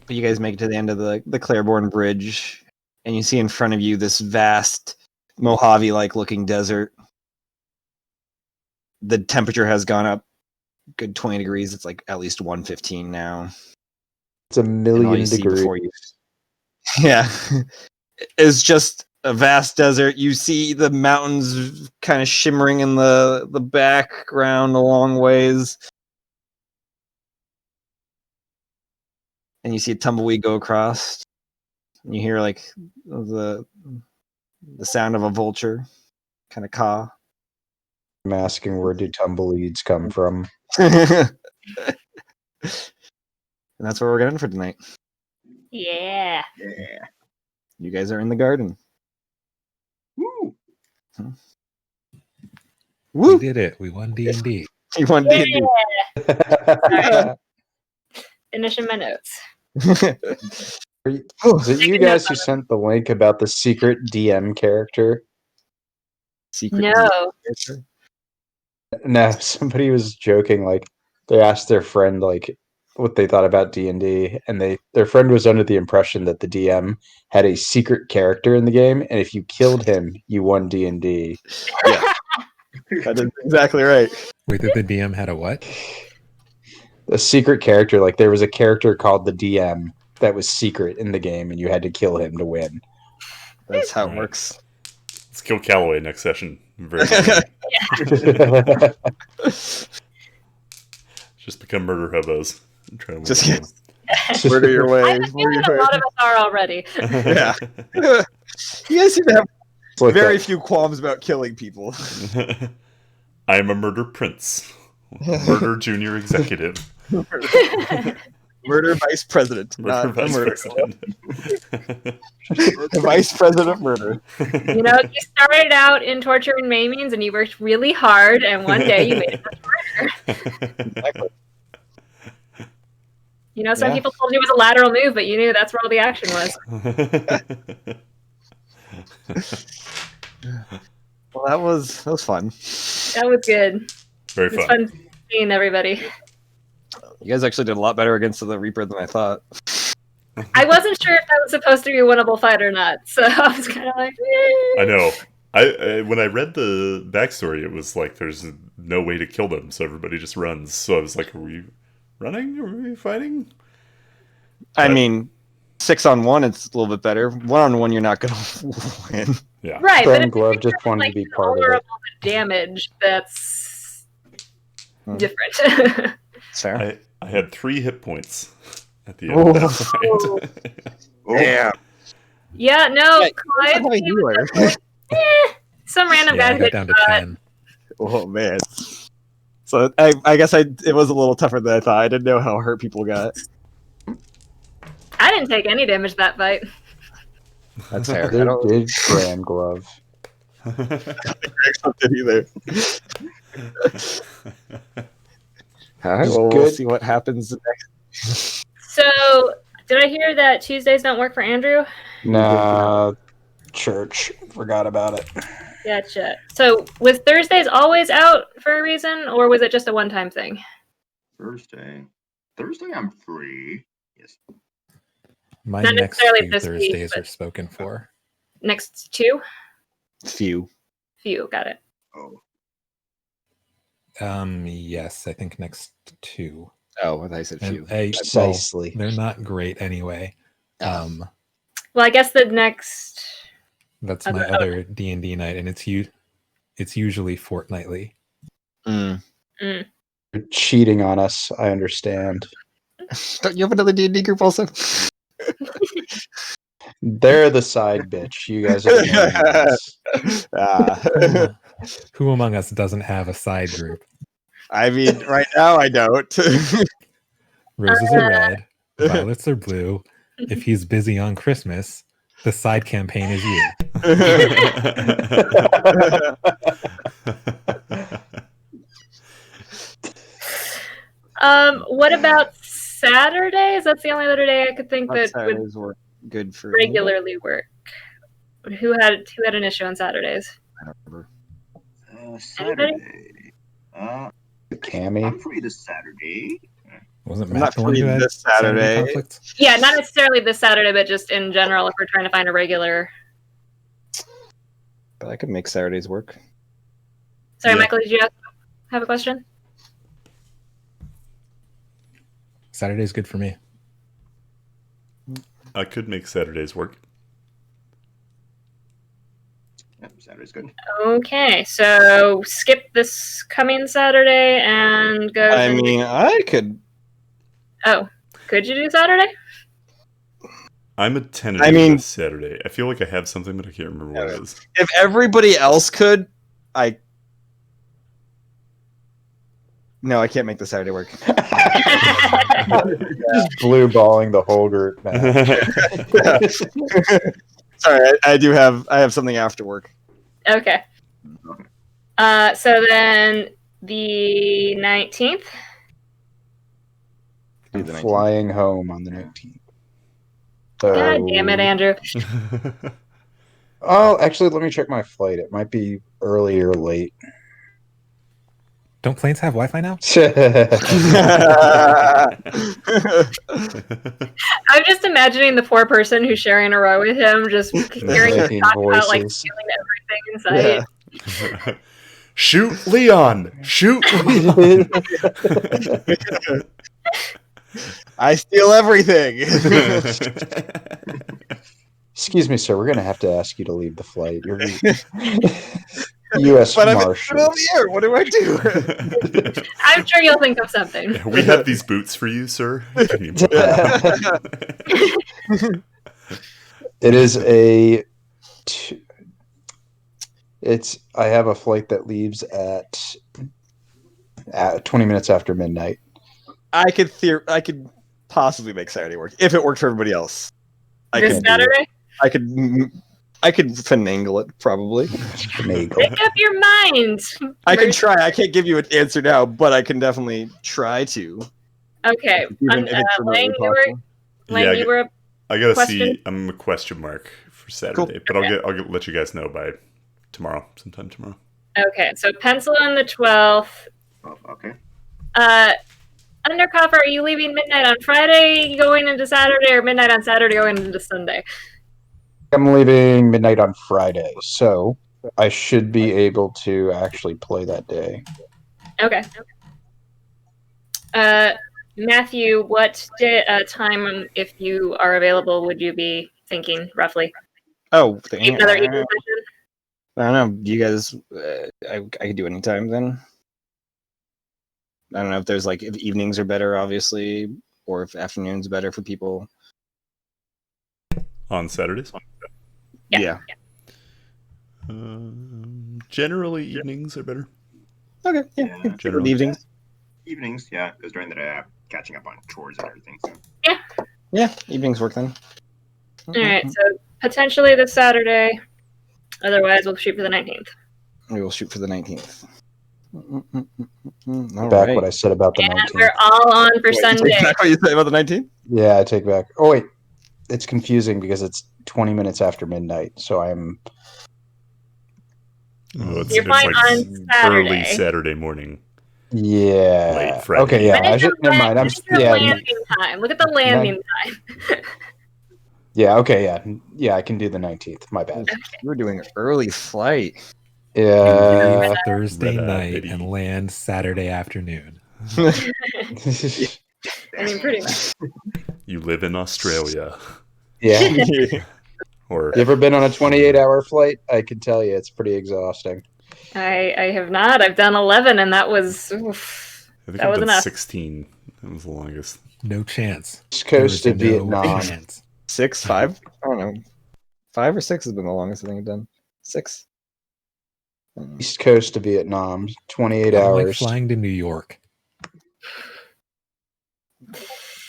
G: But you guys make it to the end of the Claiborne Bridge, and you see in front of you this vast Mojave-like looking desert. The temperature has gone up good 20 degrees. It's like at least 115 now.
H: It's a
G: And all
H: million
G: you see
H: degrees.
G: before you. Yeah. It's just a vast desert. You see the mountains kind of shimmering in the background a long ways. And you see a tumbleweed go across. And you hear like the sound of a vulture kind of caw.
H: I'm asking, where do tumbleweeds come from?
G: And that's where we're going for tonight.
A: Yeah.
F: Yeah.
G: You guys are in the garden.
F: Woo.
E: We did it. We won D&D.
G: You won D&D.
A: Finishing my notes.
H: Is it you guys who sent the link about the secret DM character?
G: Secret
A: No.
G: D&D.
H: No, somebody was joking. Like they asked their friend like what they thought about D&D, and their friend was under the impression that the DM had a secret character in the game, and if you killed him, you won D&D.
G: That is exactly right.
E: Wait, that the DM had a what?
H: A secret character, like there was a character called the DM that was secret in the game, and you had to kill him to win.
G: That's how it
D: Right.
G: works.
D: Let's kill Callaway next session. Very good. Just become murder hobos. I'm trying to
G: Just
D: win
G: murder your way.
A: I feel
G: Murder
A: that
G: your
A: a
G: way.
A: lot of us are already.
G: Yeah. You guys seem to have
H: It's like
G: very
H: that-
G: few qualms about killing people.
D: I am a murder prince. Murder junior executive.
G: Murder vice president.
D: Murder
G: Not
D: vice
G: murder.
D: president.
G: The vice president of murder.
A: You know, you started out in torture and maimings and you worked really hard, and one day you made it to murder.
G: Exactly.
A: You know, some
G: Yeah.
A: people told you it was a lateral move, but you knew that's where all the action was.
G: Well, that was fun.
A: That was good.
D: Very
A: It was
D: fun.
A: fun seeing everybody.
G: You guys actually did a lot better against the Reaper than I thought.
A: I wasn't sure if that was supposed to be a winnable fight or not, so I was kind of like,
D: I know. I when I read the backstory, it was like there's no way to kill them, so everybody just runs. So I was like, are we running or maybe fighting.
G: I mean, 6-on-1, it's a little bit better. 1-on-1, you're not going to win.
D: Yeah.
A: Right, but
H: Stone
A: if
H: Glove
A: you're
H: just wanted to be part of it.
A: vulnerable to damage, that's different.
G: Fair.
D: I had 3 hit points at the end of that fight.
G: Damn.
A: Yeah, no,
G: Yeah,
A: Clive,
G: I'm a healer.
A: some random
E: Yeah,
A: guy
E: I got
A: hit
E: down to 10.
G: Oh, man. So I guess it was a little tougher than I thought. I didn't know how hurt people got.
A: I didn't take any damage that fight.
G: That's fair.
H: They did Grand Glove.
G: Something either. All right,
H: It's
G: well, we'll
H: good.
G: see what happens next.
A: So, did I hear that Tuesdays don't work for Andrew?
H: Nah, church. Forgot about it.
A: Gotcha. So, was Thursdays always out for a reason, or was it just a one-time thing?
F: Thursday, I'm free. Yes.
E: My
A: Not
E: next
A: necessarily
E: few
A: this week,
E: Thursdays
A: but-
E: are spoken for.
A: Next 2?
G: Few.
A: Few, got it.
F: Oh,
E: Yes, I think next 2.
G: Oh, I thought I said few.
E: And,
H: Precisely.
E: they're not great anyway.
A: Well, I guess the next...
E: That's my other D&D night, and it's usually fortnightly.
G: Mm.
A: Mm.
H: You're cheating on us. I understand.
G: Don't you have another D&D group also?
H: They're the side bitch. You guys are the main ones.
G: Ah.
E: Who among us doesn't have a side group?
G: I mean, right now I don't.
E: Roses are red, violets are blue. If he's busy on Christmas, the side campaign is you.
A: What about Saturdays? That's the only other day I could think that would
G: Saturdays work good for me.
A: regularly work. Who had an issue on Saturdays?
G: I don't remember.
F: Saturday.
H: Cammy.
F: I'm free this Saturday.
E: Wasn't
G: I'm
E: Matt
G: not
E: the one
G: free
E: who had
G: this Saturday.
E: conflicts?
A: Yeah, not necessarily this Saturday, but just in general, if we're trying to find a regular.
G: But I could make Saturdays work.
A: Sorry,
D: Yeah.
A: Michael, did you have a question?
E: Saturday's good for me.
D: I could make Saturdays work.
F: Yep, Saturday's good.
A: Okay, so skip this coming Saturday and go.
G: I mean, I could.
A: Oh, could you do Saturday?
D: I'm a tentative
G: I mean-
D: this Saturday. I feel like I have something, but I can't remember what it is.
G: If everybody else could, No, I can't make the Saturday work.
H: Just blue balling the whole group, man.
G: Sorry, I have something after work.
A: Okay. So then the 19th.
H: I'm flying home on the 19th. So,
A: God damn it, Andrew.
H: Oh, actually, let me check my flight. It might be early or late.
E: Don't planes have Wi-Fi now?
A: I'm just imagining the poor person who's sharing a row with him, just hearing him
H: Making
A: talk about like
H: voices.
A: stealing everything in sight.
D: Shoot Leon! Shoot Leon!
G: I steal everything.
H: Excuse me, sir. We're going to have to ask you to leave the flight. You're U.S.
G: But I'm in the
H: Marshals.
G: middle of the air. What do I do?
A: I'm sure you'll think of something.
D: We have these boots for you, sir. Can you-
H: It is a. I have a flight that leaves at 20 minutes after midnight.
G: I could possibly make Saturday work if it worked for everybody else.
A: This Saturday?
G: I could finagle it probably.
H: Finagle.
A: Make up your mind.
G: I can try. I can't give you an answer now, but I can definitely try to.
A: Okay.
G: Even if it's remotely
A: Lang,
D: Yeah,
A: you were
D: I gotta
A: Question?
D: see. I'm a question mark for Saturday, but I'll let you guys know by tomorrow, sometime tomorrow.
A: okay. So pencil in the 12th.
F: Oh, okay.
A: Undercover, are you leaving midnight on Friday going into Saturday, or midnight on Saturday going into Sunday?
H: I'm leaving midnight on Friday, so I should be able to actually play that day.
A: Okay. Matthew, what time, if you are available, would you be thinking roughly?
B: Oh,
A: Another evening session?
B: I don't know. You guys, I could do any time then. I don't know if there's like if evenings are better, obviously, or if afternoons are better for people.
D: On Saturdays?
B: Yeah.
D: Generally, evenings are better.
B: Okay.
F: Yeah.
D: Generally.
B: Evenings.
F: Evenings, yeah, because during the day I'm catching up on chores and everything. So.
B: Yeah, evenings work then.
A: All right, so potentially this Saturday. Otherwise, we'll shoot for the 19th.
B: We will shoot for the 19th. All
H: Back
B: right.
H: what I said about the
A: And
H: 19th.
A: we're all on for
G: Wait,
A: Sunday.
G: Is that what you said about the 19th?
H: Yeah, I take back. Oh wait, it's confusing because it's 20 minutes after midnight, so I'm.
D: Oh,
A: You're fine on Saturday.
D: early Saturday morning.
H: Yeah.
D: Late Friday.
H: Okay. Yeah.
A: What is
H: Never mind. I'm.
A: what is your
H: Yeah.
A: landing time? Look at the landing time.
H: Yeah. Okay. Yeah. Yeah. I can do the 19th. My bad.
B: We're doing an early flight.
H: Yeah.
E: Leave Thursday
D: Red-eye,
E: night
D: baby.
E: and land Saturday afternoon.
A: I mean, pretty much.
D: You live in Australia.
H: Yeah.
D: Or
H: You ever been on a 28-hour flight? I can tell you, it's pretty exhausting.
A: I have not. I've done 11, and that was. Oof,
D: I think
A: that
D: I've
A: was
D: done
A: enough.
D: 16. That was the longest.
E: No chance.
H: East Coast
E: There
H: of
E: is no
H: Vietnam.
E: chance.
B: 6, 5? I don't know. 5 or 6 has been the longest I think I've done. 6.
H: East Coast of Vietnam. 28
E: I don't like
H: hours.
E: flying to New York.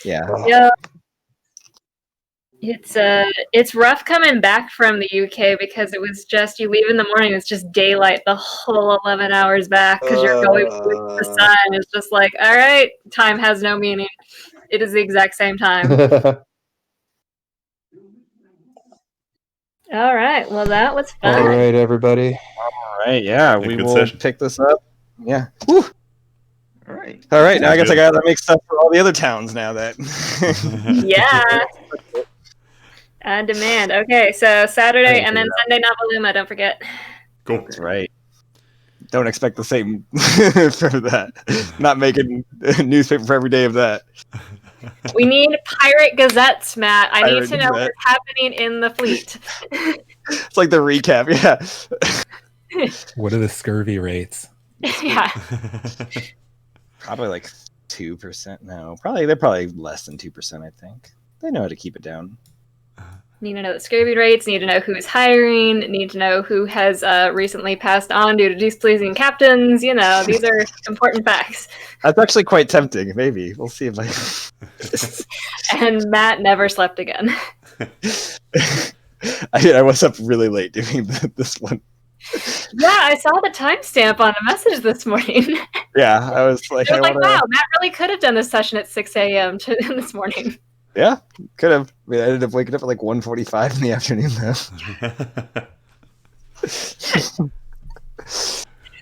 B: Yeah.
A: Yeah. It's rough coming back from the UK because it was just you leave in the morning, it's just daylight the whole 11 hours back because you're going with the sun. It's just like, all right, time has no meaning. It is the exact same time. All right, well that was fun.
H: All right, everybody.
B: All right. Yeah, we
D: good
B: will
D: session.
B: pick this up. Yeah. Woo.
F: All right.
B: All right. Now I guess I
D: Good.
B: got that makes sense for all the other towns now that.
A: Yeah. On demand. Okay, so Saturday and then Sunday Navaluma, don't forget.
D: Cool.
B: That's right. Don't expect the same for that. Not making a newspaper for every day of that.
A: We need pirate gazettes, Matt. I need
B: Pirate
A: to know
B: Gazette.
A: what's happening in the fleet.
B: It's like the recap. Yeah.
E: What are the scurvy rates?
A: Yeah.
B: Probably like 2%. No, they're probably less than 2%. I think they know how to keep it down.
A: Need to know the scurvy rates, need to know who's hiring, need to know who has recently passed on due to displeasing captains. You know, these are important facts.
B: That's actually quite tempting. Maybe we'll see if I.
A: And Matt never slept again.
B: I was up really late doing this one.
A: Yeah, I saw the timestamp on a message this morning.
B: Yeah, I was like,
A: I was like,
B: wanna...
A: wow, Matt really could have done this session at 6 a.m. this morning.
B: Yeah, could have. I mean, I ended up waking up at like 1:45 in the afternoon,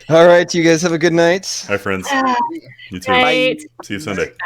B: though. All right, you guys have a good night.
D: Hi, friends. You too.
A: Right.
D: See you Sunday.